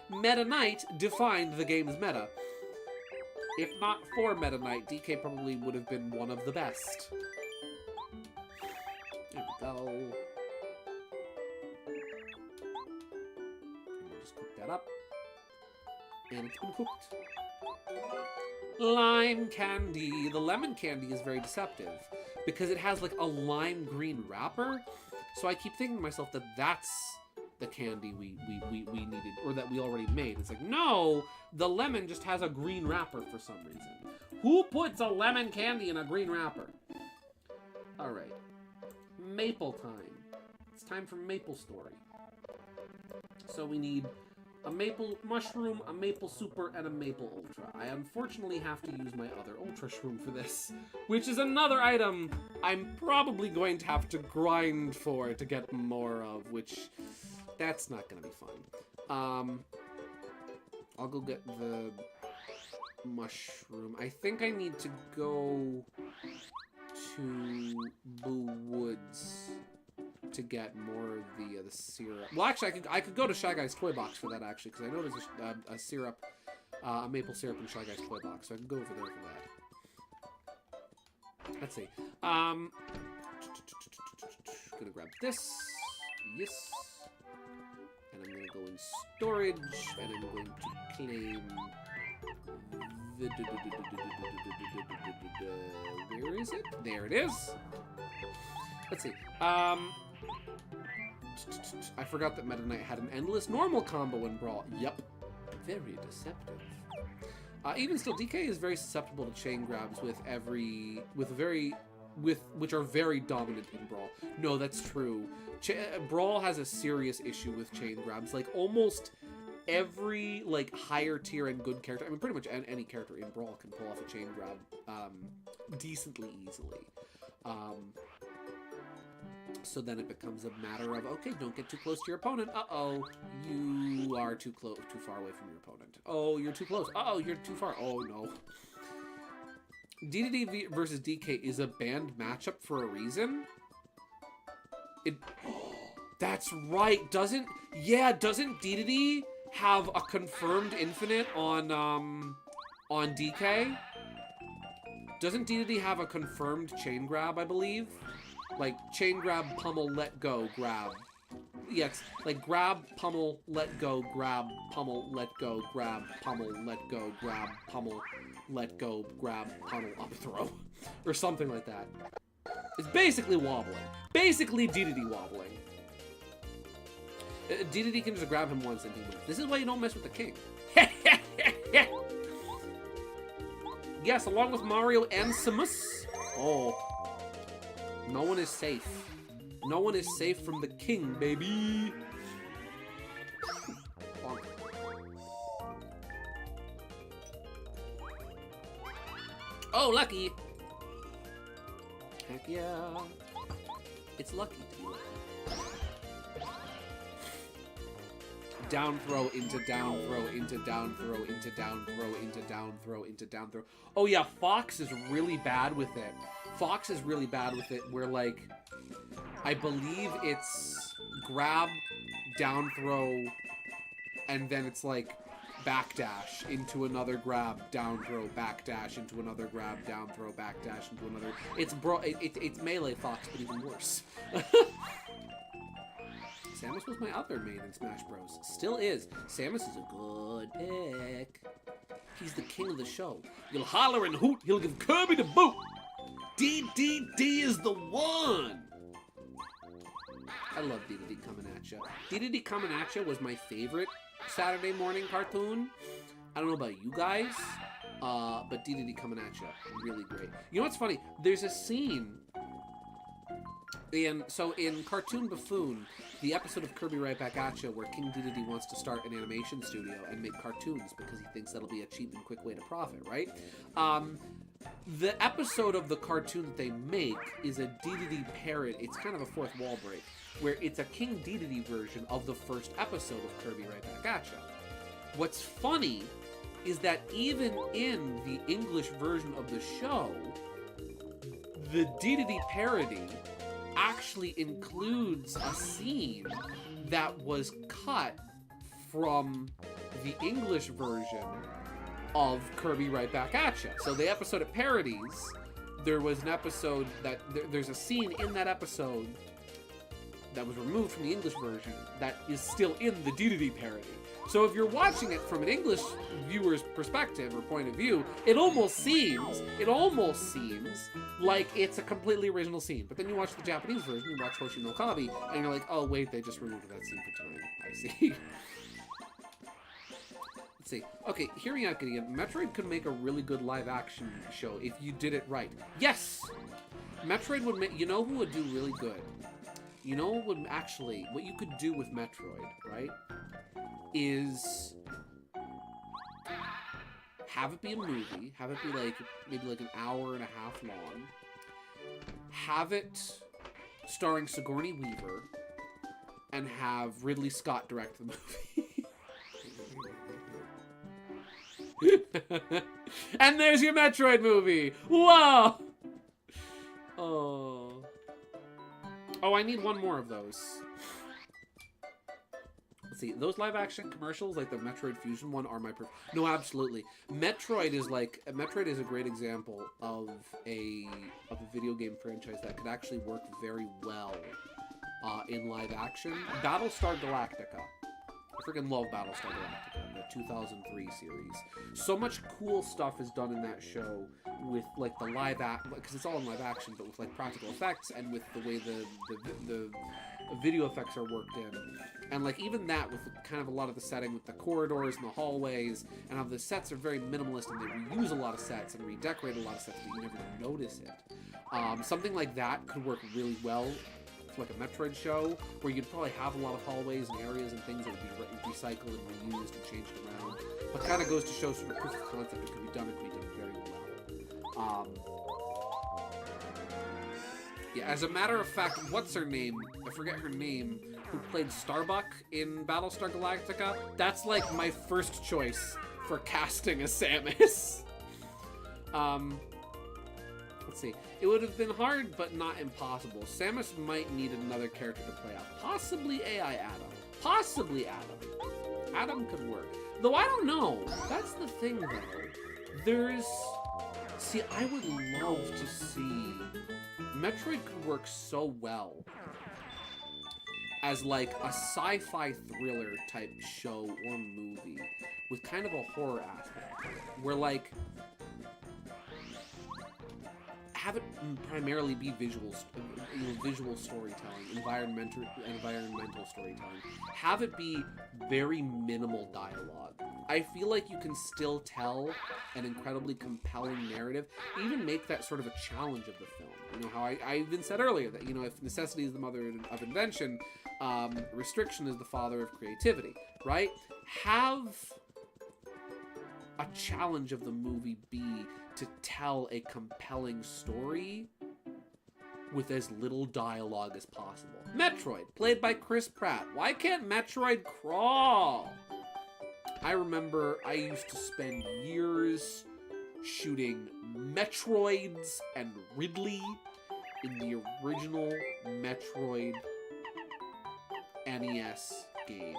Meta Knight defined the game's meta. If not for Meta Knight, DK probably would have been one of the best. There we go. And we'll just cook that up. And it's been cooked. Lime candy. The lemon candy is very deceptive because it has like a lime green wrapper. So I keep thinking to myself that that's the candy we needed, or that we already made. It's like, no, the lemon just has a green wrapper for some reason. Who puts a lemon candy in a green wrapper? All right, maple time. It's time for Maple Story. So we need a maple mushroom, a maple super, and a maple ultra. I unfortunately have to use my other ultra shroom for this, which is another item I'm probably going to have to grind for to get more of, which that's not gonna be fun. I'll go get the mushroom. I think I need to go to Boo Woods to get more of the syrup. Well, actually, I could go to Shy Guy's Toy Box for that, actually, because I know there's a syrup, a maple syrup in Shy Guy's Toy Box, so I can go over there for that. Let's see. Gonna grab this. Yes. And I'm gonna go in storage, and I'm going to claim Where is it? There it is. Let's see. I forgot that Meta Knight had an endless normal combo in Brawl. Yep. Very deceptive. Even still, DK is very susceptible to chain grabs which are very dominant in Brawl. No, that's true. Brawl has a serious issue with chain grabs. Like, almost every, like, higher tier and good character, I mean, pretty much any character in Brawl can pull off a chain grab decently easily. So then it becomes a matter of, okay, don't get too close to your opponent. Uh-oh, you are too far away from your opponent. Oh, you're too close. Uh-oh, you're too far. Oh, no. DDD versus DK is a banned matchup for a reason. That's right. Doesn't DDD have a confirmed infinite on DK? Doesn't DDD have a confirmed chain grab, I believe? Like, chain grab, pummel, let go, grab. Yeah, it's like grab, pummel, let go, grab, pummel, let go, grab, pummel, let go, grab, pummel, let go, grab, pummel, up throw. Or something like that. It's basically wobbling. Basically DDD wobbling. DDD can just grab him once and he wins. This is why you don't mess with the king. Yes, along with Mario and Samus. Oh. No one is safe. No one is safe from the king, baby. Bonk. Oh, lucky. Heck yeah. It's lucky to be lucky. Down throw into down throw into down throw into down throw into down throw into down throw. Oh yeah, Fox is really bad with it. Fox is really bad with it where, like, I believe it's grab, down throw, and then it's like backdash into another grab, down throw, backdash into another grab, down throw, backdash into another. It's melee Fox, but even worse. Samus was my other main in Smash Bros. Still is. Samus is a good pick. He's the king of the show. You'll holler and hoot, he'll give Kirby the boot. DDD is the one! I love DDD Coming At Ya. DDD Coming At Ya was my favorite Saturday morning cartoon. I don't know about you guys, but DDD Coming At Ya, really great. You know what's funny? There's a scene in Cartoon Buffoon, the episode of Kirby Right Back At Ya, where King Dedede wants to start an animation studio and make cartoons because he thinks that'll be a cheap and quick way to profit, right? The episode of the cartoon that they make is a Dedede parrot. It's kind of a fourth wall break, where it's a King Dedede version of the first episode of Kirby Right Back At Ya. What's funny is that even in the English version of the show, the Dedede parody actually includes a scene that was cut from the English version of Kirby Right Back At Ya. So the episode it parodies, there was an episode that there's a scene in that episode that was removed from the English version that is still in the Dedede parody. So if you're watching it from an English viewer's perspective or point of view, it almost seems like it's a completely original scene. But then you watch the Japanese version, you watch Hoshi no Kabi, and you're like, oh wait, they just removed that scene for tonight. I see. Let's see. Okay, hearing out again, Metroid could make a really good live-action show if you did it right. Yes! Metroid would make... You know who would do really good? You know what would actually... What you could do with Metroid, right? Is... have it be a movie. Have it be like... maybe like an hour and a half long. Have it starring Sigourney Weaver. And have Ridley Scott direct the movie. And there's your Metroid movie! Whoa! Oh. Oh, I need one more of those. Let's see, those live-action commercials, like the Metroid Fusion one, are my no, absolutely. Metroid is a great example of a video game franchise that could actually work very well in live action. Battlestar Galactica. Freaking love Battlestar Galactica, the 2003 series. So much cool stuff is done in that show with like the live act, because it's all in live action, but with like practical effects and with the way the video effects are worked in. And like even that with kind of a lot of the setting with the corridors and the hallways, and how the sets are very minimalist and they reuse a lot of sets and redecorate a lot of sets, but you never notice it. Something like that could work really well for like a Metroid show, where you'd probably have a lot of hallways and areas and things that would be recycled and reused and changed around. But kind of goes to show sort of proof of concept. It could be done very well. Yeah, as a matter of fact, what's her name? I forget her name. Who played Starbuck in Battlestar Galactica? That's like my first choice for casting a Samus. Let's see. It would have been hard, but not impossible. Samus might need another character to play out. Possibly AI Adam. Possibly Adam. Adam could work. Though I don't know. That's the thing, though. See, I would love to see... Metroid could work so well as like a sci-fi thriller type show or movie with kind of a horror aspect, where like have it primarily be visual storytelling, environmental storytelling. Have it be very minimal dialogue. I feel like you can still tell an incredibly compelling narrative, even make that sort of a challenge of the film. You know how I even said earlier that, you know, if necessity is the mother of invention, restriction is the father of creativity, right? Have a challenge of the movie be to tell a compelling story with as little dialogue as possible. Metroid, played by Chris Pratt. Why can't Metroid crawl? I remember I used to spend years shooting Metroids and Ridley in the original Metroid NES game.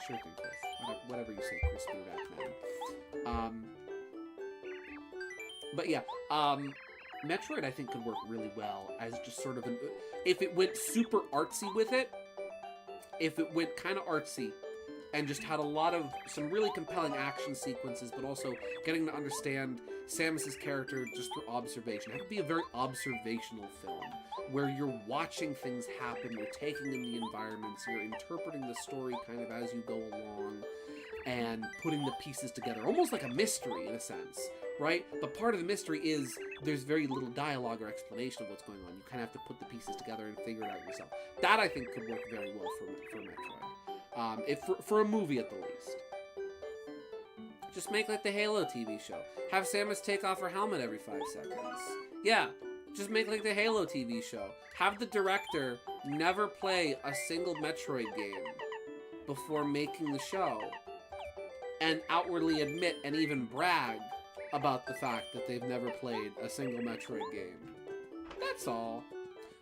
Sure thing, Chris. Whatever you say, Chris Spirit. But yeah, Metroid I think could work really well as just sort of an... If it went super artsy with it, if it went kind of artsy, and just had some really compelling action sequences, but also getting to understand Samus's character just through observation. It would be a very observational film, where you're watching things happen, you're taking in the environments, you're interpreting the story kind of as you go along, and putting the pieces together, almost like a mystery in a sense, right? But part of the mystery is there's very little dialogue or explanation of what's going on. You kind of have to put the pieces together and figure it out yourself. That I think could work very well for Metroid. For a movie at the least. Just make like the Halo TV show. Have Samus take off her helmet every 5 seconds. Yeah, just make like the Halo TV show. Have the director never play a single Metroid game before making the show, and outwardly admit and even brag about the fact that they've never played a single Metroid game. That's all.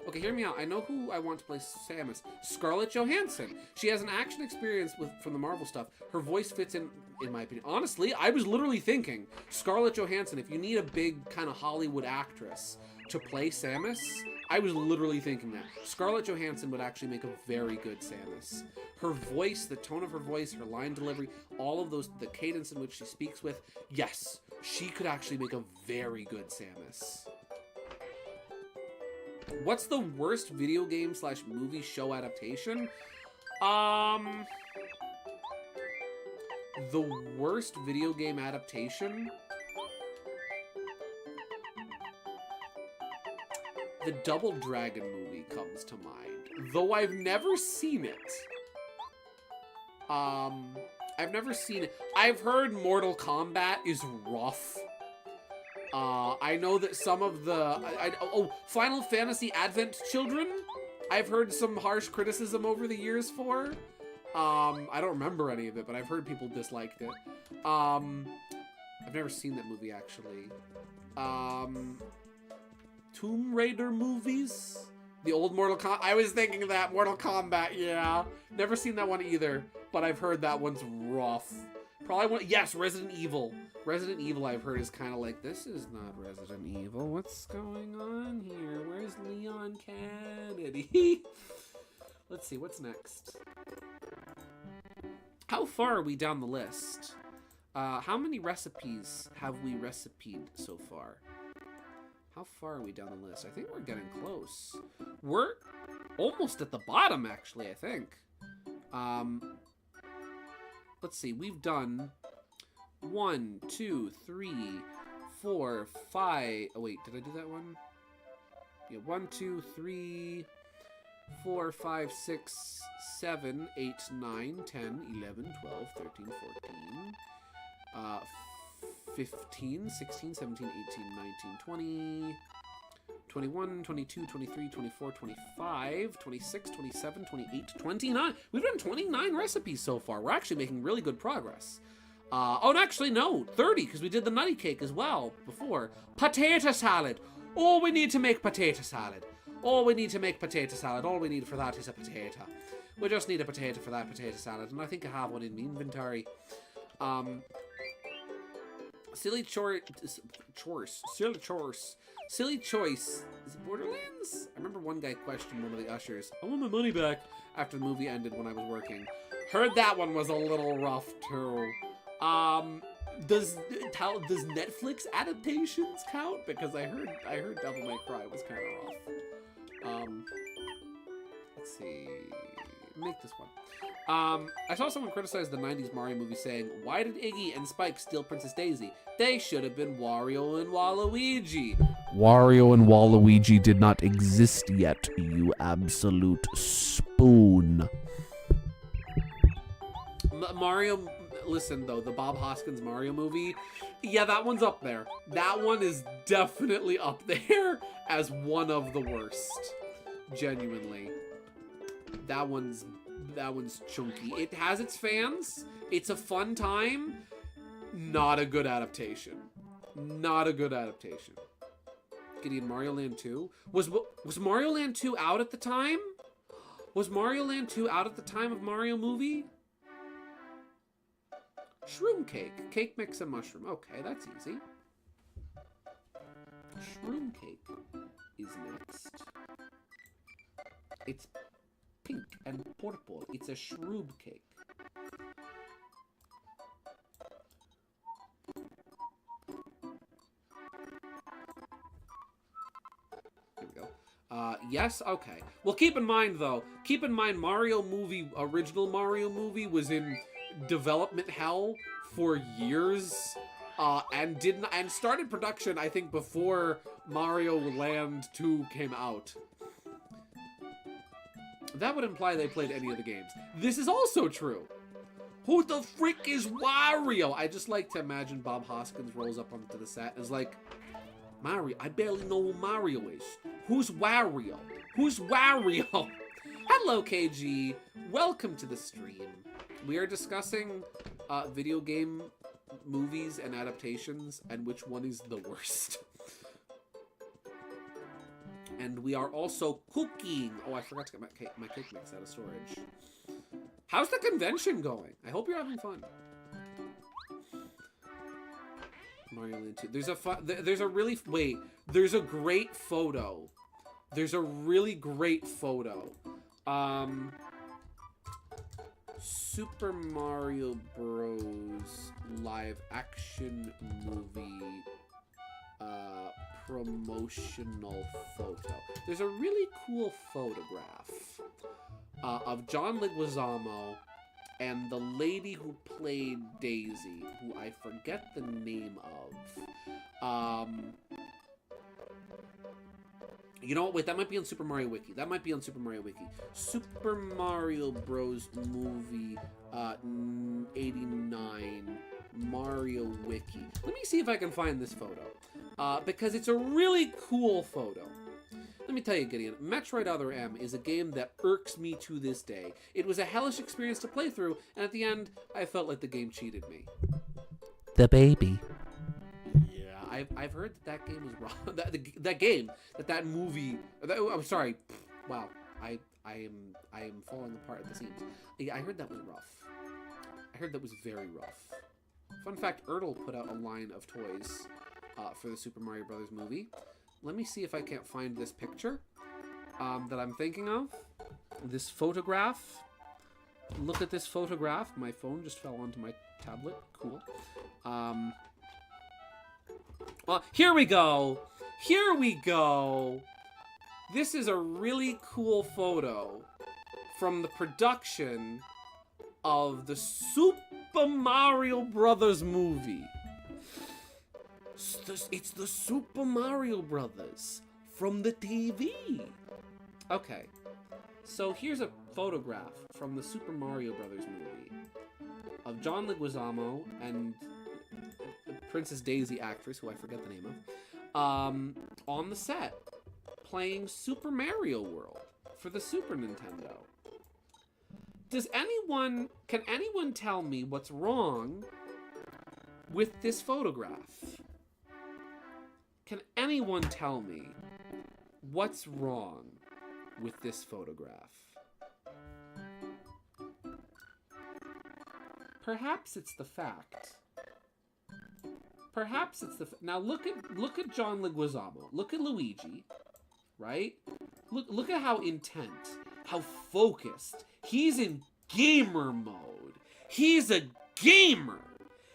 Okay, hear me out. I know who I want to play Samus. Scarlett Johansson. She has an action experience from the Marvel stuff. Her voice fits in my opinion. Honestly, I was literally thinking, Scarlett Johansson, if you need a big kind of Hollywood actress to play Samus, I was literally thinking that. Scarlett Johansson would actually make a very good Samus. Her voice, the tone of her voice, her line delivery, all of those, the cadence in which she speaks with, yes, she could actually make a very good Samus. What's the worst video game / movie show adaptation? The worst video game adaptation? The Double Dragon movie comes to mind, though I've never seen it. I've never seen it. I've heard Mortal Kombat is rough. I know that some of the... Final Fantasy Advent Children? I've heard some harsh criticism over the years for. I don't remember any of it, but I've heard people disliked it. I've never seen that movie, actually. Tomb Raider movies? The old Mortal Kombat? I was thinking of that. Mortal Kombat, yeah. Never seen that one either, but I've heard that one's rough. Probably one... Yes, Resident Evil. Resident Evil, I've heard, is kind of like, this is not Resident Evil. What's going on here? Where's Leon Kennedy? Let's see, what's next? How far are we down the list? How many recipes have we recipeed so far? How far are we down the list? I think we're getting close. We're almost at the bottom, actually, I think. Let's see. We've done 1, 2, 3, 4, 5. Oh, wait. Did I do that one? Yeah, 1, 2, 3, 4, 5, 6, 7, 8, 9, 10, 11, 12, 13, 14, 15, 16, 17, 18, 19, 20, 21, 22, 23, 24, 25, 26, 27, 28, 29. We've done 29 recipes so far. We're actually making really good progress. Oh, actually, no, 30, because we did the nutty cake as well before. Potato salad. Oh, we need to make potato salad. Oh, we need to make potato salad. All we need for that is a potato. We just need a potato for that potato salad, and I think I have one in my inventory. Silly choice. Silly choice. Is it Borderlands? I remember one guy questioned one of the ushers. I want my money back after the movie ended when I was working. Heard that one was a little rough too. Does Netflix adaptations count? Because I heard Devil May Cry was kind of rough. Let's see. Make this one. I saw someone criticize the 90s Mario movie saying, why did Iggy and Spike steal Princess Daisy? They should have been Wario and Waluigi. Wario and Waluigi did not exist yet, you absolute spoon. Mario, listen though, the Bob Hoskins Mario movie, yeah, that one's up there. That one is definitely up there as one of the worst. Genuinely. That one's chunky. It has its fans. It's a fun time. Not a good adaptation. Not a good adaptation. Gideon, Mario Land 2? Was Mario Land 2 out at the time? Was Mario Land 2 out at the time of Mario movie? Shroom cake. Cake mix and mushroom. Okay, that's easy. Shroom cake is next. It's pink and purple. It's a shroob cake. There we go. Yes? Okay. Well, keep in mind, though. Keep in mind, original Mario movie was in development hell for years. And started production, I think, before Mario Land 2 came out. That would imply they played any of the games. This is also true. Who the frick is Wario? I just like to imagine Bob Hoskins rolls up onto the set and is like, Mario, I barely know who Mario is. Who's Wario? Who's Wario? Hello, KG. Welcome to the stream. We are discussing video game movies and adaptations and which one is the worst. And we are also cooking. Oh, I forgot to get my cake mix out of storage. How's the convention going? I hope you're having fun. Mario Land 2. There's a great photo. There's a really great photo. Super Mario Bros. Live action movie promotional photo. There's a really cool photograph of John Leguizamo and the lady who played Daisy, who I forget the name of. You know what? Wait, that might be on Super Mario Wiki. Super Mario Bros. Movie 89 Mario Wiki. Let me see if I can find this photo. Because it's a really cool photo. Let me tell you, Gideon, Metroid Other M is a game that irks me to this day. It was a hellish experience to play through, and at the end, I felt like the game cheated me. The baby. Yeah, I've heard that game was wrong. that movie. I'm sorry. Wow, I am falling apart at the seams. Yeah, I heard that was rough. I heard that was very rough. Fun fact: Ertl put out a line of toys for the Super Mario Brothers movie. Let me see if I can't find this picture that I'm thinking of. This photograph look at this photograph. My phone just fell onto my tablet. Cool. Well, here we go. Here we go. This is a really cool photo from the production of the Super Mario Brothers movie. It's the Super Mario Brothers from the TV. Okay, so here's a photograph from the Super Mario Brothers movie of John Leguizamo and Princess Daisy actress, who I forget the name of, on the set, playing Super Mario World for the Super Nintendo. Can anyone tell me what's wrong with this photograph? Can anyone tell me what's wrong with this photograph? Perhaps it's the fact. Perhaps it's the now look at John Leguizamo. Look at Luigi, right? Look at how intent, how focused. He's in gamer mode. He's a gamer.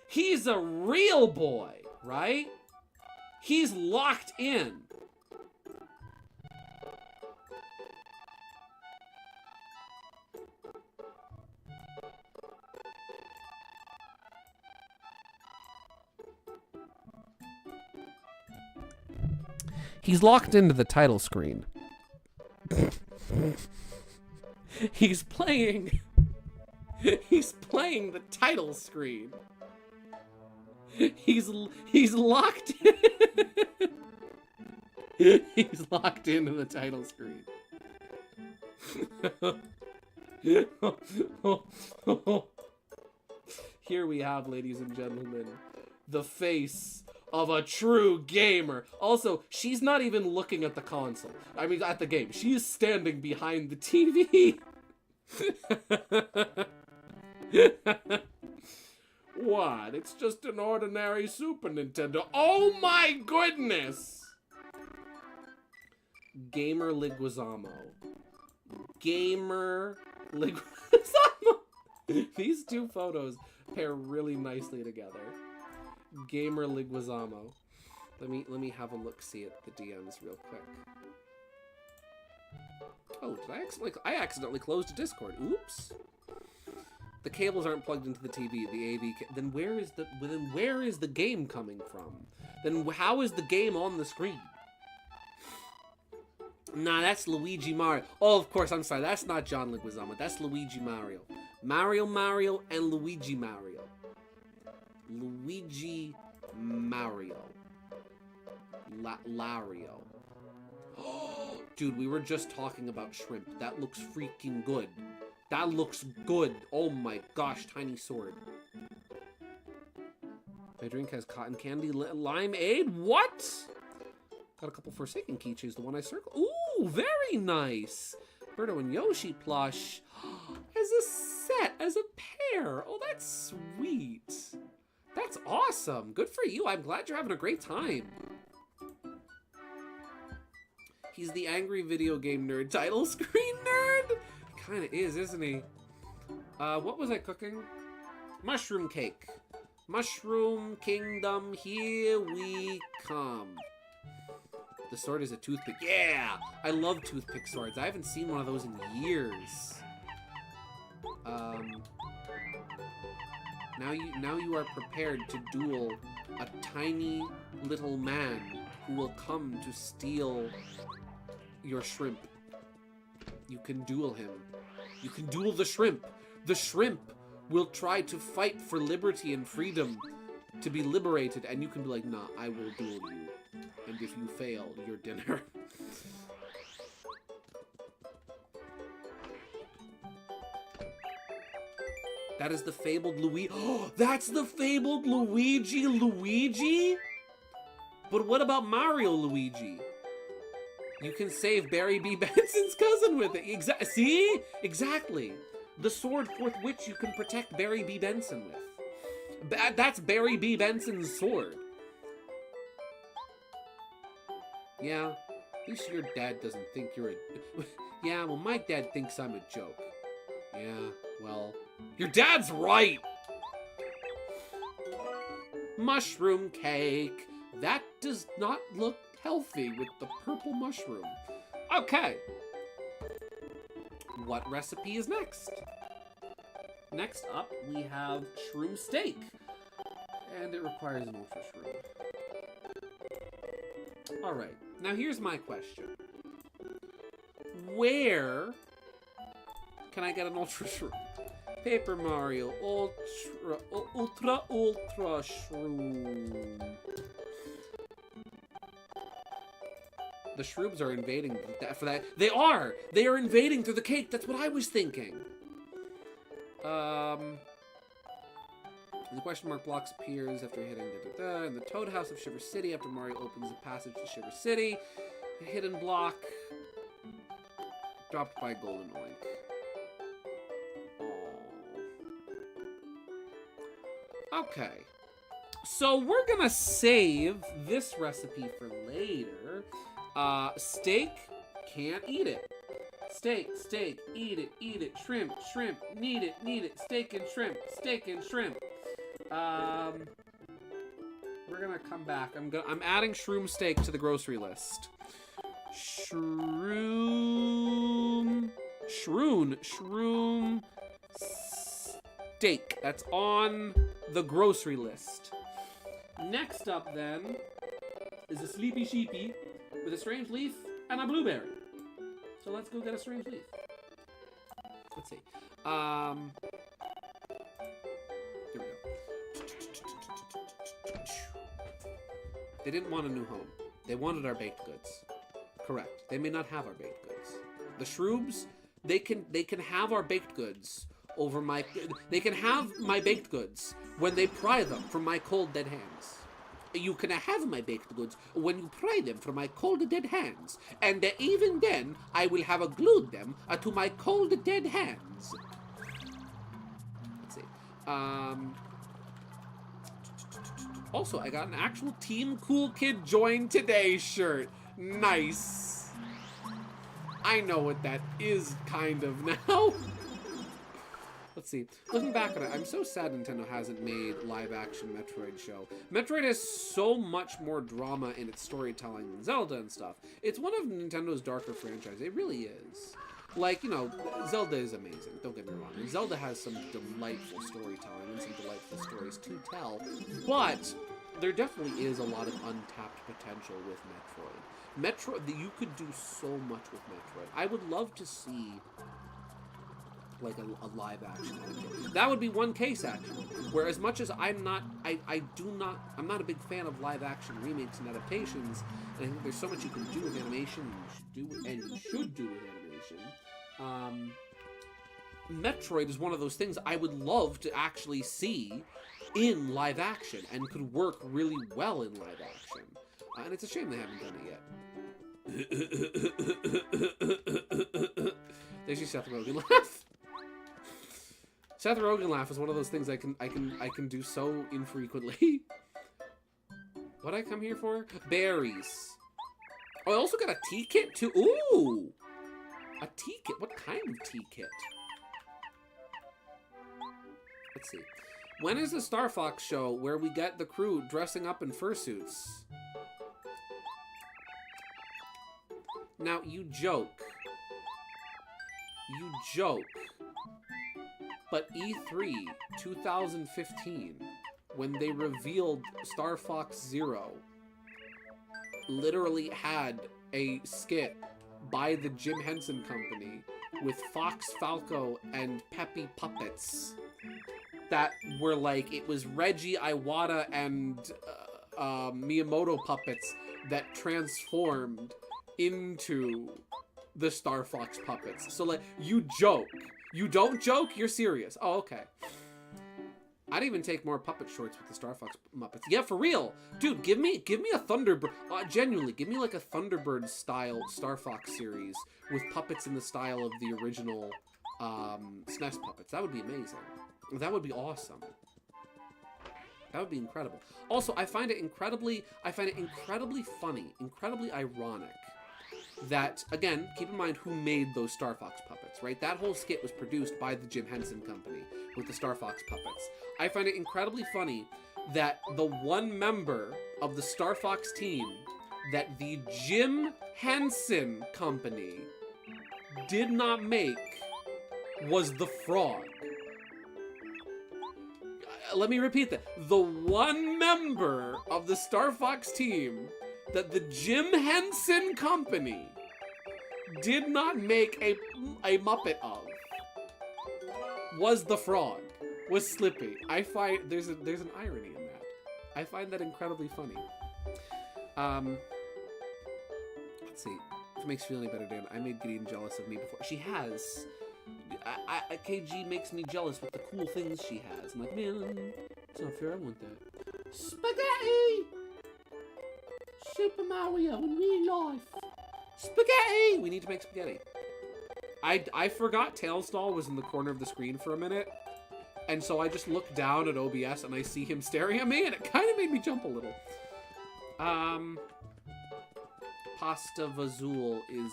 He's a real boy, right? He's locked in. He's locked into the title screen. He's playing the title screen. He's locked in. He's locked into the title screen. Here we have, ladies and gentlemen, the face of a true gamer. Also, she's not even looking at the console. I mean, at the game. She is standing behind the TV. What? It's just an ordinary Super Nintendo. Oh my goodness! Gamer Leguizamo. Gamer Leguizamo. These two photos pair really nicely together. Gamer Leguizamo. Let me have a look see at the DMs real quick. Oh, did I accidentally closed Discord. Oops. The cables aren't plugged into the TV. The AV. Then where is the game coming from? Then how is the game on the screen? Nah, that's Luigi Mario. Oh, of course. I'm sorry. That's not John Leguizamo. That's Luigi Mario. Mario, and Luigi Mario. Luigi Mario. Lario. Dude, we were just talking about shrimp. That looks freaking good. That looks good. Oh my gosh, tiny sword. My drink has cotton candy limeade. What? Got a couple Forsaken keychains. The one I circled. Ooh, very nice. Birdo and Yoshi plush. As a set, as a pair. Oh, that's sweet. That's awesome. Good for you. I'm glad you're having a great time. He's the angry video game nerd title screen nerd. Kind of is, isn't he? What was I cooking? Mushroom cake. Mushroom Kingdom, here we come. The sword is a toothpick. Yeah! I love toothpick swords. I haven't seen one of those in years. Now you are prepared to duel a tiny little man who will come to steal your shrimp. You can duel him. You can duel the shrimp. The shrimp will try to fight for liberty and freedom, to be liberated, and you can be like, nah, I will duel you. And if you fail, your dinner. That is the fabled Luigi. Oh, that's the fabled Luigi? But what about Mario Luigi? You can save Barry B. Benson's cousin with it. See? Exactly. The sword with which you can protect Barry B. Benson with. That's Barry B. Benson's sword. Yeah, at least your dad doesn't think you're a... Yeah, well, my dad thinks I'm a joke. Yeah. Well, Your dad's right. mushroom cake. That does not look healthy with the purple mushroom. Okay. What recipe is next? Next up, we have shroom steak. And it requires an ultra shroom. Alright, now here's my question. Where can I get an ultra shroom? Paper Mario ultra shroom. The shrooms are invading for that. They are! They are invading through the cake. That's what I was thinking. The question mark blocks appears after hitting in the Toad House of Shiver City after Mario opens the passage to Shiver City. A hidden block dropped by Golden Oink. Aww. Okay. So we're gonna save this recipe for later. Steak, can't eat it. Steak, eat it. Shrimp, need it. Steak and shrimp. We're gonna come back. I'm adding shroom steak to the grocery list. Shroom steak. That's on the grocery list. Next up, then, is a sleepy sheepy with a strange leaf and a blueberry. So let's go get a strange leaf. Let's see. Here we go. They didn't want a new home. They wanted our baked goods. Correct. They may not have our baked goods. The shrooms, they can have our baked goods over my... They can have my baked goods when they pry them from my cold dead hands. You can have my baked goods when you pry them from my cold dead hands. And even then, I will have glued them to my cold dead hands. Let's see. Also, I got an actual Team Cool Kid Join Today shirt. Nice. I know what that is kind of now. Let's see. Looking back at it, I'm so sad Nintendo hasn't made live-action Metroid show. Metroid has so much more drama in its storytelling than Zelda and stuff. It's one of Nintendo's darker franchises. It really is. Like, you know, Zelda is amazing. Don't get me wrong. And Zelda has some delightful storytelling and some delightful stories to tell. But there definitely is a lot of untapped potential with Metroid. You could do so much with Metroid. I would love to see like a live action Metroid. That would be one case actually, where as much as I'm not a big fan of live action remakes and adaptations, and I think there's so much you can do with animation you should do with animation. Metroid is one of those things I would love to actually see in live action and could work really well in live action. And it's a shame they haven't done it yet. There's your Seth Rogen laugh. Seth Rogen laugh is one of those things I can do so infrequently. What'd I come here for? Berries. Oh, I also got a tea kit too. Ooh! A tea kit? What kind of tea kit? Let's see. When is the Star Fox show where we get the crew dressing up in fursuits? Now, you joke. You joke. But E3 2015, when they revealed Star Fox Zero, literally had a skit by the Jim Henson Company with Fox Falco and Peppy puppets that were like, it was Reggie, Iwata, and Miyamoto puppets that transformed into the Star Fox puppets. So like, you joke. You don't joke? You're serious. Oh, okay. I'd even take more puppet shorts with the Star Fox Muppets. Yeah, for real. Dude, give me a Thunderbird. Genuinely, give me like a Thunderbird style Star Fox series with puppets in the style of the original SNES puppets. That would be amazing. That would be awesome. That would be incredible. Also, I find it incredibly funny, incredibly ironic that, again, keep in mind who made those Star Fox puppets, right? That whole skit was produced by the Jim Henson Company with the Star Fox puppets. I find it incredibly funny that the one member of the Star Fox team that the Jim Henson Company did not make was the frog. Let me repeat that. The one member of the Star Fox team that the Jim Henson Company did not make a Muppet of was the frog, was Slippy. I find there's an irony in that. I find that incredibly funny. Let's see. If it makes you feel any better, Dan, I made Gideon jealous of me before. She has. KG makes me jealous with the cool things she has. I'm like, man, it's not fair. I want that. Spaghetti! Super Mario in real life. Spaghetti! We need to make spaghetti. I forgot Tailsdoll was in the corner of the screen for a minute. And so I just looked down at OBS and I see him staring at me and it kind of made me jump a little. Pasta Vazul is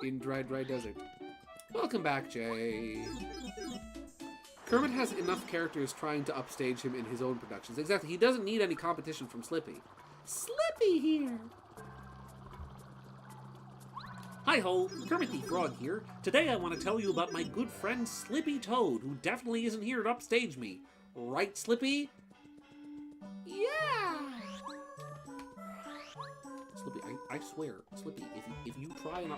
in Dry Desert. Welcome back, Jay. Kermit has enough characters trying to upstage him in his own productions. Exactly. He doesn't need any competition from Slippy. Slippy here. Hi-ho, Kermit the Frog here. Today I want to tell you about my good friend Slippy Toad, who definitely isn't here to upstage me. Right, Slippy? Yeah. Slippy, I swear, Slippy, if you try and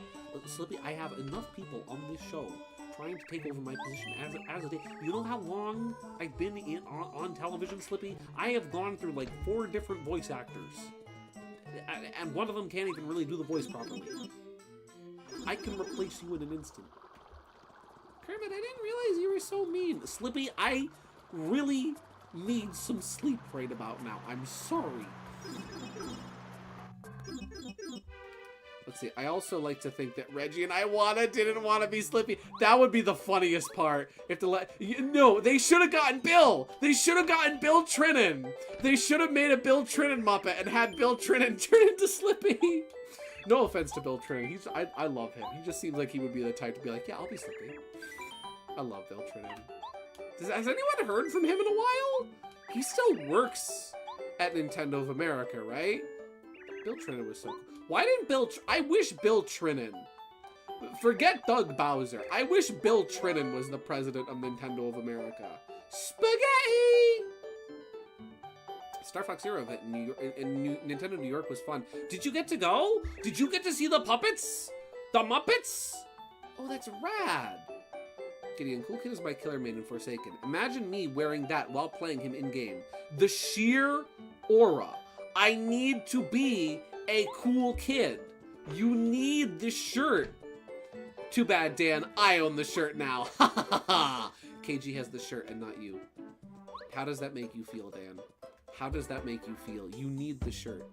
Slippy, I have enough people on this show trying to take over my position as a day. You know how long I've been on television, Slippy? I have gone through like 4 different voice actors, and one of them can't even really do the voice properly. I can replace you in an instant. Kermit, I didn't realize you were so mean. Slippy, I really need some sleep right about now. I'm sorry. Let's see. I also like to think that Reggie and Iwana didn't want to be Slippy. That would be the funniest part. If no, they should have gotten Bill. They should have gotten Bill Trinan. They should have made a Bill Trinan Muppet and had Bill Trinan turn into Slippy. No offense to Bill Trinan. I love him. He just seems like he would be the type to be like, yeah, I'll be Slippy. I love Bill Trinan. Has anyone heard from him in a while? He still works at Nintendo of America, right? Bill Trinan was so cool. Why didn't I wish Bill Trinan. Forget Doug Bowser. I wish Bill Trinan was the president of Nintendo of America. Spaghetti! Star Fox Zero event in Nintendo New York was fun. Did you get to go? Did you get to see the puppets? The Muppets? Oh, that's rad. Gideon, Cool Kid is my killer main in Forsaken. Imagine me wearing that while playing him in-game. The sheer aura. I need to be a cool kid. You need this shirt. Too bad, Dan. I own the shirt now. Ha ha ha ha. KG has the shirt and not you. How does that make you feel, Dan? How does that make you feel? You need the shirt.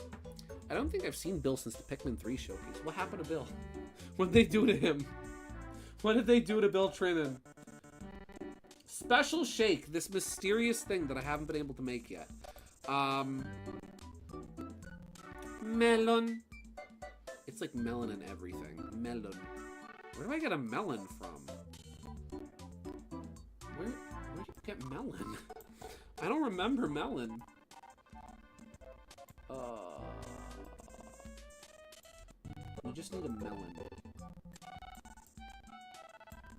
I don't think I've seen Bill since the Pikmin 3 showcase. What happened to Bill? What did they do to him? What did they do to Bill Trinan? Special Shake, this mysterious thing that I haven't been able to make yet. Melon. It's like melon and everything. Melon. Where do I get a melon from? Where do you get melon? I don't remember melon. We just need a melon.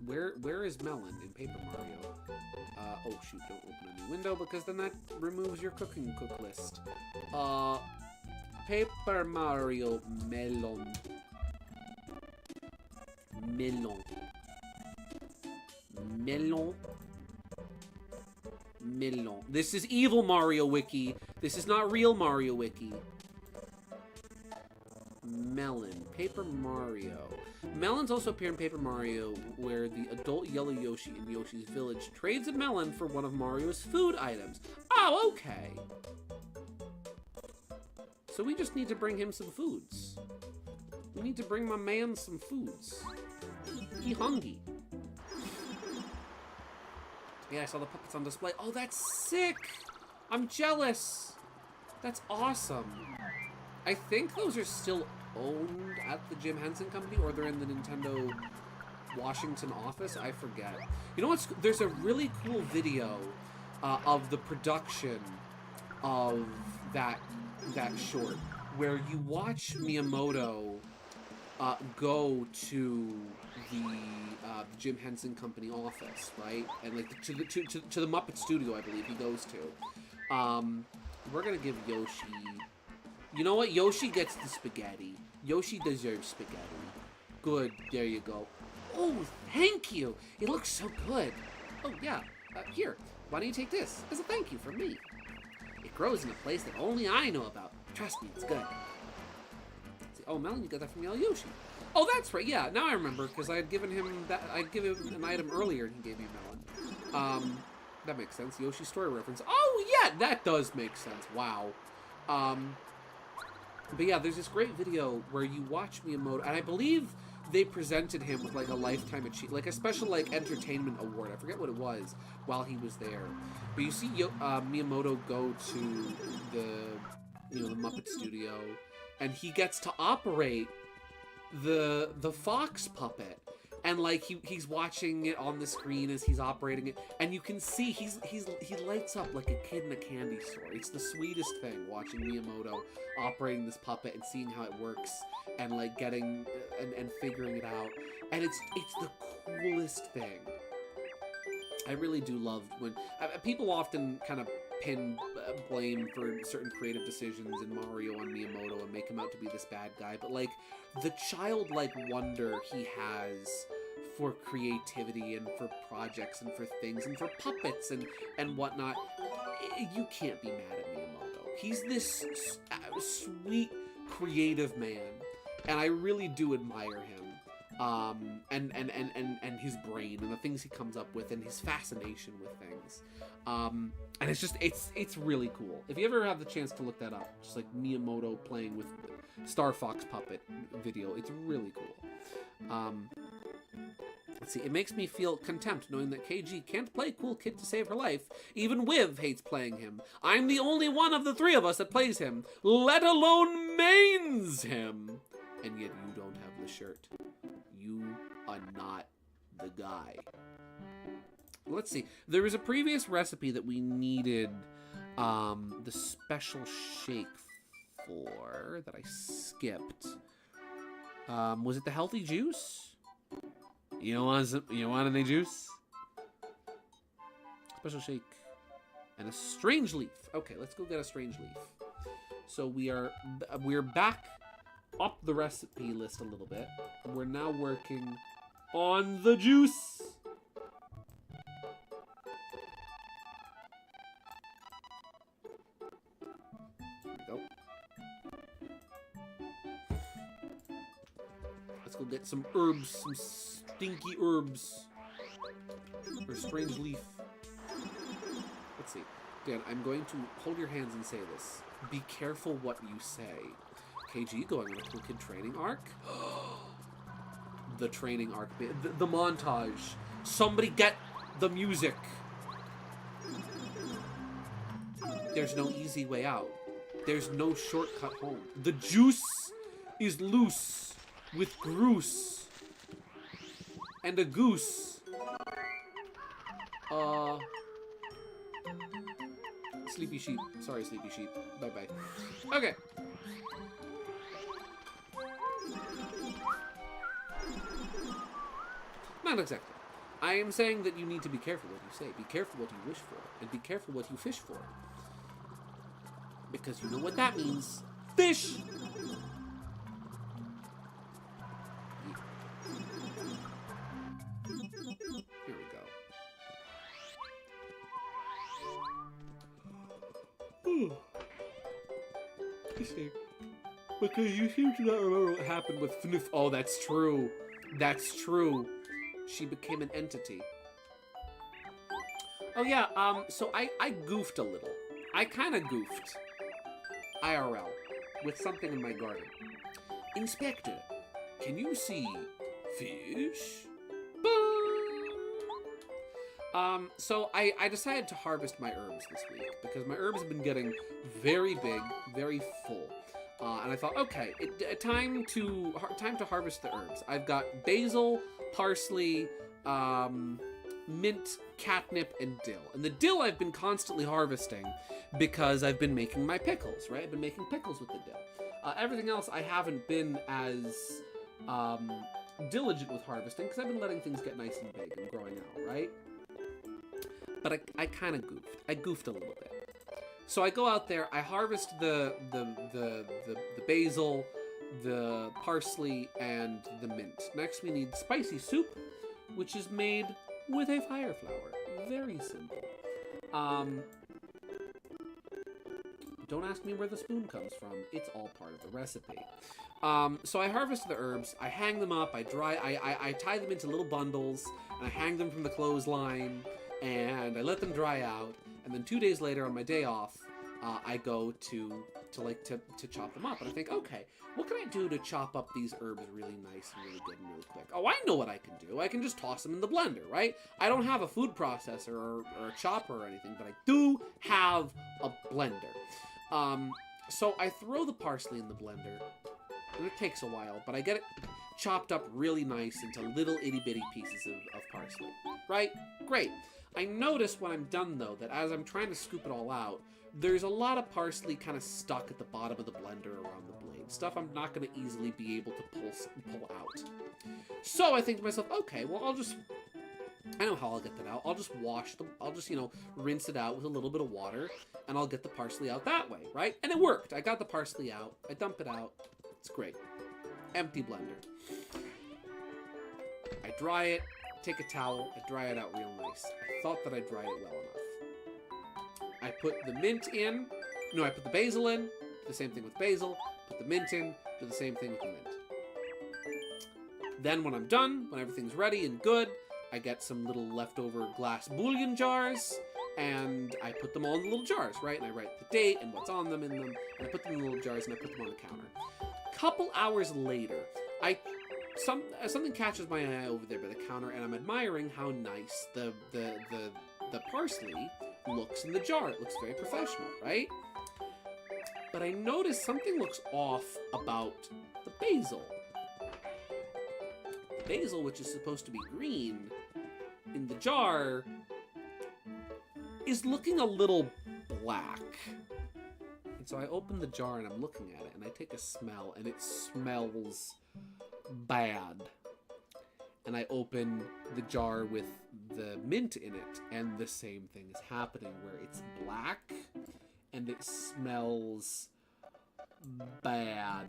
Where is melon in Paper Mario? Oh shoot, don't open a new window because then that removes your cook list. Paper Mario melon. Melon. Melon. Melon. This is evil Mario Wiki. This is not real Mario Wiki. Melon. Paper Mario. Melons also appear in Paper Mario, where the adult yellow Yoshi in Yoshi's Village trades a melon for one of Mario's food items. Oh, okay. So we just need to bring him some foods. We need to bring my man some foods. He hungry. Yeah, I saw the puppets on display. Oh, that's sick! I'm jealous! That's awesome. I think those are still owned at the Jim Henson Company, or they're in the Nintendo Washington office. I forget. You know what's? There's a really cool video of the production of that short, where you watch Miyamoto go to the Jim Henson Company office, right? And like to the Muppet Studio, I believe he goes to. We're gonna give Yoshi. You know what? Yoshi gets the spaghetti. Yoshi deserves spaghetti. Good. There you go. Oh, thank you. It looks so good. Oh yeah. Here. Why don't you take this as a thank you from me? It grows in a place that only I know about. Trust me, it's good. Oh, Melon, you got that from Yellow Yoshi. Oh, that's right. Yeah, now I remember, because I had given him that. I'd given him an item earlier, and he gave me a melon. That makes sense. Yoshi story reference. Oh, yeah, that does make sense. Wow. But yeah, there's this great video where you watch Miyamoto, and I believe they presented him with like a lifetime achievement, like a special like entertainment award. I forget what it was while he was there. But you see Miyamoto go to the Muppet Studio, and he gets to operate the fox puppet, and like he's watching it on the screen as he's operating it, and you can see he lights up like a kid in a candy store. It's the sweetest thing watching Miyamoto operating this puppet and seeing how it works, and like getting and figuring it out, and it's the coolest thing. I really do love when people often kind of pin blame for certain creative decisions in Mario on Miyamoto and make him out to be this bad guy, but like the childlike wonder he has for creativity and for projects and for things and for puppets and whatnot, you can't be mad at Miyamoto. He's this sweet creative man, and I really do admire him. And his brain and the things he comes up with and his fascination with things. And it's just, it's really cool. If you ever have the chance to look that up, just like Miyamoto playing with Star Fox puppet video, it's really cool. Let's see, it makes me feel contempt knowing that KG can't play Cool Kid to save her life. Even Wiv hates playing him. I'm the only one of the three of us that plays him, let alone mains him. And yet you don't have the shirt. You are not the guy. Let's see. There was a previous recipe that we needed the special shake for that I skipped. Was it the healthy juice? You don't want any juice? Special shake and a strange leaf. Okay, let's go get a strange leaf. So we're back up the recipe list a little bit. We're now working on the juice. There we go. Let's go get some herbs, some stinky herbs. Or strange leaf. Let's see. Dan, I'm going to hold your hands and say this. Be careful what you say. KG going on a Cool Kid training arc? The training arc. The montage. Somebody get the music. There's no easy way out. There's no shortcut home. The juice is loose with Groose and a goose. Sleepy sheep. Sorry, sleepy sheep. Bye-bye. Okay. Not exactly. I am saying that you need to be careful what you say. Be careful what you wish for. And be careful what you fish for. Because you know what that means. Fish! Here we go. Because you seem to not remember what happened with FNUF. Oh, that's true. That's true. She became an entity. Oh yeah, so I goofed a little. I kind of goofed. IRL. With something in my garden. Inspector, can you see fish? So I decided to harvest my herbs this week because my herbs have been getting very big, very full. And I thought, okay, time to harvest the herbs. I've got basil, parsley, mint, catnip, and dill. And the dill I've been constantly harvesting because I've been making my pickles, right? I've been making pickles with the dill. Everything else I haven't been as diligent with harvesting because I've been letting things get nice and big and growing out, right? But I kind of goofed. I goofed a little bit. So I go out there, I harvest the basil, the parsley, and the mint. Next we need spicy soup, which is made with a fire flower. Very simple. Don't ask me where the spoon comes from. It's all part of the recipe. So I harvest the herbs, I hang them up, I tie them into little bundles, and I hang them from the clothesline, and I let them dry out, and then 2 days later on my day off, I go to chop them up, and I think, okay, what can I do to chop up these herbs really nice and really good and really quick? Oh, I know what I can do. I can just toss them in the blender, right? I don't have a food processor or a chopper or anything, but I do have a blender. So I throw the parsley in the blender, and it takes a while, but I get it chopped up really nice into little itty-bitty pieces of parsley, right? Great. I notice when I'm done, though, that as I'm trying to scoop it all out, there's a lot of parsley kind of stuck at the bottom of the blender around the blade. Stuff I'm not going to easily be able to pull out. So I think to myself, okay, well, I know how I'll get that out. I'll just wash them. I'll just, rinse it out with a little bit of water, and I'll get the parsley out that way, right? And it worked. I got the parsley out. I dump it out. It's great. Empty blender. I dry it, take a towel, I dry it out real nice. I thought that I dried it well enough. I put the mint in. No, I put the basil in. Do the same thing with basil. Put the mint in. Do the same thing with the mint. Then when I'm done, when everything's ready and good, I get some little leftover glass bouillon jars, and I put them all in the little jars, right? And I write the date and what's on them in them, and I put them in the little jars, and I put them on the counter. Couple hours later, something catches my eye over there by the counter, and I'm admiring how nice the parsley looks in the jar. It looks very professional, right? But I noticed something looks off about the basil. The basil, which is supposed to be green, in the jar, is looking a little black. And so I open the jar and I'm looking at it, and I take a smell, and it smells bad. And I open the jar with the mint in it, and the same thing is happening, where it's black and it smells bad.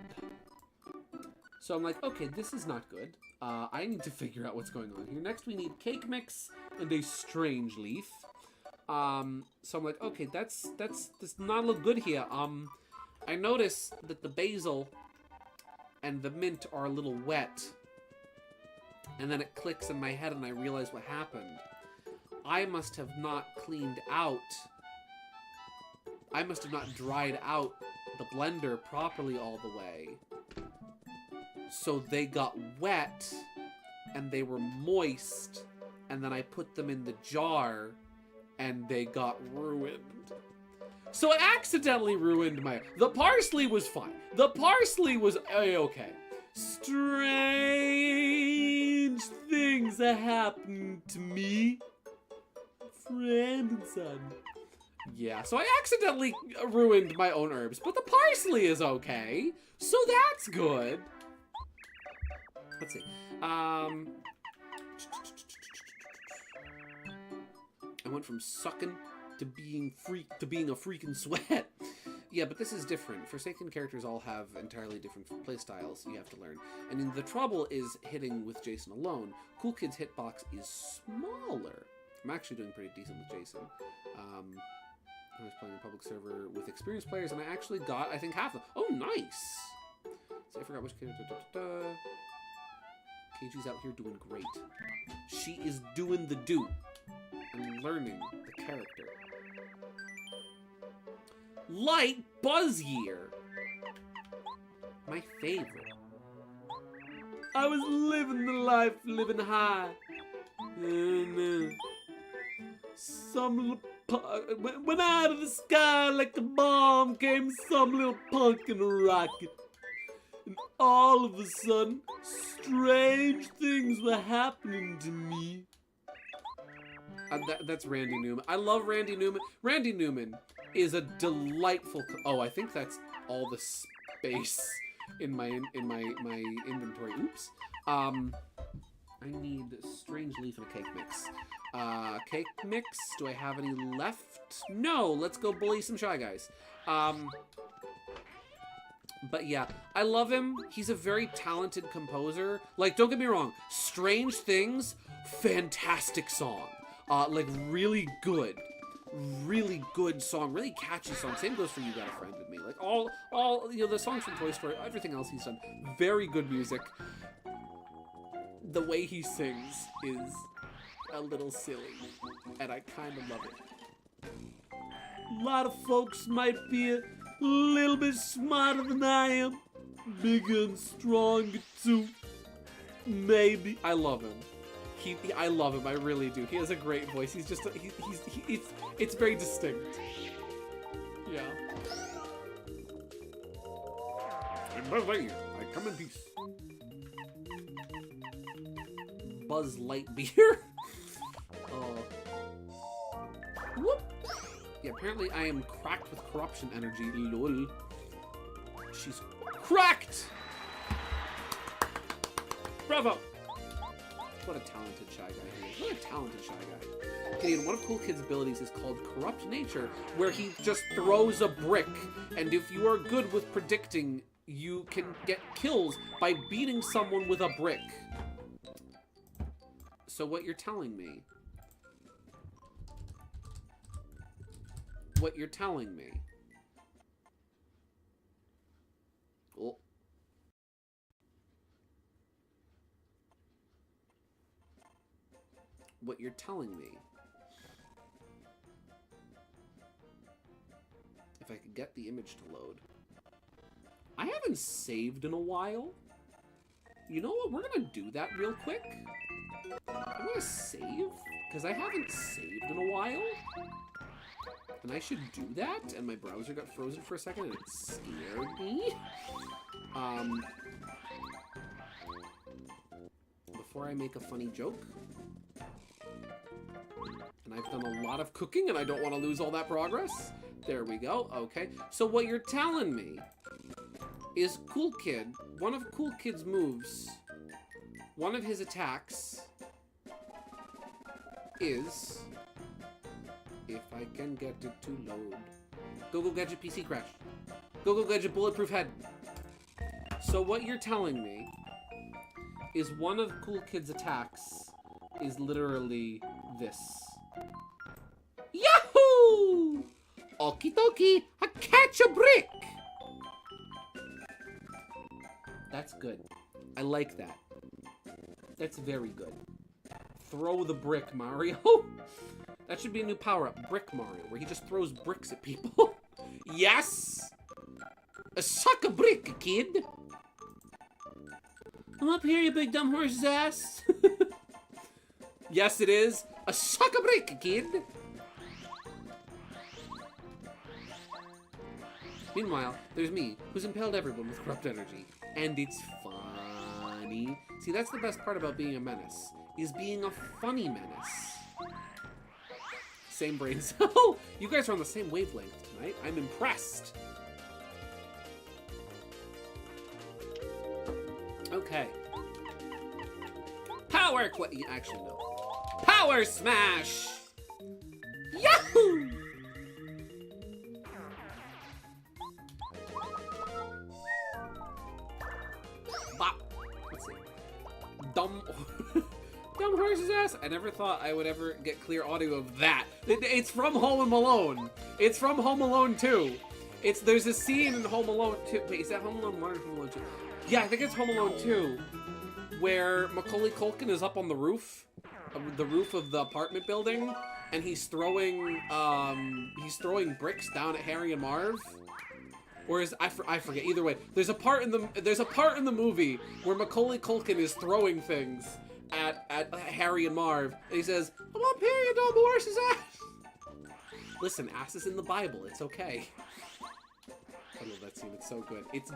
So I'm like, okay, this is not good. I need to figure out what's going on here. Next, we need cake mix and a strange leaf. So I'm like, okay, that's not look good here. I notice that the basil and the mint are a little wet. And then it clicks in my head and I realize what happened. I must have not cleaned out. I must have not dried out the blender properly all the way. So they got wet and they were moist. And then I put them in the jar and they got ruined. So I accidentally ruined the parsley was fine. The parsley was a-okay. Strange things are happening to me. Friend and son. Yeah, so I accidentally ruined my own herbs, but the parsley is okay. So that's good. Let's see. I went from sucking to being a freaking sweat. Yeah, but this is different. Forsaken characters all have entirely different playstyles you have to learn. And then the trouble is hitting with Jason alone. Cool Kid's hitbox is smaller. I'm actually doing pretty decent with Jason. I was playing a public server with experienced players, and I actually got, I think, half of them. Oh, nice! So I forgot which character. KG's out here doing great. She is doing the do. And learning the character. Light Buzzyear. My favorite. I was living the life, living high. And some went out of the sky like a bomb, came some little punk in a rocket. And all of a sudden, strange things were happening to me. That's Randy Newman. I love Randy Newman. Randy Newman is a delightful. Oh, I think that's all the space in my inventory. Oops. I need strange leaf and a cake mix. Cake mix. Do I have any left? No. Let's go bully some Shy Guys. But yeah, I love him. He's a very talented composer. Like, don't get me wrong. Strange Things, fantastic song. Like, really good song, really catchy song. Same goes for You Got a Friend in Me. Like, all, you know, the songs from Toy Story, everything else he's done, very good music. The way he sings is a little silly, and I kind of love it. A lot of folks might be a little bit smarter than I am, bigger and stronger too. Maybe. I love him. I love him. I really do. He has a great voice. He's just it's very distinct. Yeah. And Buzz Lightyear, I come in peace. Buzz Lightyear. Oh. Whoop. Yeah. Apparently, I am cracked with corruption energy. Lol. She's cracked. Bravo. What a talented Shy Guy he is. What a talented Shy Guy. Okay, and one of Cool Kid's abilities is called Corrupt Nature, where he just throws a brick, and if you are good with predicting, you can get kills by beating someone with a brick. So what you're telling me... What you're telling me... Oh. What you're telling me. If I could get the image to load. I haven't saved in a while. You know what? We're gonna do that real quick. I'm gonna save, because I haven't saved in a while. And I should do that, and my browser got frozen for a second, and it scared me. Before I make a funny joke. And I've done a lot of cooking, and I don't want to lose all that progress. There we go. Okay. So what you're telling me is Cool Kid, one of Cool Kid's moves, one of his attacks is, if I can get it to load, Go Gadget PC crash. Go Gadget bulletproof head. So what you're telling me is one of Cool Kid's attacks is literally this. Yahoo! Okie dokie, I catch a brick! That's good. I like that. That's very good. Throw the brick, Mario. That should be a new power-up, Brick Mario, where he just throws bricks at people. Yes! Suck a brick, kid! I'm up here, you big dumb horse's ass. Yes, it is. Suck a brick, kid! Meanwhile, there's me, who's impaled everyone with corrupt energy. And it's funny. See, that's the best part about being a menace, is being a funny menace. Same brain cell. You guys are on the same wavelength tonight. I'm impressed. Okay. Power actually, no. Power Smash! Yahoo! Bop. Let's see. Dumb horse's ass. I never thought I would ever get clear audio of that. It's from Home Alone. It's from Home Alone 2. There's a scene in Home Alone 2. Wait, is that Home Alone 1 or Home Alone 2? Yeah, I think it's Home Alone 2, where Macaulay Culkin is up on the roof of the apartment building, and he's throwing bricks down at Harry and Marv. Or is I forget. Either way, there's a part in the movie where Macaulay Culkin is throwing things at Harry and Marv, and he says, "I'm up here, you dumb horse's ass." Listen, ass is in the Bible. It's okay. I love that scene. It's so good. It's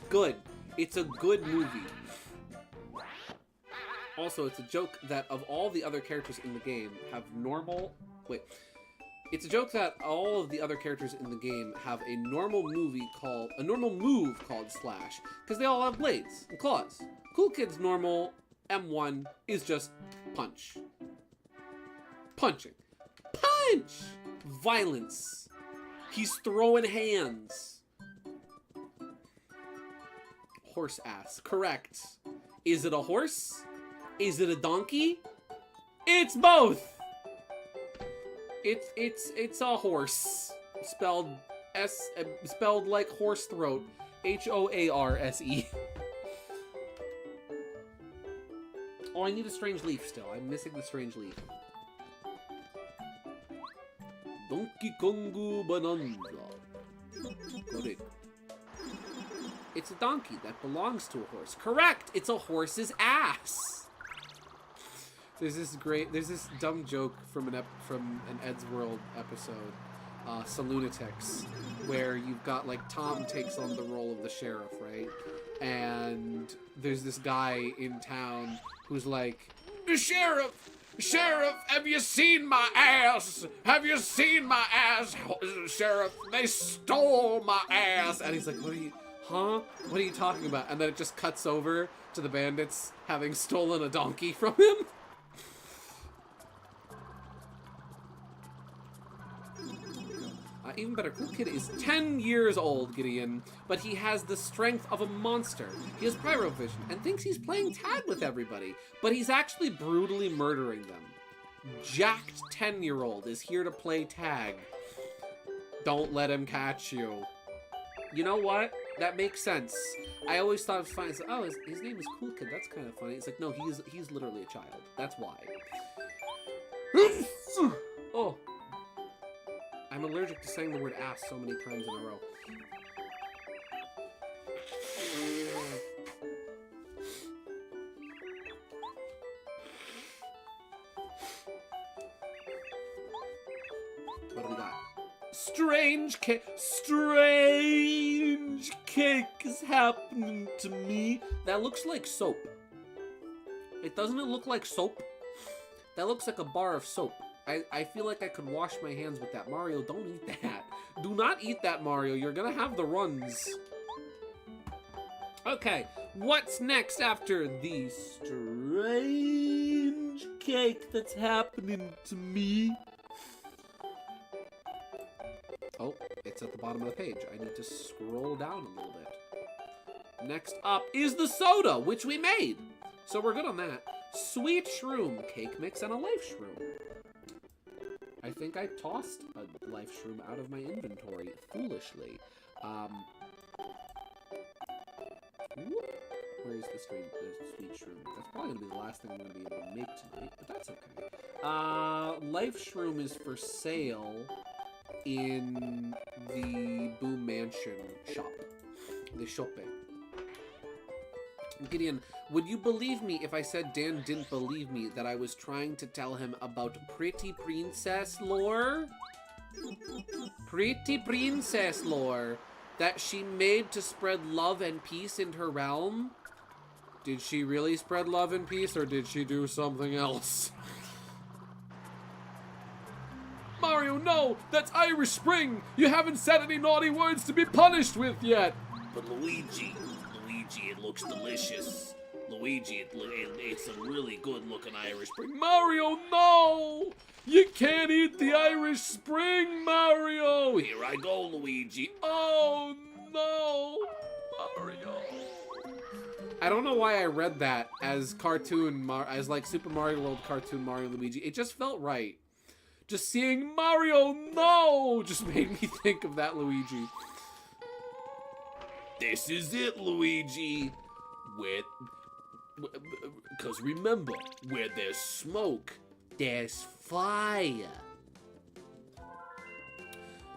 good. It's a good movie. Also, it's a joke that of all the other characters in the game have normal... Wait. It's a joke that all of the other characters in the game have a normal move called Slash, because they all have blades and claws. Cool Kid's normal M1 is just punch. Punching. Punch! Violence. He's throwing hands. Horse ass. Correct. Is it a horse? Is it a donkey? It's both! It's a horse. Spelled like horse throat. H-O-A-R-S-E. Oh, I need a strange leaf still. I'm missing the strange leaf. Donkey Kongu Bonanza. Correct. It's a donkey that belongs to a horse. Correct! It's a horse's ass! There's this dumb joke from an Ed's World episode, Salunatics, where you've got, like, Tom takes on the role of the sheriff, right? And there's this guy in town who's like, Sheriff, have you seen my ass? Have you seen my ass, Sheriff? They stole my ass. And he's like, what are you talking about? And then it just cuts over to the bandits having stolen a donkey from him. Even better, Cool Kid is 10 years old, Gideon, but he has the strength of a monster. He has pyrovision and thinks he's playing tag with everybody, but he's actually brutally murdering them. Jacked 10-year-old is here to play tag. Don't let him catch you. You know what? That makes sense. I always thought it was funny. It's like, oh, his name is Cool Kid. That's kind of funny. It's like, no, he's literally a child. That's why. Oh. I'm allergic to saying the word ass so many times in a row. What do we got? Strange cake is happening to me. That looks like soap. Doesn't it look like soap? That looks like a bar of soap. I feel like I could wash my hands with that. Mario, don't eat that. Do not eat that, Mario. You're gonna have the runs. Okay, what's next after the strange cake that's happening to me? Oh, it's at the bottom of the page. I need to scroll down a little bit. Next up is the soda, which we made. So we're good on that. Sweet shroom, cake mix, and a life shroom. I think I tossed a life shroom out of my inventory foolishly. Where is the sweet shroom? That's probably gonna be the last thing I'm gonna be able to make tonight, but that's okay. Life shroom is for sale in the Boom Mansion shop. The shoppe. Gideon, would you believe me if I said Dan didn't believe me that I was trying to tell him about Pretty Princess lore? Pretty Princess lore that she made to spread love and peace in her realm? Did she really spread love and peace, or did she do something else? Mario, no! That's Irish Spring! You haven't said any naughty words to be punished with yet! But Luigi, it looks delicious. Luigi, it's a really good-looking Irish Spring. Mario, no! You can't eat the Irish Spring, Mario! Here I go, Luigi. Oh, no! Mario. I don't know why I read that as like Super Mario World cartoon Mario and Luigi. It just felt right. Just seeing Mario, no! Just made me think of that Luigi. This is it, Luigi. Because remember, where there's smoke, There's fire.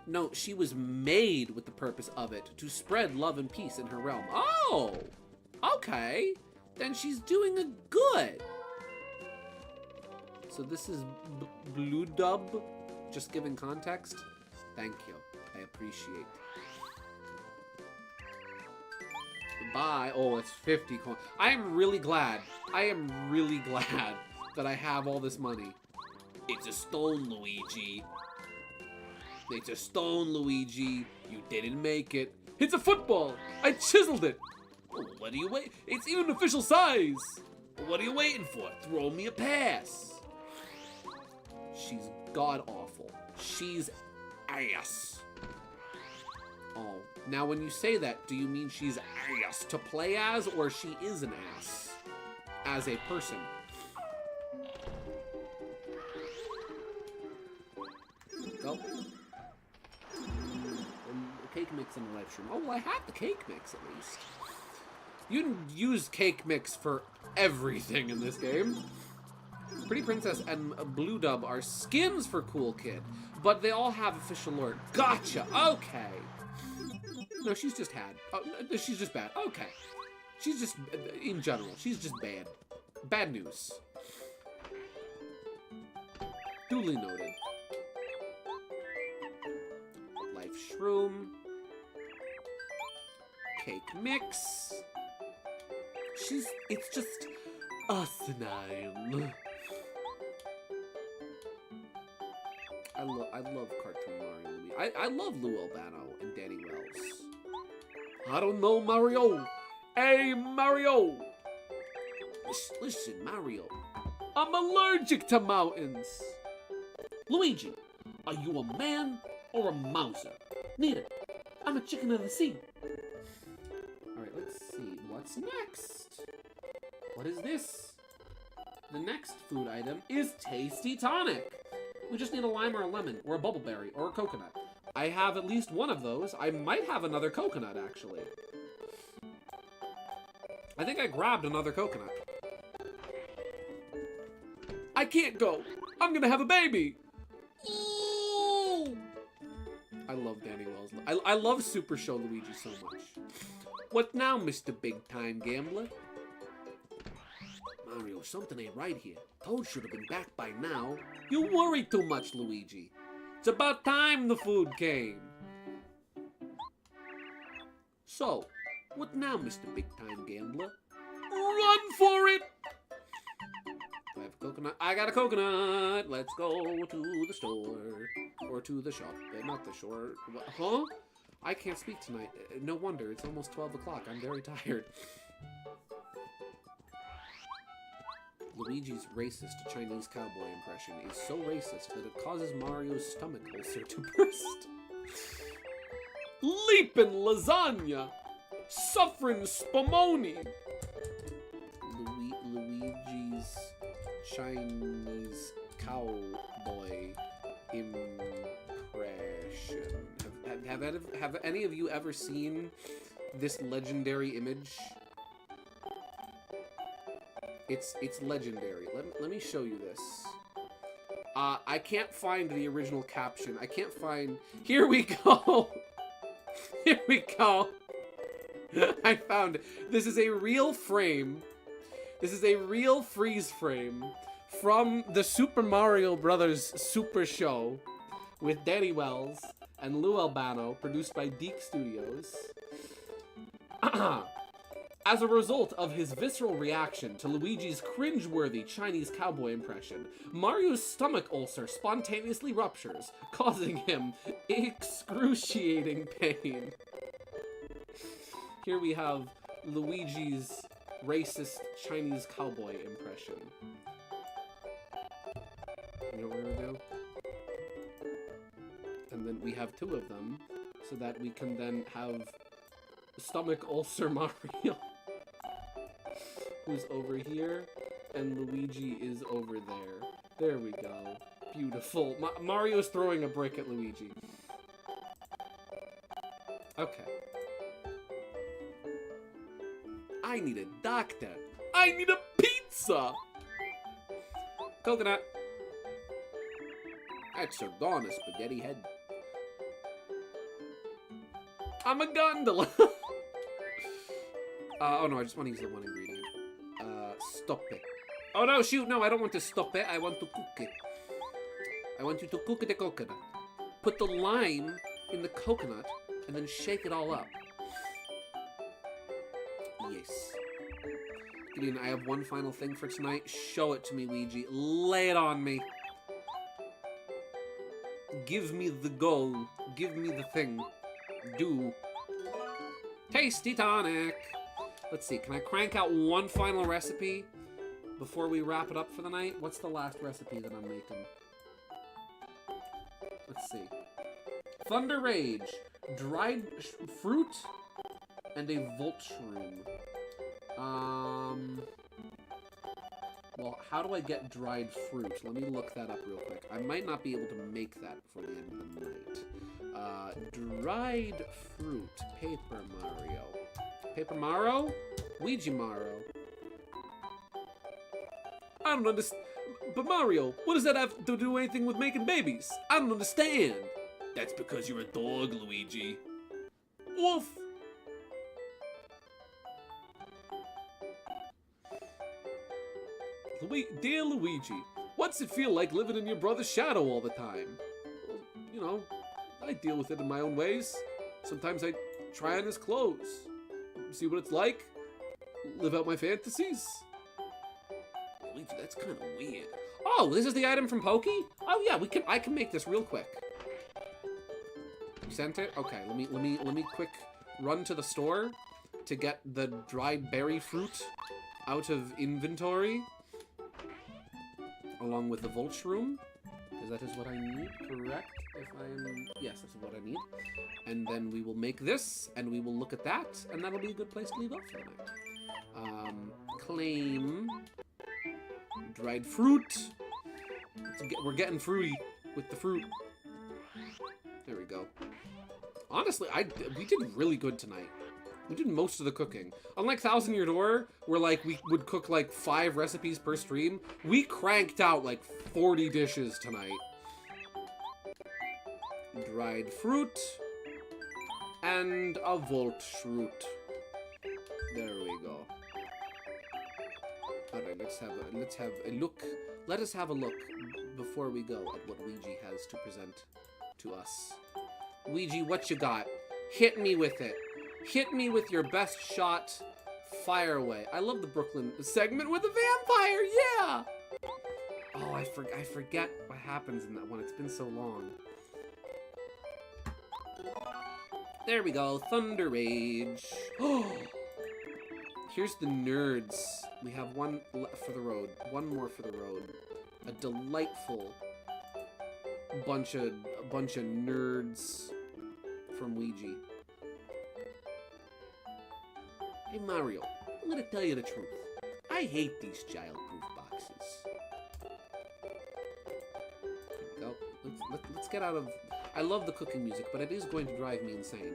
No, she was made with the purpose of it, to spread love and peace in her realm. Oh! Okay. Then she's doing a good. So this is Blue Dub. just giving context. Thank you. I appreciate. Bye. Oh, it's 50 coins. I am really glad. I am really glad that I have all this money. It's a stone, Luigi. It's a stone, Luigi. You didn't make it. It's a football. I chiseled it. Oh, what are you waiting? It's even official size. What are you waiting for? Throw me a pass. She's god-awful. She's ass. Oh, now when you say that, do you mean she's ass to play as, or she is an ass as a person? Go. Cake mix and a live stream. Oh, I have the cake mix at least. You can use cake mix for everything in this game. Pretty Princess and Blue Dub are skins for Cool Kid, but they all have official lore. Gotcha. Okay. No, she's just had. Oh, no, she's just bad. Okay. She's just, in general, she's just bad. Bad news. Duly noted. Life Shroom. Cake mix. It's just asinine. I love Cartoon Mario. I love Lou Albano and Danny Wells. I don't know, Mario. Hey, Mario. Listen, Mario. I'm allergic to mountains. Luigi, are you a man or a mouser? Neither. I'm a chicken of the sea. Alright, let's see. What's next? What is this? The next food item is Tasty Tonic. We just need a lime or a lemon, or a bubbleberry, or a coconut. I have at least one of those. I might have another coconut, actually. I think I grabbed another coconut. I can't go. I'm gonna have a baby. Ooh. I love Danny Wells. I love Super Show Luigi so much. What now, Mr. Big Time Gambler? Mario, something ain't right here. Toad should have been back by now. You worry too much, Luigi. It's about time the food came. So, what now, Mr. Big Time Gambler? Run for it! I have a coconut. I got a coconut. Let's go to the store. Or to the shop. Not the shore. What? Huh? I can't speak tonight. No wonder. It's almost 12 o'clock. I'm very tired. Luigi's racist Chinese cowboy impression is so racist that it causes Mario's stomach ulcer to burst. Leapin' lasagna! Suffering spumoni! Luigi's Chinese cowboy impression. Have any of you ever seen this legendary image? It's legendary. Let me show you this. I can't find the original caption. I can't find... Here we go! Here we go! I found it. This is a real frame. This is a real freeze frame from the Super Mario Brothers Super Show with Danny Wells and Lou Albano, produced by Deke Studios. As a result of his visceral reaction to Luigi's cringeworthy Chinese cowboy impression, Mario's stomach ulcer spontaneously ruptures, causing him excruciating pain. Here we have Luigi's racist Chinese cowboy impression. You know what we're gonna do? And then we have two of them, so that we can then have stomach ulcer Mario, who's over here, and Luigi is over there. There we go. Beautiful. Mario's throwing a brick at Luigi. Okay. I need a doctor. I need a pizza! Coconut. That's Sir Dawn, a spaghetti head. I'm a gondola! Oh no, I just want to use the one ingredient. Stop it. Oh no, shoot, no, I don't want to stop it. I want to cook it. I want you to cook the coconut. Put the lime in the coconut and then shake it all up. Yes. Gideon, I have one final thing for tonight. Show it to me, Ouija. Lay it on me. Give me the goal. Give me the thing. Do. Tasty tonic. Let's see. Can I crank out one final recipe before we wrap it up for the night? What's the last recipe that I'm making? Let's see. Thunder Rage. Dried fruit and a Voltshroom. Well, how do I get dried fruit? Let me look that up real quick. I might not be able to make that before the end of the night. Dried fruit. Paper Mario. Paper Mario? Ouija Mario. I don't understand. But Mario, what does that have to do anything with making babies? I don't understand. That's because you're a dog, Luigi. Wolf. Dear Luigi, what's it feel like living in your brother's shadow all the time? Well, you know, I deal with it in my own ways. Sometimes I try on his clothes, see what it's like, live out my fantasies. Luigi, that's kind of weird. Oh, this is the item from Pokey? Oh yeah, I can make this real quick. You sent it? Okay, let me quick run to the store to get the dried berry fruit out of inventory. Along with the Voltshroom, because that is what I need, correct? Yes, that's what I need. And then we will make this, and we will look at that, and that'll be a good place to leave off for the night. Claim dried fruit. We're getting fruity with the fruit. There we go. Honestly, we did really good tonight. We did most of the cooking. Unlike Thousand Year Door, where like we would cook like 5 recipes per stream, we cranked out like 40 dishes tonight. Dried fruit and a Voltshroot. There we go. All right, let's have a look. Let us have a look before we go at what Ouija has to present to us. Ouija, what you got? Hit me with it. Hit me with your best shot. Fire away. I love the Brooklyn segment with the vampire. Yeah. Oh, I forget what happens in that one. It's been so long. There we go. Thunder Rage. Oh. Here's the nerds. We have one for the road. One more for the road. A delightful bunch of nerds from Ouija. Hey Mario, I'm gonna tell you the truth. I hate these child-proof boxes. There we go. Let's get out of... I love the cooking music, but it is going to drive me insane.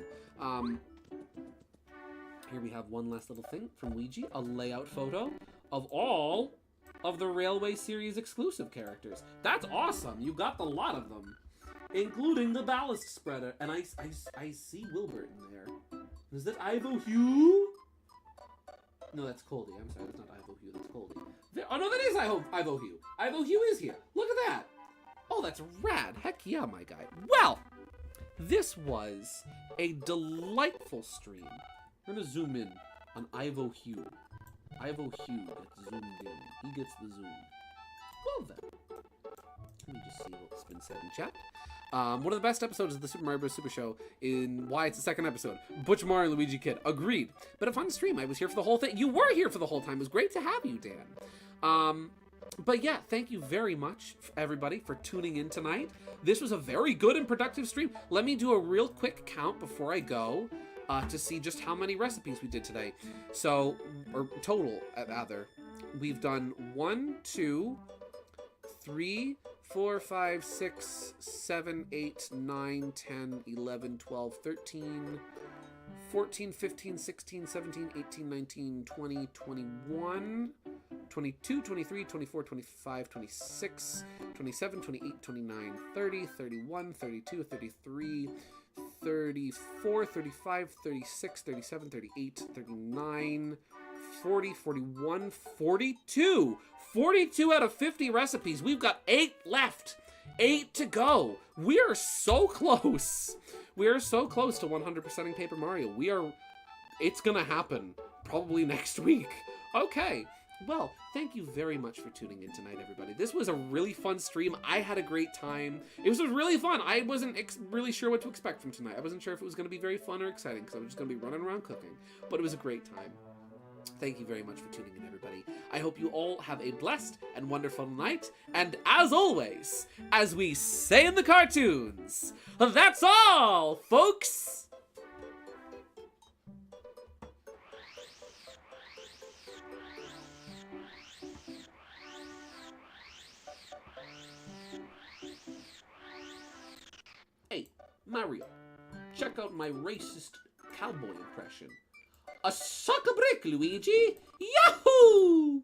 Here we have one last little thing from Ouija, a layout photo of all of the Railway series exclusive characters. That's awesome. You got a lot of them, including the ballast spreader. And I see Wilbert in there. Is that Ivo Hugh? No, that's Coldy. I'm sorry, that's not Ivo Hugh. That's Coldy. Oh no, that is Ivo Hugh. Ivo Hugh is here. Look at that. Oh, that's rad. Heck yeah, my guy. Well, this was a delightful stream. We're gonna zoom in on Ivo Hugh. Ivo Hugh gets zoomed in. He gets the zoom. Well then, let me just see what's been said in chat. One of the best episodes of the Super Mario Bros. Super Show in why it's the second episode. Butch Mario and Luigi Kid. Agreed. But a fun stream. I was here for the whole thing. You were here for the whole time. It was great to have you, Dan. But yeah, thank you very much, everybody, for tuning in tonight. This was a very good and productive stream. Let me do a real quick count before I go to see just how many recipes we did today. So, or total, rather. We've done 1, 2, 3, 4, 5, 6, 7, 8, 9, 10, 11, 12, 13, 14, 15, 16, 17, 18, 19, 20, 21, 22, 23, 24, 25, 26, 27, 28, 29, 30, 31, 32, 33, 34, 35, 36, 37, 38, 39, 40, 41, 42. 42 out of 50 recipes. We've got 8 left 8 to go. We are so close. We are so close to 100%ing Paper Mario. It's gonna happen probably next week. Okay. Well, thank you very much for tuning in tonight, everybody. This was a really fun stream. I had a great time. It was really fun. I wasn't really sure what to expect from tonight. I wasn't sure if it was going to be very fun or exciting because I was just going to be running around cooking. But it was a great time. Thank you very much for tuning in, everybody. I hope you all have a blessed and wonderful night. And as always, as we say in the cartoons, that's all, folks! Hey, Mario, check out my racist cowboy impression. A suck a brick, Luigi! Yahoo!